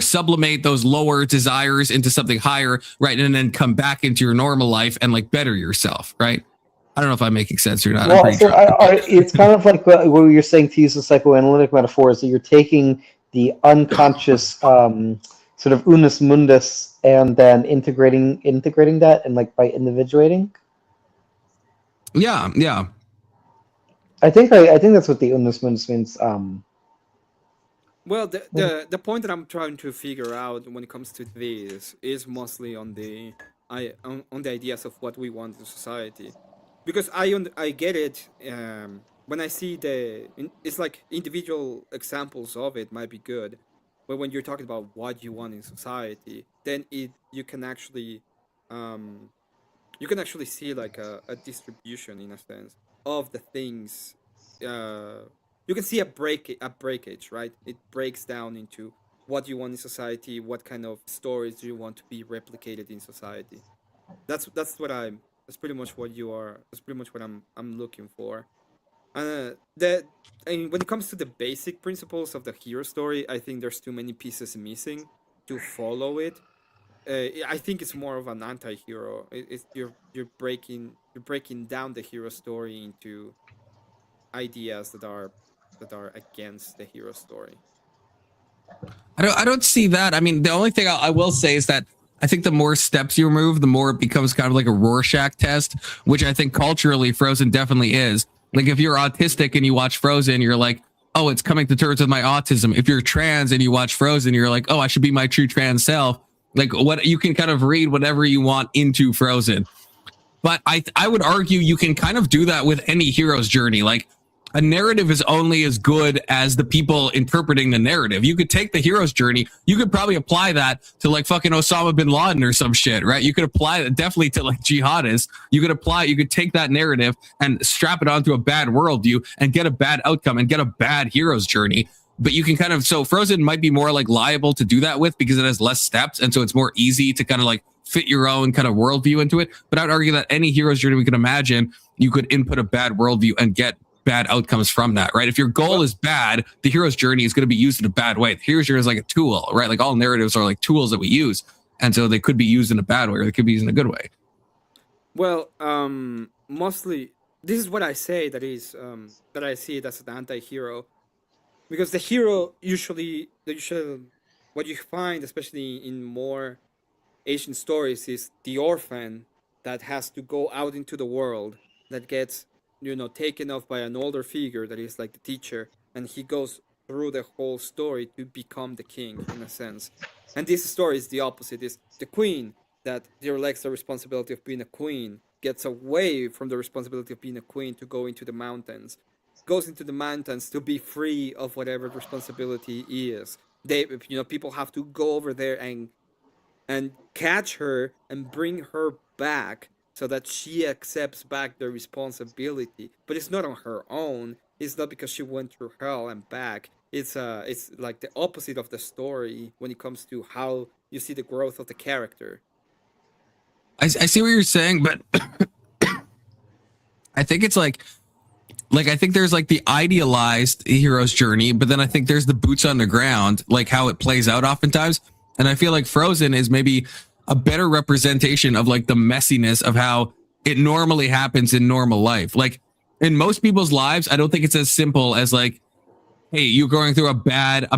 sublimate those lower desires into something higher, right? And then come back into your normal life and like better yourself, right? I don't know if I'm making sense or not. Well, so it's kind of like what you're saying, to use the psychoanalytic metaphor, is that you're taking the unconscious sort of unus mundus and then integrating that, and like by individuating. Yeah. I think that's what the unus mundus means. Well, the point that I'm trying to figure out when it comes to this is mostly on the ideas of what we want in society, because I get it. When I see it's like individual examples of it might be good, but when you're talking about what you want in society, then you can actually see like a distribution, in a sense, of the things. You can see a breakage, right? It breaks down into what you want in society, what kind of stories do you want to be replicated in society. That's pretty much what you are. That's pretty much what I'm looking for. That when it comes to the basic principles of the hero story, I think there's too many pieces missing to follow it. I think it's more of an anti-hero. You're breaking down the hero story into ideas that are against the hero story. I don't see that. I mean, the only thing I will say is that I think the more steps you remove, the more it becomes kind of like a Rorschach test, which I think culturally Frozen definitely is. Like if you're autistic and you watch Frozen, you're like, oh, it's coming to terms with my autism. If you're trans and you watch Frozen, you're like, oh, I should be my true trans self. Like what you can kind of read whatever you want into Frozen. But I would argue you can kind of do that with any hero's journey. Like a narrative is only as good as the people interpreting the narrative. You could take the hero's journey. You could probably apply that to like fucking Osama bin Laden or some shit, right? You could apply that definitely to like jihadists. You could take that narrative and strap it onto a bad worldview and get a bad outcome and get a bad hero's journey. But you can kind of, so Frozen might be more like liable to do that with because it has less steps. And so it's more easy to kind of like fit your own kind of worldview into it. But I'd argue that any hero's journey we can imagine, you could input a bad worldview and get bad outcomes from that, right? If your goal is bad, the hero's journey is going to be used in a bad way. The hero's journey is like a tool, right? Like all narratives are like tools that we use. And so they could be used in a bad way or they could be used in a good way. Well, mostly this is what I say that is that I see it as an anti-hero. Because the hero usually what you find, especially in more Asian stories, is the orphan that has to go out into the world, that gets taken off by an older figure that is like the teacher, and he goes through the whole story to become the king in a sense. And this story is the opposite. Is the queen that neglects the responsibility of being a queen, gets away from the responsibility of being a queen to go into the mountains, goes into the mountains to be free of whatever the responsibility is. People have to go over there and catch her and bring her back so that she accepts back the responsibility. But it's not on her own. It's not because she went through hell and back. It's like the opposite of the story when it comes to how you see the growth of the character. I see what you're saying, but I think it's like I think there's like the idealized hero's journey, but then I think there's the boots on the ground, like how it plays out oftentimes. And I feel like Frozen is maybe a better representation of like the messiness of how it normally happens in normal life. Like in most people's lives, I don't think it's as simple as like, hey, you're going through a bad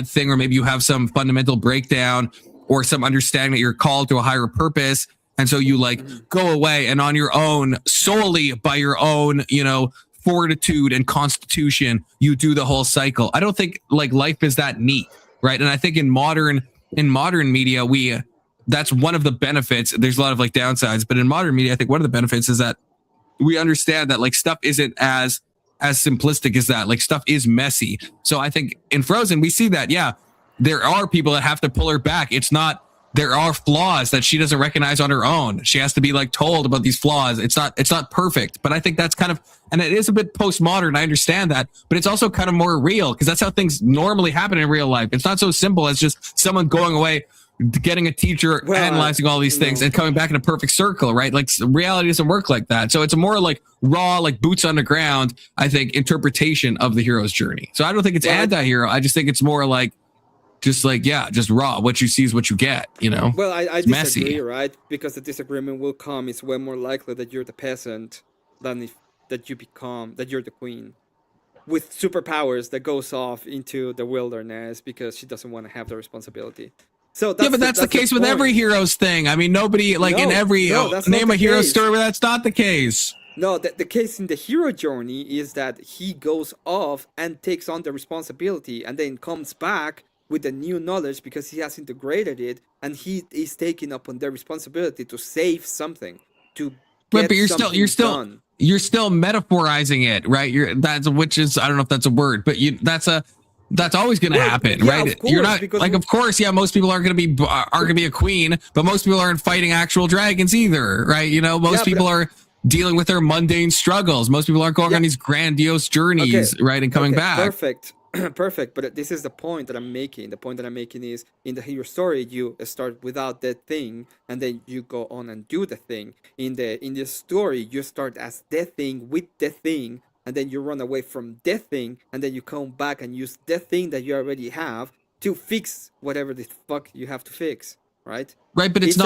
thing, or maybe you have some fundamental breakdown or some understanding that you're called to a higher purpose. And so you like go away and on your own, solely by your own, fortitude and constitution, you do the whole cycle. I don't think like life is that neat, right? And I think in modern media, that's one of the benefits. There's a lot of like downsides, but in modern media, I think one of the benefits is that we understand that like stuff isn't as simplistic as that. Like stuff is messy. So I think in Frozen, we see that, yeah, there are people that have to pull her back. There are flaws that she doesn't recognize on her own. She has to be like told about these flaws. It's not perfect, but I think that's kind of, and it is a bit postmodern. I understand that, but it's also kind of more real because that's how things normally happen in real life. It's not so simple as just someone going away, getting a teacher, analyzing all these things and coming back in a perfect circle, right? Like reality doesn't work like that. So it's a more like raw, like boots on the ground, I think, interpretation of the hero's journey. So I don't think it's anti-hero. I just think it's more like, just raw. What you see is what you get, Well, I disagree, messy. right? Because the disagreement will come. It's way more likely that you're the peasant than that you're the queen with superpowers that goes off into the wilderness because she doesn't want to have the responsibility. So that's the case with every hero's thing. I mean, nobody in every name a hero story where that's not the case. No, the case in the hero journey is that he goes off and takes on the responsibility and then comes back with the new knowledge because he has integrated it, and he is taking upon the responsibility to save something, to get but you're still metaphorizing it, right? I don't know if that's a word, but that's always going to happen, right? Of course, you're not like, of course, most people aren't going to be a queen, but most people aren't fighting actual dragons either, right? Most people are dealing with their mundane struggles. Most people aren't going on these grandiose journeys, right, and coming back. Perfect. perfect, but this is the point that I'm making. The point that I'm making is in the hero story, you start without that thing, and then you go on and do the thing. In the story, you start as the thing with the thing, and then you run away from the thing, and then you come back and use the thing that you already have to fix whatever the fuck you have to fix, right? Right, but it's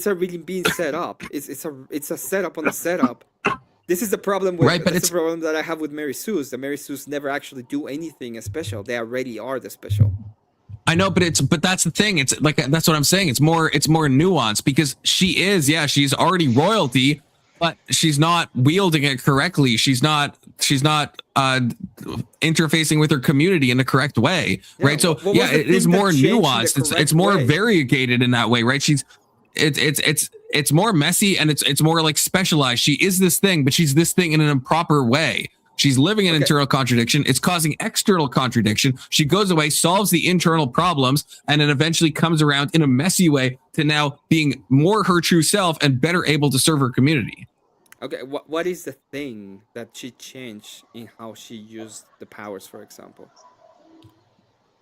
already been set up. It's a setup on a setup. This is the problem with right, but that's the problem that I have with Mary Sue's. The Mary Sue's never actually do anything special. They already are the special. I know, but that's the thing. It's like that's what I'm saying. It's more nuanced because she's already royalty, but she's not wielding it correctly. She's not interfacing with her community in the correct way, right? So it is more nuanced. It's more variegated in that way, right? It's more messy and it's more like specialized. She is this thing, but she's this thing in an improper way. She's living in internal contradiction. It's causing external contradiction. She goes away, solves the internal problems, and then eventually comes around in a messy way to now being more her true self and better able to serve her community. Okay, what is the thing that she changed in how she used the powers, for example?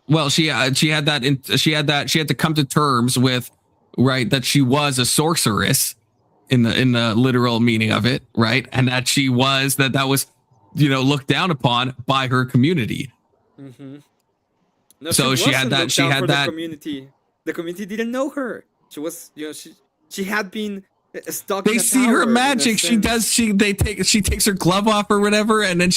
Well, she had to come to terms with, right, that she was a sorceress in the literal meaning of it, right, and that she was that was looked down upon by her community. Mm-hmm. No, so she had that. The community didn't know her. She was, she had been stuck. They see her magic. She takes her glove off or whatever, and then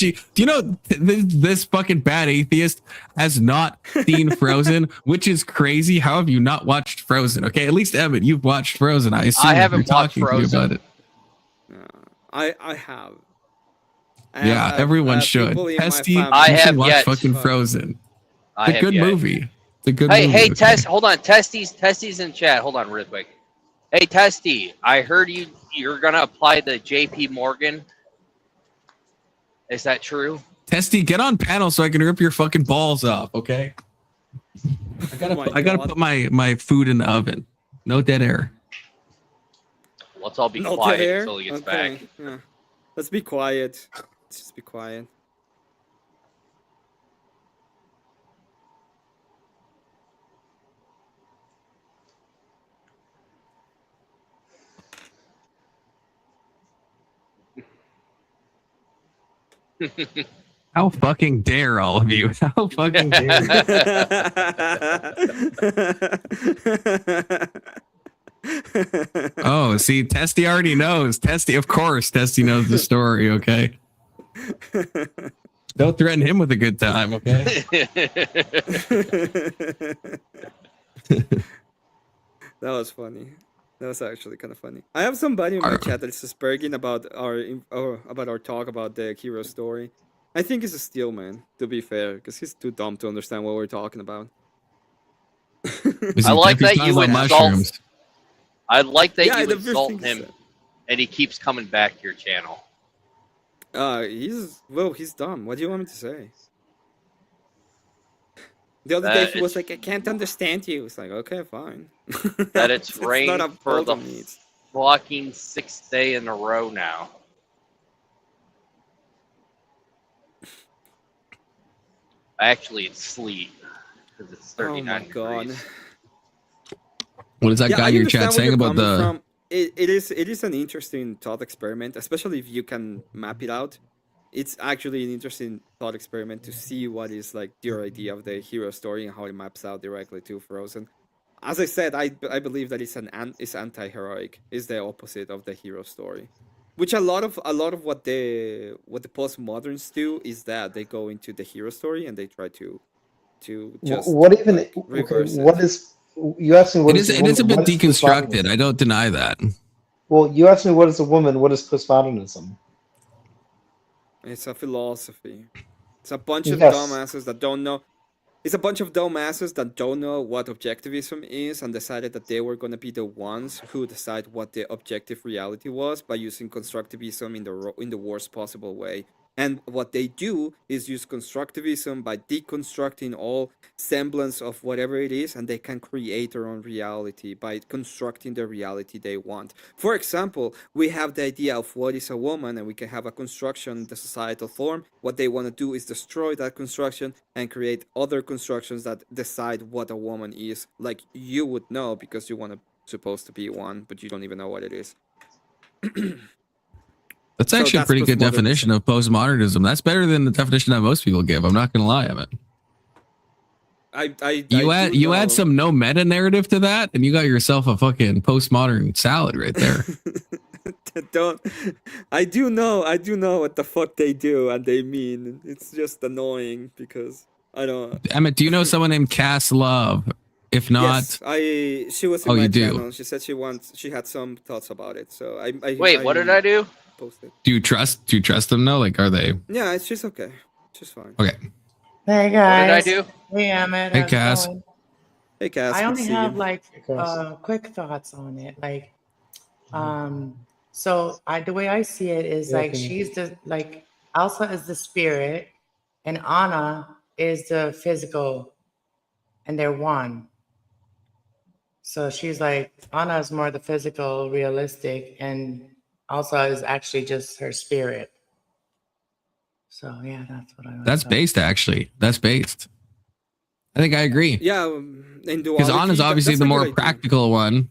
this fucking bad atheist has not seen Frozen, which is crazy. How have you not watched Frozen? Okay, at least Emmett, you've watched Frozen. I assume I haven't watched Frozen about it. I have. Yeah, everyone should. Testy, I have watch fucking Frozen. It's a good movie. It's a good movie. Hey, okay? Test, hold on. Testy's in chat. Hold on real quick. Hey, Testy, I heard you're going to apply the JP Morgan. Is that true? Testy, get on panel so I can rip your fucking balls off, okay? I gotta put my food in the oven. No dead air. Let's all be quiet until he gets back. Yeah. Let's be quiet. Let's just be quiet. How fucking dare all of you? How fucking dare? Oh, see, Testy already knows. Of course, Testy knows the story, okay? Don't threaten him with a good time, okay? That was funny. That was actually kind of funny. I have somebody in my chat that is asperging about our talk about the hero story. I think he's a steal, man, to be fair, because he's too dumb to understand what we're talking about. I like that you insult. I like that you insult him, and he keeps coming back to your channel. He's dumb. What do you want me to say? The other day he was like, I can't understand you. It's like, okay, fine. That it's rained for the fucking 6th day in a row now. Actually, it's sleet because it's 39 degrees. What is that guy in your chat saying about the? It is an interesting thought experiment, especially if you can map it out. It's actually an interesting thought experiment to see what is like your idea of the hero story and how it maps out directly to Frozen. As I said, I believe that it's anti-heroic. It's the opposite of the hero story, which a lot of what the postmoderns do is that they go into the hero story and they try to just reverse what is you asked me what it is a bit deconstructed. I don't deny that. Well, you asked me what is a woman, what is postmodernism? It's a philosophy. It's a bunch of dumbasses that don't know. It's a bunch of dumbasses that don't know what objectivism is and decided that they were going to be the ones who decide what the objective reality was by using constructivism in the worst possible way. And what they do is use constructivism by deconstructing all semblance of whatever it is, and they can create their own reality by constructing the reality they want. For example, we have the idea of what is a woman, and we can have a construction, the societal form. What they want to do is destroy that construction and create other constructions that decide what a woman is. Like you would know because you want to supposed to be one, but you don't even know what it is. That's actually a pretty good definition of postmodernism. That's better than the definition that most people give. I'm not going to lie, Emmett. You add some no meta narrative to that, and you got yourself a fucking postmodern salad right there. I do know what the fuck they do and they mean. It's just annoying because I don't. Emmett, do you know someone named Cass Love? If not, yes, she was in my channel. She said she had some thoughts about it. So wait, what did I do? Posted. Do you trust them? No, like, are they? Yeah, she's okay. She's fine. Okay. Hey guys. What did I do? Hey Emmett. Hey Cass. Hey Cass. I only have like quick thoughts on it. Like, so the way I see it is like she's the Elsa is the spirit, and Anna is the physical, and they're one. So she's like Anna is more the physical, realistic, and Elsa is actually just her spirit. So yeah, that's what I. That's based, actually. That's based. I think I agree. Yeah, because Anna's obviously the more practical one.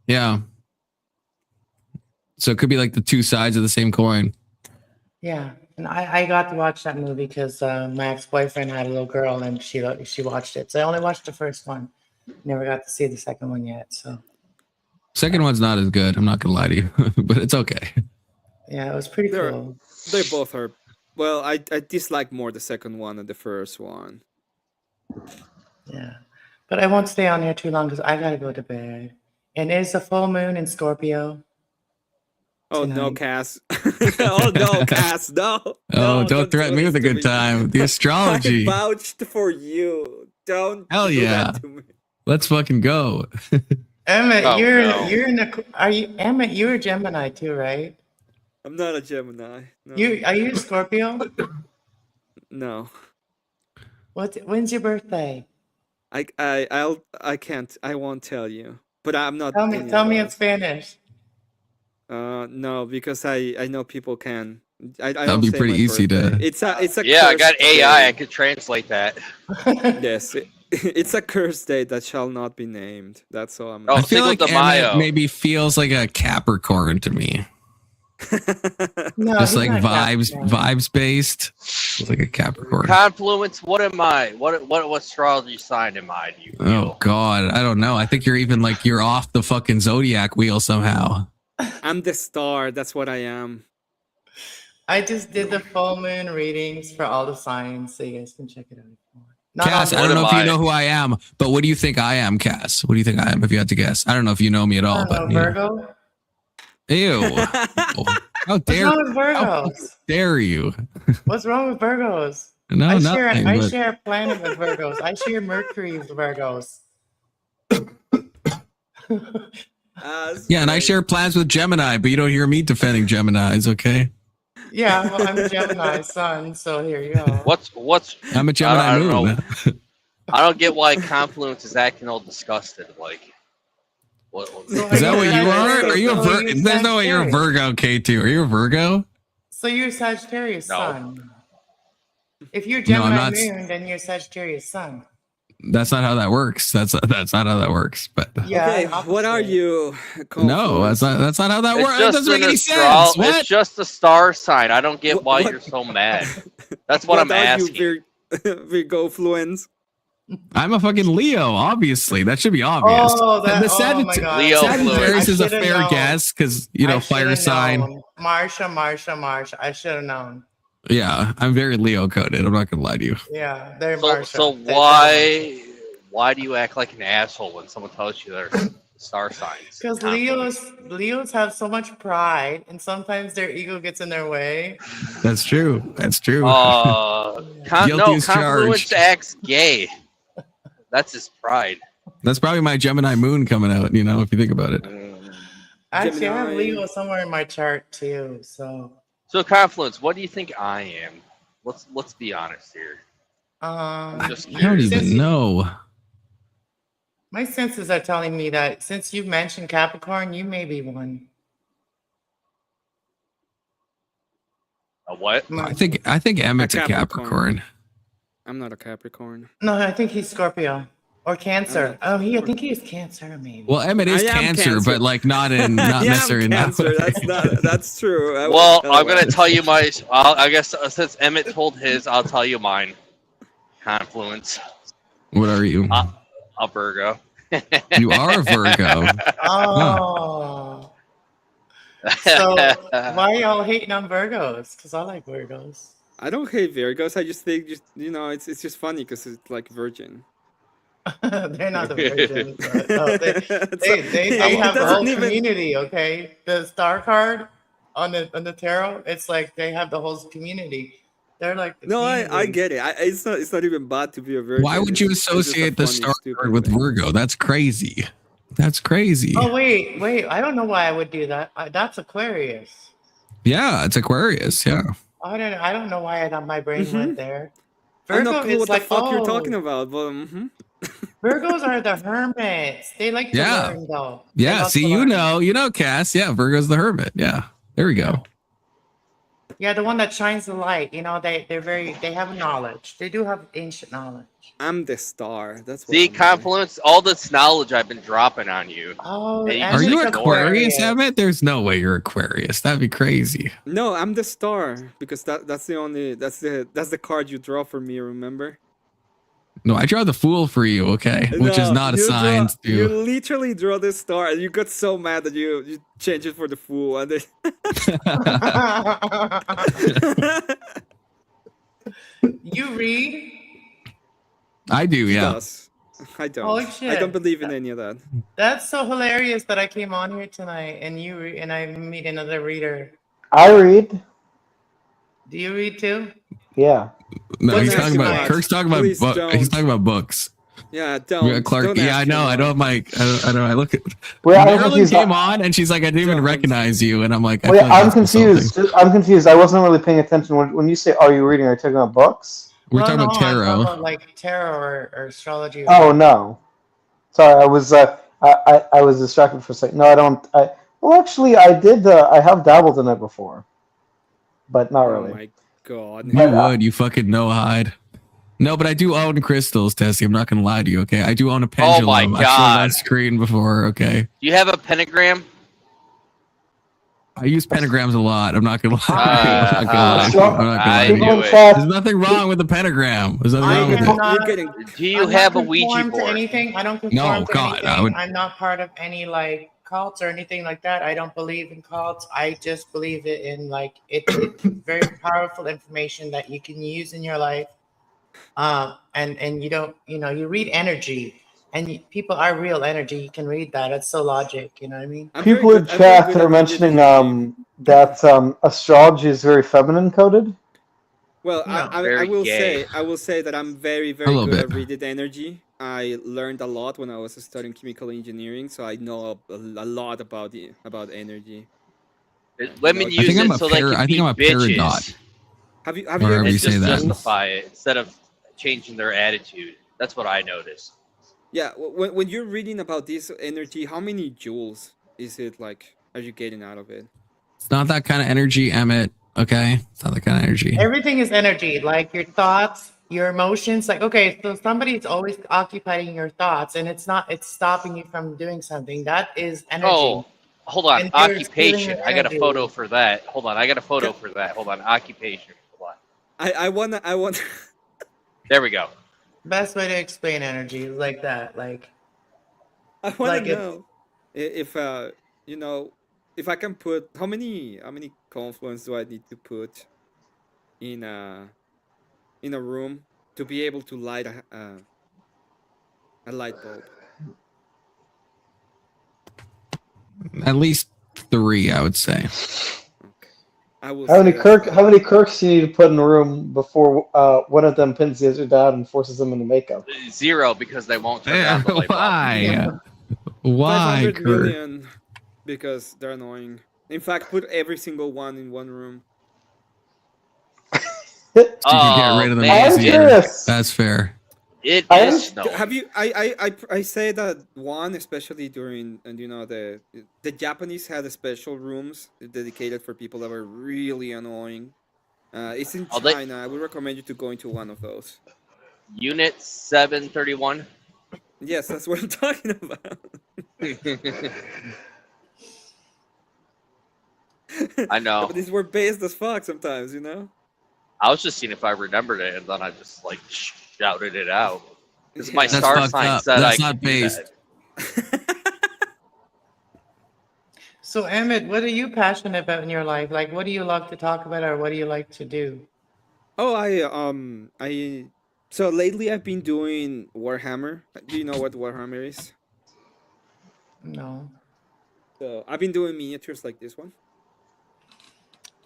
Yeah. So it could be like the two sides of the same coin. Yeah, and I got to watch that movie because my ex-boyfriend had a little girl and she watched it. So I only watched the first one. Never got to see the second one yet. So. Second one's not as good. I'm not gonna lie to you, but it's okay. Yeah, it was pretty cool. They both are. Well, I dislike more the second one than the first one. Yeah, but I won't stay on here too long because I gotta go to bed. And it's a full moon in Scorpio. Oh tonight. No, Cass! Oh no, Cass! No! Oh, don't threaten me with a good time. The astrology. I vouched for you. Don't. Hell yeah! That to me. Let's fucking go. Emmett, Emmett, you're a Gemini too, right? I'm not a Gemini. No. Are you a Scorpio? No. When's your birthday? I can't. I won't tell you. But I'm not. Tell me in Spanish. No, because I know people can. That'll be pretty easy to. It's a. Yeah, I got AI. I could translate that. Yes. It's a cursed date that shall not be named. That's all I'm. I feel like Emmett maybe feels like a Capricorn to me. No, just like vibes based. It's like a Capricorn. Confluence. What am I? What astrology sign am I? Do you feel? Oh God, I don't know. I think you're even like you're off the fucking zodiac wheel somehow. I'm the star. That's what I am. I just did the full moon readings for all the signs, so you guys can check it out. Cass, I don't know if you know who I am, but what do you think I am, Cass? What do you think I am if you had to guess? I don't know if you know me at all. But Virgo? Ew. How dare What's wrong with Virgos? How dare you? What's wrong with Virgos? No, I nothing. share a planet with Virgos. I share Mercury with Virgos. Yeah, and I share plans with Gemini, but you don't hear me defending Geminis, okay? Yeah, well, I'm a Gemini sun, so here you go. What's? I'm a Gemini moon. I don't get why Confluence is acting all disgusted. Like, is that what you are? Are you a Virgo? There's no way you're a Virgo, K2. Are you a Virgo? So you're Sagittarius sun. If you're Gemini moon, then you're Sagittarius sun. That's not how that works. That's not how that works. But yeah, okay, what are you? No, that's not how that works. That doesn't make any sense. What? It's just a star sign. I don't get why you're so mad. That's what I'm asking. Virgofluence. I'm a fucking Leo, obviously. That should be obvious. Oh, my God. Leo Sagittarius is a fair guess because fire sign. Marsha. I should have known. Yeah, I'm very Leo coded. I'm not gonna lie to you. Yeah, they're Marsha. So why do you act like an asshole when someone tells you they're star signs? Because Leos have so much pride, and sometimes their ego gets in their way. That's true. Confluence acts gay. That's his pride. That's probably my Gemini moon coming out. If you think about it. Actually, I have Leo somewhere in my chart too. So. So Confluence, what do you think I am? Let's be honest here. Just I don't even know. My senses are telling me that since you've mentioned Capricorn, you may be one. A what? I think Emmett's a Capricorn. I'm not a Capricorn. No, I think he's Scorpio or Cancer. I think he's Cancer, maybe. Well, Emmett is cancer, but like not necessarily in that way. That's true. Well, I'm gonna tell you my. I guess since Emmett told his, I'll tell you mine. Confluence. What are you? A Virgo. You are a Virgo. Oh. So why are y'all hating on Virgos? Because I like Virgos. I don't hate Virgos. I just think, it's just funny because it's like virgin. They're not the virgins. But, no, they have the whole community. Okay, the star card on the tarot, it's like they have the whole community. They're like I get it. It's not even bad to be a virgin. Why would you associate the star card with Virgo? That's crazy. That's crazy. Oh wait! I don't know why I would do that. That's Aquarius. Yeah, it's Aquarius. Yeah. I don't know why my brain went there. Virgo, I don't know is what like, the fuck you're talking about, but Virgos are the hermits. They like to learn, though. Yeah. See, you know, Cass. Yeah, Virgo's the hermit. Yeah. There we go. Yeah, the one that shines the light. You know, they have knowledge. They do have ancient knowledge. I'm the star. That's what See, Confluence, all this knowledge I've been dropping on you. Oh, are you Aquarius, Emmett? There's no way you're Aquarius. That'd be crazy. No, I'm the star because that's the card you draw for me. Remember? No, I draw the Fool for you. Okay, which is not assigned to. You literally draw the star, and you got so mad that you changed it for the Fool, and then. You read? I do, yeah. I don't. Holy shit. I don't believe in any of that. That's so hilarious that I came on here tonight and and I meet another reader. I read. Do you read too? Yeah. No, he's talking about Kirk's talking about he's talking about books. Yeah, don't. Clark. Don't I know. I know. I look at. Well, Marilyn came on and she's like, I didn't even recognize you, and I'm like, I'm confused. I'm confused. I wasn't really paying attention when you say, "Are you reading?" Are you talking about books? We're talking about tarot. I'm talking about like tarot or astrology. Oh no, sorry. I was distracted for a second. No, I don't. Well, actually, I did. I have dabbled in it before, but not really. Oh my god! You would. You fucking know hide. No, but I do own crystals, Tessie. I'm not gonna lie to you. Okay, I do own a pendulum. Oh my god! I've shown that screen before. Okay. Do you have a pentagram? I use pentagrams a lot. I'm not gonna lie. I'm not gonna lie. There's nothing wrong with the pentagram. There's nothing wrong with it. Do you have a Ouija board? Anything? I don't conform to anything. I'm not part of any like cults or anything like that. I don't believe in cults. I just believe it in like it's very powerful information that you can use in your life. And you don't, you read energy. And people are real energy. You can read that. It's so logic. You know what I mean? People in chat are mentioning that astrology is very feminine coded. Well, I will say that I'm very good at reading energy. I learned a lot when I was studying chemical engineering, so I know a lot about energy. Women use it so they can be bitches. Have you ever just justify it instead of changing their attitude? That's what I noticed. Yeah, when you're reading about this energy, how many joules is it like? Are you getting out of it? It's not that kind of energy, Emmett. Okay, it's not that kind of energy. Everything is energy, like your thoughts, your emotions. Like, okay, so somebody's always occupying your thoughts, and it's stopping you from doing something. That is energy. Oh, hold on, occupation. I got a photo for that. Hold on, I got a photo for that. Hold on, occupation. Hold on. I want. There we go. Best way to explain energy is like that. Like, I want to know if if I can put how many confluence do I need to put in a room to be able to light a light bulb? At least 3, I would say. How many Kirks do you need to put in a room before one of them pins the other down and forces them into makeup? 0, because they won't turn down the light bulb. Why? Why, 500 Kirk? million, because they're annoying. In fact, put every single one in one room. can get rid of them man, I'm easier. curious. That's fair. It I is am- snowing. Have you? I say that one, especially during, and the Japanese had special rooms dedicated for people that were really annoying. It's in Oh, they- China. I would recommend you to go into one of those. Unit 731. Yes, that's what I'm talking about. I know. But these were based as fuck sometimes, I was just seeing if I remembered it, and then I just like shouted it out. Because my Yeah. That's star fucked sign up. said That's I not could do based. that. So, Emmett, what are you passionate about in your life? Like, what do you like to talk about, or what do you like to do? Oh, so lately I've been doing Warhammer. Do you know what Warhammer is? No. So I've been doing miniatures like this one,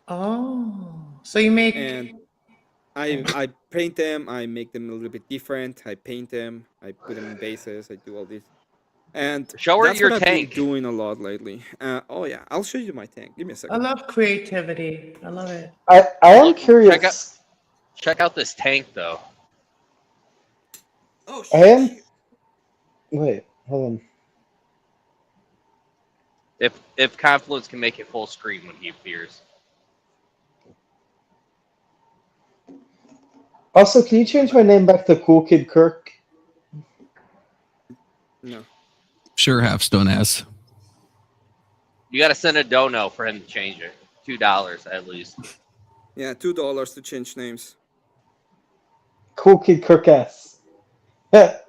Oh, so you make and I paint them. I make them a little bit different. I paint them. I put them in bases. I do all this, and Show her that's your what I've tank. been doing a lot lately. Oh yeah, I'll show you my tank. Give me a I second. love creativity. I love it. I am Look, curious. Check out this tank though. Oh I am. Wait, hold on. If Confluence can make it full screen when he appears. Also, can you change my name back to Cool Kid Kirk? No. Sure, Halfstone ass. You got to send a dono for him to change it. $2 at least. Yeah, $2 to change names. Cool Kid Kirk S. But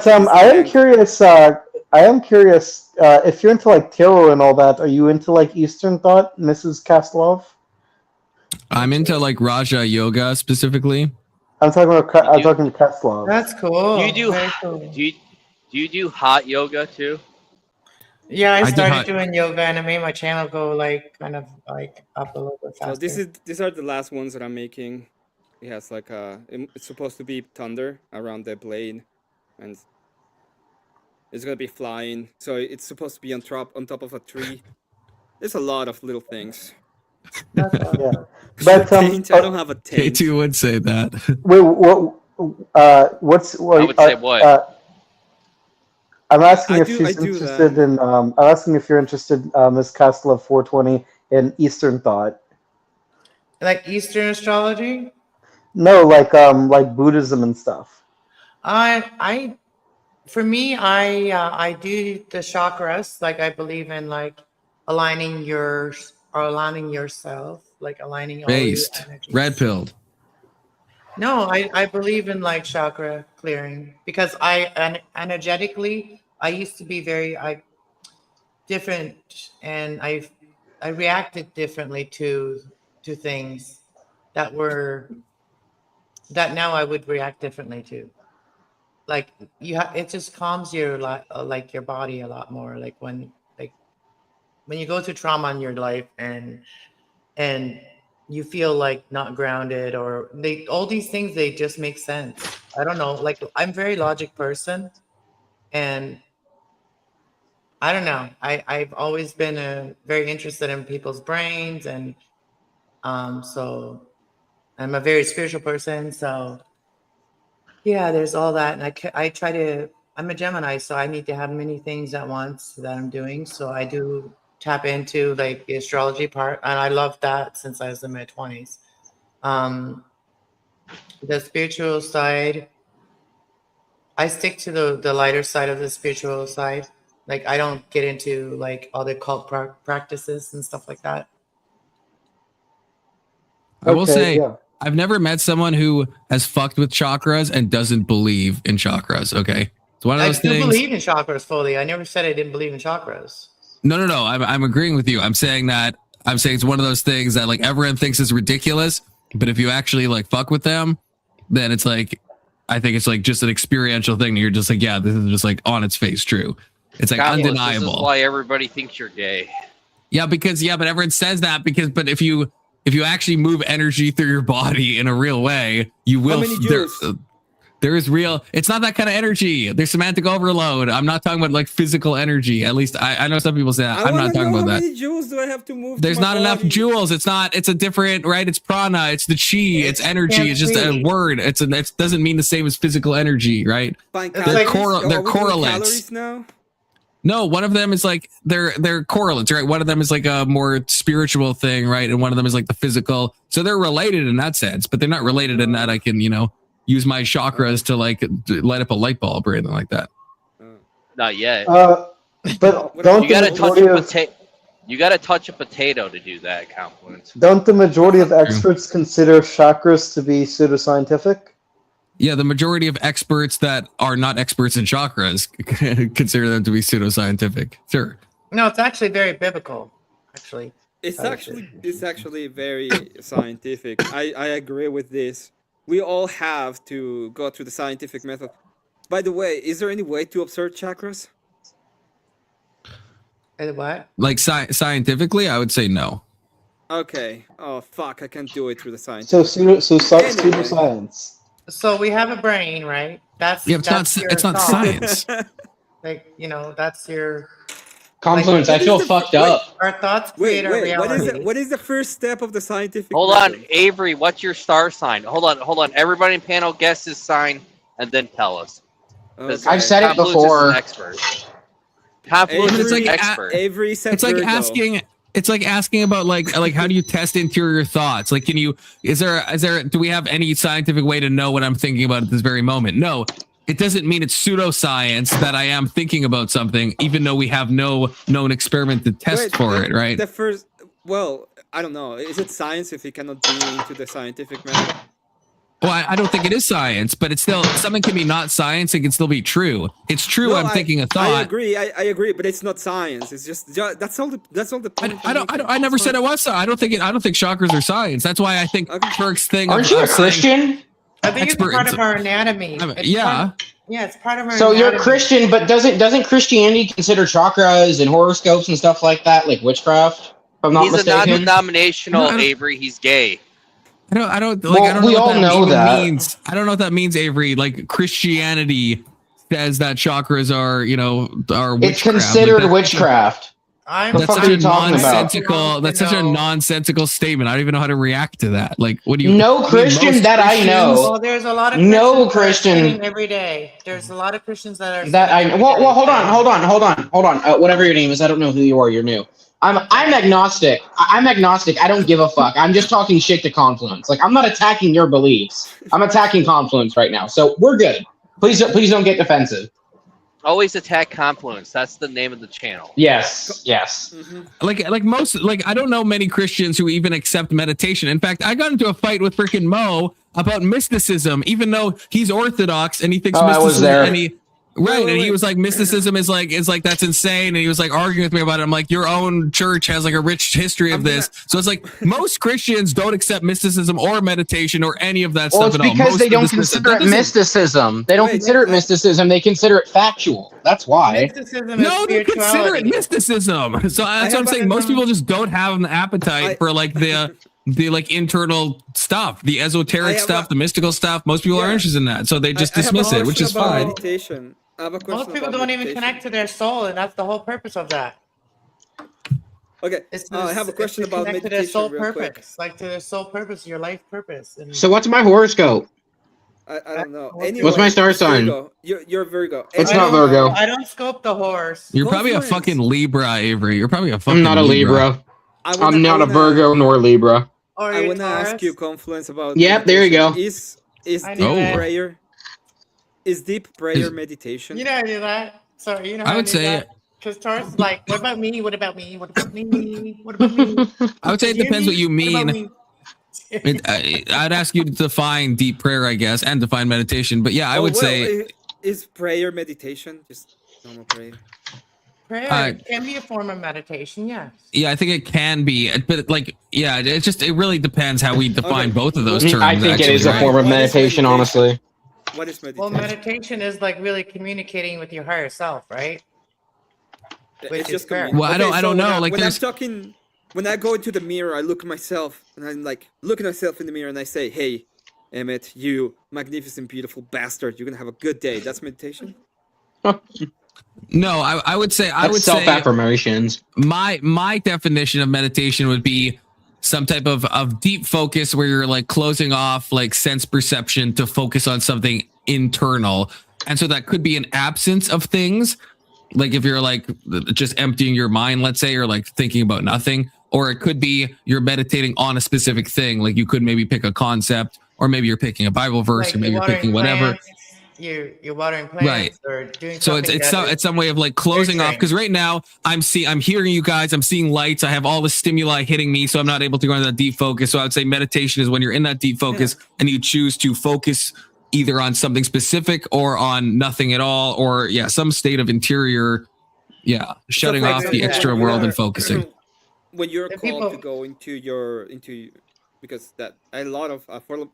I am tank. curious. If you're into like tarot and all that. Are you into like Eastern thought, Mrs. Kastelov? I'm into like Raja Yoga specifically. I'm talking to Kastelov. That's cool. Do you do Very cool. do you do hot yoga too? Yeah, I I do started hot- doing yoga, and it made my channel go like kind of like up a little bit So faster. these are the last ones that I'm making. It has like it's supposed to be thunder around the blade, and it's gonna be flying. So it's supposed to be on top of a tree. There's a lot of little things. That's awesome. Yeah. But I don't have a taint. K2 would say that. Wait, what's? I would say what? I'm asking I if do- she's I do interested that. in. I'm asking if you're interested, Ms. Kastelov 420, in Eastern thought. Like Eastern astrology. No, like Buddhism and stuff. For me, I do the chakras. Like I believe in like aligning yourself, like aligning all your Based. energies. Red pilled. No, I believe in like chakra clearing because energetically I used to be very different, and I reacted differently to things that now I would react differently to. Like it just calms your like your body a lot more. Like when you go through trauma in your life and you feel like not grounded, or all these things, they just make sense. I don't know. Like I'm a very logic person, and I don't know. I've always been very interested in people's brains, and so I'm a very spiritual person. So yeah, there's all that, and I try to. I'm a Gemini, so I need to have many things at once that I'm doing. So I do tap into like the astrology part, and I love that since I was in my 20s. The spiritual side, I stick to the lighter side of the spiritual side. Like I don't get into like all the cult practices and stuff like that. I will Okay, say, yeah. I've never met someone who has fucked with chakras and doesn't believe in chakras. Okay. It's one of I those do things. believe in chakras fully. I never said I didn't believe in chakras. No. I'm agreeing with you. I'm saying it's one of those things that like everyone thinks is ridiculous, but if you actually like fuck with them, then it's like, I think it's like just an experiential thing. You're just like, yeah, this is just like on its face true. It's like Confluence, undeniable. This is why everybody thinks you're gay. Yeah, but everyone says that but if you actually move energy through your body in a real way, you will. How many joules? There is real. It's not that kind of energy. There's semantic overload. I'm not talking about like physical energy. At least I know some people say that. I'm not talking about that. How many joules do I have to move? There's not enough joules. It's not. It's a different, right? It's prana. It's the chi. It's energy. It's just a word. It doesn't mean the same as physical energy, right? They're correlates. Now? No, one of them is like they're correlates, right? One of them is like a more spiritual thing, right? And one of them is like the physical. So they're related in that sense, but they're not related in that I can, use my chakras to like light up a light bulb or anything like that. Not yet. But don't you gotta touch a potato. You gotta touch a potato to do that, Confluence. Don't the majority of experts consider chakras to be pseudoscientific? Yeah, the majority of experts that are not experts in chakras consider them to be pseudoscientific. Sure. No, it's actually very biblical. Actually, it's actually very scientific. I agree with this. We all have to go through the scientific method. By the way, is there any way to observe chakras? What? Like scientifically, I would say no. Okay. Oh fuck! I can't do it through the science. So pseudoscience. So we have a brain, right? It's not science. Like that's your Confluence. I feel fucked up. Our thoughts create our reality. What is the first step of the scientific? Hold on, Avery. What's your star sign? Hold on. Everybody in panel guess his sign and then tell us. Okay. I've said it before. Is an expert. Confluence is an expert. Avery said it's like asking. It's like asking about like how do you test interior thoughts? Like, do we have any scientific way to know what I'm thinking about at this very moment? No, it doesn't mean it's pseudoscience that I am thinking about something, even though we have no known experiment to test for it, right? I don't know. Is it science if it cannot be into the scientific method? Well, I don't think it is science, but it's still something can be not science. It can still be true. It's true. No, I'm thinking a thought. I agree, but it's not science. It's just that's all the point. I never said it was. So I don't think chakras are science. That's why I think Kirk's thing. Aren't you a Christian? I think it's part of our anatomy. It's part of our. So anatomy. You're a Christian, but doesn't Christianity consider chakras and horoscopes and stuff like that, like witchcraft? If I'm not mistaken. He's a non-denominational Avery. He's gay. I don't know that means. I don't know what that means, Avery. Like Christianity says that chakras are witchcraft. It's considered witchcraft. That's such a nonsensical. That's such a nonsensical statement. I don't even know how to react to that. Like, what do you? No Christian that I know. Well, there's a lot of Christian every day. There's a lot of Christians that are that I. Well, hold on. Whatever your name is, I don't know who you are. You're new. I'm agnostic. I'm agnostic. I don't give a fuck. I'm just talking shit to Confluence. Like, I'm not attacking your beliefs. I'm attacking Confluence right now. So we're good. Please don't get defensive. Always attack Confluence. That's the name of the channel. Yes. Mm-hmm. Like I don't know many Christians who even accept meditation. In fact, I got into a fight with freaking Mo about mysticism, even though he's Orthodox and he thinks mysticism. I was there. And he was like, mysticism is like that's insane, and he was like arguing with me about it. I'm like, your own church has like a rich history of this, so it's like most Christians don't accept mysticism or meditation or any of that stuff at all. Well, it's because they don't consider it mysticism. They don't consider it mysticism. They consider it factual. That's why. No, they consider it mysticism. So that's what I'm saying. Most people just don't have an appetite for like the like internal stuff, the esoteric stuff, the mystical stuff. Most people are interested in that, so they just dismiss it, which is fine. Meditation. Most people don't even connect to their soul, and that's the whole purpose of that. Okay, I have a question about meditation. To their soul purpose, like to their soul purpose, your life purpose. And so, what's my horoscope? I don't know. Anyway, what's my star sign? You're Virgo. It's not Virgo. I don't scope the horse. You're probably a fucking Libra, Avery. You're probably a fucking. I'm not a Libra. I'm not a Virgo nor Libra. I want to ask you, Confluence, about. Yep, there you go. Is deep prayer? Is deep prayer meditation? You know I do that. Sorry, you know. I would say. Because Taurus is like, what about me? What about me? What about me? What about me? I would say it depends what you mean. I'd ask you to define deep prayer, I guess, and define meditation. But yeah, I would say. Is prayer meditation? Just normal prayer. Prayer can be a form of meditation, yes. Yeah, I think it can be, but like, yeah, it really depends how we define both of those terms. I think it is a form of meditation, honestly. What is meditation? Well, meditation is like really communicating with your higher self, right? It's just prayer. Well, I don't know. Like, when I go into the mirror, I look at myself, and I'm like, look at myself in the mirror, and I say, "Hey," Emmett, you magnificent, beautiful bastard. You're gonna have a good day. That's meditation. No, I would say self-affirmations. My definition of meditation would be some type of deep focus where you're like closing off like sense perception to focus on something internal. And so that could be an absence of things. Like if you're like just emptying your mind, let's say, or like thinking about nothing, or it could be you're meditating on a specific thing. Like you could maybe pick a concept, or maybe you're picking a Bible verse, Like or maybe you're picking whatever. Plants, you're watering plants or doing So something. it's some way of like closing off, because right now I'm hearing you guys, I'm seeing lights, I have all the stimuli hitting me, so I'm not able to go into that deep focus. So I would say meditation is when you're in that deep focus and you choose to focus either on something specific or on nothing at all, or some state of interior, shutting off the external world and focusing. When you're called to go into because that a lot of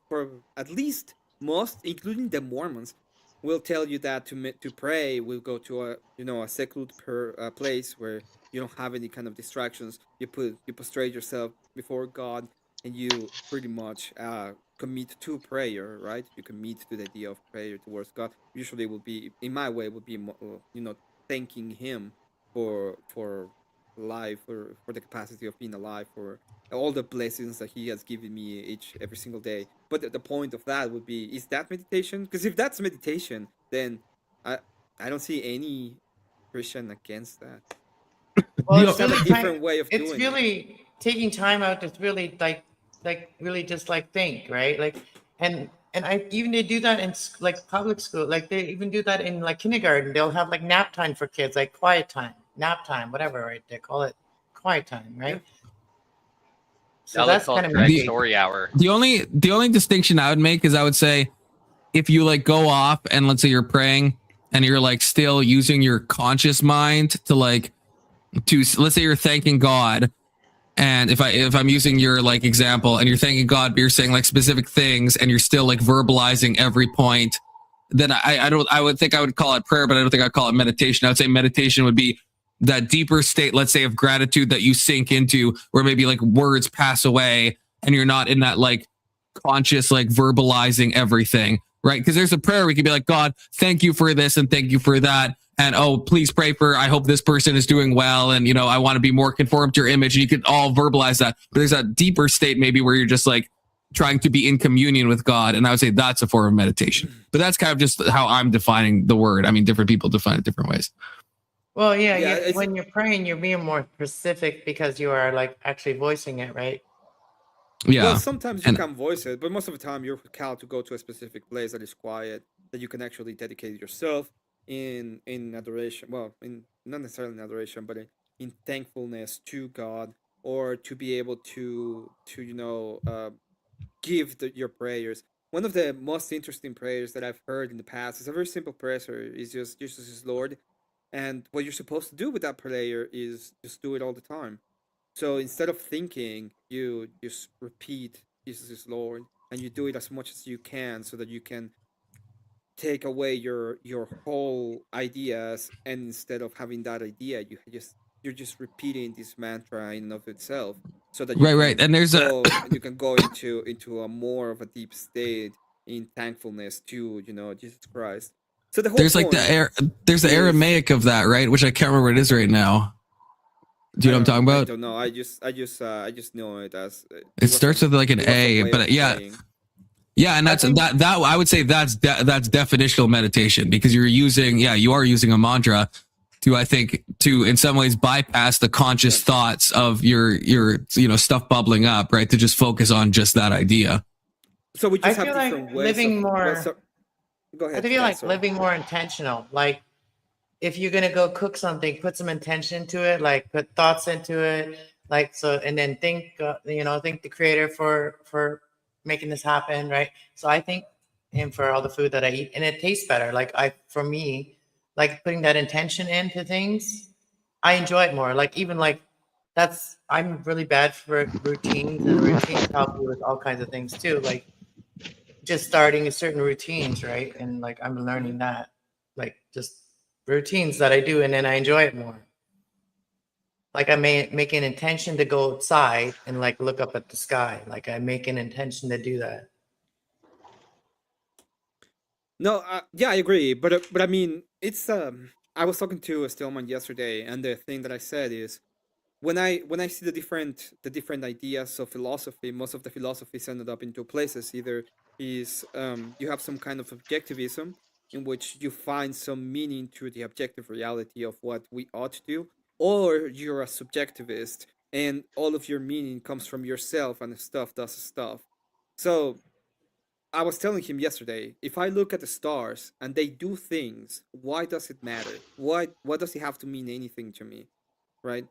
for at least most, including the Mormons, will tell you that to pray, we'll go to a secluded place where you don't have any kind of distractions. You prostrate yourself before God, and you pretty much commit to prayer, right? You commit to the idea of prayer towards God. Usually, will be in my way would be thanking Him for life, for the capacity of being alive, for all the blessings that He has given me every single day. But the point of that would be, is that meditation? Because if that's meditation, then I don't see any Christian against that. Well, it's really a different way of doing it. It's really taking time out to really like really just like think, right? Like and I even they do that in like public school. Like they even do that in like kindergarten. They'll have like nap time for kids, like quiet time, nap time, whatever, right? They call it quiet time, right? So that's kind of story hour. The only distinction I would make is I would say if you like go off and let's say you're praying and you're like still using your conscious mind to let's say you're thanking God, and if I'm using your like example and you're thanking God, but you're saying like specific things and you're still like verbalizing every point, then I would think I would call it prayer, but I don't think I'd call it meditation. I would say meditation would be that deeper state, let's say, of gratitude that you sink into, where maybe like words pass away and you're not in that like conscious like verbalizing everything, right? Because there's a prayer we could be like, God, thank you for this and thank you for that, and oh, please pray for, I hope this person is doing well, and I want to be more conformed to your image, and you could all verbalize that. But there's that deeper state maybe where you're just like trying to be in communion with God, and I would say that's a form of meditation. But that's kind of just how I'm defining the word. I mean, different people define it different ways. Well, when you're praying, you're being more specific because you are like actually voicing it, right? Yeah. Well, sometimes you can voice it, but most of the time you're called to go to a specific place that is quiet, that you can actually dedicate yourself in adoration. Well, not necessarily in adoration, but in thankfulness to God, or to be able to give your prayers. One of the most interesting prayers that I've heard in the past is a very simple prayer. It's just Jesus is Lord. And what you're supposed to do with that prayer is just do it all the time. So instead of thinking, you just repeat Jesus is Lord, and you do it as much as you can, so that you can take away your whole ideas, and instead of having that idea, you're just repeating this mantra in and of itself, so that right. And you can go into a more of a deep state in thankfulness to Jesus Christ. So there's like the Aramaic of that, right? Which I can't remember what it is right now. Do you know what I'm talking about? I don't know. I just know it as. It starts with like an A, but yeah, and that's that I would say that's definitional meditation, because you are using a mantra to, I think, to in some ways bypass the conscious thoughts of your stuff bubbling up, right? To just focus on just that idea. So we just have different like ways living more. Go ahead. I feel like living more intentional. Like if you're gonna go cook something, put some intention to it. Like put thoughts into it. Like so, and then think the creator for making this happen, right? So I thank him for all the food that I eat, and it tastes better. For me, like putting that intention into things, I enjoy it more. Like even like I'm really bad for routines, and routines help you with all kinds of things too. Like just starting a certain routines, right? And like I'm learning that, like just routines that I do, and then I enjoy it more. Like I may make an intention to go outside and like look up at the sky. Like I make an intention to do that. No, yeah, I agree, but I mean, it's I was talking to Stillman yesterday, and the thing that I said is when I see the different ideas of philosophy, most of the philosophies ended up in two places. Either is you have some kind of objectivism in which you find some meaning to the objective reality of what we ought to do, or you're a subjectivist and all of your meaning comes from yourself and stuff does stuff. So I was telling him yesterday, if I look at the stars and they do things, why does it matter? Why does it have to mean anything to me? Right?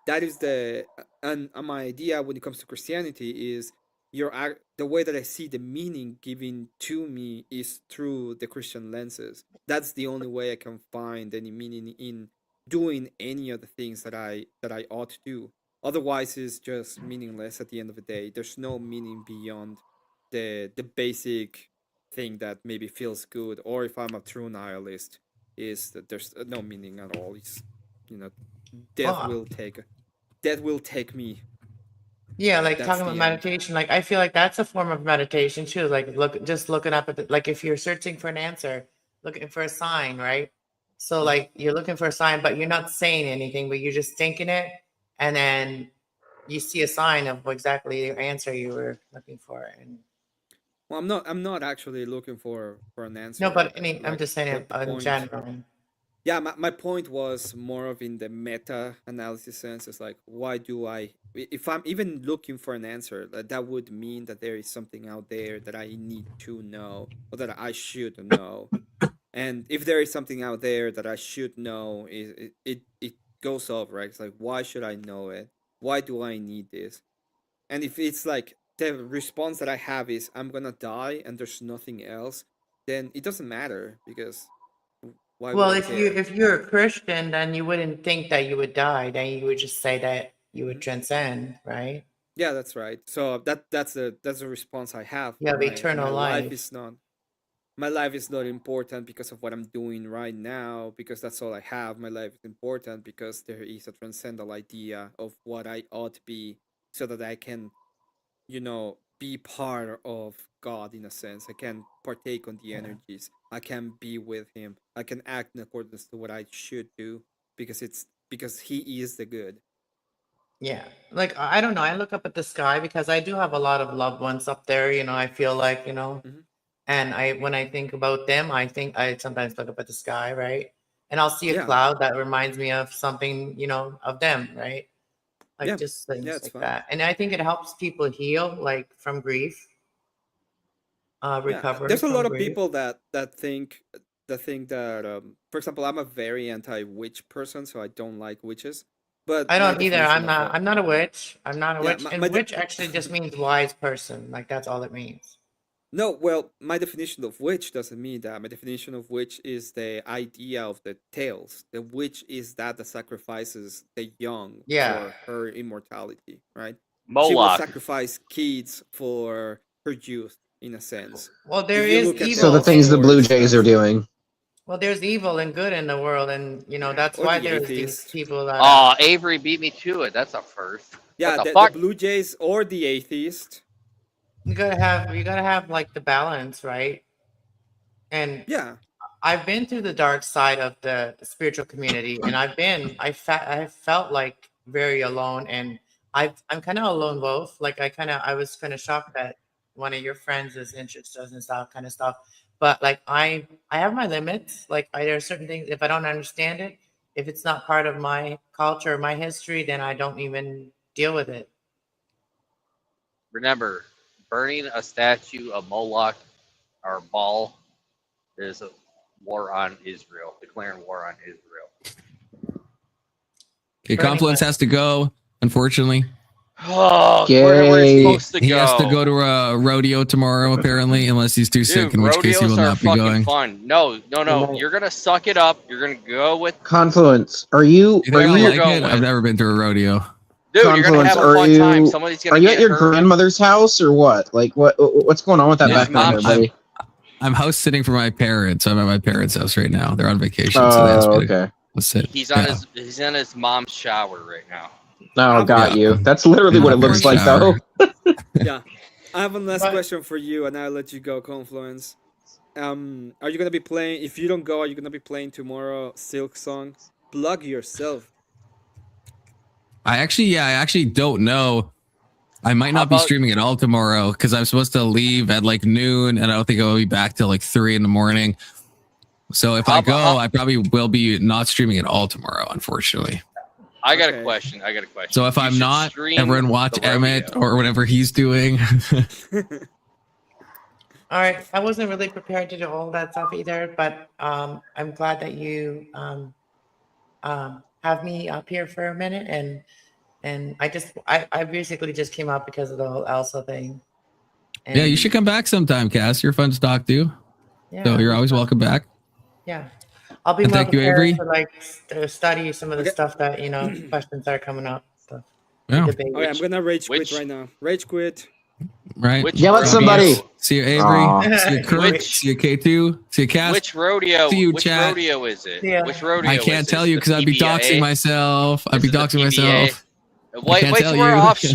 That is the and my idea when it comes to Christianity is the way that I see the meaning given to me is through the Christian lenses. That's the only way I can find any meaning in doing any of the things that I ought to do. Otherwise, it's just meaningless at the end of the day. There's no meaning beyond the basic thing that maybe feels good, or if I'm a true nihilist, is that there's no meaning at all. It's death will take me. Yeah, like That's talking the about end. meditation, like I feel like that's a form of meditation too. Like just looking up at like if you're searching for an answer, looking for a sign, right? So like you're looking for a sign, but you're not saying anything, but you're just thinking it, and then you see a sign of exactly your answer you were looking for. And well, I'm not actually looking for an answer. no, but I'm just saying the in point, general. yeah, my point was more of in the meta analysis sense. It's like, why do if I'm even looking for an answer, that would mean that there is something out there that I need to know or that I should know. And if there is something out there that I should know, it goes off, right? It's like, why should I know it? Why do I need this? And if it's like the response that I have is I'm gonna die and there's nothing else, then it doesn't matter because why would Well, I if care? you're a Christian, then you wouldn't think that you would die. Then you would just say that you would transcend, right? Yeah, that's right. So that's a response I have. You have My eternal life life. is not my life is not important because of what I'm doing right now, because that's all I have. My life is important because there is a transcendental idea of what I ought to be so that I can, be part of God in a sense. I can partake on the energies. I can be with him. I can act in accordance to what I should do because he is the good. Yeah. Like I don't know. I look up at the sky because I do have a lot of loved ones up there, I feel like, and when I think about them, I think I sometimes look up at the sky, right? And I'll see a cloud that reminds me of something, of them, right? Like just things like that. And I think it helps people heal like from grief. Recovery. There's a lot of grief. people that think that for example, I'm a very anti-witch person, so I don't like witches. But I don't either. I'm not a witch. I'm not a witch. And witch actually just means wise person. Like that's all it means. No, well, my definition of witch doesn't mean that. My definition of witch is the idea of the tales. The witch is that sacrifices the young for her immortality, right? Moloch. She will sacrifice kids for her youth, in a sense. Well, there is evil. So the things the Blue Jays are doing. Well, there's evil and good in the world, and that's why there's these people that. Oh, Avery beat me to it. That's a first. Yeah, the Blue Jays or the atheist. You gotta have like the balance, right? And yeah, I've been through the dark side of the spiritual community, and I felt like very alone, and I'm kind of alone both. Like I was kind of shocked that one of your friends is interested in stuff, kind of stuff. But like I have my limits. Like there are certain things, if I don't understand it, if it's not part of my culture or my history, then I don't even deal with it. Remember, burning a statue of Moloch or Baal is a war on Israel, declaring war on Israel. Okay, Confluence has to go, unfortunately. Oh, where is he supposed to go? He has to go to a rodeo tomorrow, apparently, unless he's too sick, in which case he will not be going. Fun. No. You're gonna suck it up. You're gonna go with Confluence. Are you? I've never been to a rodeo. Dude, you're gonna have a fun time. Somebody's gonna. Are you at your grandmother's house or what? Like what's going on with that background, buddy? I'm house sitting for my parents. I'm at my parents' house right now. They're on vacation, so they asked me to sit. He's on he's in his mom's shower right now. Oh, got you. That's literally what it looks like, though. Yeah. I have one last question for you, and I'll let you go, Confluence. are you gonna be playing? If you don't go, are you gonna be playing tomorrow? Silk Song. Plug yourself. I actually don't know. I might not be streaming at all tomorrow because I'm supposed to leave at like noon, and I don't think I'll be back till like 3 in the morning. So if I go, I probably will be not streaming at all tomorrow, unfortunately. I got a question. So if I'm not, everyone watch Emmett or whatever he's doing. All right, I wasn't really prepared to do all that stuff either, but I'm glad that you have me up here for a minute, and I basically just came up because of the whole Elsa thing. Yeah, you should come back sometime, Cass. You're fun to talk to. Yeah, so you're always welcome back. Yeah, I'll be And more thank you, prepared Avery. to like study some of the stuff that questions that are coming up. So, Yeah. debate. Okay, I'm gonna rage quit right now. Rage quit. Right. Yell at somebody. See you, Avery. See you, Kurt. See you, K2. See you, Cass. Which rodeo? See you, Which chat. rodeo is it? Yeah. Which rodeo? I can't is tell this? you because The I'd be PBA? doxing myself. I'd be Is it the doxing PBA? myself. Wait, can't wait tell till we're you. off stream.